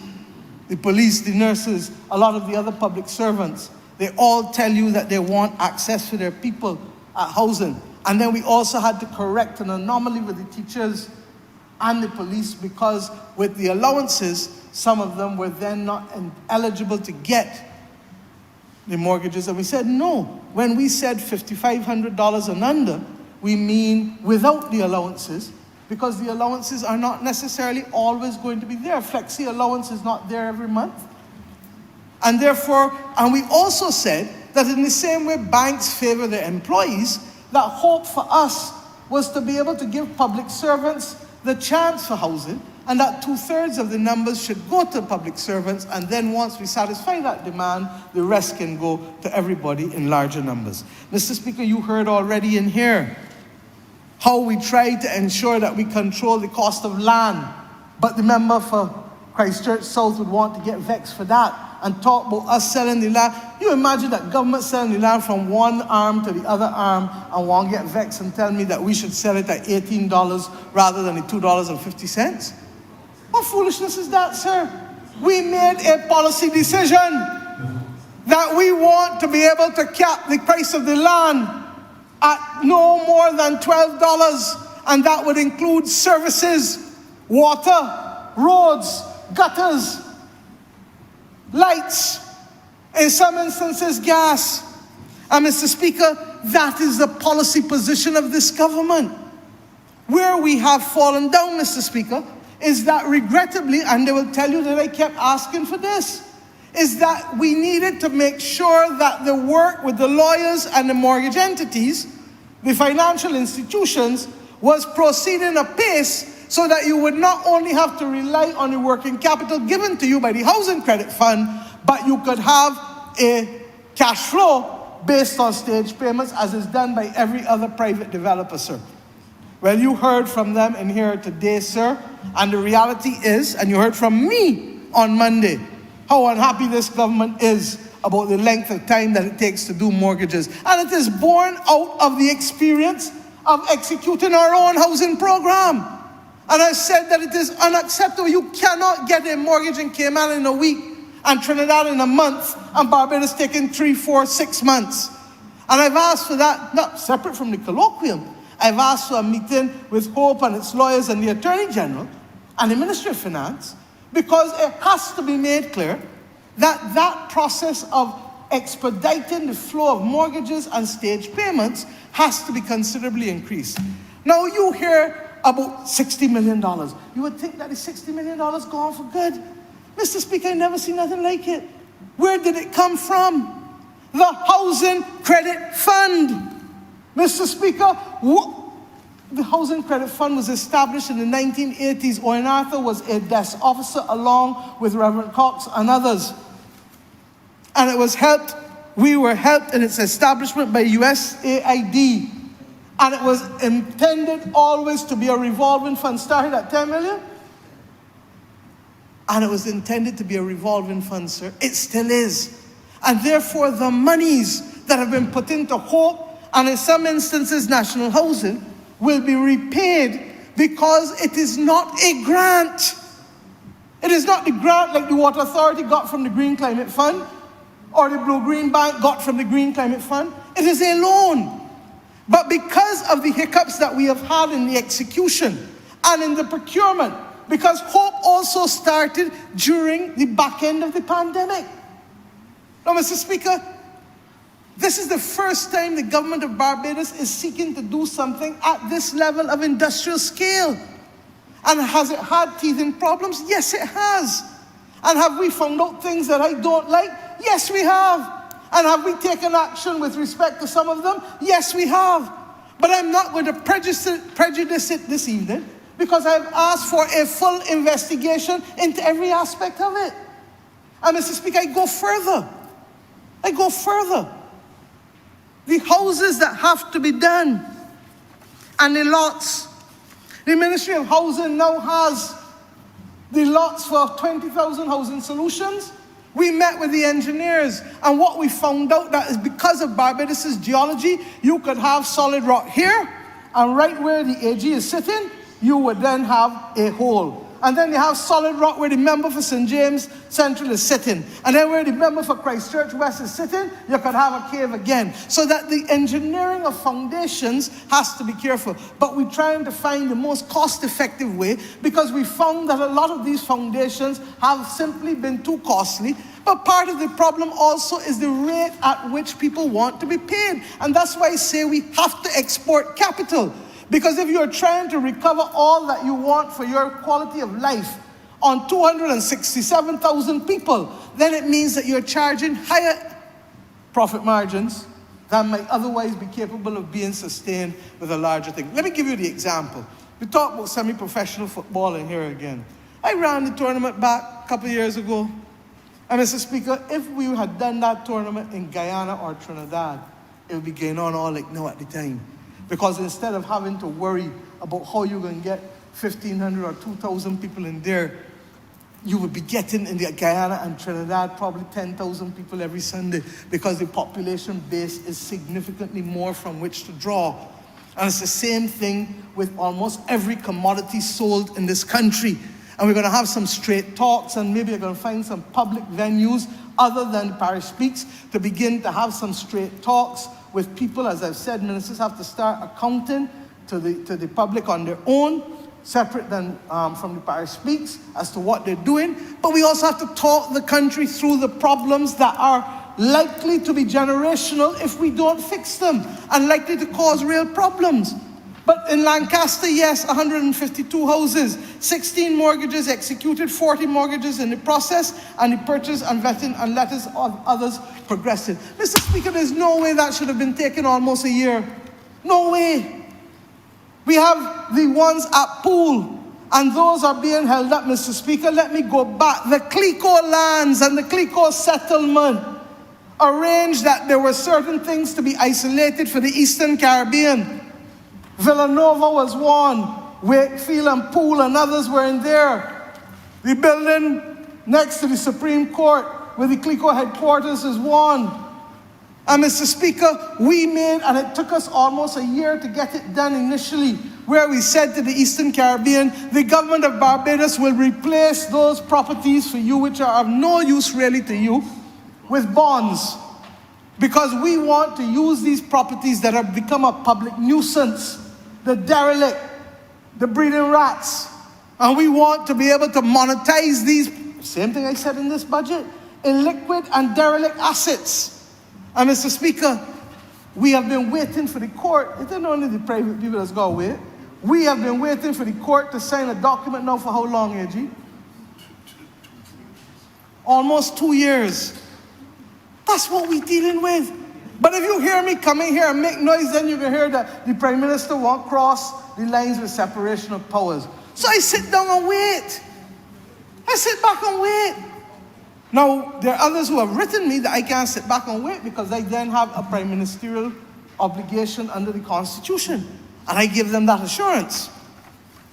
the police, the nurses, a lot of the other public servants, they all tell you that they want access for their people at housing. And then we also had to correct an anomaly with the teachers and the police, because with the allowances, some of them were then not eligible to get the mortgages. And we said, no, when we said $5,500 and under, we mean without the allowances, because the allowances are not necessarily always going to be there. Flexi allowance is not there every month. And therefore, and we also said that in the same way banks favor their employees, that hope for us was to be able to give public servants the chance for housing, and that 2/3 of the numbers should go to public servants, and then once we satisfy that demand, the rest can go to everybody in larger numbers. Mr. Speaker, you heard already in here how we try to ensure that we control the cost of land, but the member for Christchurch South would want to get vexed for that and talk about us selling the land. You imagine that government selling the land from one arm to the other arm and want to get vexed and tell me that we should sell it at $18 rather than the $2.50? What foolishness is that, sir? We made a policy decision that we want to be able to cap the price of the land at no more than $12, and that would include services, water, roads, gutters, lights, in some instances gas. And Mr. Speaker, that is the policy position of this government. Where we have fallen down, Mr. Speaker, is that regrettably, and they will tell you that I kept asking for this, is that we needed to make sure that the work with the lawyers and the mortgage entities, the financial institutions, was proceeding apace so that you would not only have to rely on the working capital given to you by the Housing Credit Fund, but you could have a cash flow based on stage payments, as is done by every other private developer, sir. Well, you heard from them in here today, sir, and the reality is, and you heard from me on Monday, how unhappy this government is about the length of time that it takes to do mortgages. And it is born out of the experience of executing our own housing program. And I said that it is unacceptable. You cannot get a mortgage in Cayman in a week, and Trinidad in a month, and Barbados taking 3, 4, 6 months. And I've asked for that, not separate from the colloquium. I've asked for a meeting with Hope and its lawyers and the Attorney General and the Ministry of Finance, because it has to be made clear that that process of expediting the flow of mortgages and stage payments has to be considerably increased. Now you hear about $60 million. You would think that the $60 million gone for good. Mr. Speaker, I never seen nothing like it. Where did it come from? The Housing Credit Fund. Mr. Speaker, the Housing Credit Fund was established in the 1980s. Owen Arthur was a desk officer along with Reverend Cox and others. And it was helped, we were helped in its establishment by USAID. And it was intended always to be a revolving fund, started at 10 million. And it was intended to be a revolving fund, sir. It still is. And therefore, the monies that have been put into Hope, and in some instances national housing, will be repaid because it is not a grant. It is not the grant like the Water Authority got from the Green Climate Fund or the Blue-Green Bank got from the Green Climate Fund. It is a loan. But because of the hiccups that we have had in the execution and in the procurement, because Hope also started during the back end of the pandemic. Now, Mr. Speaker, this is the first time the government of Barbados is seeking to do something at this level of industrial scale. And has it had teething problems? Yes, it has. And have we found out things that I don't like? Yes, we have. And have we taken action with respect to some of them? Yes, we have. But I'm not going to prejudice it this evening, because I've asked for a full investigation into every aspect of it. And Mr. Speaker, I go further. the houses that have to be done and the lots. The Ministry of Housing now has the lots for 20,000 housing solutions. We met with the engineers, and what we found out that is because of Barbados' geology, you could have solid rock here, and right where the AG is sitting, you would then have a hole. And then you have solid rock where the member for St. James Central is sitting. And then where the member for Christchurch West is sitting, you could have a cave again. So that the engineering of foundations has to be careful. But we're trying to find the most cost-effective way, because we found that a lot of these foundations have simply been too costly. But part of the problem also is the rate at which people want to be paid. And that's why I say we have to export capital. Because if you're trying to recover all that you want for your quality of life on 267,000 people, then it means that you're charging higher profit margins than might otherwise be capable of being sustained with a larger thing. Let me give you the example. We talk about semi-professional football in here again. I ran the tournament back a couple of years ago. And Mr. Speaker, if we had done that tournament in Guyana or Trinidad, it would be going on all like now at the time. Because instead of having to worry about how you're going to get 1,500 or 2,000 people in there, you would be getting in the Guyana and Trinidad probably 10,000 people every Sunday, because the population base is significantly more from which to draw. And it's the same thing with almost every commodity sold in this country. And we're going to have some straight talks, and maybe you're going to find some public venues other than the parish speaks to begin to have some straight talks with people. As I've said, ministers have to start accounting to the public on their own, separate than from the parish speaks, as to what they're doing. But we also have to talk the country through the problems that are likely to be generational if we don't fix them, and likely to cause real problems. But in Lancaster, yes, 152 houses, 16 mortgages executed, 40 mortgages in the process, and the purchase and vetting and letters of others progressing. Mr. Speaker, there's no way that should have been taken almost a year. No way. We have the ones at Pool, and those are being held up, Mr. Speaker. Let me go back. The Clico lands and the Clico settlement arranged that there were certain things to be isolated for the Eastern Caribbean. Villanova was one, Wakefield and Poole and others were in there. The building next to the Supreme Court, where the Clico headquarters is one. And Mr. Speaker, we made, and it took us almost a year to get it done initially, where we said to the Eastern Caribbean, the government of Barbados will replace those properties for you, which are of no use really to you, with bonds. Because we want to use these properties that have become a public nuisance, the derelict, the breeding rats. And we want to be able to monetize these, same thing I said in this budget, in liquid and derelict assets. And Mr. Speaker, we have been waiting for the court. It isn't only the private people that's got to wait. We have been waiting for the court to sign a document now for how long, AG? Almost 2 years. That's what we're dealing with. But if you hear me coming here and make noise, then you can hear that the Prime Minister won't cross the lines with separation of powers. So I sit down and wait. I sit back and wait. Now, there are others who have written me that I can't sit back and wait because I then have a prime ministerial obligation under the Constitution. And I give them that assurance.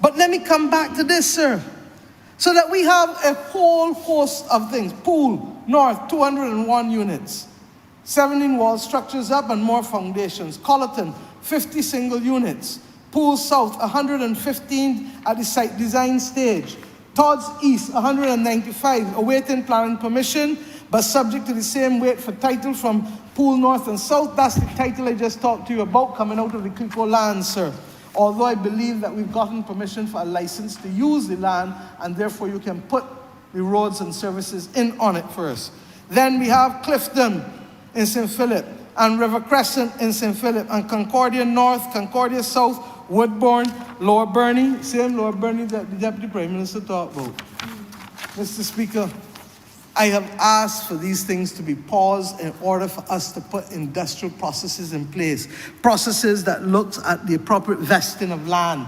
But let me come back to this, sir. So that we have a whole host of things. Pool, North, 201 units. 17 wall structures up and more foundations. Colleton, 50 single units. Pool South, 115 at the site design stage. Todd's East, 195, awaiting planning permission, but subject to the same wait for title from Pool North and South. That's the title I just talked to you about coming out of the Clico land, sir. Although I believe that we've gotten permission for a license to use the land, and therefore you can put the roads and services in on it first. Then we have Clifton in St. Philip, and River Crescent in St. Philip, and Concordia North, Concordia South, Woodbourne, Lower Burney, same Lower Burney that the Deputy Prime Minister talked about. Mr. Speaker, I have asked for these things to be paused in order for us to put industrial processes in place. Processes that look at the appropriate vesting of land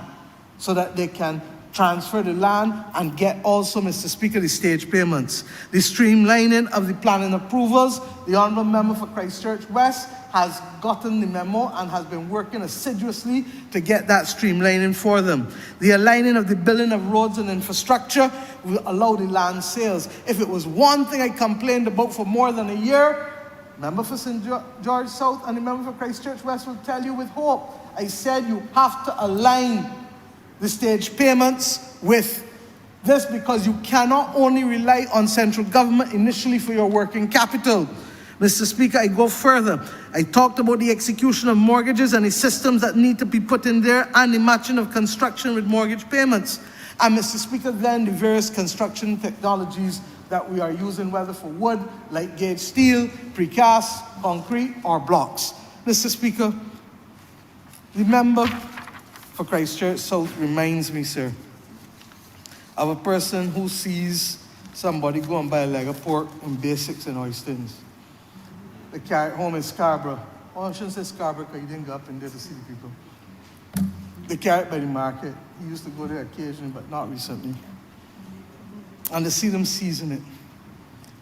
so that they can transfer the land, and get also, Mr. Speaker, the stage payments. The streamlining of the planning approvals, the Honourable Member for Christchurch West has gotten the memo and has been working assiduously to get that streamlining for them. The aligning of the billing of roads and infrastructure will allow the land sales. If it was one thing I complained about for more than a year, Member for St. George South and the Member for Christchurch West will tell you with hope. I said you have to align the stage payments with this, because you cannot only rely on central government initially for your working capital. Mr. Speaker, I go further. I talked about the execution of mortgages and the systems that need to be put in there, and the matching of construction with mortgage payments. And Mr. Speaker, then the various construction technologies that we are using, whether for wood, light gauge steel, precast, concrete, or blocks. Mr. Speaker, the member for Christchurch South reminds me, sir, of a person who sees somebody go and buy a leg of pork and basics and oysters. They carry it home in Scarborough. Oh, I shouldn't say Scarborough because he didn't go up in there to see the people. They carry it by the market. He used to go there occasionally, but not recently. And they see them season it.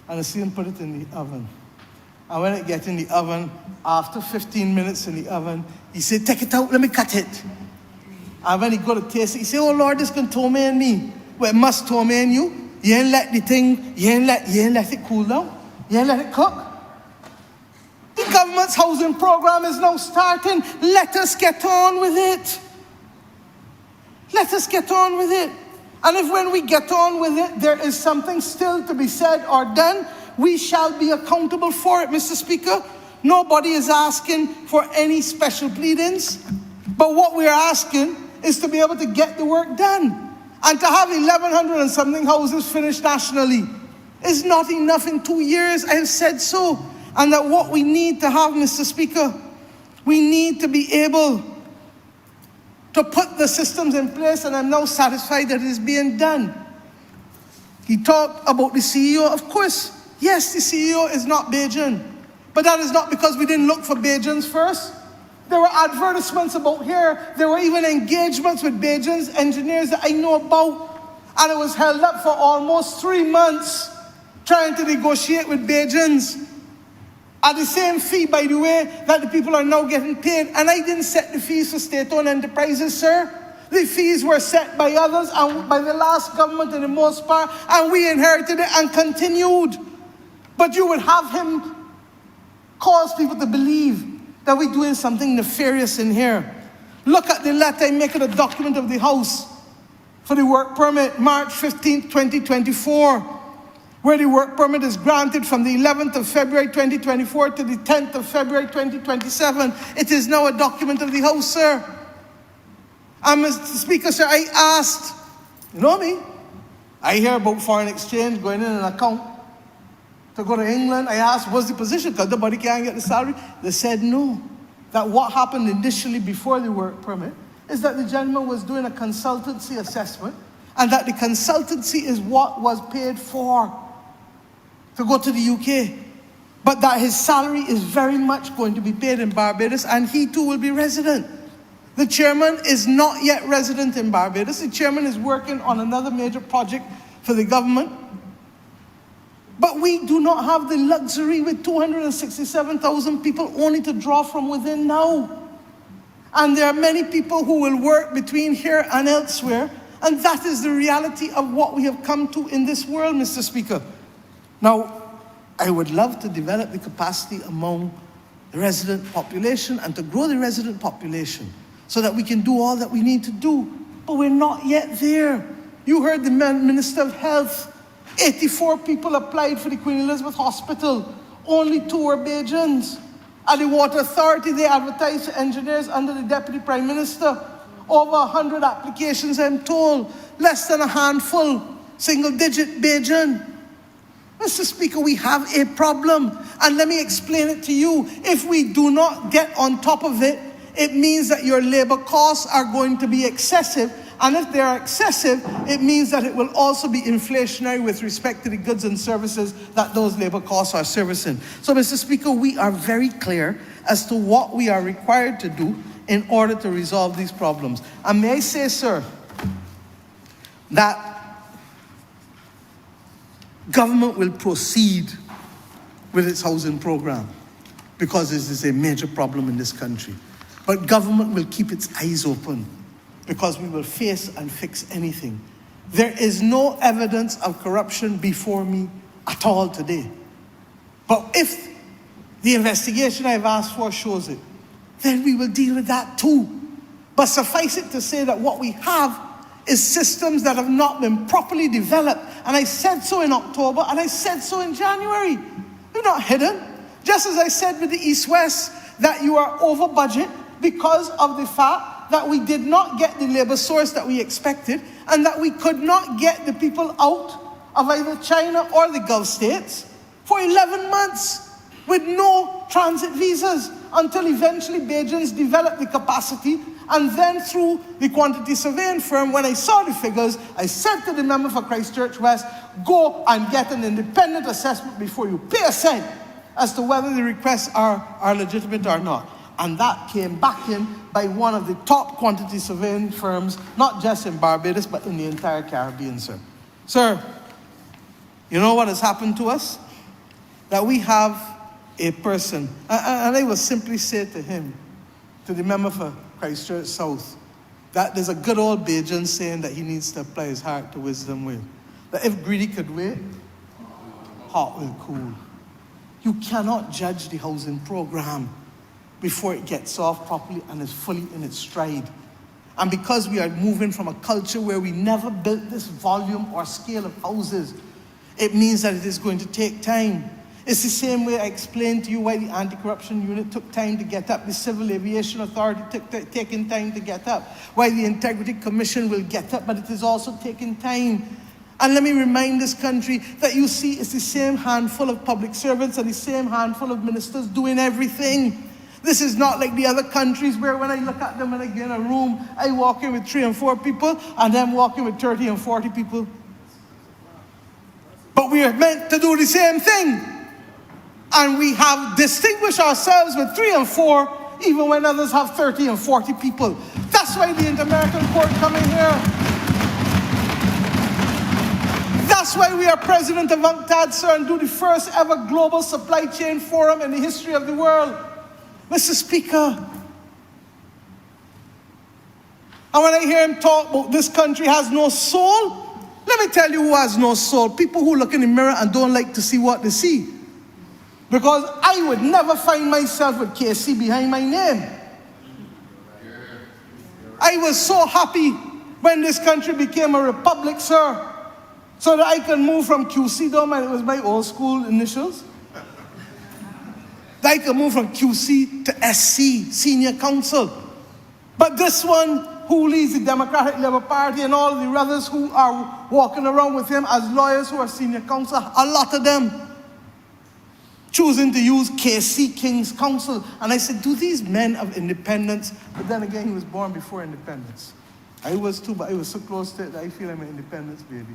And they see them put it in the oven. And when it gets in the oven, after 15 minutes in the oven, he said, "Take it out, let me cut it." And when he go to taste it, he said, "Oh Lord, this can torment me." Well, it must torment you. You ain't let the thing, you ain't let it cool down. You ain't let it cook. The government's housing program is now starting. Let us get on with it. Let us get on with it. And if when we get on with it, there is something still to be said or done, we shall be accountable for it, Mr. Speaker. Nobody is asking for any special pleadings. But what we are asking is to be able to get the work done. And to have 1,100 and something houses finished nationally is not enough in 2 years. I have said so. And that what we need to have, Mr. Speaker, we need to be able to put the systems in place, and I'm now satisfied that it is being done. He talked about the CEO. Of course, yes, the CEO is not Bajan. But that is not because we didn't look for Bajans first. There were advertisements about here. There were even engagements with Bajans, engineers that I know about. And it was held up for almost 3 months trying to negotiate with Bajans at the same fee, by the way, that the people are now getting paid. And I didn't set the fees for state-owned enterprises, sir. The fees were set by others and by the last government in the most part, and we inherited it and continued. But you would have him cause people to believe that we're doing something nefarious in here. Look at the letter I make of the document of the House for the work permit, March 15, 2024, where the work permit is granted from the 11th of February 2024 to the 10th of February 2027. It is now a document of the House, sir. And Mr. Speaker, sir, I asked, you know me, I hear about foreign exchange going in an account to go to England. I asked, what's the position? Because nobody can get the salary. They said no. That what happened initially before the work permit is that the gentleman was doing a consultancy assessment, and that the consultancy is what was paid for to go to the UK. But that his salary is very much going to be paid in Barbados, and he too will be resident. The chairman is not yet resident in Barbados. The chairman is working on another major project for the government. But we do not have the luxury with 267,000 people only to draw from within now. And there are many people who will work between here and elsewhere. And that is the reality of what we have come to in this world, Mr. Speaker. Now, I would love to develop the capacity among the resident population and to grow the resident population so that we can do all that we need to do. But we're not yet there. You heard the Minister of Health. 84 people applied for the Queen Elizabeth Hospital. Only 2 were Bajans. At the Water Authority, they advertised for engineers under the Deputy Prime Minister. Over 100 applications, I'm told. Less than a handful, single-digit Bajan. Mr. Speaker, we have a problem. And let me explain it to you. If we do not get on top of it, it means that your labor costs are going to be excessive. And if they are excessive, it means that it will also be inflationary with respect to the goods and services that those labor costs are servicing. So, Mr. Speaker, we are very clear as to what we are required to do in order to resolve these problems. And may I say, sir, that government will proceed with its housing program because this is a major problem in this country. But government will keep its eyes open because we will face and fix anything. There is no evidence of corruption before me at all today. But if the investigation I've asked for shows it, then we will deal with that too. But suffice it to say that what we have is systems that have not been properly developed. And I said so in October, and I said so in January. They're not hidden. Just as I said with the East-West, that you are over budget because of the fact that we did not get the labor source that we expected, and that we could not get the people out of either China or the Gulf states for 11 months with no transit visas until eventually Beijing's developed the capacity. And then through the quantity surveying firm, when I saw the figures, I said to the member for Christchurch West, go and get an independent assessment before you pay a cent as to whether the requests are legitimate or not. And that came back in by one of the top quantity surveying firms, not just in Barbados, but in the entire Caribbean, sir. Sir, you know what has happened to us? That we have a person, and I will simply say to him, to the member for Christchurch South, that there's a good old Bajan saying that he needs to apply his heart to wisdom with. That if greedy could wait, hot will cool. You cannot judge the housing program before it gets off properly and is fully in its stride. And because we are moving from a culture where we never built this volume or scale of houses, it means that it is going to take time. It's the same way I explained to you why the anti-corruption unit took time to get up, the Civil Aviation Authority taking time to get up, why the Integrity Commission will get up, but it is also taking time. And let me remind this country that you see it's the same handful of public servants and the same handful of ministers doing everything. This is not like the other countries where when I look at them and I get in a room, I walk in with 3 and 4 people and them walking with 30 and 40 people. But we are meant to do the same thing. And we have distinguished ourselves with 3 and 4, even when others have 30 and 40 people. That's why the Inter-American Court coming here. That's why we are president of UNCTAD, sir, and do the first ever global supply chain forum in the history of the world. Mr. Speaker. And when I hear him talk about this country has no soul, let me tell you who has no soul. People who look in the mirror and don't like to see what they see. Because I would never find myself with KC behind my name. I was so happy when this country became a republic, sir, so that I can move from QC down, and it was my old school initials. That I can move from QC to SC, Senior Counsel. But this one, who leads the Democratic Labour Party, and all the others who are walking around with him as lawyers who are Senior Counsel, a lot of them choosing to use KC, King's Counsel. And I said, do these men have independence? But then again, he was born before independence. I was too, but I was so close to it that I feel I'm an independence baby.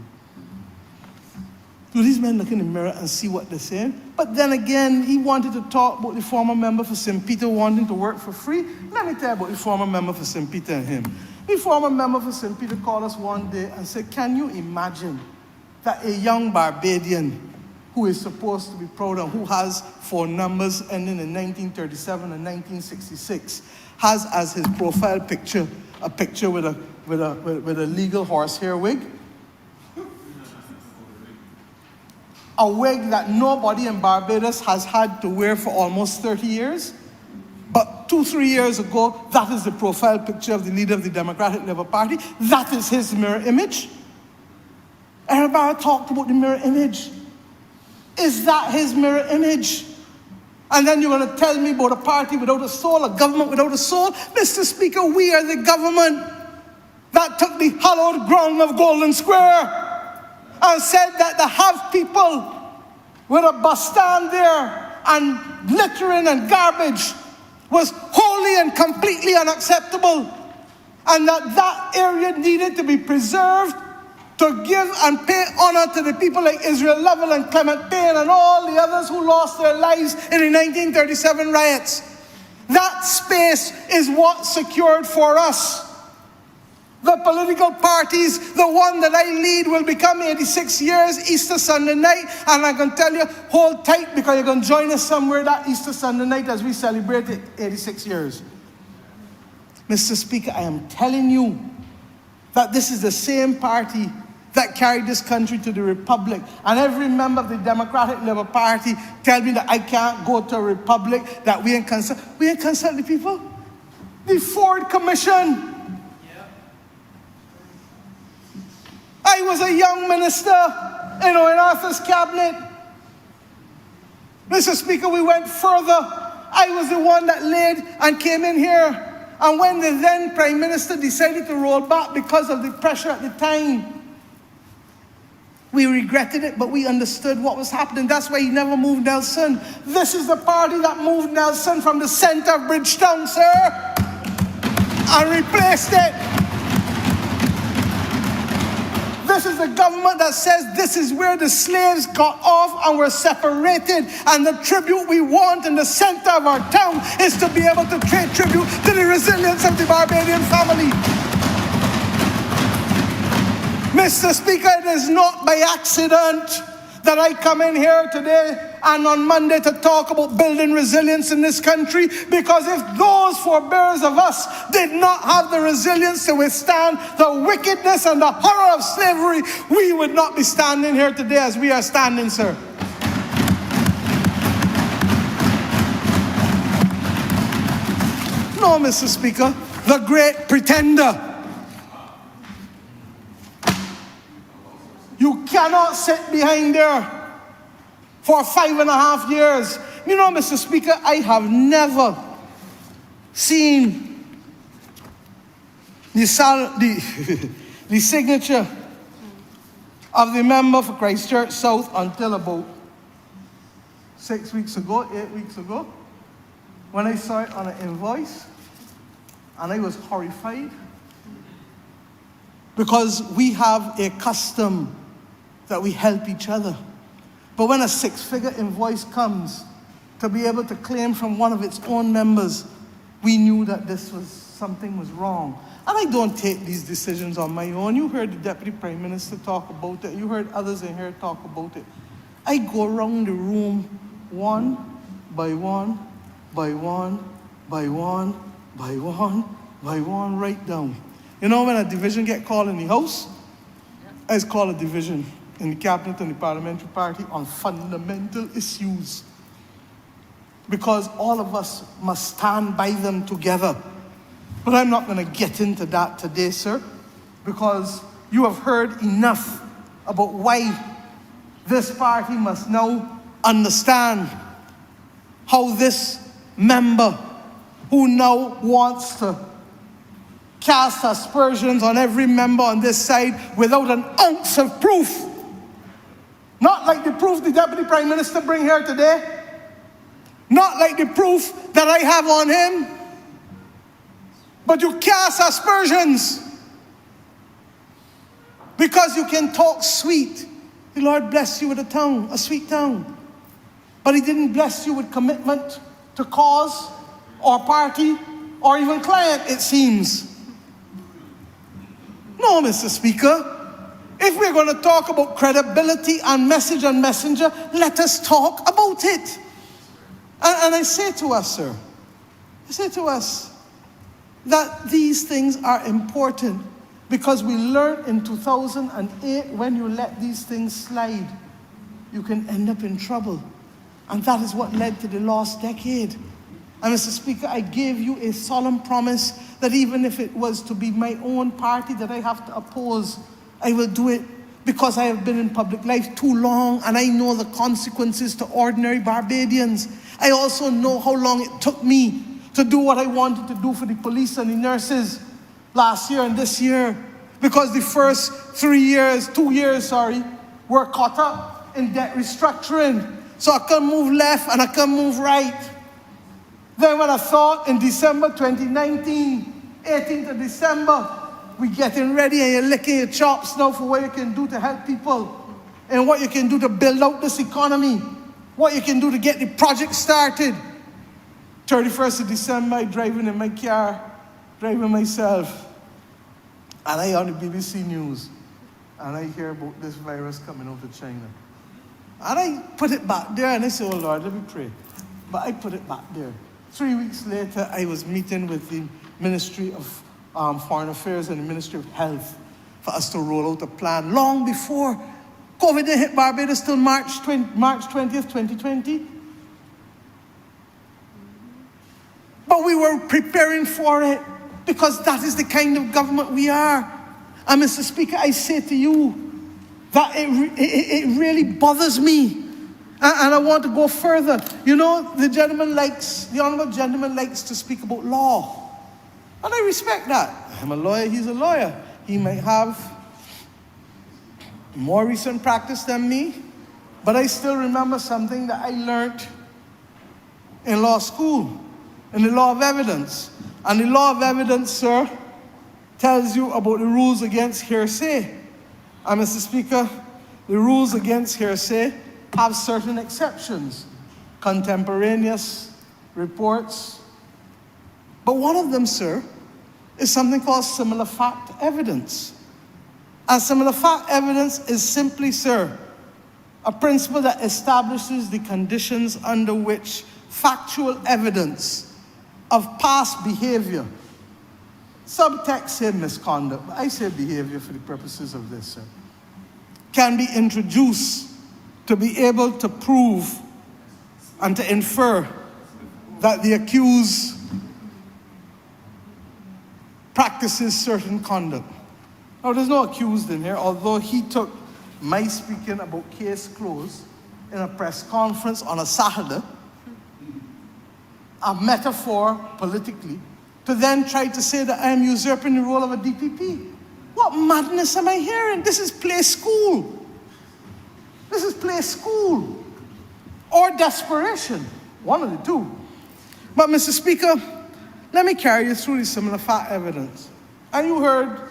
Do these men look in the mirror and see what they're saying? But then again, he wanted to talk about the former member for St. Peter wanting to work for free. Let me tell you about the former member for St. Peter and him. The former member for St. Peter called us one day and said, can you imagine that a young Barbadian who is supposed to be proud and who has 4 numbers ending in 1937 and 1966, has as his profile picture a picture with a legal horsehair wig? A wig that nobody in Barbados has had to wear for almost 30 years. But 2-3 years ago, that is the profile picture of the leader of the Democratic Labour Party. That is his mirror image. Everybody talked about the mirror image. Is that his mirror image? And then you're going to tell me about a party without a soul, a government without a soul? Mr. Speaker, we are the government that took the hallowed ground of Golden Square and said that to have people with a bus stand there and littering and garbage was wholly and completely unacceptable, and that area needed to be preserved to give and pay honor to the people like Israel Lovell and Clement Payne and all the others who lost their lives in the 1937 riots. That space is what secured for us The political parties, the one that I lead will become 86 years Easter Sunday night. And I can tell you, hold tight because you're going to join us somewhere that Easter Sunday night as we celebrate it, 86 years. Mr. Speaker, I am telling you that this is the same party that carried this country to the Republic. And every member of the Democratic Labour Party tell me that I can't go to a Republic, that we ain't consult. We ain't consult the people. The Ford Commission. I was a young minister, in Arthur's cabinet. Mr. Speaker, we went further. I was the one that led and came in here. And when the then Prime Minister decided to roll back because of the pressure at the time, we regretted it, but we understood what was happening. That's why he never moved Nelson. This is the party that moved Nelson from the center of Bridgetown, sir, and replaced it. This is the government that says this is where the slaves got off and were separated, and the tribute we want in the center of our town is to be able to pay tribute to the resilience of the Barbadian family. Mr. Speaker, it is not by accident that I come in here today and on Monday to talk about building resilience in this country, because if those forebears of us did not have the resilience to withstand the wickedness and the horror of slavery, we would not be standing here today as we are standing, sir. No, Mr. Speaker, the great pretender. You cannot sit behind there for 5.5 years. You know, Mr. Speaker, I have never seen the signature of the member for Christchurch South until about 8 weeks ago, when I saw it on an invoice, and I was horrified, because we have a custom that we help each other. But when a 6-figure invoice comes to be able to claim from one of its own members, we knew that something was wrong. And I don't take these decisions on my own. You heard the Deputy Prime Minister talk about it. You heard others in here talk about it. I go around the room one by one, by one, by one, by one, by one, right down. You know when a division get called in the House? It's called a division in the Cabinet and the Parliamentary Party on fundamental issues. Because all of us must stand by them together. But I'm not going to get into that today, sir, because you have heard enough about why this party must now understand how this member who now wants to cast aspersions on every member on this side without an ounce of proof. Not like the proof the Deputy Prime Minister bring here today. Not like the proof that I have on him. But you cast aspersions because you can talk sweet. The Lord bless you with a tongue, a sweet tongue. But he didn't bless you with commitment to cause or party or even client, it seems. No, Mr. Speaker. If we're going to talk about credibility and message and messenger, let us talk about it. And I say to us, sir, that these things are important because we learned in 2008 when you let these things slide, you can end up in trouble. And that is what led to the lost decade. And Mr. Speaker, I gave you a solemn promise that even if it was to be my own party that I have to oppose, I will do it because I have been in public life too long and I know the consequences to ordinary Barbadians. I also know how long it took me to do what I wanted to do for the police and the nurses last year and this year, because the first 2 years, were caught up in debt restructuring. So I couldn't move left and I couldn't move right. Then when I thought in December 2019, 18th of December, we getting ready and you're licking your chops now for what you can do to help people and what you can do to build out this economy, what you can do to get the project started. 31st of December, I'm driving in my car, driving myself. and I on the BBC News, and I hear about this virus coming out of China. And I put it back there, and I said, oh Lord, let me pray. But I put it back there. 3 weeks later, I was meeting with the Ministry of Foreign Affairs and the Ministry of Health for us to roll out a plan long before COVID hit Barbados till March 20th, 2020. But we were preparing for it because that is the kind of government we are. And Mr. Speaker, I say to you that it really bothers me. And I want to go further. You know, the Honourable Gentleman likes to speak about law. And I respect that. I'm a lawyer, he's a lawyer. He might have more recent practice than me, but I still remember something that I learned in law school, in the law of evidence. And the law of evidence, sir, tells you about the rules against hearsay. And Mr. Speaker, the rules against hearsay have certain exceptions. Contemporaneous reports. But one of them, sir, is something called similar fact evidence. And similar fact evidence is simply, sir, a principle that establishes the conditions under which factual evidence of past behavior, subtext say misconduct, but I say behavior for the purposes of this, sir, can be introduced to be able to prove and to infer that the accused practices certain conduct. Now, there's no accused in here, although he took my speaking about case closed in a press conference on a Saturday, a metaphor politically, to then try to say that I am usurping the role of a DPP. What madness am I hearing? This is play school. This is play school. Or desperation. One of the two. But Mr. Speaker, let me carry you through the similar fact evidence. And you heard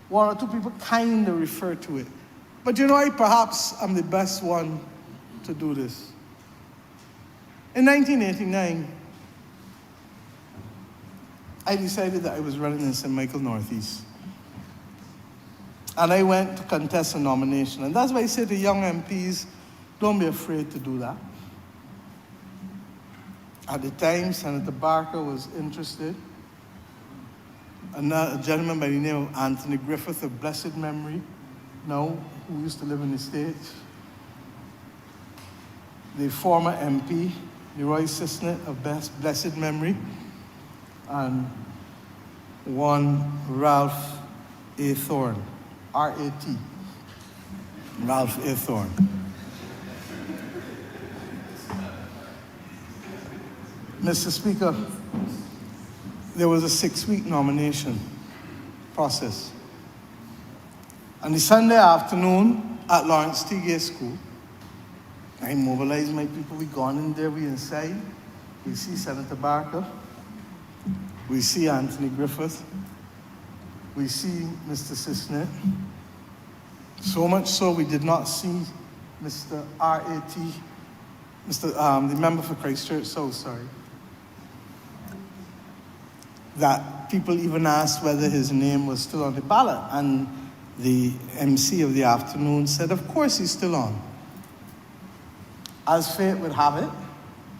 one or two people kind of refer to it. But you know, I perhaps am the best one to do this. In 1989, I decided that I was running in St. Michael Northeast. And I went to contest a nomination. And that's why I say to young MPs, don't be afraid to do that. At the time, Senator Barker was interested. A gentleman by the name of Anthony Griffith of blessed memory, now, who used to live in the States. The former MP, Leroy Sisnett of blessed memory. And one Ralph A. Thorne, R-A-T, Ralph A. Thorne. Mr. Speaker, there was a 6-week nomination process. On the Sunday afternoon at Lawrence T. Gay School, I mobilized my people. We gone in there, we inside. We see Senator Barker. We see Anthony Griffith. We see Mr. Sisnett. So much so we did not see Mr. R.A.T., the member for Christchurch South, sorry. That people even asked whether his name was still on the ballot. And the MC of the afternoon said, of course he's still on. As fate would have it,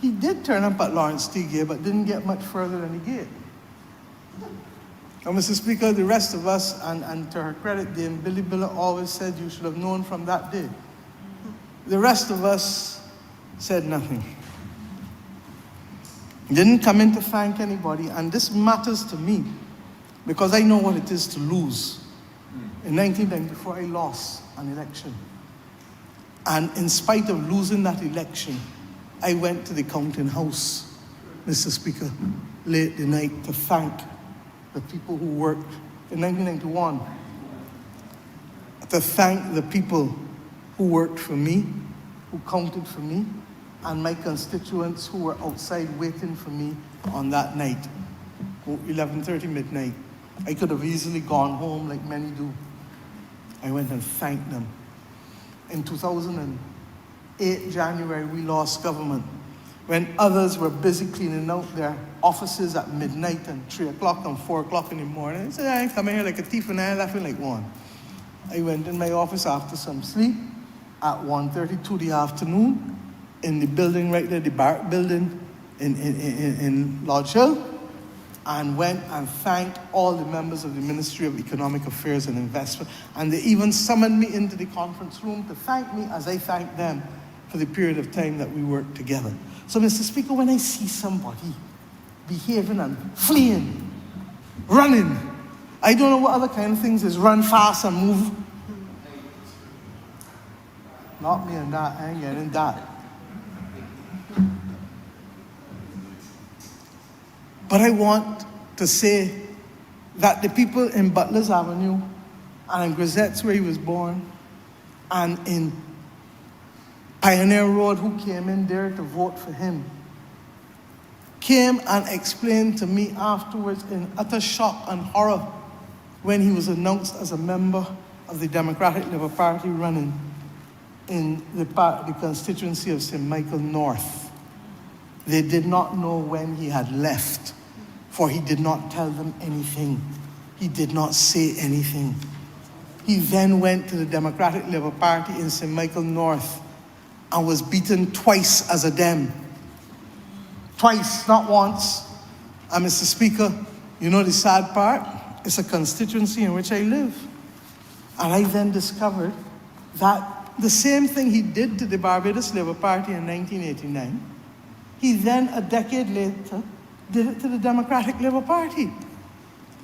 he did turn up at Lawrence T. Gay, but didn't get much further than the gate. And Mr. Speaker, the rest of us, and to her credit, Dame Billy Billa always said you should have known from that day. The rest of us said nothing. Didn't come in to thank anybody, and this matters to me because I know what it is to lose. In 1994, I lost an election. And in spite of losing that election, I went to the counting house, Mr. Speaker, late the night to thank the people who worked in 1991, to thank the people who worked for me, who counted for me, and my constituents who were outside waiting for me on that night, 11:30 midnight. I could have easily gone home like many do. I went and thanked them. In 2008, January, we lost government. when others were busy cleaning out their offices at midnight and 3 o'clock and 4 o'clock in the morning. I said, I ain't coming here like a thief and I ain't laughing like one. I went in my office after some sleep at 1:32 the afternoon in the building right there, the Barrack building in Lodge Hill, and went and thanked all the members of the Ministry of Economic Affairs and Investment. And they even summoned me into the conference room to thank me as I thanked them for the period of time that we worked together. So, Mr. Speaker, when I see somebody behaving and fleeing, running, I don't know what other kind of things is run fast and move. Not me and that, I ain't getting that. But I want to say that the people in Butler's Avenue and in Grisette's where he was born and in Pioneer Road who came in there to vote for him came and explained to me afterwards in utter shock and horror when he was announced as a member of the Democratic Labour Party running in the constituency of St. Michael North. They did not know when he had left, for he did not tell them anything. He did not say anything. He then went to the Democratic Labour Party in St. Michael North and was beaten twice as a Dem. Twice, not once. And Mr. Speaker, you know the sad part? It's a constituency in which I live. And I then discovered that the same thing he did to the Barbados Labour Party in 1989, he then, a decade later, did it to the Democratic Labour Party.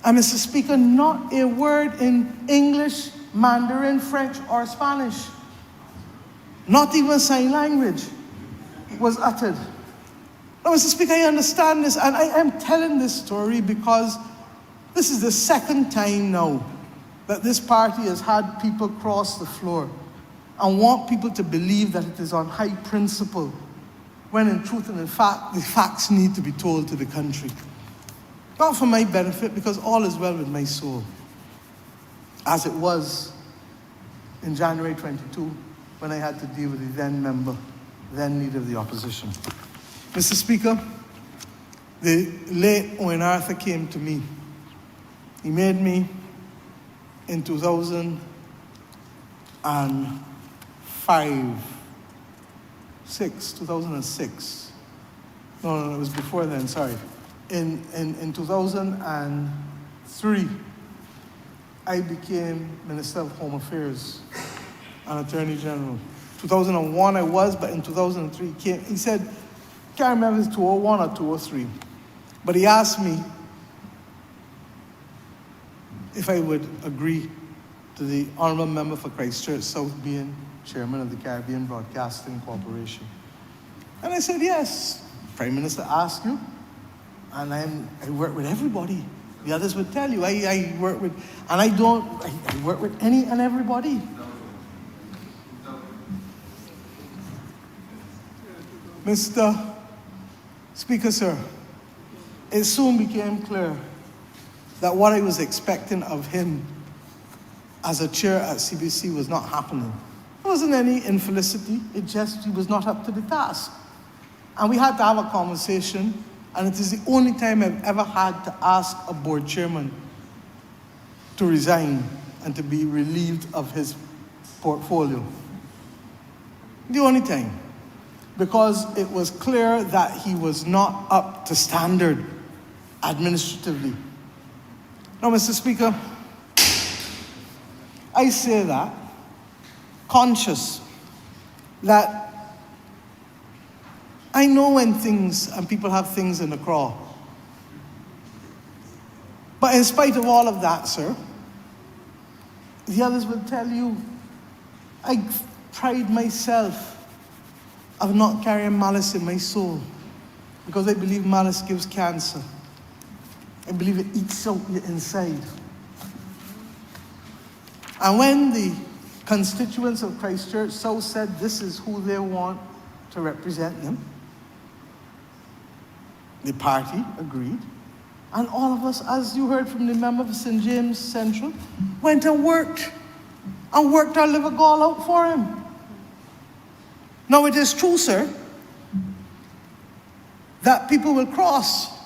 And Mr. Speaker, not a word in English, Mandarin, French, or Spanish, not even sign language, was uttered. Now, Mr. Speaker, I understand this, and I am telling this story because this is the second time now that this party has had people cross the floor and want people to believe that it is on high principle, when in truth and in fact, the facts need to be told to the country. Not for my benefit, because all is well with my soul, as it was in January 22, when I had to deal with the then member, then leader of the opposition. Mr. Speaker, the late Owen Arthur came to me. He made me in 2006, No, it was before then, sorry. In 2003, I became Minister of Home Affairs and Attorney General. 2001 I was, but in 2003 he said, can't remember if it's 201 or 203, but he asked me if I would agree to the Honourable Member for Christchurch South being Chairman of the Caribbean Broadcasting Corporation. And I said, yes. Prime Minister asked you, and I work with everybody. The others would tell you, I work with, and I work with any and everybody. Mr. Speaker, sir, it soon became clear that what I was expecting of him as a chair at CBC was not happening. There wasn't any infelicity, it just he was not up to the task. And we had to have a conversation, and it is the only time I've ever had to ask a board chairman to resign and to be relieved of his portfolio. The only time. Because it was clear that he was not up to standard administratively. Now, Mr. Speaker, I say that conscious that I know when things and people have things in the craw. But in spite of all of that, sir, the others will tell you, I pride myself of not carrying malice in my soul, because I believe malice gives cancer. I believe it eats out your inside. And when the constituents of Christchurch South said this is who they want to represent them, the party agreed. And all of us, as you heard from the member of St. James Central, went and worked our liver gall out for him. Now, it is true, sir, that people will cross.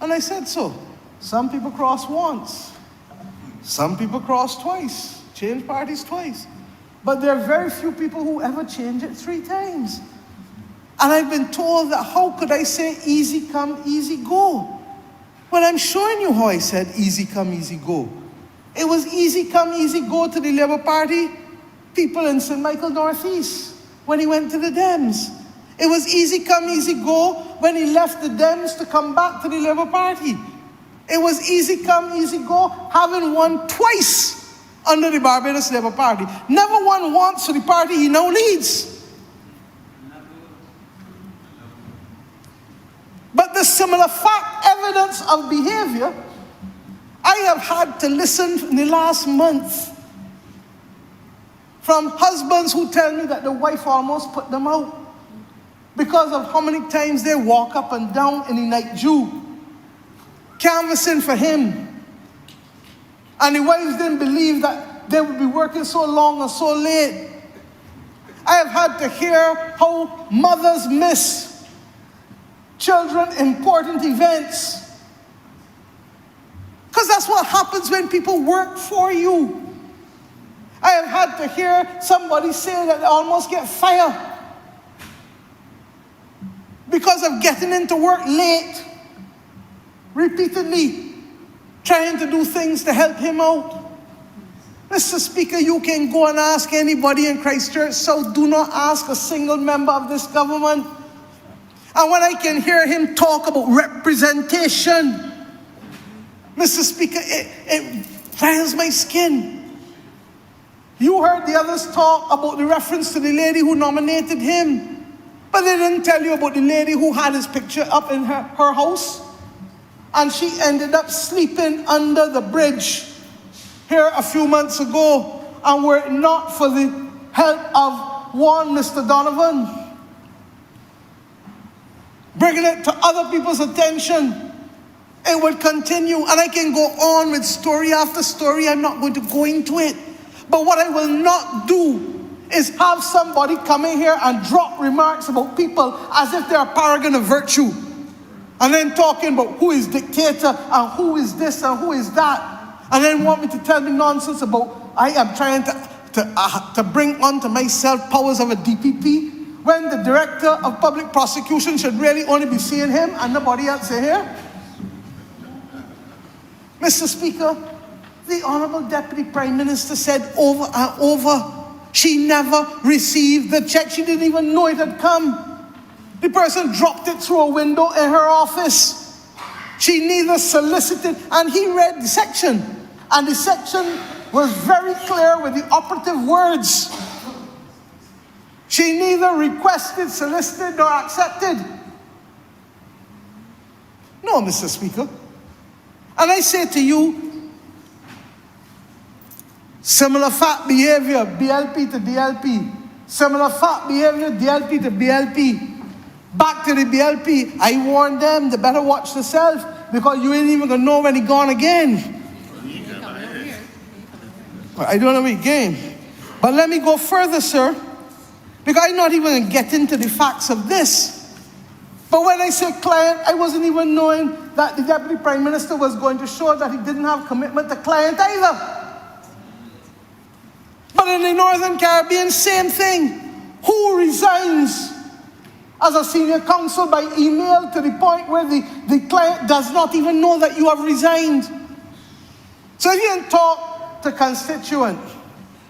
And I said so. Some people cross once. Some people cross twice. Change parties twice. But there are very few people who ever change it 3 times. And I've been told that how could I say easy come, easy go? Well, I'm showing you how I said easy come, easy go. It was easy come, easy go to the Labour Party people in St. Michael Northeast when he went to the Dems. It was easy come, easy go when he left the Dems to come back to the Labour Party. It was easy come, easy go, having won twice under the Barbados Labour Party. Never won once for the party he now leads. But the similar fact, evidence of behavior, I have had to listen in the last month from husbands who tell me that the wife almost put them out because of how many times they walk up and down in the night Jew, canvassing for him. And the wives didn't believe that they would be working so long and so late. I have had to hear how mothers miss children important events. Because that's what happens when people work for you. I have had to hear somebody say that they almost get fired because of getting into work late, repeatedly trying to do things to help him out. Mr. Speaker, you can go and ask anybody in Christchurch, so do not ask a single member of this government. And when I can hear him talk about representation, Mr. Speaker, it riles my skin. You heard the others talk about the reference to the lady who nominated him, but they didn't tell you about the lady who had his picture up in her house, and she ended up sleeping under the bridge here a few months ago, and were it not for the help of one Mr. Donovan, bringing it to other people's attention, it would continue. And I can go on with story after story. I'm not going to go into it. But what I will not do is have somebody come in here and drop remarks about people as if they're a paragon of virtue. And then talking about who is dictator and who is this and who is that. And then want me to tell me nonsense about I am trying to bring onto myself powers of a DPP, when the Director of Public Prosecution should really only be seeing him and nobody else in here. Mr. Speaker, the Honourable Deputy Prime Minister said over and over, she never received the check. She didn't even know it had come. The person dropped it through a window in her office. She neither solicited, and he read the section, and the section was very clear with the operative words. She neither requested, solicited, nor accepted. No, Mr. Speaker. And I say to you, similar fact behavior, BLP to DLP. Similar fact behavior, DLP to BLP. Back to the BLP, I warned them, they better watch themselves, because you ain't even gonna know when he gone again. I don't know what game. But let me go further, sir. Because I'm not even going to get into the facts of this. But when I say client, I wasn't even knowing that the Deputy Prime Minister was going to show that he didn't have commitment to client either. But in the Northern Caribbean, same thing. Who resigns as a senior counsel by email to the point where the client does not even know that you have resigned? So if you ain't talk to constituent,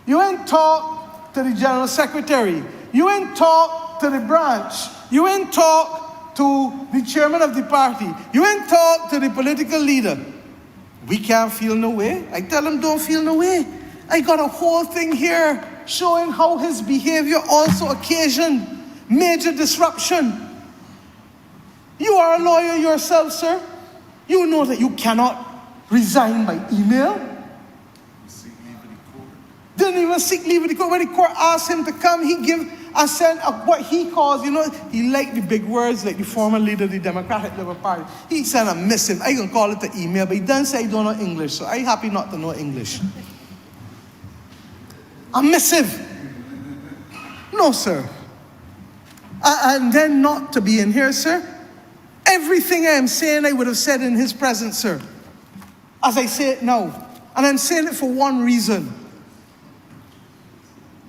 you ain't talk to the General Secretary, you ain't talk to the branch, you ain't talk to the chairman of the party, you ain't talk to the political leader, we can't feel no way. I tell them, don't feel no way. I got a whole thing here showing how his behavior also occasioned major disruption. You are a lawyer yourself, sir. You know that you cannot resign by email. Didn't even seek leave of the court. When the court asked him to come, he gave a sense of what he calls, he liked the big words like the former leader of the Democratic Labour Party. He sent a missive. I can call it the email, but he doesn't say he don't know English, so I'm happy not to know English. A missive. No, sir. And then not to be in here, sir. Everything I am saying, I would have said in his presence, sir, as I say it now. And I'm saying it for one reason.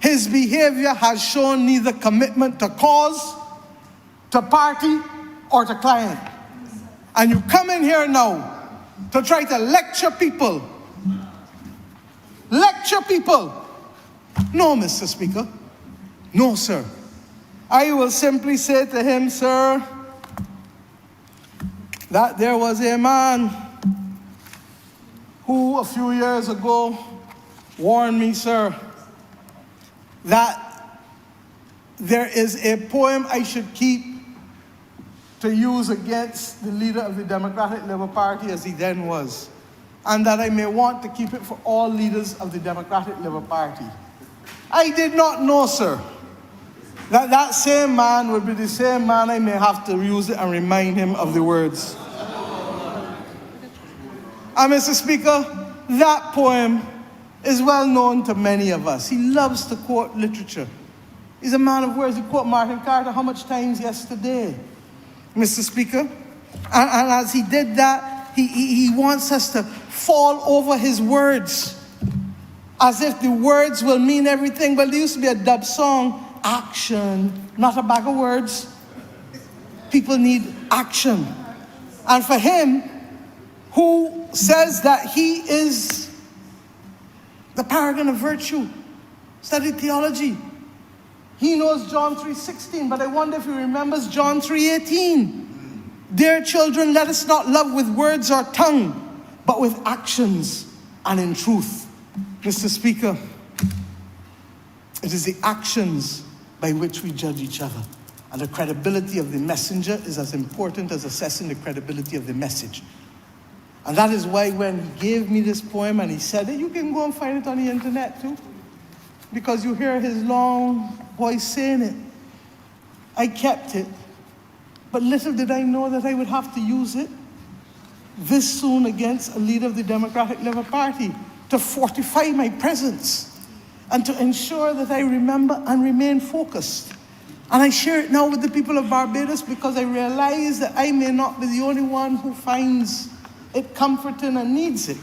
His behavior has shown neither commitment to cause, to party, or to client. And you come in here now to try to lecture people. Lecture people. No, Mr. Speaker. No, sir. I will simply say to him, sir, that there was a man who a few years ago warned me, sir, that there is a poem I should keep to use against the leader of the Democratic Labour Party as he then was, and that I may want to keep it for all leaders of the Democratic Labour Party. I did not know, sir, that that same man would be the same man I may have to use it and remind him of the words. And Mr. Speaker, that poem is well known to many of us. He loves to quote literature. He's a man of words. He quoted Martin Carter how much times yesterday, Mr. Speaker? And as he did that, he wants us to fall over his words as if the words will mean everything. Well, there used to be a dub song, action, not a bag of words. People need action. And for him, who says that he is the paragon of virtue, studied theology, he knows John 3:16, but I wonder if he remembers John 3:18. Dear children, let us not love with words or tongue, but with actions and in truth. Mr. Speaker, it is the actions by which we judge each other. And the credibility of the messenger is as important as assessing the credibility of the message. And that is why when he gave me this poem and he said it, you can go and find it on the internet too, because you hear his long voice saying it. I kept it, but little did I know that I would have to use it this soon against a leader of the Democratic Labour Party to fortify my presence and to ensure that I remember and remain focused. And I share it now with the people of Barbados because I realize that I may not be the only one who finds it comforting and needs it.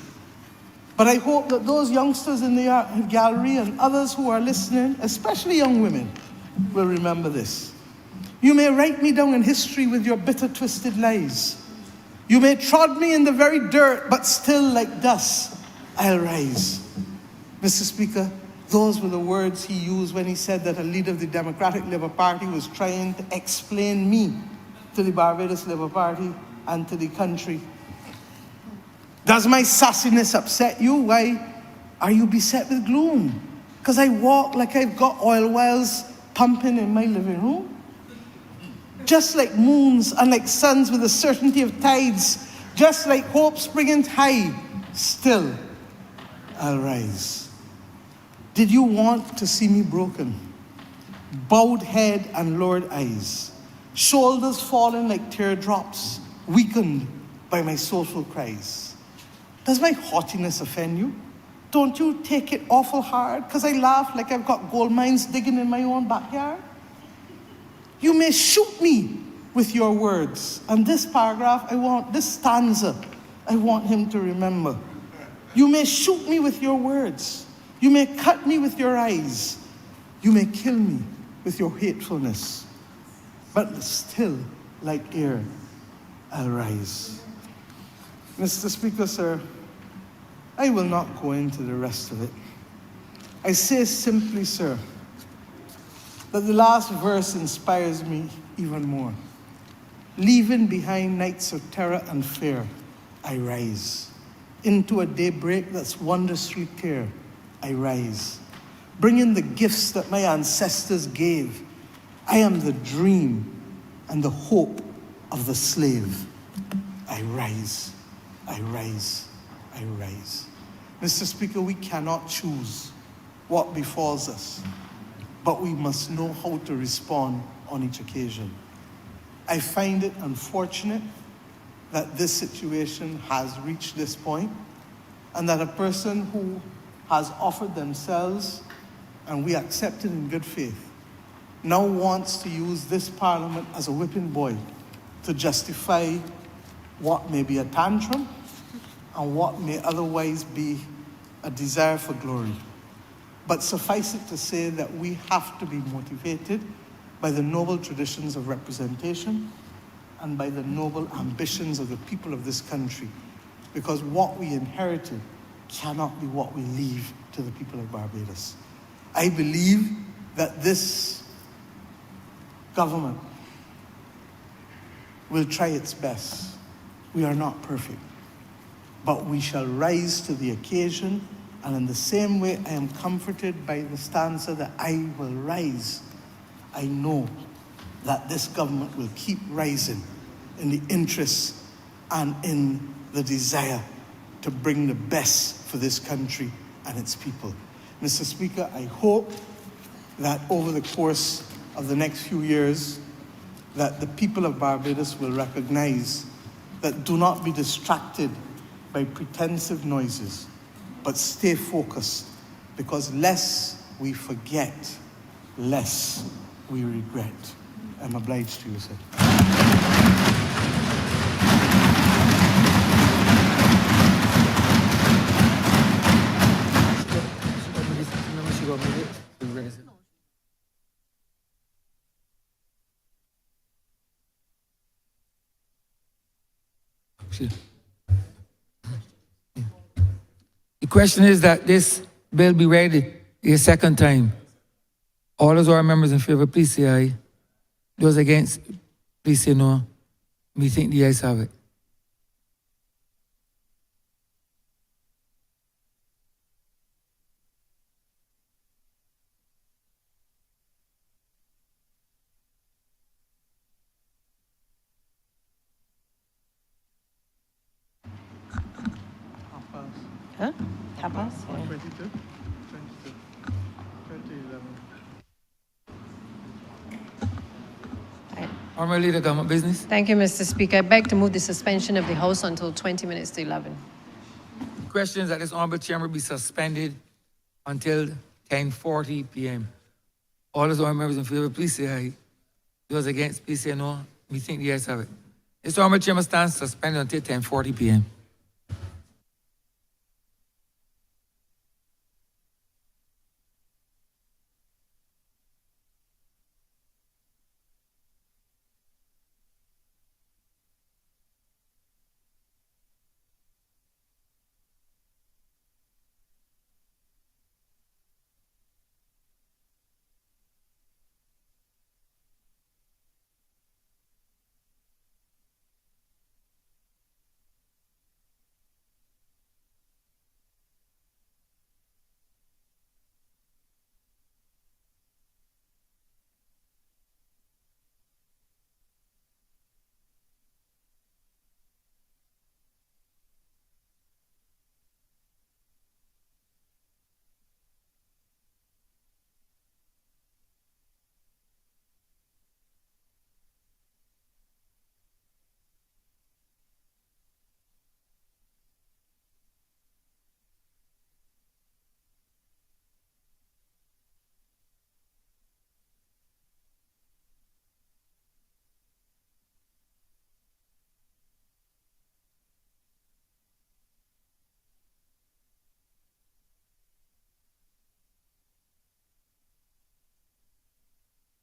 But I hope that those youngsters in the gallery and others who are listening, especially young women, will remember this. You may write me down in history with your bitter, twisted lies. You may trod me in the very dirt, but still like dust, I'll rise. Mr. Speaker, those were the words he used when he said that a leader of the Democratic Labour Party was trying to explain me to the Barbados Labour Party and to the country. Does my sassiness upset you? Why are you beset with gloom? Because I walk like I've got oil wells pumping in my living room? Just like moons and like suns with the certainty of tides, just like hope springing high, still I'll rise. Did you want to see me broken? Bowed head and lowered eyes, shoulders falling like teardrops, weakened by my soulful cries. Does my haughtiness offend you? Don't you take it awful hard because I laugh like I've got gold mines digging in my own backyard? You may shoot me with your words. And this paragraph, this stanza, I want him to remember. You may shoot me with your words. You may cut me with your eyes. You may kill me with your hatefulness. But still, like air, I'll rise. Mr. Speaker, sir, I will not go into the rest of it. I say simply, sir, that the last verse inspires me even more. Leaving behind nights of terror and fear, I rise. Into a daybreak that's wondrously clear, I rise. Bringing the gifts that my ancestors gave, I am the dream and the hope of the slave. I rise. I rise, I rise. Mr. Speaker, we cannot choose what befalls us, but we must know how to respond on each occasion. I find it unfortunate that this situation has reached this point and that a person who has offered themselves, and we accept it in good faith, now wants to use this parliament as a whipping boy to justify what may be a tantrum and what may otherwise be a desire for glory. But suffice it to say that we have to be motivated by the noble traditions of representation and by the noble ambitions of the people of this country, because what we inherited cannot be what we leave to the people of Barbados. I believe that this government will try its best. We are not perfect, but we shall rise to the occasion, and in the same way I am comforted by the stanza that I will rise, I know that this government will keep rising in the interest and in the desire to bring the best for this country and its people. Mr. Speaker, I hope that over the course of the next few years, that the people of Barbados will recognize that do not be distracted by pretensive noises, but stay focused, because less we forget, less we regret. I'm obliged to you, sir. The question is that this bill be read a second time. All those who are members in favor, please say aye. Those against, please say no. We think the ayes have it. Huh? Tapas? 22? 2011. Honourable Leader, Government Business. Thank you, Mr. Speaker. I beg to move the suspension of the House until 20 minutes to 11. The question is that this Honourable Chamber be suspended until 10:40 p.m. All those who are members in favor, please say aye. Those against, please say no. We think the ayes have it. This Honourable Chamber stands suspended until 10:40 p.m.